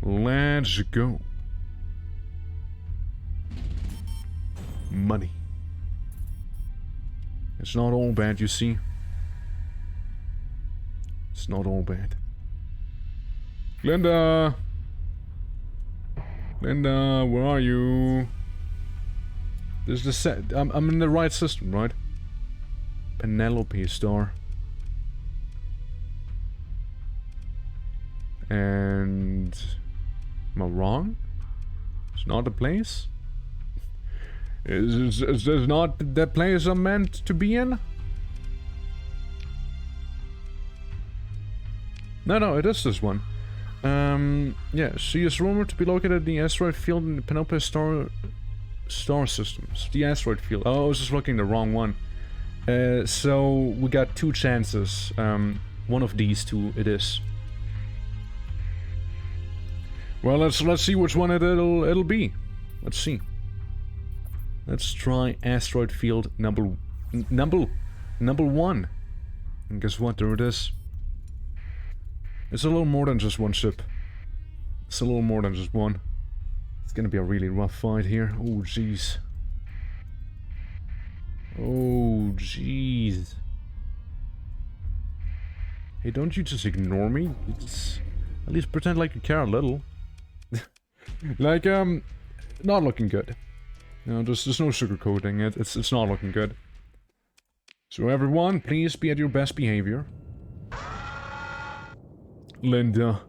Let's go. Money. It's not all bad, you see. It's not all bad. Glenda! Glenda, where are you? There's the set. I'm in the right system, right? Penelope Star. And... am I wrong? It's not the place? Is this not the place I'm meant to be in? No, it is this one. Yeah, she is rumored to be located at the asteroid field in the Penelope Star systems. The asteroid field. Oh, I was just looking the wrong one. So we got two chances. One of these two it is. Well, let's see which one it'll be. Let's see. Let's try asteroid field number 1. And guess what? There it is. It's a little more than just one ship. It's a little more than just one. It's gonna be a really rough fight here. Oh, jeez. Oh, jeez. Hey, don't you just ignore me? At least pretend like you care a little. Like, not looking good. You know, there's no sugarcoating it. It's not looking good. So everyone, please be at your best behavior. Linda.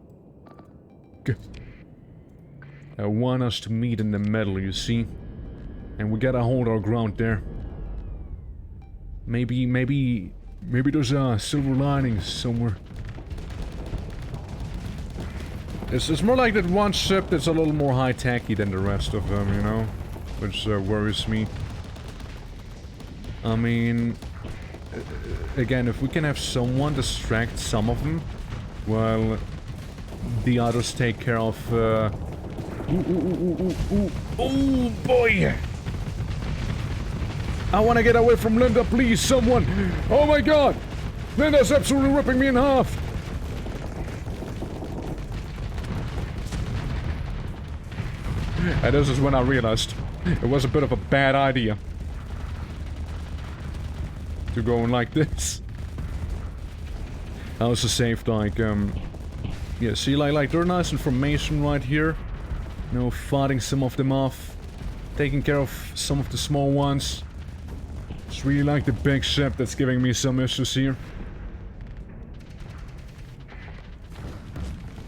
I want us to meet in the middle, you see? And we gotta hold our ground there. Maybe there's a silver lining somewhere. It's more like that one ship that's a little more high-techy than the rest of them, you know? Which worries me. I mean... again, if we can have someone distract some of them, while the others take care of... Oh boy! I want to get away from Linda, please, someone! Oh my god! Linda's absolutely ripping me in half! And this is when I realized it was a bit of a bad idea to go in like this. I also saved like, yeah, see, like they're nice information right here. You know, fighting some of them off, taking care of some of the small ones. It's really like the big ship that's giving me some issues here.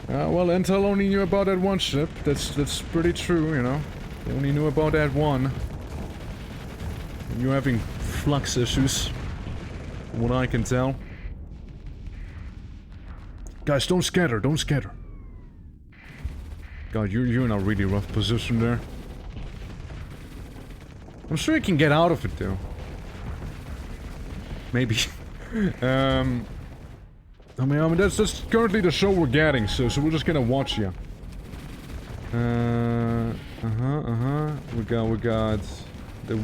Well, Intel only knew about that one ship. That's pretty true, you know. They only knew about that one. And you're having flux issues, from what I can tell. Guys, don't scatter, don't scatter. God, you're in a really rough position there. I'm sure you can get out of it, though. Maybe. I mean, that's currently the show we're getting, so we're just gonna watch you. We got the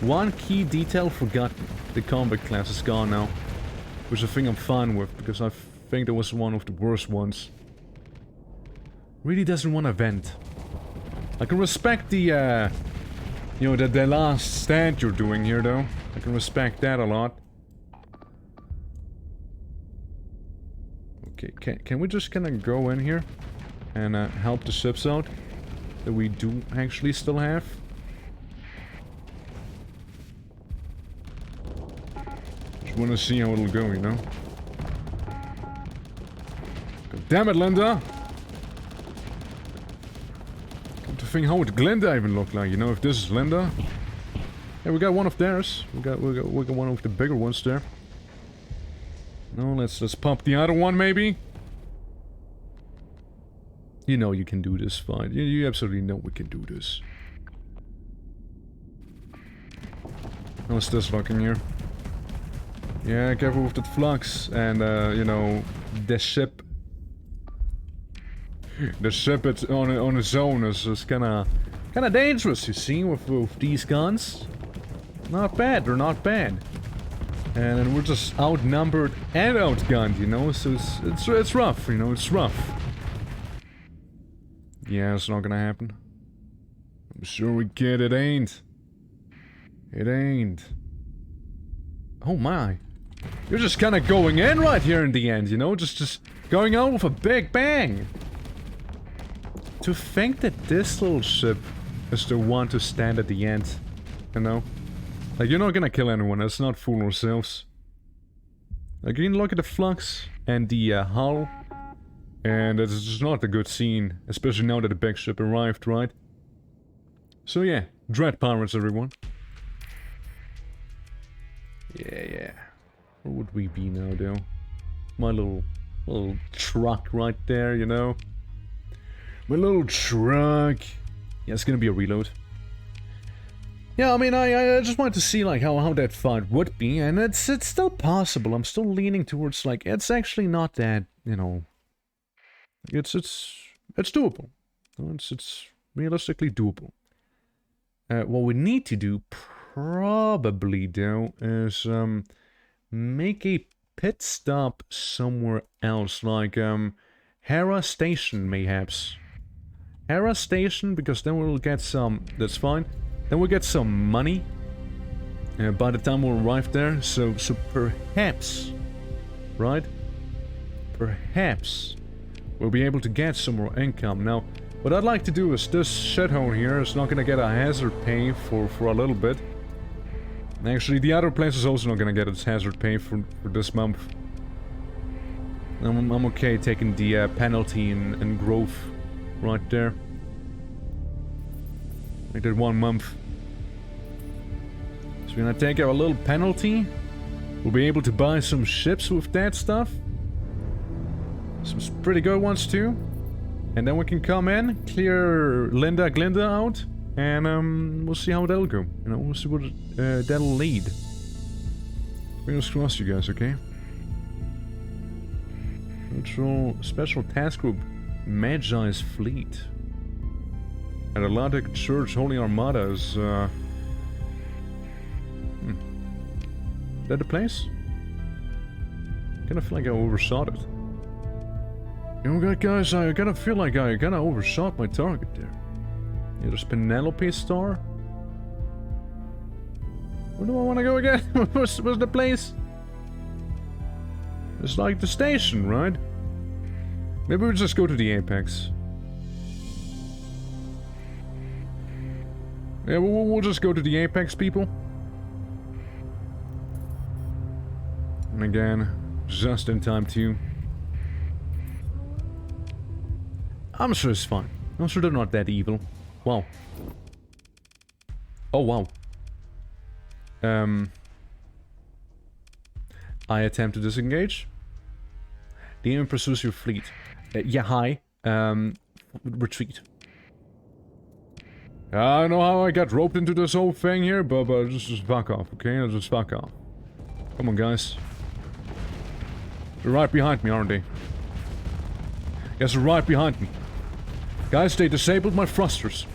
one key detail forgotten. The combat class is gone now, which I think I'm fine with because I think that was one of the worst ones. Really doesn't want to vent. I can respect the you know, the last stand you're doing here, though. I can respect that a lot. Okay, can we just kind of go in here and help the ships out that we do actually still have? Just want to see how it'll go, you know? God damn it, Linda! Come to think, how would Glenda even look like, you know, if this is Linda? Hey, we got one of theirs. We got one of the bigger ones there. No, let's pump the other one, maybe? You know you can do this, fine. You absolutely know we can do this. How's this looking here? Yeah, careful with that flux. And, you know, the ship... The ship it's on its own is kinda dangerous, you see, with these guns. Not bad, they're not bad. And we're just outnumbered and outgunned, you know, so it's rough, you know, it's rough. Yeah, it's not gonna happen. I'm sure we get it ain't. It ain't. Oh my. You're just kind of going in right here in the end, you know? Just going out with a big bang. To think that this little ship is the one to stand at the end, you know? Like, you're not gonna kill anyone, let's not fool ourselves. Like, you can look at the flux and the hull, and it's just not a good scene, especially now that the big ship arrived, right? So yeah, dread pirates, everyone. Yeah. Where would we be now, though? My little truck right there, you know? My little truck. Yeah, it's gonna be a reload. Yeah, I mean, I just wanted to see, like, how that fight would be, and it's still possible. I'm still leaning towards, like, it's actually not that, you know... It's doable. It's realistically doable. What we need to do, probably, though, is, make a pit stop somewhere else, like, Hera Station, mayhaps. Hera Station, because then we'll get some... That's fine. Then we'll get some money by the time we'll arrive there, so perhaps, right? Perhaps we'll be able to get some more income. Now, what I'd like to do is this shithole here is not gonna get a hazard pay for a little bit. Actually, the other place is also not gonna get its hazard pay for this month. I'm okay taking the penalty in growth right there. Like that 1 month. So we're gonna take our little penalty. We'll be able to buy some ships with that stuff. Some pretty good ones too. And then we can come in, clear Glenda out, and we'll see how that'll go. You know, we'll see what that'll lead. Fingers crossed, you guys, okay? Control Special Task Group Magi's Fleet. And Atlantic Church Holy Armada is, Is that the place? I kinda feel like I overshot it. You know, guys, I kinda feel like I kinda overshot my target there. Yeah, there's Penelope Star. Where do I wanna go again? What's the place? It's like the station, right? Maybe we'll just go to the Apex. Yeah, we'll just go to the Apex, people. And again, just in time too. I'm sure it's fine. I'm sure they're not that evil. Wow. Oh, wow. I attempt to disengage. The enemy pursues your fleet. Yeah, hi. Retreat. I don't know how I got roped into this whole thing here, but just fuck off, okay? Just fuck off. Come on, guys. They're right behind me, aren't they? Yes, they're right behind me. Guys, they disabled my thrusters.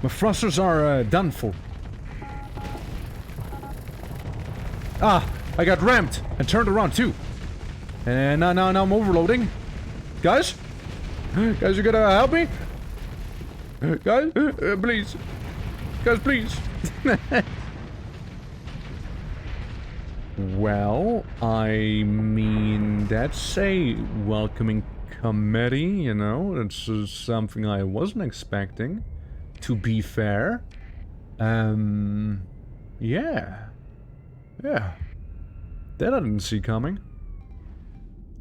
My thrusters are done for. Ah, I got rammed and turned around too. And now I'm overloading. Guys? Guys, you gonna help me? Guys? Please. Guys, please. Well, I mean, that's a welcoming committee, you know? It's something I wasn't expecting, to be fair. Yeah. Yeah. That I didn't see coming.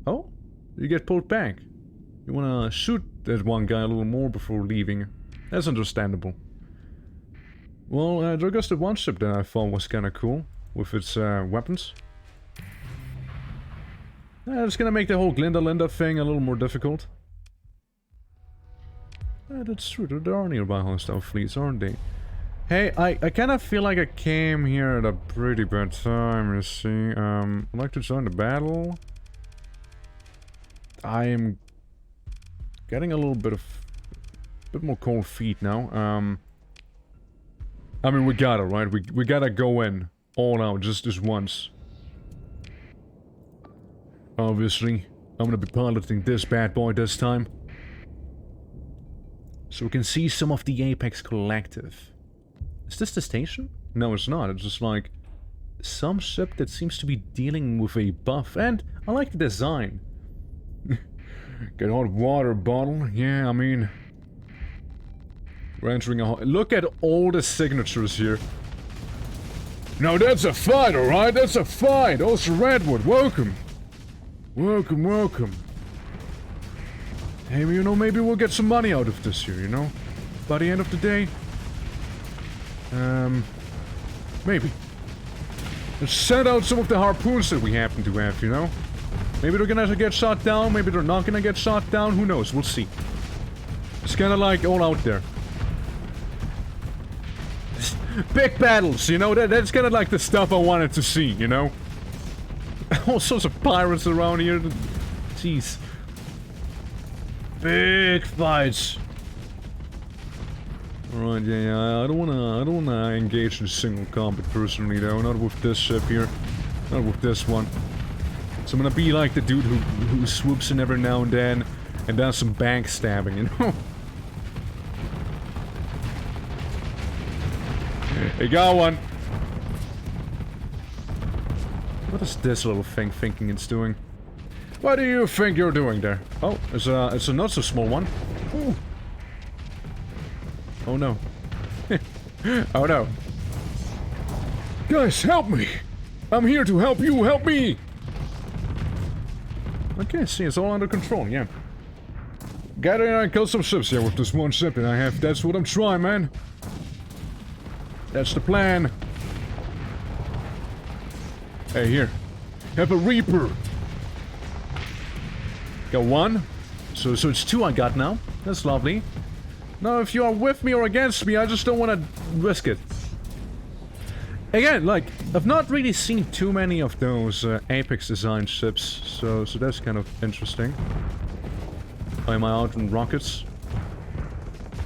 Oh? You get pulled back. You wanna shoot that one guy a little more before leaving. That's understandable. Well, there goes the one ship that I thought was kinda cool, with its weapons. It's gonna make the whole Glenda thing a little more difficult. That's true, there are nearby hostile fleets, aren't they? Hey, I kinda feel like I came here at a pretty bad time, you see. I'd like to join the battle. I am getting a little bit more cold feet now. I mean, we gotta, right? We gotta go in all out just this once. Obviously, I'm gonna be piloting this bad boy this time. So we can see some of the Apex Collective. Is this the station? No, it's not. It's just like some ship that seems to be dealing with a buff, and I like the design. Get hot water bottle. Yeah, I mean, we're entering a... Look at all the signatures here. Now that's a fight, alright? That's a fight! Also Redwood, welcome! Welcome, welcome. Hey, you know, maybe we'll get some money out of this here, you know? By the end of the day. Maybe. Let's send out some of the harpoons that we happen to have, you know? Maybe they're gonna get shot down, maybe they're not gonna get shot down, who knows, we'll see. It's kinda like all out there. Big battles, you know, that's kinda like the stuff I wanted to see, you know? All sorts of pirates around here, jeez. Big fights. Alright, yeah, I don't wanna engage in single combat personally though, not with this ship here. Not with this one. So I'm gonna be like the dude who swoops in every now and then and does some backstabbing, you know? Hey, got one! What is this little thing thinking it's doing? What do you think you're doing there? Oh, it's a not so small one. Ooh. Oh no. Oh no. Guys, help me! I'm here to help you, help me! Okay, see, it's all under control, yeah. Get in and kill some ships here with this one ship that I have. That's what I'm trying, man. That's the plan. Hey, here. Have a Reaper. Got one. So it's two I got now. That's lovely. Now, if you are with me or against me, I just don't want to risk it. Again, like, I've not really seen too many of those Apex design ships, so that's kind of interesting. I'm out in rockets.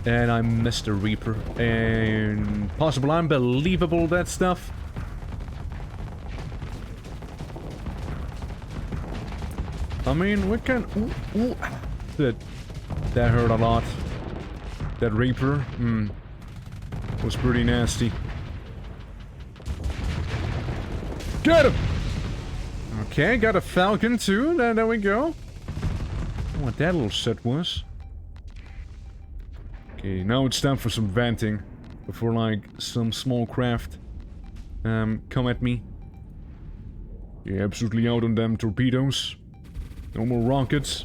And I missed a Reaper. And possible unbelievable, that stuff. I mean, we can... Ooh. That hurt a lot. That Reaper, was pretty nasty. Get him! Okay, got a Falcon too. There we go. What that little set was. Okay, now it's time for some venting. Before, like, some small craft come at me. Yeah, absolutely out on them torpedoes. No more rockets.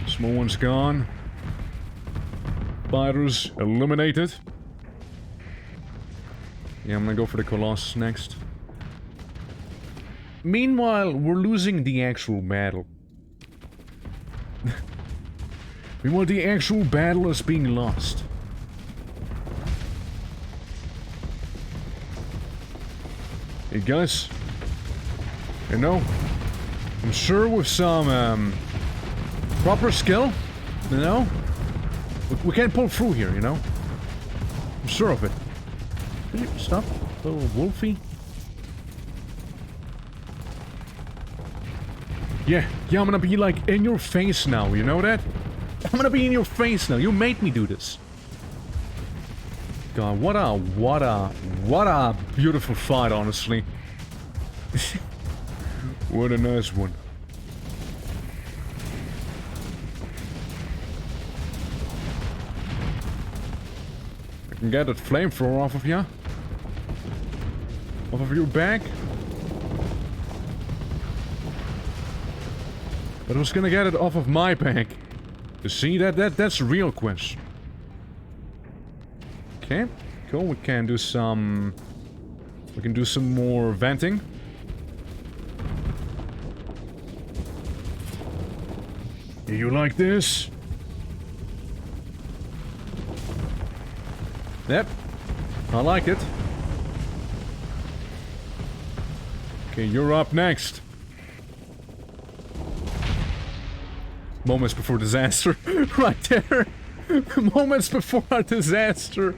Small one's gone. Fighters eliminated. Yeah, I'm gonna go for the Colossus next. Meanwhile, we're losing the actual battle. Meanwhile, the actual battle is being lost. Hey guys. You know, I'm sure with some proper skill, you know, we can pull through here, you know. I'm sure of it. Stop, little wolfie. Yeah, I'm gonna be like in your face now, you know that? I'm gonna be in your face now, you made me do this. God, what a beautiful fight, honestly. What a nice one. I can get that flamethrower off of you. Off of your back. But I was gonna get it off of my back. You see, that's a real question. Okay, cool, we can do some more venting. You like this? Yep, I like it. Okay, you're up next. Moments before disaster. Right there. Moments before a disaster.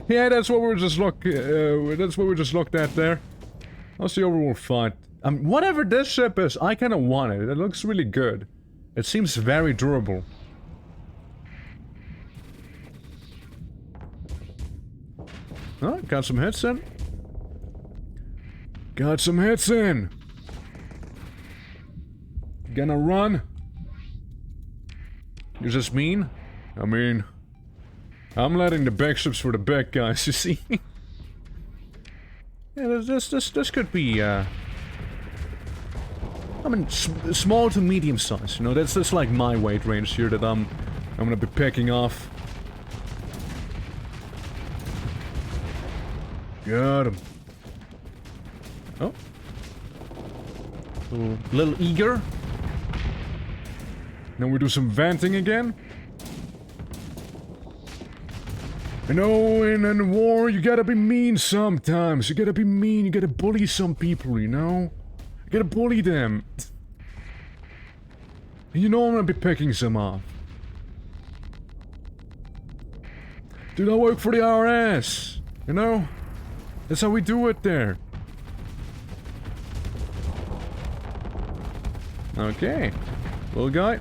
Yeah, that's what we just looked at there. How's the overall fight? Whatever this ship is, I kinda want it. It looks really good. It seems very durable. Oh, got some hits in. Got some hits in. Gonna run. Is this mean? I mean, I'm letting the big ships for the big guys, you see? Yeah, this could be, I mean, small to medium size, you know, that's like my weight range here that I'm gonna be picking off. Got him. Oh. Little eager. Now we do some venting again. You know, in a war, you gotta be mean sometimes. You gotta be mean, you gotta bully some people, you know? You gotta bully them. And you know I'm gonna be picking some off. Dude, I work for the RS. You know? That's how we do it there. Okay. Little guy.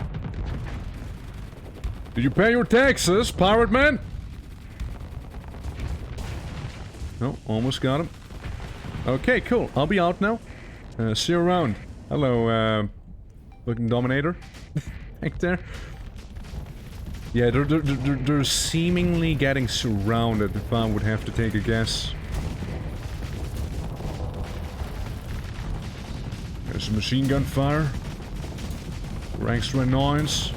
Did you pay your taxes, pirate man? No, almost got him. Okay, cool. I'll be out now. See you around. Hello, looking Dominator. Back there. Yeah, they're seemingly getting surrounded, if I would have to take a guess. There's some machine gun fire. For extra annoyance.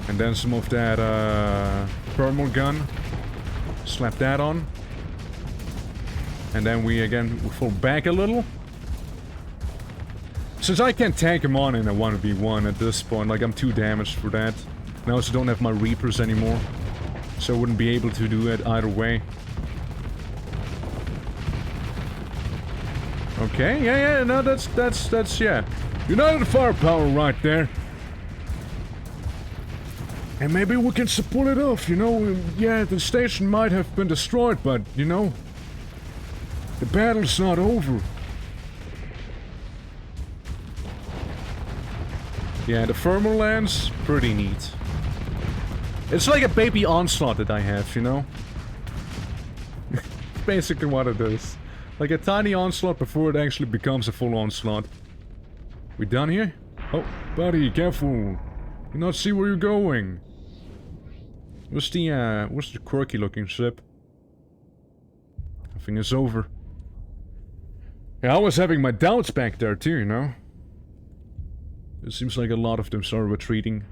And then some of that, thermal gun. Slap that on. And then we fall back a little. Since I can't tank him on in a 1v1 at this point, like I'm too damaged for that. I also don't have my Reapers anymore. So I wouldn't be able to do it either way. Okay, yeah, no, that's, yeah. United firepower right there. And maybe we can pull it off, you know? Yeah, the station might have been destroyed, but, you know... The battle's not over. Yeah, the thermal lance, pretty neat. It's like a baby onslaught that I have, you know? Basically what it is. Like a tiny onslaught before it actually becomes a full onslaught. We done here? Oh, buddy, careful. You not see where you're going. What's the quirky looking ship? I think it's over. Yeah, I was having my doubts back there too, you know? It seems like a lot of them started retreating.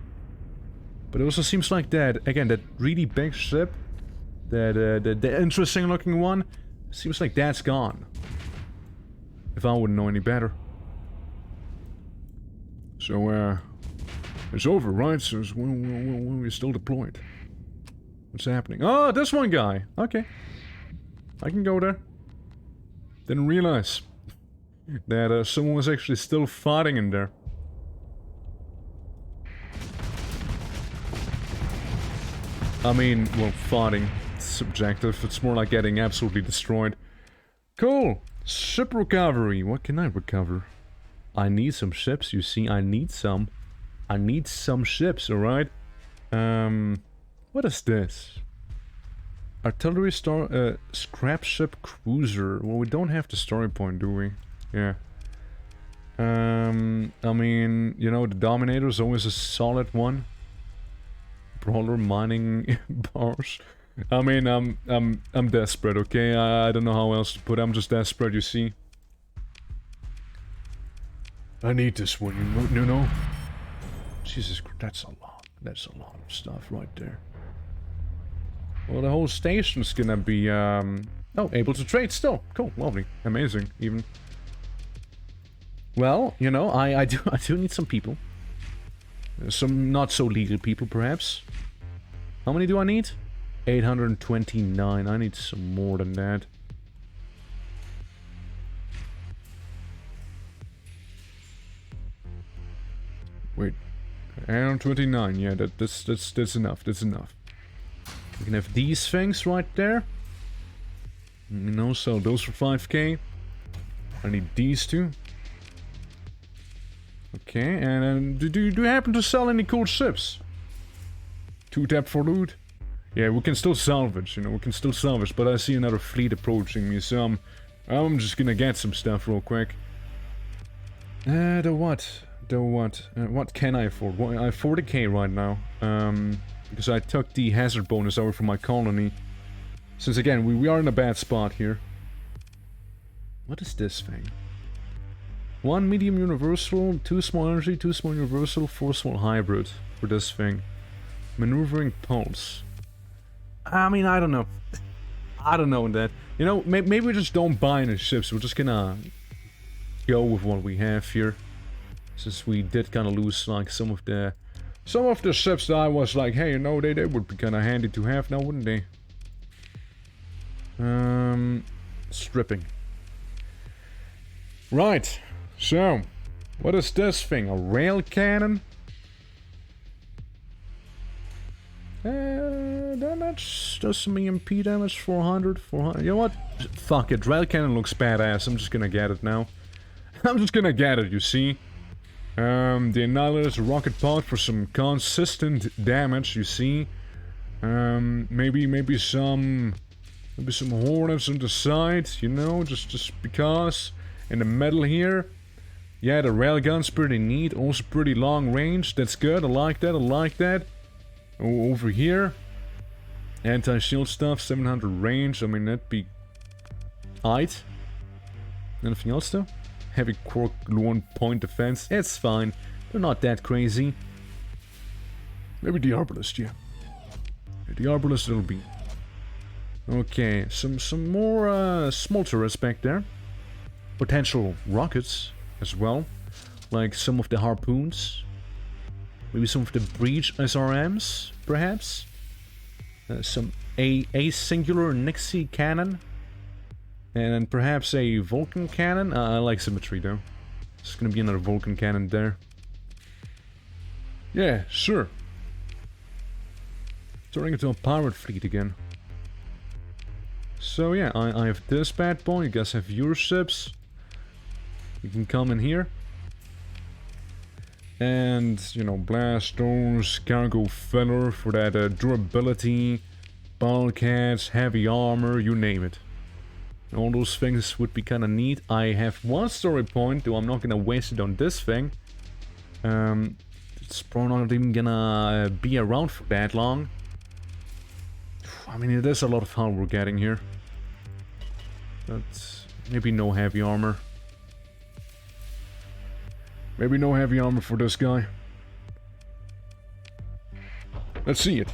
But it also seems like that, again, that really big ship, the interesting looking one, seems like that's gone. If I wouldn't know any better. So, it's over, right? So, when we're still deployed. What's happening? Oh, this one guy! Okay. I can go there. Didn't realize that someone was actually still fighting in there. I mean, well, fighting. It's subjective. It's more like getting absolutely destroyed. Cool! Ship recovery. What can I recover? I need some ships, you see. I need some. I need some ships, alright? What is this? Artillery scrap ship cruiser. Well, we don't have the story point, do we? Yeah. I mean, you know, the Dominator is always a solid one. Brawler mining bars. I mean, I'm desperate, okay? I don't know how else to put it. I'm just desperate, you see. I need this one, you know? Jesus, that's a lot. That's a lot of stuff right there. Well, the whole station's gonna be, oh, able to trade still. Cool, lovely, amazing, even. Well, you know, I do need some people. Some not so legal people, perhaps. How many do I need? 829. I need some more than that. Wait, 829. Yeah, that's enough. That's enough. We can have these things right there. You know, so those for 5k. I need these two. Okay, and do you happen to sell any cool ships? 2 tap for loot. Yeah, we can still salvage, you know, we can still salvage, but I see another fleet approaching me, so I'm just gonna get some stuff real quick. The what? What can I afford? Well, I have 40k right now, because I took the hazard bonus over from my colony. Since again, we are in a bad spot here. What is this thing? 1 medium universal, 2 small energy, 2 small universal, 4 small hybrid for this thing. Maneuvering pulse. I mean, I don't know. I don't know that. You know, maybe we just don't buy any ships. We're just gonna go with what we have here. Since we did kind of lose, like, some of the ships that I was like, hey, you know, they would be kind of handy to have now, wouldn't they? Stripping. Right. So, what is this thing? A rail cannon? Damage, does some EMP damage, 400. You know what? Fuck it, rail cannon looks badass, I'm just gonna get it now. I'm just gonna get it, you see? The Annihilator's rocket pod for some consistent damage, you see? Maybe some hornets on the side, you know, just because. And the metal here. Yeah, the railgun's pretty neat, also pretty long range, that's good, I like that, I like that. Over here, anti-shield stuff, 700 range, I mean, that'd be aight. Anything else though? Heavy quark 1 point defense, it's fine, they're not that crazy. Maybe the Arbalist, yeah. The Arbalist it'll be. Okay, some more small turrets back there. Potential rockets as well, like some of the harpoons. Maybe some of the breach SRMs, perhaps? Some a singular Nixie cannon. And perhaps a Vulcan cannon. I like symmetry though. There's gonna be another Vulcan cannon there. Yeah, sure. Turning into a pirate fleet again. So yeah, I have this bad boy. You guys have your ships. You can come in here. And, you know, blast doors, cargo filler for that durability, bulkheads, heavy armor, you name it. All those things would be kind of neat. I have one story point, though I'm not gonna waste it on this thing. It's probably not even gonna be around for that long. I mean, it is a lot of hull we're getting here. But maybe no heavy armor. Maybe no heavy armor for this guy. Let's see it.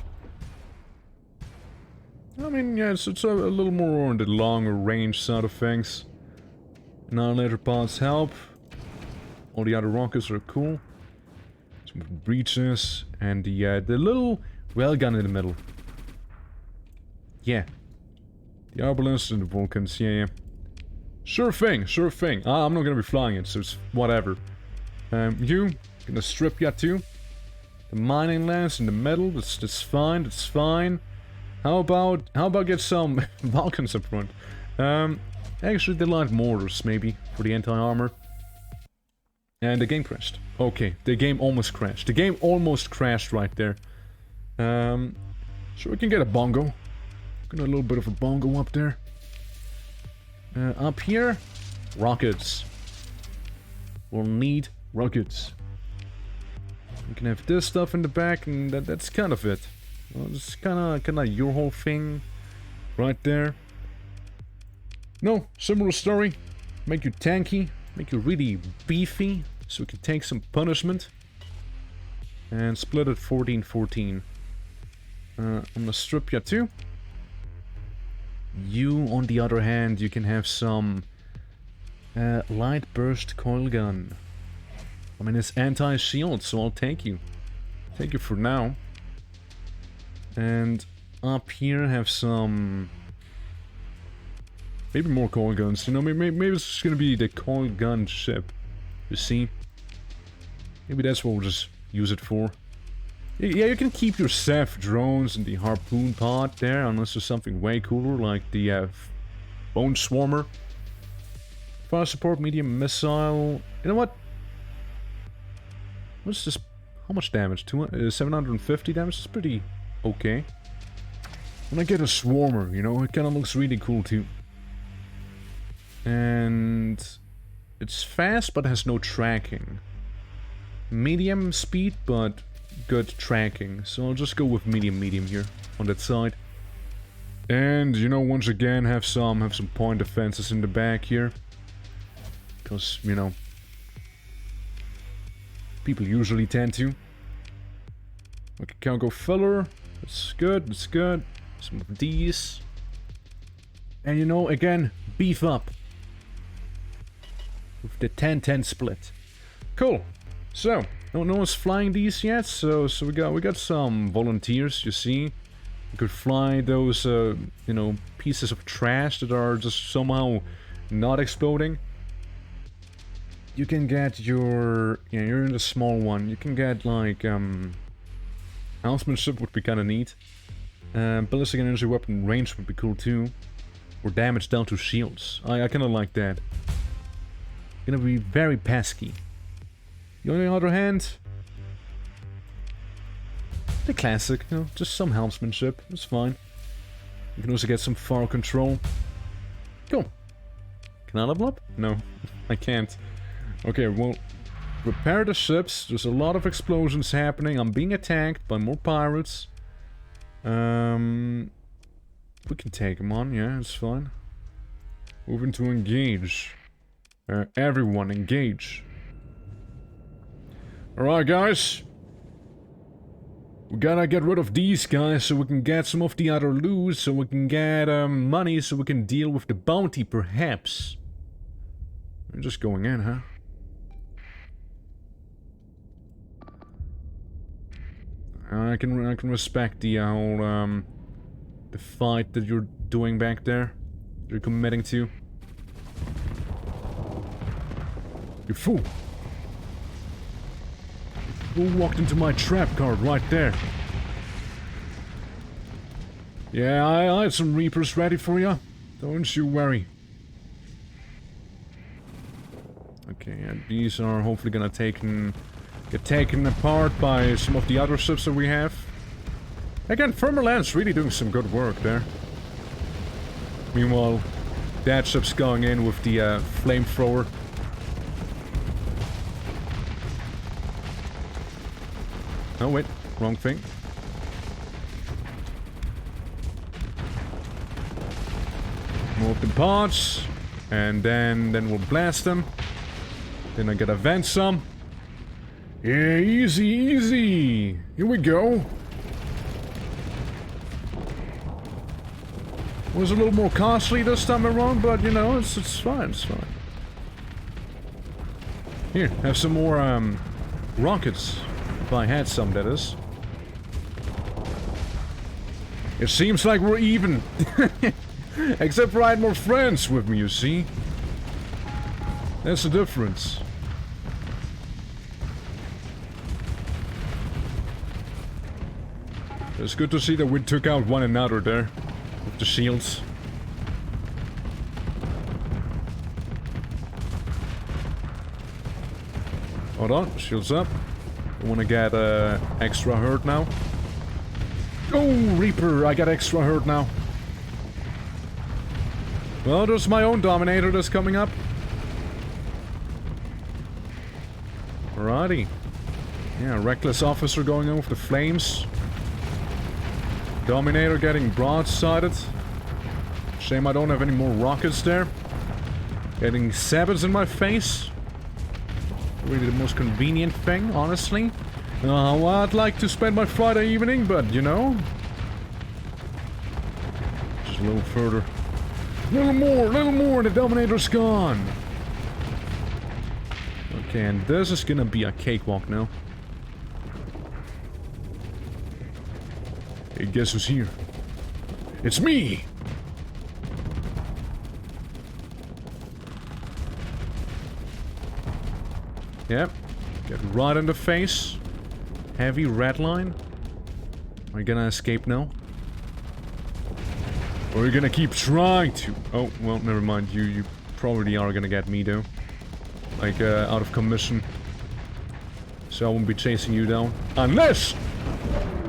I mean, yeah, it's a little more on the longer range side of things. Annihilator pods help. All the other rockets are cool. Some breaches and the little railgun in the middle. Yeah. The Arbalest and the Vulcans, yeah. Sure thing, sure thing. I'm not gonna be flying it, so it's whatever. You, gonna strip ya too. The mining lance and the metal, that's fine, that's fine. How about get some Vulcans up front? Actually they like mortars, maybe, for the anti-armor. And the game crashed. Okay, the game almost crashed. The game almost crashed right there. So we can get a bongo. Got a little bit of a bongo up there. Up here, rockets. We'll need rockets. We can have this stuff in the back, and that's kind of it. Well, it's kind of your whole thing, right there. No, similar story. Make you tanky, make you really beefy, so we can take some punishment. And split it 14-14. I'm gonna strip ya too. You, on the other hand, you can have some light burst coil gun. I mean, it's anti-shield, so I'll take you. Take you for now. And up here have some... maybe more coil guns, you know, maybe it's just gonna be the coil gun ship. You see? Maybe that's what we'll just use it for. Yeah, you can keep your Ceph drones and the harpoon pod there, unless there's something way cooler, like the Bone Swarmer. Fire support, medium missile... you know what? What's this? How much damage? 750 damage? It's pretty okay. When I get a swarmer, you know, it kind of looks really cool too. And it's fast, but has no tracking. Medium speed, but good tracking. So I'll just go with medium here on that side. And, you know, once again, have some point defenses in the back here. Because, you know, people usually tend to. Okay, cargo filler. That's good, that's good. Some of these. And, you know, again, beef up. With the 10-10 split. Cool. So, no one's flying these yet, so we got some volunteers, you see. You could fly those, you know, pieces of trash that are just somehow not exploding. You can get your... yeah, you're in the small one. You can get, like, Housemanship would be kinda neat. Ballistic energy weapon range would be cool too. Or damage down to shields. I kinda like that. Gonna be very pesky. On the other hand, the classic, you know, just some helmsmanship, it's fine. You can also get some far control. Cool. Can I level up? No, I can't. Okay, well, repair the ships. There's a lot of explosions happening. I'm being attacked by more pirates. We can take them on, yeah, it's fine. Moving to engage. Everyone engage. Alright, guys. We gotta get rid of these guys so we can get some of the other loot, so we can get money, so we can deal with the bounty, perhaps. We're just going in, huh? I can respect the whole the fight that you're doing back there. You're committing to. You fool! Who walked into my trap card right there? Yeah, I had some Reapers ready for you. Don't you worry. Okay, and these are hopefully gonna get taken apart by some of the other ships that we have. Again, Firmer Land's really doing some good work there. Meanwhile, that ship's going in with the flamethrower. Oh wait, wrong thing. Move the parts, and then we'll blast them. Then I gotta vent some. Yeah, easy, easy. Here we go. Was a little more costly this time around, but you know, it's fine, it's fine. Here, have some more rockets. If I had some, that is. It seems like we're even. Except for I had more friends with me, you see. That's the difference. It's good to see that we took out one another there. With the shields. Hold on, shields up. I wanna get extra hurt now. Oh, Reaper, I got extra hurt now. Well, there's my own Dominator that's coming up. Alrighty. Yeah, Reckless Officer going in with the flames. Dominator getting broadsided. Shame I don't have any more rockets there. Getting sabots in my face. Really the most convenient thing, honestly. Well, I'd like to spend my Friday evening, but you know. Just a little further. Little more, the Dominator's gone. Okay, and this is gonna be a cakewalk now. Hey, guess who's here? It's me! Yep. Get right in the face. Heavy red line. Are you gonna escape now? Or are you gonna keep trying to? Oh, well, never mind. You probably are gonna get me, though. Like, out of commission. So I won't be chasing you down. Unless...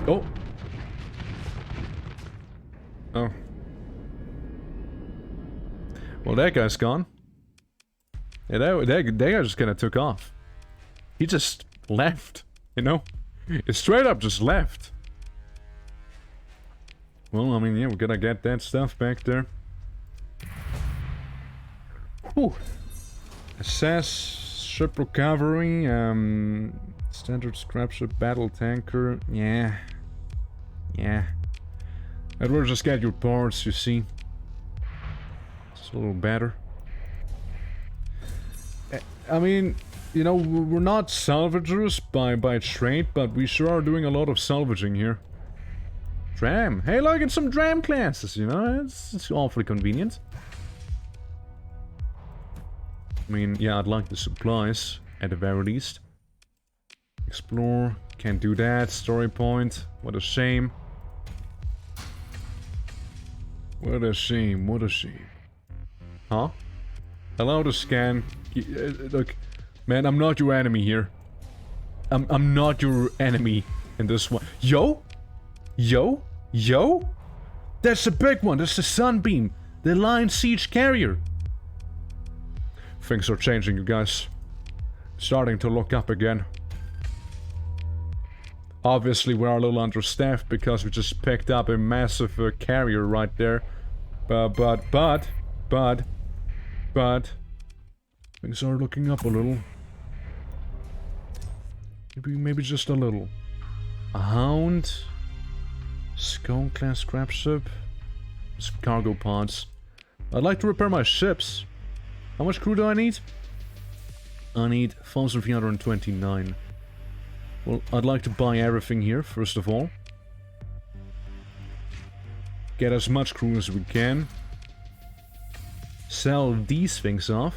Oh! Oh. Well, that guy's gone. Yeah, that guy just kinda took off. He just left, you know? He straight up just left. Well, I mean, yeah, we're gonna get that stuff back there. Whew. Assess ship recovery, standard scrap ship, battle tanker, yeah. Yeah. I'd rather just get your parts, you see. It's a little better. I mean, you know, we're not salvagers by trade, but we sure are doing a lot of salvaging here. Dram. Hey, look, it's some dram classes, you know? It's awfully convenient. I mean, yeah, I'd like the supplies, at the very least. Explore. Can't do that. Story point. What a shame. What a shame. What a shame. Huh? Allow to scan. Look, man, I'm not your enemy here. I'm not your enemy in this one. Yo? Yo? Yo? That's the big one. That's the Sunbeam. The Lion Siege carrier. Things are changing, you guys. Starting to look up again. Obviously, we are a little understaffed because we just picked up a massive carrier right there. But things are looking up a little. Maybe just a little. A Hound. Skull class scrap ship. Some cargo pods. I'd like to repair my ships. How much crew do I need? I need 1,329. Well, I'd like to buy everything here, first of all. Get as much crew as we can. Sell these things off.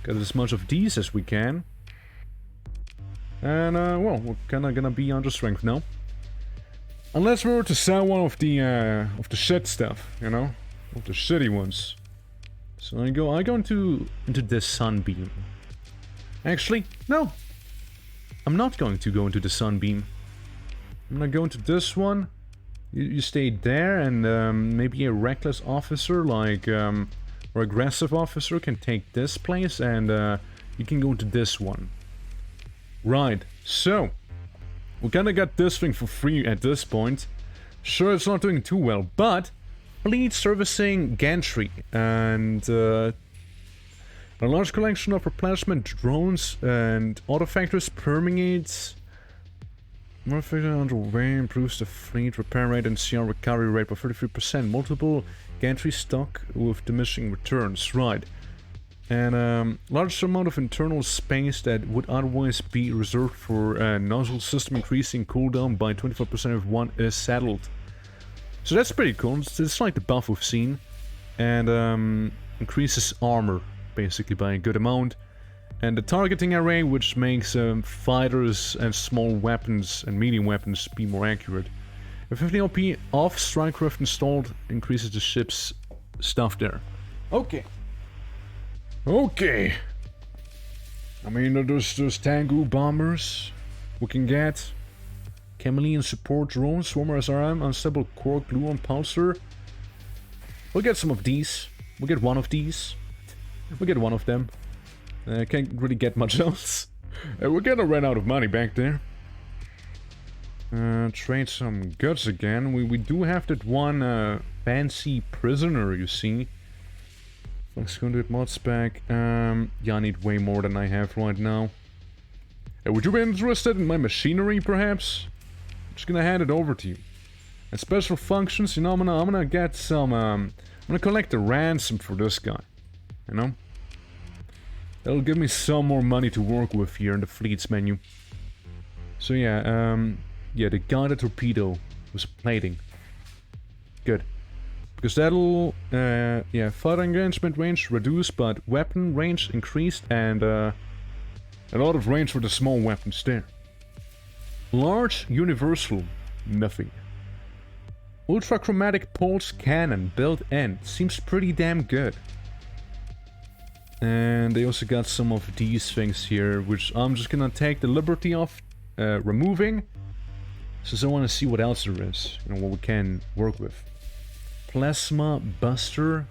Get as much of these as we can. And, well, we're kinda gonna be under strength now. Unless we were to sell one of the shit stuff, you know? Of the shitty ones. So I go into this Sunbeam. Actually, no. I'm not going to go into the Sunbeam. I'm gonna go into this one. You stay there, and maybe a reckless officer, like, or aggressive officer can take this place, and you can go into this one. Right, so we kinda got this thing for free at this point. Sure, it's not doing too well, but fleet servicing gantry and a large collection of replenishment drones and artifactors permeates. More effective underway, improves the fleet repair rate and CR recovery rate by 33%. Multiple gantry stock with diminishing returns. Right. And large amount of internal space that would otherwise be reserved for nozzle system increasing cooldown by 25% if one is settled. So that's pretty cool. It's like the buff we've seen. And increases armor, basically, by a good amount. And the targeting array, which makes fighters and small weapons and medium weapons be more accurate. A 15 OP off Strikecraft installed increases the ship's stuff there. Okay. Okay. I mean, there's Tengu bombers we can get. Chameleon support drones, Swarmer SRM, Unstable Quark, Gluon Pulsar. We'll get some of these. We'll get one of these. We'll get one of them. Can't really get much else. We're gonna run out of money back there. Trade some goods again. We do have that one fancy prisoner, you see. Let's go to get mods back. Yeah, I need way more than I have right now. Would you be interested in my machinery, perhaps? I'm just gonna hand it over to you. And special functions, you know, I'm gonna get some, I'm gonna collect a ransom for this guy. You know? That'll give me some more money to work with here in the fleets menu. So yeah, yeah, the guided torpedo was plating. Good. Because that'll, yeah, fire engagement range reduced, but weapon range increased, and a lot of range for the small weapons there. Large universal, nothing. Ultrachromatic pulse cannon built in, seems pretty damn good. And they also got some of these things here, which I'm just gonna take the liberty of removing, since I want to see what else there is, you know, what we can work with. Plasma Buster.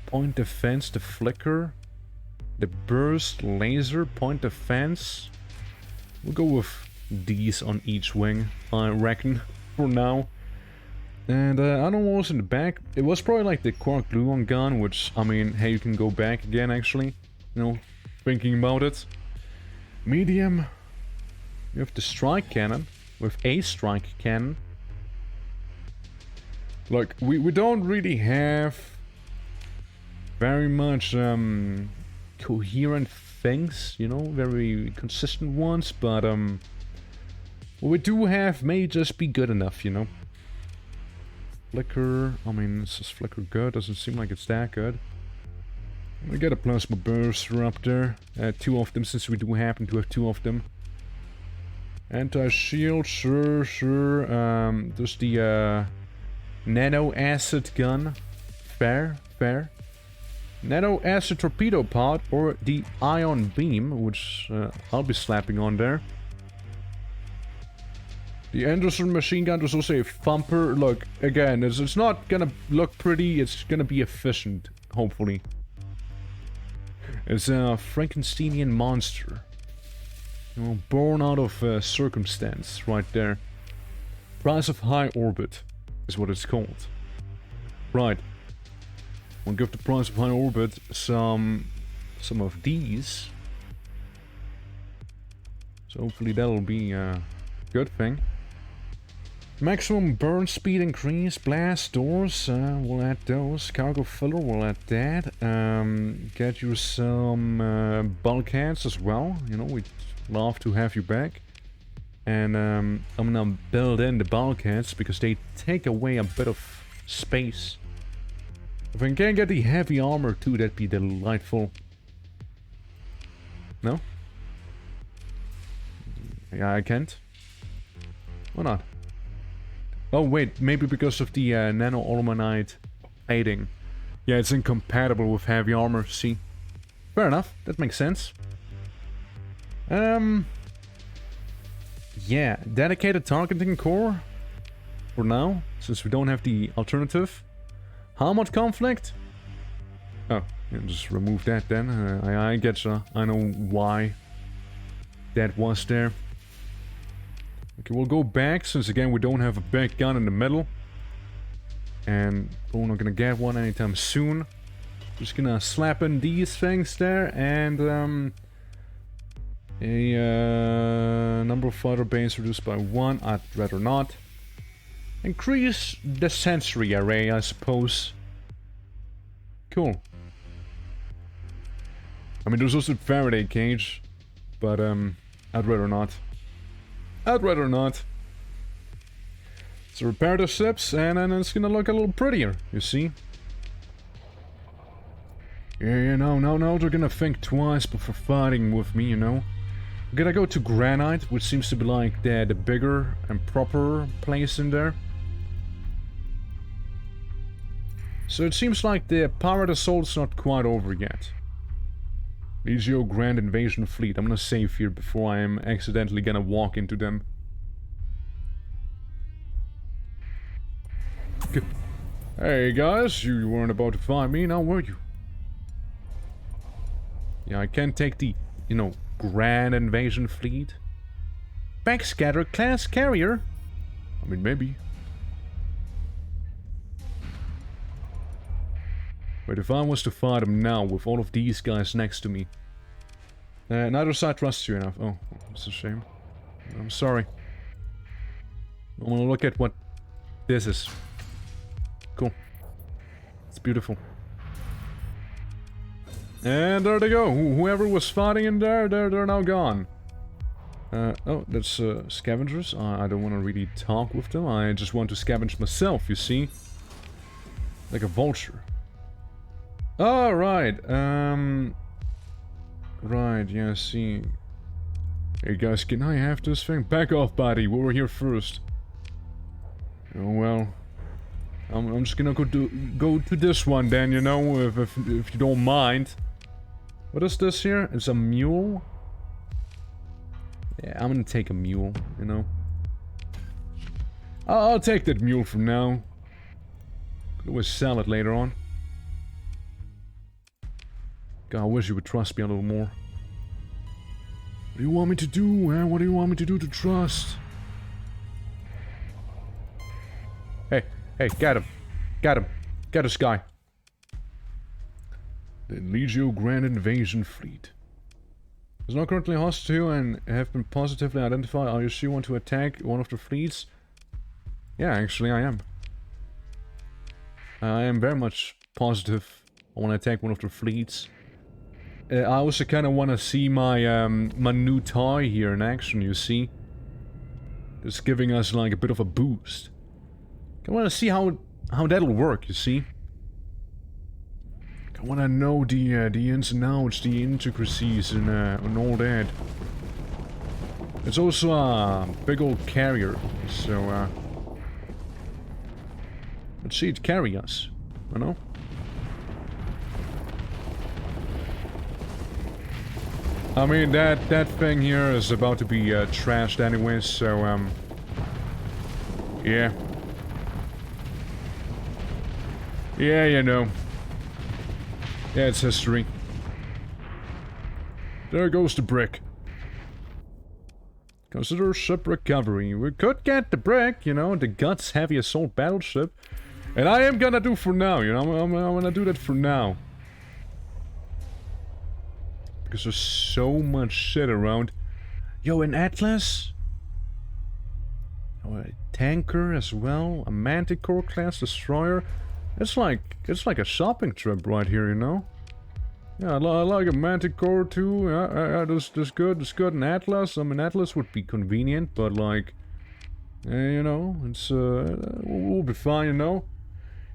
Point Defense, the Flicker. The Burst, Laser, Point Defense. We'll go with these on each wing, I reckon, for now. And I don't know what was in the back. It was probably like the Quark Gluon gun, which, I mean, hey, you can go back again, actually. You know, thinking about it. Medium. You have the Strike Cannon, with a Strike Cannon. Like, we don't really have very much coherent things, you know, very consistent ones, but what we do have may just be good enough, you know. Flicker, I mean, is this Flicker good? Doesn't seem like it's that good. We get a Plasma Burster up there, 2 of them, since we do happen to have 2 of them. Anti-shield, sure. There's the Nano Acid Gun, fair. Nano Acid Torpedo Pod, or the Ion Beam, which I'll be slapping on there. The Anderson Machine Gun, there's also a Thumper. Look, again, it's not gonna look pretty, it's gonna be efficient, hopefully. It's a Frankensteinian monster. You know, born out of circumstance, right there. Price of High Orbit is what it's called. Right. We'll give the Price of High Orbit some of these. So hopefully that'll be a good thing. Maximum burn speed increase, blast doors, we'll add those. Cargo filler, we'll add that. Get you some bulkheads as well. You know, we'd love to have you back. And I'm gonna build in the bulkheads because they take away a bit of space. If I can get the heavy armor too, that'd be delightful. No? Yeah, I can't. Why not? Oh wait, maybe because of the nano aluminium plating. Yeah, it's incompatible with heavy armor, see? Fair enough, that makes sense. Yeah, dedicated targeting core. For now, since we don't have the alternative. Helmet conflict? Oh, yeah, just remove that then. I getcha. I know why that was there. Okay, we'll go back, since again we don't have a big gun in the middle. And we're not gonna get one anytime soon. Just gonna slap in these things there, and a number of fighter bays reduced by 1, I'd rather not. Increase the sensory array, I suppose. Cool. I mean, there's also a Faraday cage, but I'd rather not. I'd rather not. So repair the ships, and then it's gonna look a little prettier, you see? Yeah, no, they're gonna think twice before fighting with me, you know? I'm gonna go to Granite, which seems to be like the bigger and proper place in there. So it seems like the pirate assault's not quite over yet. Legio Grand Invasion Fleet. I'm gonna save here before I am accidentally gonna walk into them. Okay. Hey guys, you weren't about to find me, now were you? Yeah, I can't take the, you know, Grand Invasion Fleet. Backscatter class carrier? I mean, maybe. But if I was to fight him now with all of these guys next to me... neither side trusts you enough. Oh, that's a shame. I'm sorry. I want to look at what this is. Cool. It's beautiful. And there they go. Whoever was fighting in there, they're now gone. Oh, that's scavengers. I don't want to really talk with them. I just want to scavenge myself, you see. Like a vulture. Oh, right. Right, yeah, see. Hey guys, can I have this thing? Back off, buddy. We were here first. Oh, well. I'm just gonna go to this one then, you know, if you don't mind. What is this here? It's a mule? Yeah, I'm gonna take a mule, you know. I'll take that mule for now. do a salad later on. God, I wish you would trust me a little more. What do you want me to do, man? What do you want me to do to trust? Hey, hey, get him. Get him. Get this guy. The Legio Grand Invasion Fleet is not currently hostile and have been positively identified. Are you sure you want to attack one of the fleets? Yeah, actually I am. I am very much positive I want to attack one of the fleets. I also kind of want to see my my new toy here in action, you see. It's giving us like a bit of a boost. I want to see how that'll work, you see. I want to know the ins and outs, the intricacies and all that. It's also a big old carrier, so let's see it carry us, you know? I mean, that thing here is about to be trashed anyway, so yeah. Yeah, you know. Yeah, it's history. There goes the brick. Consider ship recovery. We could get the brick, you know, the guts heavy assault battleship. And I am gonna do for now, you know, I'm gonna do that for now. Because there's so much shit around. Yo, an Atlas? Oh, a tanker as well? A Manticore class destroyer? It's like a shopping trip right here, you know? Yeah, I like a Manticore too. Yeah, that's good. It's good. An Atlas. I mean, Atlas would be convenient, but like, you know, it's we'll be fine, you know.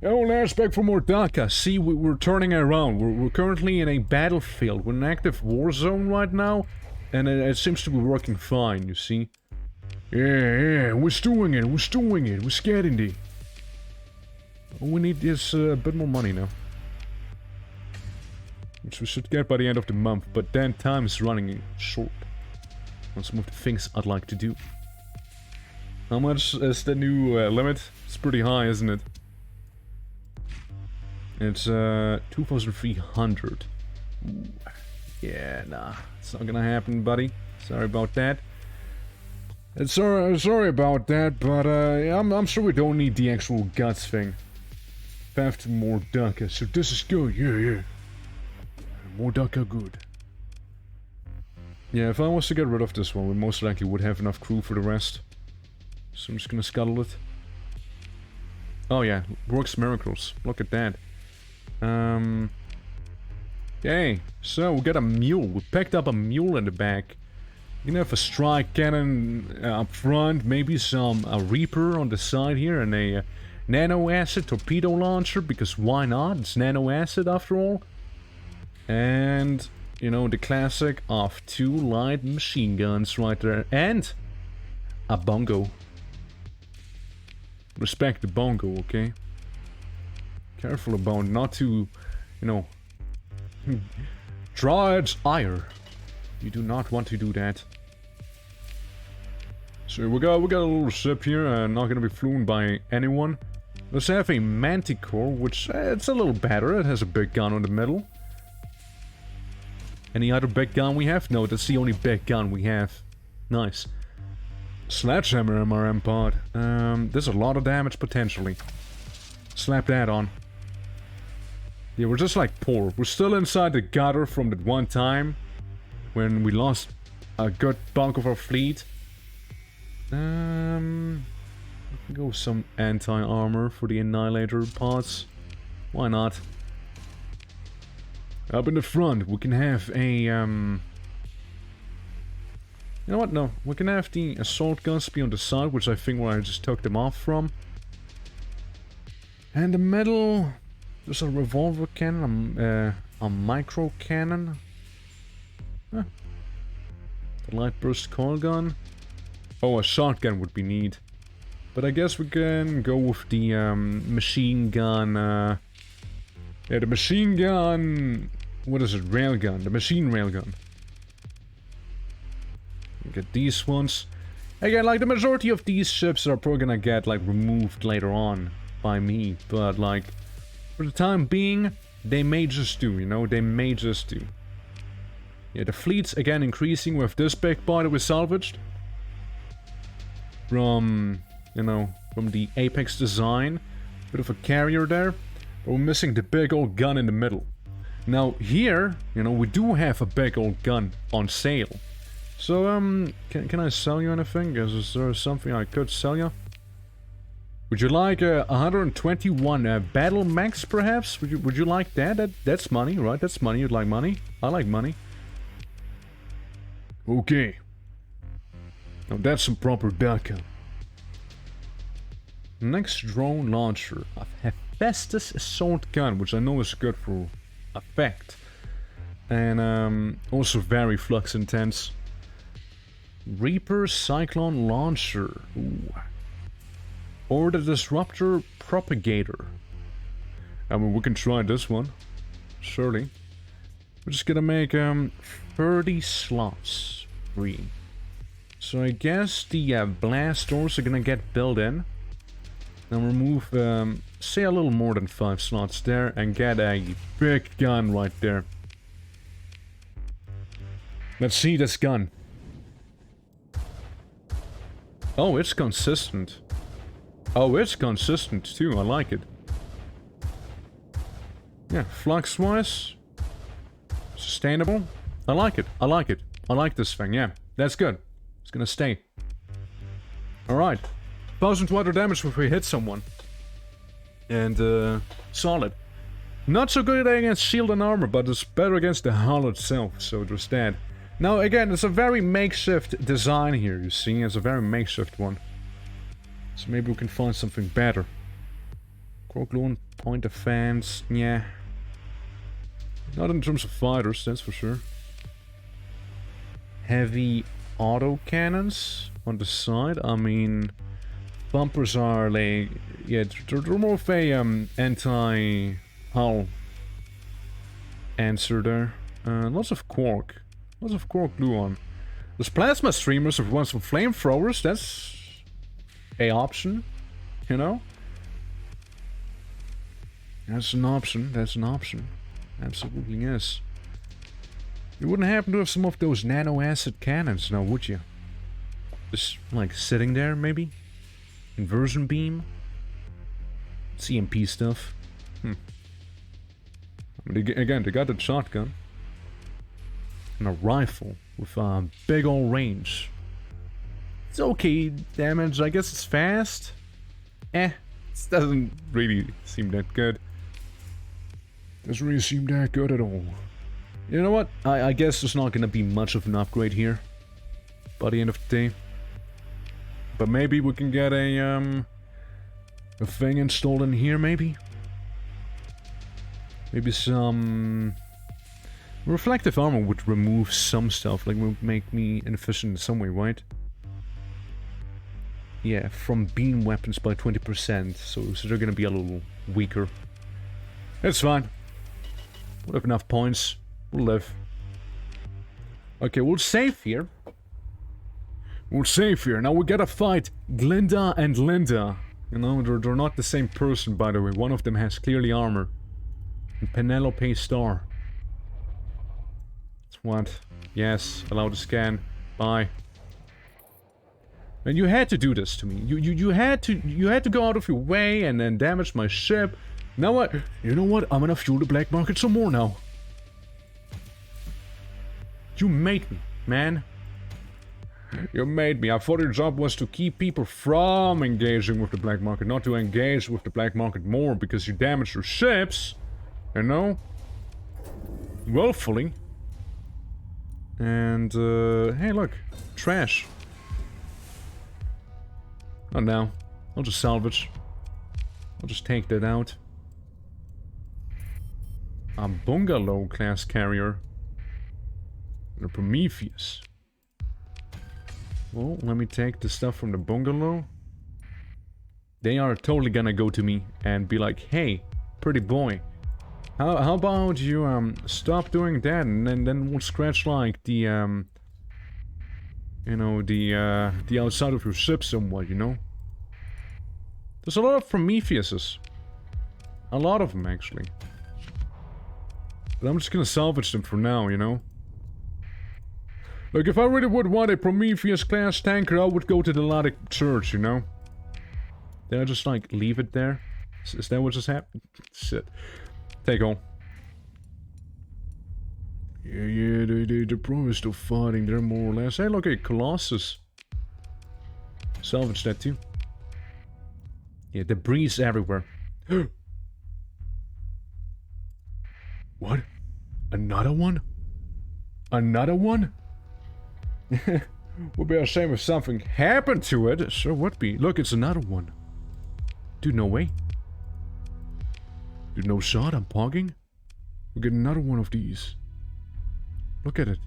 Oh, let's back for more Dhaka. See, we're turning around. We're currently in a battlefield. We're in an active war zone right now, and it seems to be working fine, you see. Yeah, we're doing it. We're getting it. We need this a bit more money now. Which we should get by the end of the month, but then time is running short on some of the things I'd like to do. How much is the new limit? It's pretty high, isn't it? It's 2,300. Ooh. Yeah, nah, it's not gonna happen, buddy. Sorry about that. It's sorry about that, but I'm sure we don't need the actual guts thing. After more Dhaka, so this is good. Yeah. More Dhaka good. Yeah, if I was to get rid of this one, we most likely would have enough crew for the rest. So I'm just gonna scuttle it. Oh yeah, works miracles. Look at that. Yay. So we got a mule. We picked up a mule in the back. You can have a strike cannon up front, maybe some Reaper on the side here, and a nano acid torpedo launcher, because why not? It's nano acid after all. And, you know, the classic of 2 light machine guns right there, and a bongo. Respect the bongo, okay? Careful about not to, you know, draw its ire. You do not want to do that. So we got a little ship here, not gonna be flown by anyone. Let's have a Manticore, which it's a little better. It has a big gun on the middle. Any other big gun we have? No, that's the only big gun we have. Nice. Sledgehammer MRM pod. There's a lot of damage potentially. Slap that on. Yeah, we're just like poor. We're still inside the gutter from that one time when we lost a good bulk of our fleet. We can go with some anti-armor for the Annihilator pods. Why not? Up in the front, we can have a, you know what, no. We can have the assault guns be on the side, which I think where I just took them off from. And the middle, there's a revolver cannon, a micro cannon. Huh. The light burst coil gun. Oh, a shotgun would be neat. But I guess we can go with the machine gun, yeah, the machine gun... What is it? Railgun. The machine railgun. Get these ones. Again, like the majority of these ships are probably gonna get like removed later on. by me, but like, for the time being, they may just do, you know, they may just do. Yeah, the fleet's again increasing with this big boy that we salvaged. From, you know, from the Apex design. Bit of a carrier there, but we're missing the big old gun in the middle. Now here, you know, we do have a big old gun on sale. So, can I sell you anything? Is there something I could sell you? Would you like 121 battle max, perhaps? Would you like that? That's money, right? That's money. You'd like money? I like money. Okay. Now that's some proper DACA. Next drone launcher. A Hephaestus assault gun, which I know is good for effect. And also very flux intense. Reaper Cyclone launcher. Ooh. Or the Disruptor Propagator. I mean, we can try this one. Surely. We're just gonna make 30 slots free. So I guess the blast doors are gonna get built in. And remove, say a little more than 5 slots there and get a big gun right there. Let's see this gun. Oh, it's consistent. Oh, it's consistent too, I like it. Yeah, flux-wise, sustainable. I like it, I like it. I like this thing, yeah. That's good. It's gonna stay. Alright. 1000 water damage if we hit someone. And, solid. Not so good against shield and armor, but it's better against the hull itself, so there's that. Now, again, it's a very makeshift design here, you see. It's a very makeshift one. So maybe we can find something better. Croakloon, point defense, yeah. Not in terms of fighters, that's for sure. Heavy auto cannons on the side, I mean... Bumpers are like... yeah, they're more of a anti-hull answer there. Lots of quark. Lots of quark glue on. There's plasma streamers if you want some flamethrowers, that's... a option, you know? That's an option, that's an option. Absolutely, yes. You wouldn't happen to have some of those nano-acid cannons now, would you? Just, like, sitting there, maybe? Inversion beam? CMP stuff? I mean, again, they got a shotgun. And a rifle with a big old range. It's okay damage, I guess it's fast. It doesn't really seem that good. Doesn't really seem that good at all. You know what? I guess there's not gonna be much of an upgrade here. By the end of the day. But maybe we can get a thing installed in here, maybe? Maybe some... reflective armor would remove some stuff, like would make me inefficient in some way, right? Yeah, from beam weapons by 20%, so they're gonna be a little weaker. It's fine. We'll have enough points. We'll live. Okay, we'll save here. We'll save here. Now we gotta fight Glenda and Linda. You know, they're not the same person, by the way. One of them has clearly armor. And Penelope Star. That's what? Yes, allow the scan. Bye. And you had to do this to me. You had to go out of your way and then damage my ship. Now what? You know what? I'm gonna fuel the black market some more now. You made me, man. You made me. I thought your job was to keep people from engaging with the black market, not to engage with the black market more because you damaged your ships. You know? Willfully. And, hey, look. Trash. Not now. I'll just salvage. I'll just take that out. A bungalow class carrier. And a Prometheus. Well, let me take the stuff from the bungalow. They are totally gonna go to me and be like, hey, pretty boy. How about you, stop doing that and then we'll scratch, like, the, you know, the outside of your ship somewhat, you know? There's a lot of Prometheuses. A lot of them, actually. But I'm just gonna salvage them for now, you know? Like, if I really would want a Prometheus-class tanker, I would go to the Galactic Church, you know? Did I just, like, leave it there? Is that what just happened? Shit. Take on. Yeah, they're probably still fighting there, more or less. Hey, look at Colossus. Salvage that, too. Yeah, debris everywhere. What? Another one? Another one? Would be a shame if something happened to it. Sure would be. Look, it's another one. Dude, no way. Dude, no shot, I'm pogging. We get another one of these. Look at it.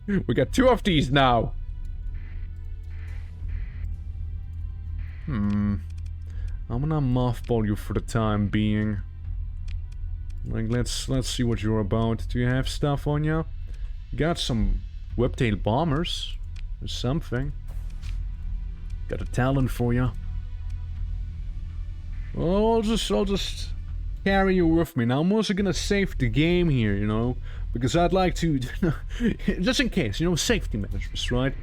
We got 2 of these now. I'm gonna mothball you for the time being. Like, let's see what you're about. Do you have stuff on you? Got some whiptail bombers. Or something. Got a talent for you. Well, I'll just carry you with me. Now, I'm also gonna save the game here, you know? Because I'd like to... just in case, you know, safety measures, right?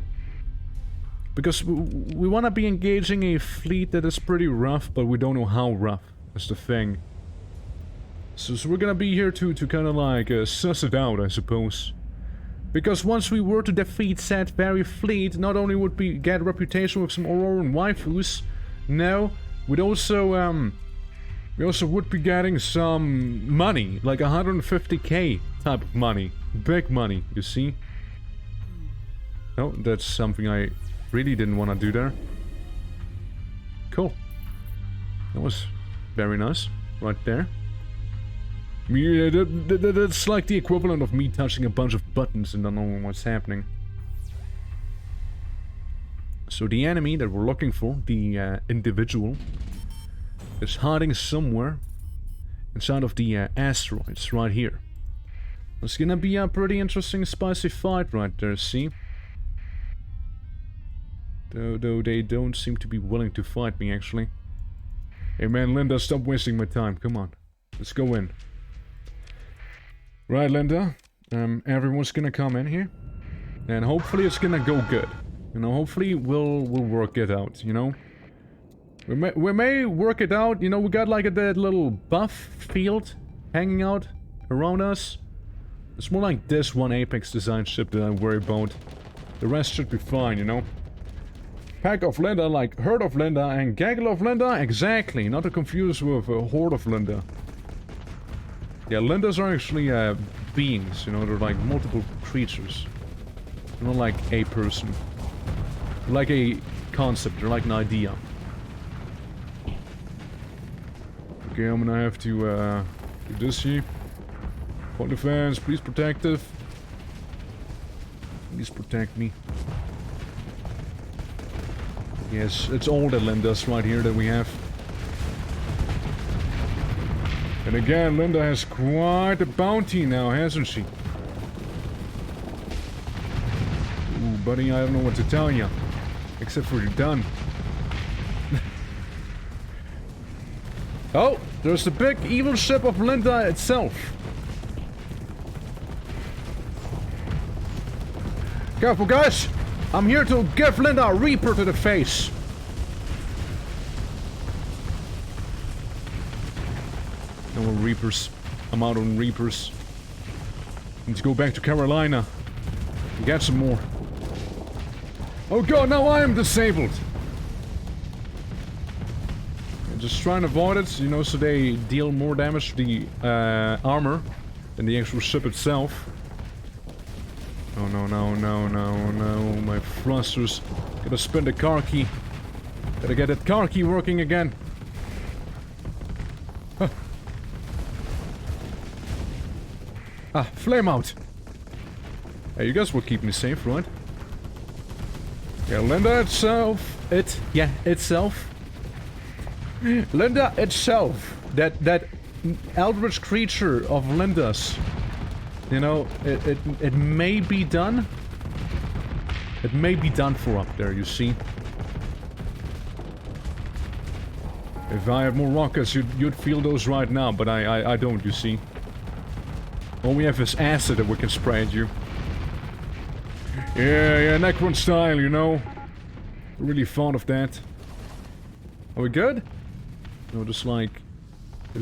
Because we want to be engaging a fleet that is pretty rough, but we don't know how rough. That's the thing. So we're gonna be here to kind of like suss it out, I suppose. Because once we were to defeat said very fleet, not only would we get a reputation with some Auroran waifus, no, we'd also we also would be getting some money, like 150k type of money, big money, you see. Oh, that's something I really didn't want to do there. Cool. That was very nice, right there. Yeah, that's like the equivalent of me touching a bunch of buttons and not knowing what's happening. So the enemy that we're looking for, the individual, is hiding somewhere inside of the asteroids right here. It's gonna be a pretty interesting spicy fight right there, see? Though they don't seem to be willing to fight me, actually. Hey man, Linda, stop wasting my time, come on. Let's go in. Right, Linda, everyone's gonna come in here, and hopefully it's gonna go good. You know, hopefully we'll work it out, you know? We may work it out, you know, we got like that little buff field hanging out around us. It's more like this one Apex design ship that I worry about. The rest should be fine, you know? Pack of Linda, like herd of Linda, and gaggle of Linda, exactly, not to confuse with a horde of Linda. Yeah, Lindas are actually beings, you know, they're like multiple creatures. They're not like a person. They're like a concept, they're like an idea. Okay, I'm gonna have to do this here. Point defense, please protective. Please protect me. Yes, it's all the Lindas right here that we have. And again, Linda has quite a bounty now, hasn't she? Ooh, buddy, I don't know what to tell you. Except for you're done. Oh, there's the big evil ship of Linda itself. Careful, guys! I'm here to give Linda a Reaper to the face. No more Reapers. I'm out on Reapers. Need to go back to Carolina and get some more. Oh god, now I am disabled! I'm just trying to avoid it, you know, so they deal more damage to the armor than the actual ship itself. Oh no, no, no, no, no, my thrusters. Gotta spin the car key. Gotta get that car key working again. Huh. Ah, flame out! Hey, you guys will keep me safe, right? Yeah, Linda itself. Itself. Linda itself. That eldritch creature of Linda's. You know, it may be done. It may be done for up there, you see. If I had more rockets, you'd feel those right now, but I don't, you see. All we have is acid that we can spray at you. Yeah, Necron style, you know. Really fond of that. Are we good? No, just like...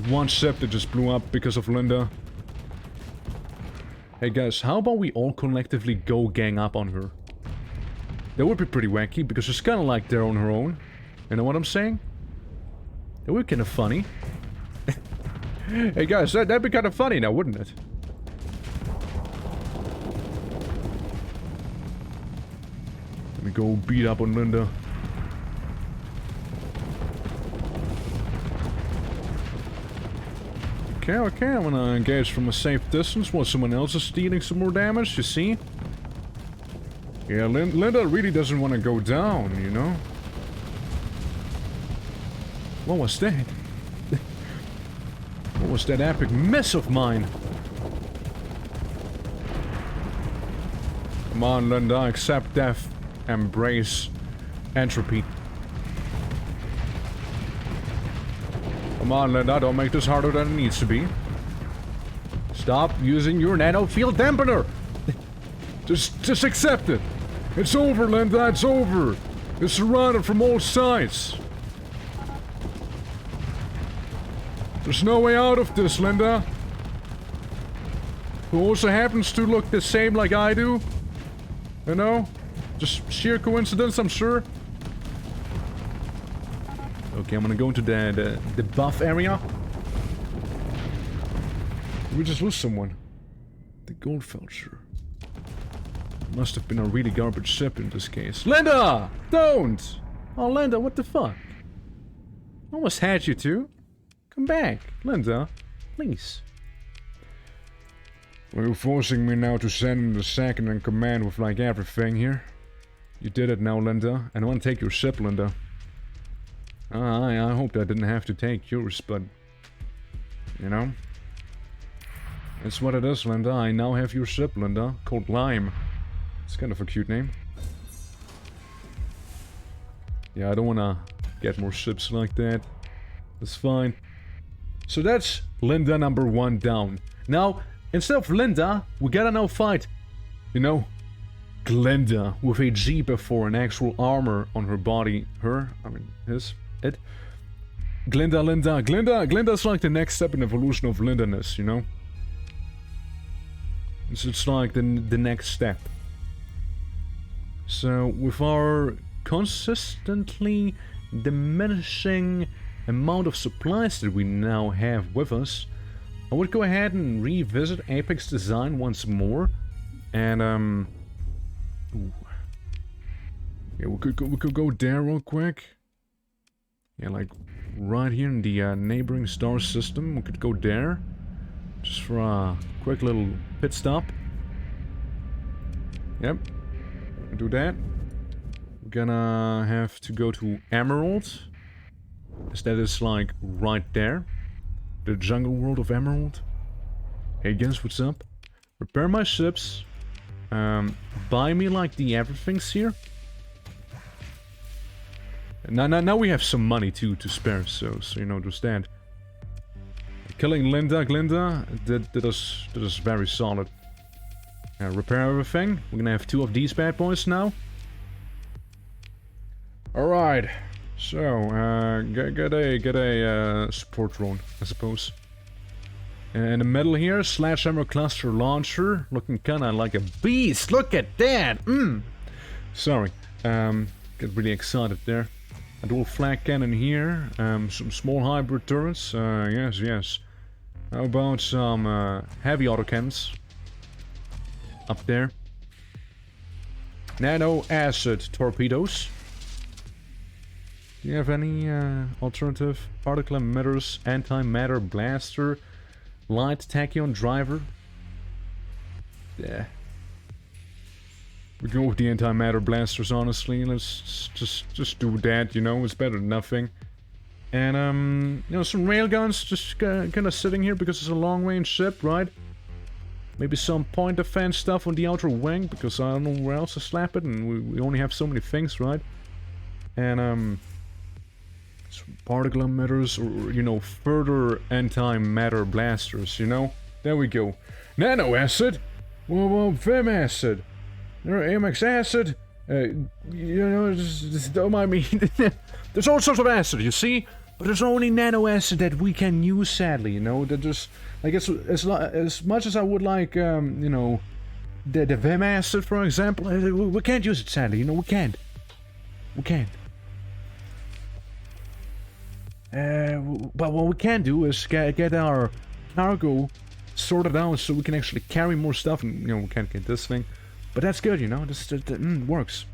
one ship that just blew up because of Linda. Hey guys, how about we all collectively go gang up on her? That would be pretty wacky, because she's kinda like there on her own. You know what I'm saying? That would be kinda funny. Hey guys, that'd be kinda funny now, wouldn't it? Let me go beat up on Linda. Okay, I'm gonna engage from a safe distance while someone else is dealing some more damage, you see? Yeah, Linda really doesn't want to go down, you know? What was that? What was that epic miss of mine? Come on, Linda, accept death. Embrace entropy. Come on, Linda, don't make this harder than it needs to be. Stop using your nano field dampener! Just accept it! It's over, Linda, it's over! You're surrounded from all sides! There's no way out of this, Linda! Who also happens to look the same like I do? You know? Just sheer coincidence, I'm sure. Okay, I'm gonna go into the buff area. Did we just lose someone? The Goldfelcher. Must have been a really garbage ship in this case. Linda! Don't! Oh, Linda, what the fuck? Almost had you two. Come back, Linda. Please. Well, you're forcing me now to send in the second in command with like everything here. You did it now, Linda. And I want to take your ship, Linda. I hoped I didn't have to take yours, but... You know? It's what it is, Linda. I now have your ship, Linda. Called Lime. It's kind of a cute name. Yeah, I don't wanna get more ships like that. That's fine. So that's Linda number 1 down. Now, instead of Linda, we gotta now fight, you know, Glenda with a G before an actual armor on her body. It. Glenda's like the next step in evolution of Linda-ness, you know? It's like the next step. So, with our consistently diminishing amount of supplies that we now have with us, I would go ahead and revisit Apex Design once more, and ooh. Yeah, we could go there real quick. Yeah, like right here in the neighboring star system, we could go there, just for a quick little pit stop. Yep, do that. We're gonna have to go to Emerald, as that is like right there. The jungle world of Emerald. Hey guys, what's up? Repair my ships. Buy me like the everythings here. Now we have some money too to spare, so you know, understand. Killing Glenda, that is very solid. Repair everything. We're gonna have 2 of these bad boys now. Alright. So, get a support drone, I suppose. In the middle here, Sledgehammer Cluster Launcher, looking kinda like a beast. Look at that! Sorry, get really excited there. A dual flag cannon here, some small hybrid turrets, yes. How about some heavy autocannons up there? Nano acid torpedoes. Do you have any alternative? Particle emitters, antimatter blaster, light tachyon driver? Yeah. We go with the antimatter blasters, honestly. Let's just do that, you know, it's better than nothing. And, you know, some railguns just kind of sitting here because it's a long-range ship, right? Maybe some point defense stuff on the outer wing, because I don't know where else to slap it, and we only have so many things, right? And, some particle emitters, or, you know, further antimatter blasters, you know? There we go. Nano acid? Well, Vim acid. AMX acid? You know, just don't mind me. There's all sorts of acid, you see? But there's only nano acid that we can use, sadly, you know? That just, I guess, as much as I would like, you know, the Vim acid, for example, we can't use it, sadly, you know? We can't. We can't. But what we can do is get our cargo sorted out so we can actually carry more stuff, and, you know, we can't get this thing. But that's good, you know, this works.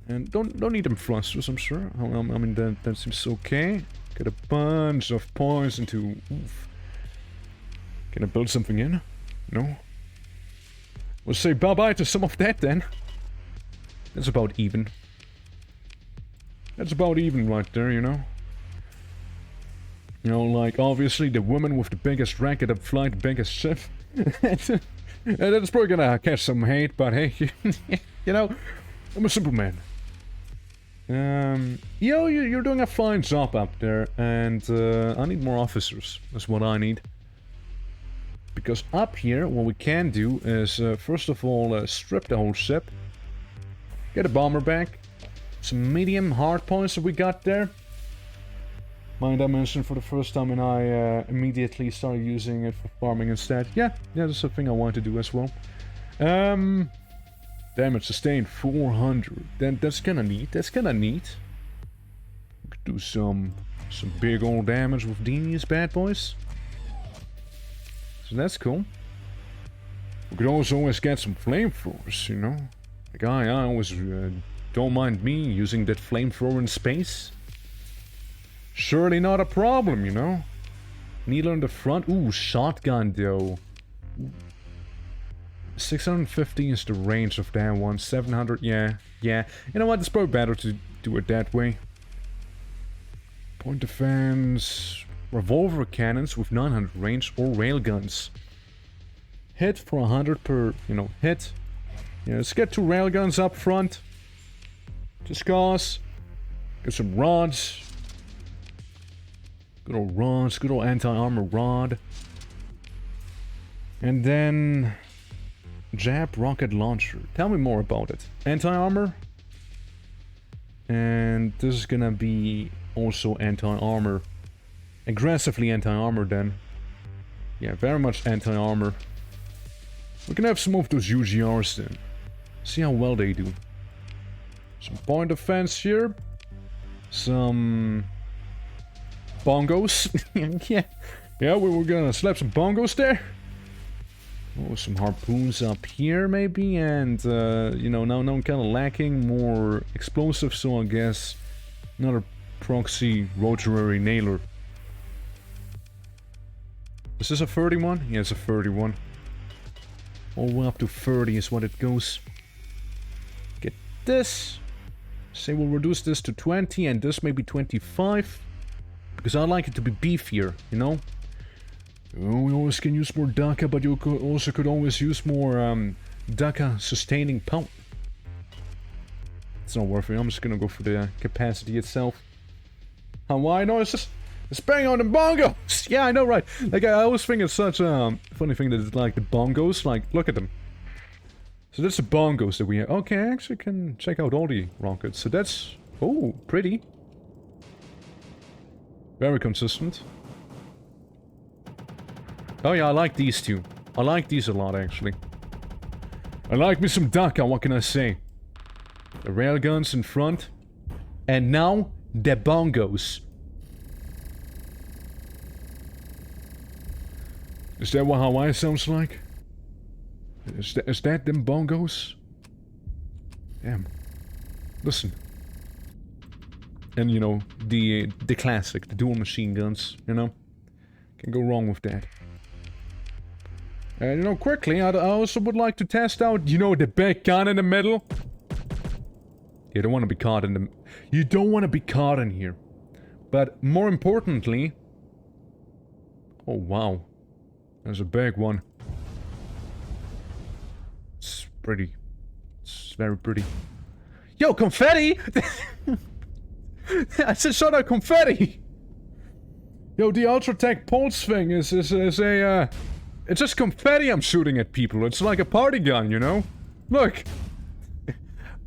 And don't need them thrusters, I'm sure. I mean, that seems okay. Get a bunch of points into... Oof. Can I build something in? No? We'll say bye-bye to some of that, then. That's about even. That's about even right there, you know? You know, like, obviously, the woman with the biggest racket up flight, the biggest ship. That's probably gonna catch some hate, but hey, you know, I'm a simple man. Yo, you're doing a fine job up there, and I need more officers. That's what I need. Because up here, what we can do is, first of all, strip the whole ship. Get a bomber back. Some medium hard points that we got there. Mind I mentioned for the first time, and I immediately started using it for farming instead. Yeah, that's a thing I want to do as well. Damage sustained 400. Then that's kinda neat. That's kinda neat. We could do some big old damage with these bad boys. So that's cool. We could also always get some flamethrowers, you know. Like I always don't mind me using that flamethrower in space. Surely not a problem, you know? Needle in the front. Ooh, shotgun, though. 650 is the range of that one. 700, yeah. You know what? It's probably better to do it that way. Point defense. Revolver cannons with 900 range or railguns. Hit for 100 per, you know, hit. Yeah, let's get 2 railguns up front. Just cause. Get some rods. Good old rods, good old anti-armor rod. And then... Jab rocket launcher. Tell me more about it. Anti-armor. And this is gonna be also anti-armor. Aggressively anti-armor then. Yeah, very much anti-armor. We can have some of those UGRs then. See how well they do. Some point defense here. Some... bongos. yeah, we were gonna slap some bongos there. Oh, some harpoons up here maybe, and you know, now I'm kind of lacking more explosives, so I guess another proxy rotary nailer. Is this a 31? Yeah, it's a 31. All the way up to 30 is what it goes. Get this. Say we'll reduce this to 20 and this maybe 25. Because I like it to be beefier, you know? Oh, we always can use more DACA, but you could always use more DACA sustaining power. It's not worth it. I'm just gonna go for the capacity itself. Why? No, it's just... It's bang on the bongos! Yeah, I know, right? Like, I always think it's such a funny thing that it's like the bongos. Like, look at them. So that's the bongos that we have. Okay, I actually can check out all the rockets. So that's... Oh, pretty. Very consistent. Oh yeah, I like these two. I like these a lot, actually. I like me some DACA, what can I say? The railguns in front. And now, the bongos. Is that what Hawaii sounds like? Is that them bongos? Damn. Listen. And, you know, the classic, the dual machine guns, you know? Can't go wrong with that. And, you know, quickly, I also would like to test out, you know, the big gun in the middle. You don't want to be caught in the... You don't want to be caught in here. But, more importantly... Oh, wow. There's a big one. It's pretty. It's very pretty. Yo, confetti! I said shot out confetti! Yo, the Ultratech Pulse thing is a, it's just confetti I'm shooting at people. It's like a party gun, you know? Look!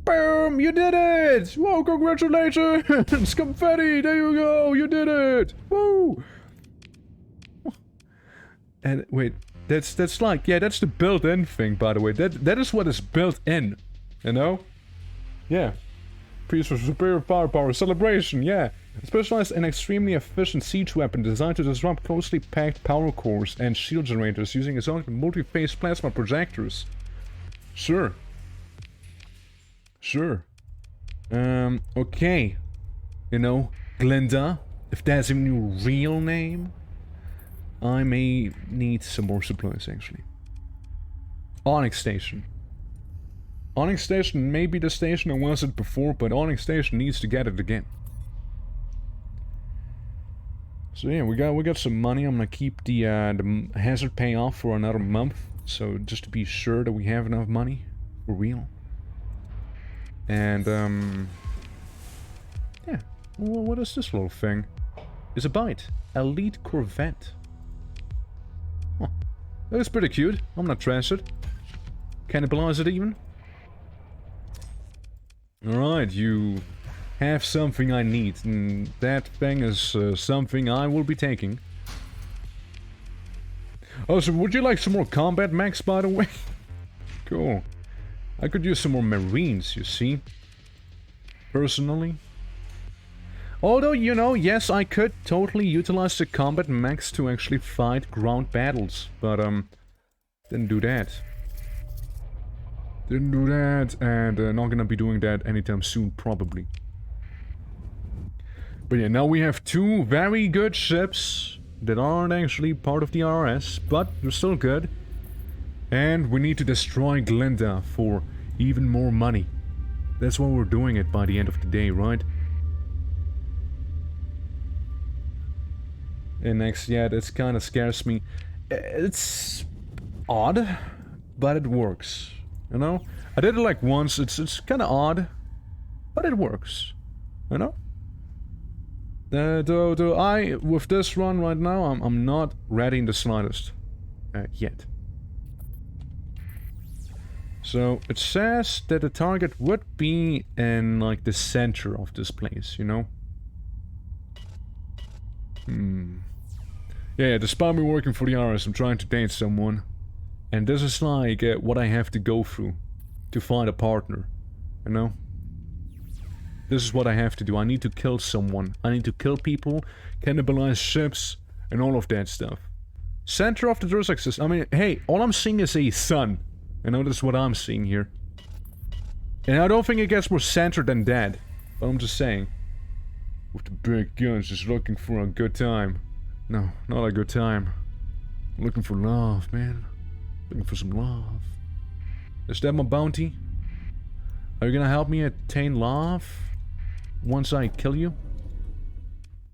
Boom! You did it! Whoa, congratulations! Confetti! There you go! You did it! Woo! And wait, that's like, yeah, that's the built-in thing, by the way. That is what is built in, you know? Yeah. Piece of superior firepower celebration, yeah. Specialized and extremely efficient siege weapon designed to disrupt closely packed power cores and shield generators using its own multi-phase plasma projectors. Sure. Sure. Okay. You know, Glenda, if that's even your real name, I may need some more supplies, actually. Onyx Station. Onyx Station may be the station I was at before, but Onyx Station needs to get it again. So yeah, we got some money. I'm gonna keep the hazard payoff for another month, so just to be sure that we have enough money for real. And yeah. Well, what is this little thing? It's a bite. Elite Corvette. Huh. That's pretty cute. I'm not trash it. Cannibalize it even. Alright, you have something I need, and that thing is something I will be taking. Oh, so would you like some more combat mechs, by the way? Cool. I could use some more Marines, you see. Personally. Although, you know, yes, I could totally utilize the combat mechs to actually fight ground battles, but, didn't do that. Didn't do that, and not gonna be doing that anytime soon, probably. But yeah, now we have two very good ships that aren't actually part of the RS, but they're still good. And we need to destroy Glenda for even more money. That's why we're doing it by the end of the day, right? And next, yeah, this kind of scares me. It's odd, but it works. You know? I did it like once, it's kind of odd, but it works. You know? Though with this run right now, I'm not ready in the slightest. Yet. So, it says that the target would be in, like, the center of this place, you know? Yeah, despite me working for the RS, I'm trying to date someone. And this is like what I have to go through to find a partner, you know? This is what I have to do. I need to kill someone. I need to kill people, cannibalize ships, and all of that stuff. Center of the Dursac system. I mean, hey, all I'm seeing is a sun. You know, that's what I'm seeing here. And I don't think it gets more center than that. But I'm just saying. With the big guns, just looking for a good time. No, not a good time. I'm looking for love, man. Looking for some love. Is that my bounty? Are you gonna help me attain love? Once I kill you?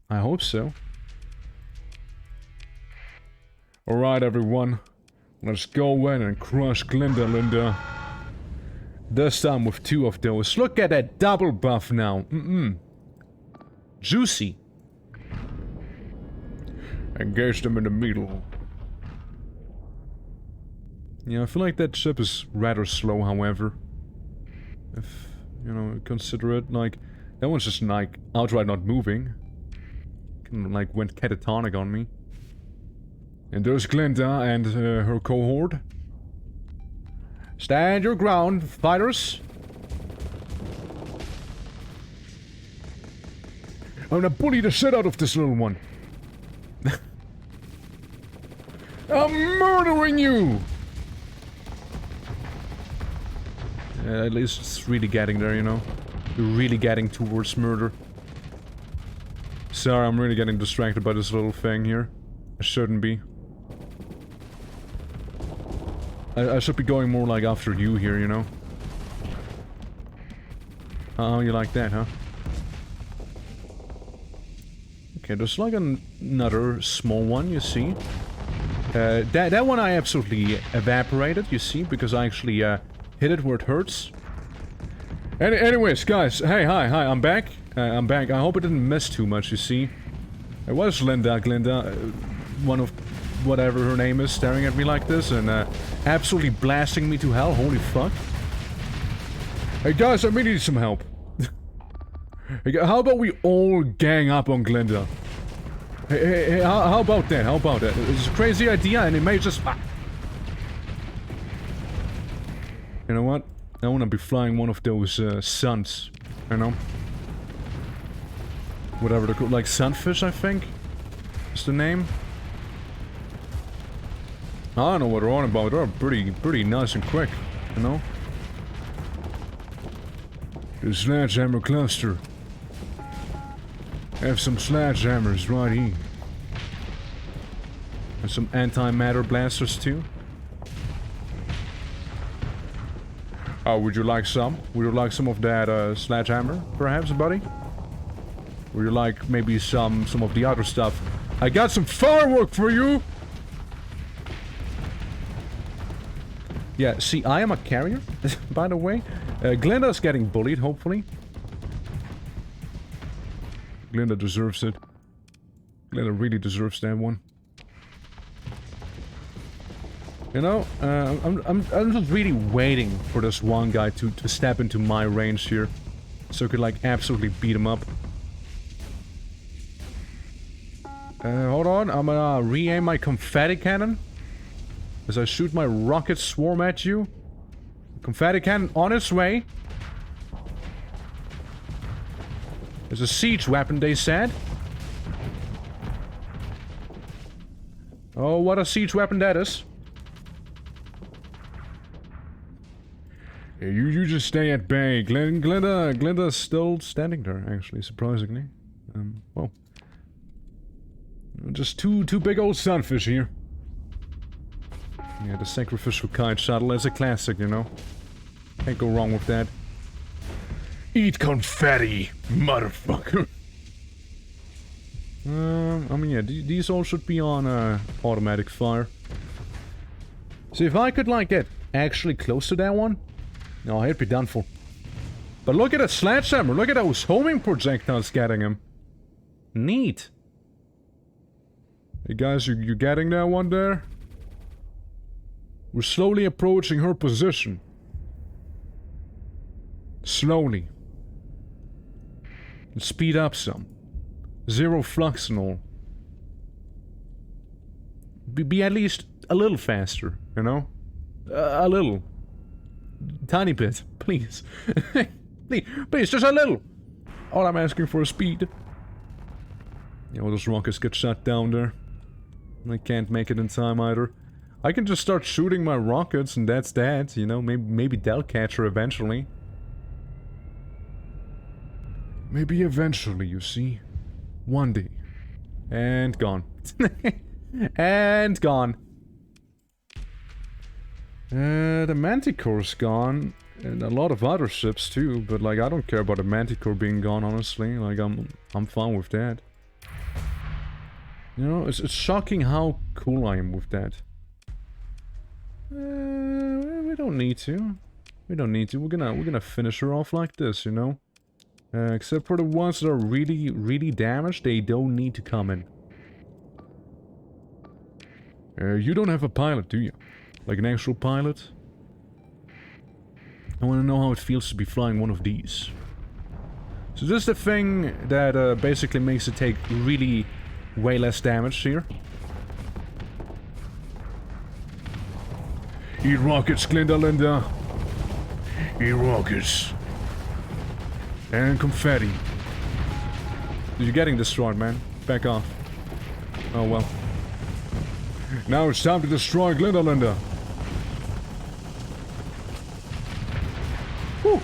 I hope so. Alright, everyone. Let's go in and crush Glenda, Linda. This time with two of those. Look at that double buff now. Juicy. Engage them in the middle. Yeah, I feel like that ship is rather slow, however. If, you know, consider it, like, that one's just, like, outright not moving. Kind of, like, went catatonic on me. And there's Glenda and her cohort. Stand your ground, fighters! I'm gonna bully the shit out of this little one. I'm murdering you! At least it's really getting there, you know? You're really getting towards murder. Sorry, I'm really getting distracted by this little thing here. I shouldn't be. I should be going more like after you here, you know? Oh, you like that, huh? Okay, there's like another small one, you see? That one I absolutely evaporated, you see? Because I actually hit it where it hurts. Anyways, guys, hey, hi, I'm back. I'm back. I hope I didn't miss too much, you see. It was Glenda, one of whatever her name is, staring at me like this and absolutely blasting me to hell. Holy fuck. Hey guys, I may need some help. Hey, how about we all gang up on Glenda? Hey, how about that? How about that? It's a crazy idea and it may just... You know what? I wanna be flying one of those suns, you know? Whatever they're called, like sunfish, I think? Is the name? I don't know what they're on about. They're pretty nice and quick, you know? The sledgehammer cluster. Have some sledgehammers right here. And some antimatter blasters too. Oh, would you like some? Would you like some of that sledgehammer, perhaps, buddy? Would you like maybe some of the other stuff? I got some firework for you! Yeah, see, I am a carrier, by the way. Glenda's getting bullied, hopefully. Glenda deserves it. Glenda really deserves that one. You know, I'm just really waiting for this one guy to step into my range here. So I could, like, absolutely beat him up. Hold on, I'm gonna re-aim my confetti cannon. As I shoot my rocket swarm at you. Confetti cannon on its way. It's a siege weapon, they said. Oh, what a siege weapon that is. Yeah, you just stay at bay. Glenda's still standing there, actually, surprisingly. Well. Just two big old sunfish here. Yeah, the sacrificial kite shuttle is a classic, you know. Can't go wrong with that. Eat confetti, motherfucker. I mean, yeah, these all should be on automatic fire. So if I could, like, get actually close to that one, no, he'd be done for. But look at that sledgehammer, look at those homing projectiles getting him. Neat. Hey guys, you getting that one there? We're slowly approaching her position. Slowly. And speed up some. Zero flux and all. Be at least a little faster, you know? A little. Tiny bit, please. please, just a little. All I'm asking for is speed. Yeah, well, those rockets get shot down there. I can't make it in time either. I can just start shooting my rockets and that's that, you know, maybe they'll catch her eventually. Maybe eventually, you see. One day. And gone. And gone. The Manticore's gone, and a lot of other ships too, but like I don't care about the Manticore being gone, honestly. Like I'm fine with that. You know, it's shocking how cool I am with that. We don't need to. We don't need to. We're gonna finish her off like this, you know. Except for the ones that are really damaged, they don't need to come in. You don't have a pilot, do you? Like an actual pilot? I want to know how it feels to be flying one of these. So this is the thing that basically makes it take really way less damage here. Eat rockets, Glenda. Eat rockets. And confetti. You're getting destroyed, man. Back off. Oh well. Now it's time to destroy Glenda. Whew.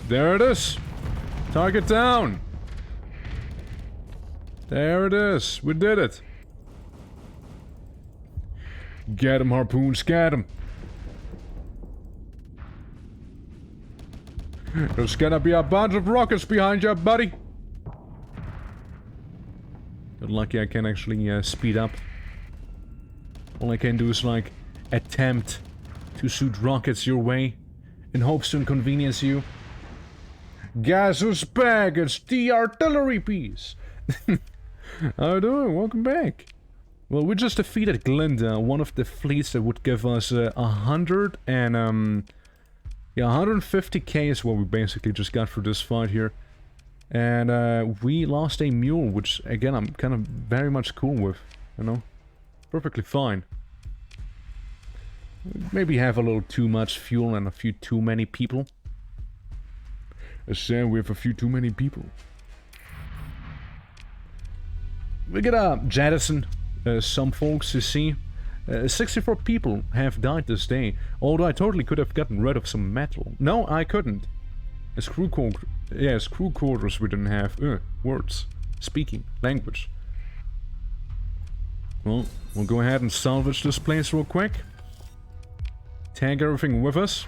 There it is. Target down. There it is. We did it. Get him, harpoons. Get him. There's gonna be a bunch of rockets behind you, buddy. You're lucky I can actually speed up. All I can do is like attempt to shoot rockets your way in hopes to inconvenience you. Guess who's back? It's the artillery piece! How you doing? Welcome back. Well, we just defeated Glenda, one of the fleets that would give us 150k is what we basically just got for this fight here. And we lost a mule, which again I'm kind of very much cool with, you know? Perfectly fine. Maybe have a little too much fuel and a few too many people. I said we have a few too many people. We gotta jettison some folks, you see. 64 people have died this day, although I totally could have gotten rid of some metal. No, I couldn't. As crew quarters we didn't have words, speaking, language. Well, we'll go ahead and salvage this place real quick. Take everything with us.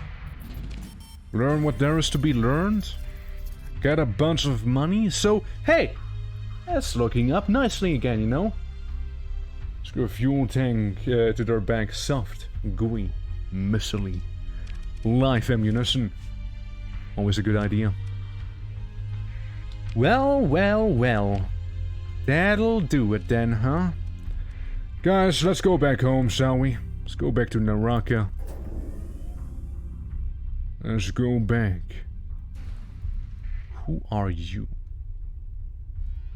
Learn what there is to be learned. Get a bunch of money. So, hey! That's looking up nicely again, you know? Screw a fuel tank to their back. Soft, gooey, missile-y. Live ammunition. Always a good idea. Well, well, well. That'll do it then, huh? Guys, let's go back home, shall we? Let's go back to Naraka. Let's go back. Who are you?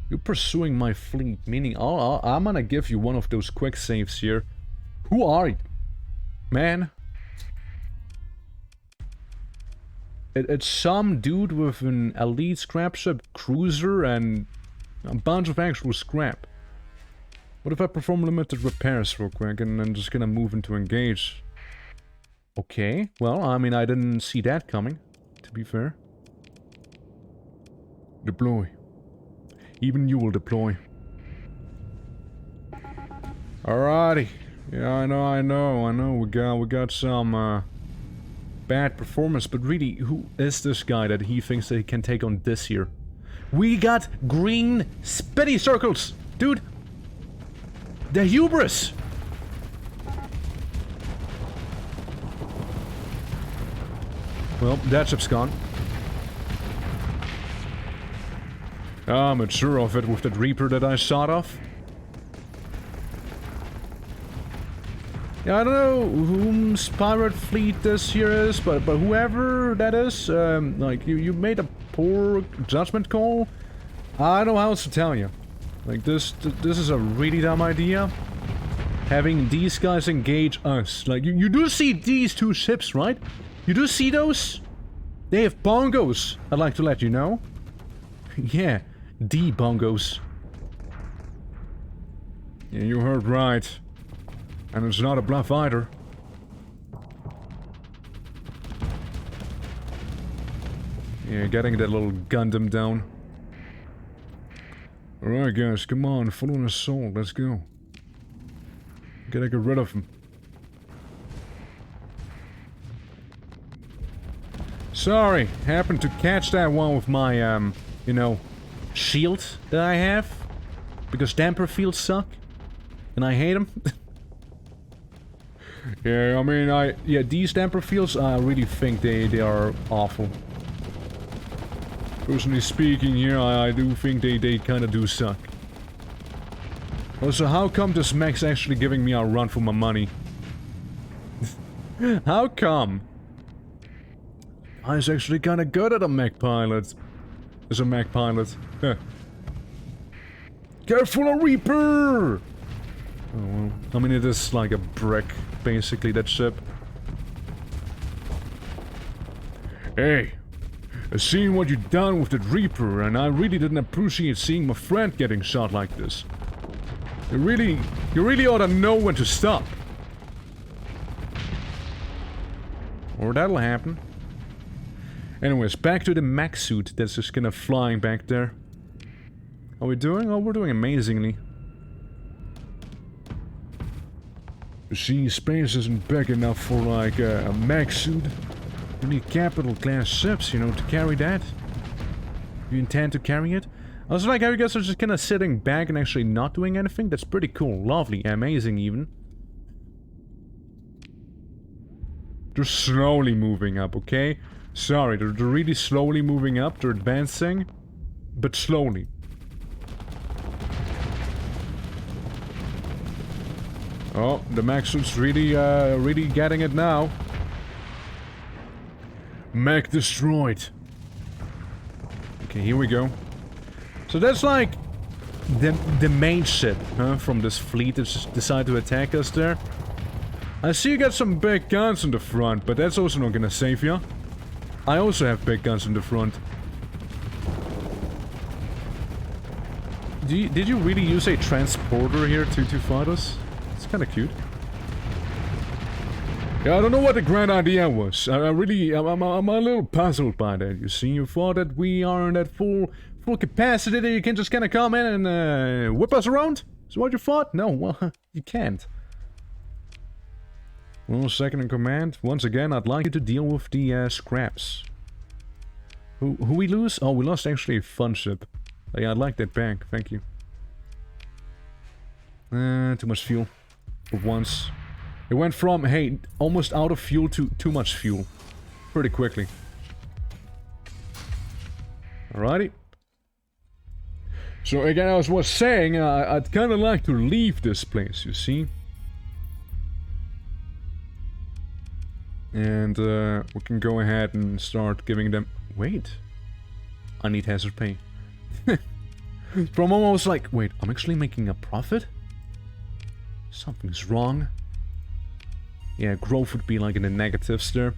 You're pursuing my fleet, meaning I'm gonna give you one of those quick saves here. Who are you? Man. It's some dude with an elite scrap ship cruiser and a bunch of actual scrap. What if I perform limited repairs real quick and then just gonna move into engage? Okay, well, I mean, I didn't see that coming, to be fair. Deploy. Even you will deploy. Alrighty. Yeah, I know. We got some bad performance, but really, who is this guy that he thinks that he can take on this here? We got green spinny circles, dude. The hubris. Well, that ship's gone. I'm not sure of it with that Reaper that I shot off. Yeah, I don't know whose pirate fleet this here is, but whoever that is, like, you made a poor judgment call. I don't know how else to tell you. Like, this is a really dumb idea. Having these guys engage us. Like, you do see these two ships, right? You do see those? They have bongos, I'd like to let you know. Yeah, the bongos. Yeah, you heard right. And it's not a bluff either. Yeah, getting that little Gundam down. Alright guys, come on, full on assault, let's go. Gotta get rid of him. Sorry, happened to catch that one with my, you know, shield that I have. Because damper fields suck. And I hate them. Yeah, I mean, yeah, these damper fields, I really think they are awful. Personally speaking here, I do think they kinda do suck. Also, how come this mech's actually giving me a run for my money? How come? I was actually kinda good at a mech pilot. As a mech pilot. Huh. Careful, a Reaper! Oh well. I mean, it is like a brick, basically, that ship. Hey! I seen what you done with that Reaper, and I really didn't appreciate seeing my friend getting shot like this. You really ought to know when to stop. Or that'll happen. Anyways, back to the mech suit that's just kind of flying back there. How are we doing? Oh, we're doing amazingly. You see, space isn't big enough for like a mech suit. You need capital class ships, you know, to carry that. You intend to carry it? I was like, how you guys are just kind of sitting back and actually not doing anything? That's pretty cool. Lovely. Amazing, even. They're slowly moving up, okay? Sorry, they're really slowly moving up. They're advancing, but slowly. Oh, the mech suit's really getting it now. Mech destroyed. Okay, here we go. So that's like the main ship, huh, from this fleet that just decided to attack us there. I see you got some big guns in the front, but that's also not gonna save you. I also have big guns in the front. Did you really use a transporter here to fight us? It's kind of cute. Yeah, I don't know what the grand idea was. I'm a little puzzled by that. You see, you thought that we are in that full capacity that you can just kind of come in and whip us around? Is what you thought? No, well, you can't. Well, second in command. Once again, I'd like you to deal with the scraps. Who we lose? Oh, we lost actually a fun ship. Oh, yeah, I'd like that back. Thank you. Too much fuel. For once. It went from, hey, almost out of fuel to too much fuel. Pretty quickly. Alrighty. So again, I was saying, I'd kind of like to leave this place, you see. And we can go ahead and start giving them... Wait. I need hazard pay. From almost like, wait, I'm actually making a profit? Something's wrong. Yeah, growth would be like in the negatives there.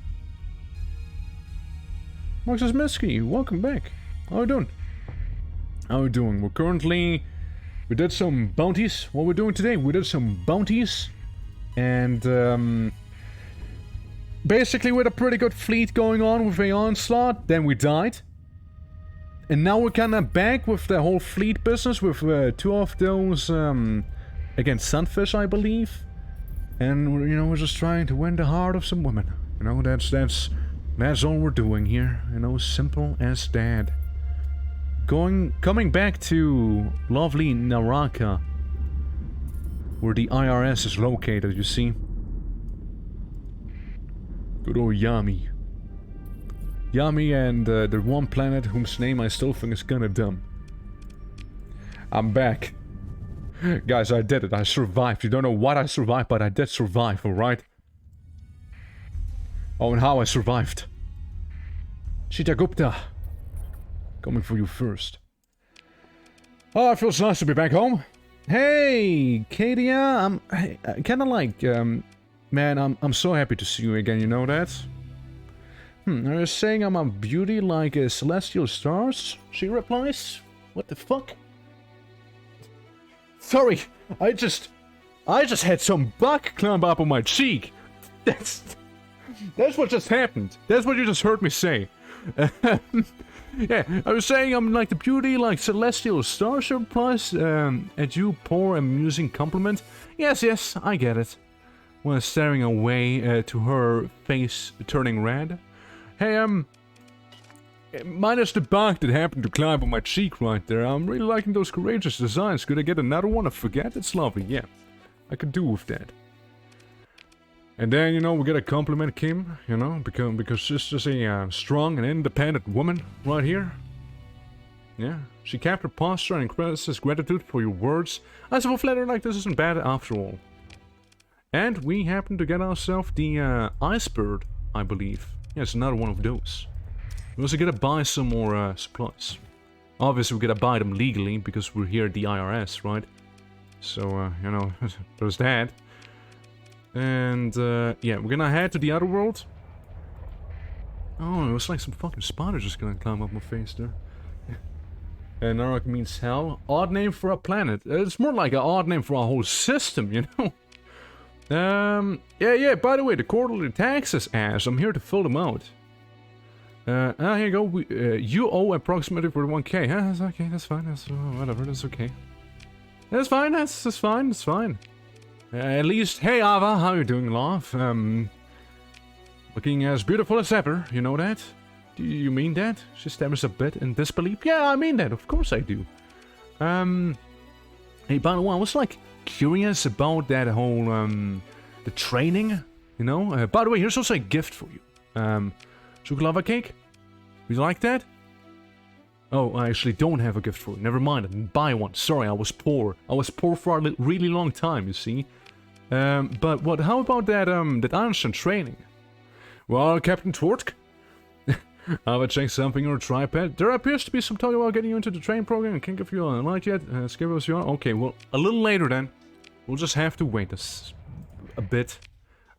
Marcus Miski, welcome back. How are you doing? How are you doing? We're currently... We did some bounties. What we're doing today, we did some bounties. And, basically with a pretty good fleet going on with a onslaught. Then we died. And now we're kinda back with the whole fleet business with two of those, against Sunfish, I believe. And, you know, we're just trying to win the heart of some women. You know, that's all we're doing here. You know, simple as that. Coming back to lovely Naraka, where the IRS is located, you see. Good old Yami. Yami and the one planet whose name I still think is kinda dumb. I'm back. Guys, I did it. I survived. You don't know what I survived, but I did survive, alright? Oh, and how I survived. Chittagupta. Coming for you first. Oh, it feels nice to be back home. Hey, Katia. I'm kinda like, man, I'm so happy to see you again, you know that? Are you saying I'm a beauty like celestial stars? She replies. What the fuck? Sorry, I just had some bug climb up on my cheek. That's what just happened. That's what you just heard me say. Yeah, I was saying I'm like the beauty like celestial star. She replies, at you poor amusing compliment. Yes, I get it. While staring away to her face turning red. Hey, minus the bug that happened to climb on my cheek right there, I'm really liking those courageous designs. Could I get another one? I forget. It's lovely, yeah. I could do with that. And then, you know, we get a compliment Kim, you know, because she's just a strong and independent woman right here. Yeah, she kept her posture and expresses gratitude for your words. I suppose a letter like this isn't bad after all. And we happen to get ourselves the ice bird, I believe. Yeah, it's another one of those. We also gotta buy some more supplies. Obviously, we gotta buy them legally because we're here at the IRS, right? So, you know, there's that. And, yeah, we're gonna head to the other world. Oh, it was like some fucking spider just gonna climb up my face there. And Narok means hell. Odd name for a planet. It's more like an odd name for a whole system, you know? Yeah, by the way, the quarterly taxes, ass. I'm here to fill them out. Here you go. You owe approximately 41k. Huh? That's okay, that's fine. That's whatever, that's okay. That's fine, that's fine, that's fine. At least, hey Ava, how you doing, love? Looking as beautiful as ever, you know that? Do you mean that? She stammers a bit in disbelief. Yeah, I mean that, of course I do. Hey, by the way, I was like curious about that whole, the training You know? By the way, here's also a gift for you. Chocolava cake? Would you like that? Oh, I actually don't have a gift for you. Never mind, I didn't buy one. Sorry, I was poor. I was poor for a really long time, you see. But what? How about that, that Einstein training? Well, Captain Torque, I've checked something on your tripod. There appears to be some talk about getting you into the training program. I can't give you a light yet. Skip us you are. Okay, well, a little later then. We'll just have to wait a bit.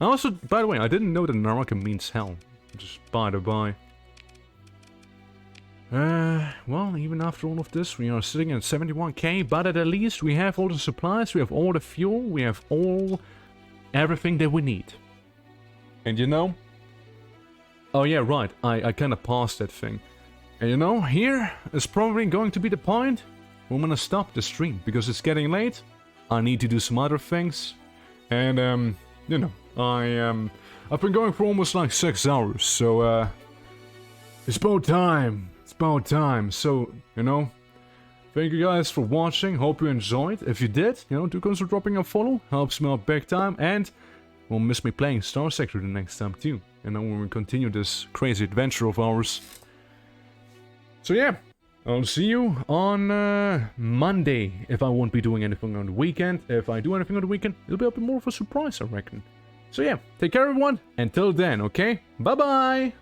I also, by the way, I didn't know that Naraka means hell. Just by the by. Well, even after all of this, we are sitting at 71k, but at least we have all the supplies, we have all the fuel, we have everything that we need. And you know? Oh yeah, right, I kinda paused that thing. And you know, here is probably going to be the point where I'm gonna stop the stream, because it's getting late, I need to do some other things, and you know, I've been going for almost like 6 hours, so it's about time. It's about time. So, you know, thank you guys for watching. Hope you enjoyed. If you did, you know, do consider dropping a follow. Helps me out big time. And won't miss me playing STARSECTOR the next time too. You know, when we continue this crazy adventure of ours. So yeah, I'll see you on Monday. If I won't be doing anything on the weekend. If I do anything on the weekend, it'll be a bit more of a surprise, I reckon. So yeah, take care everyone. Until then, okay? Bye-bye!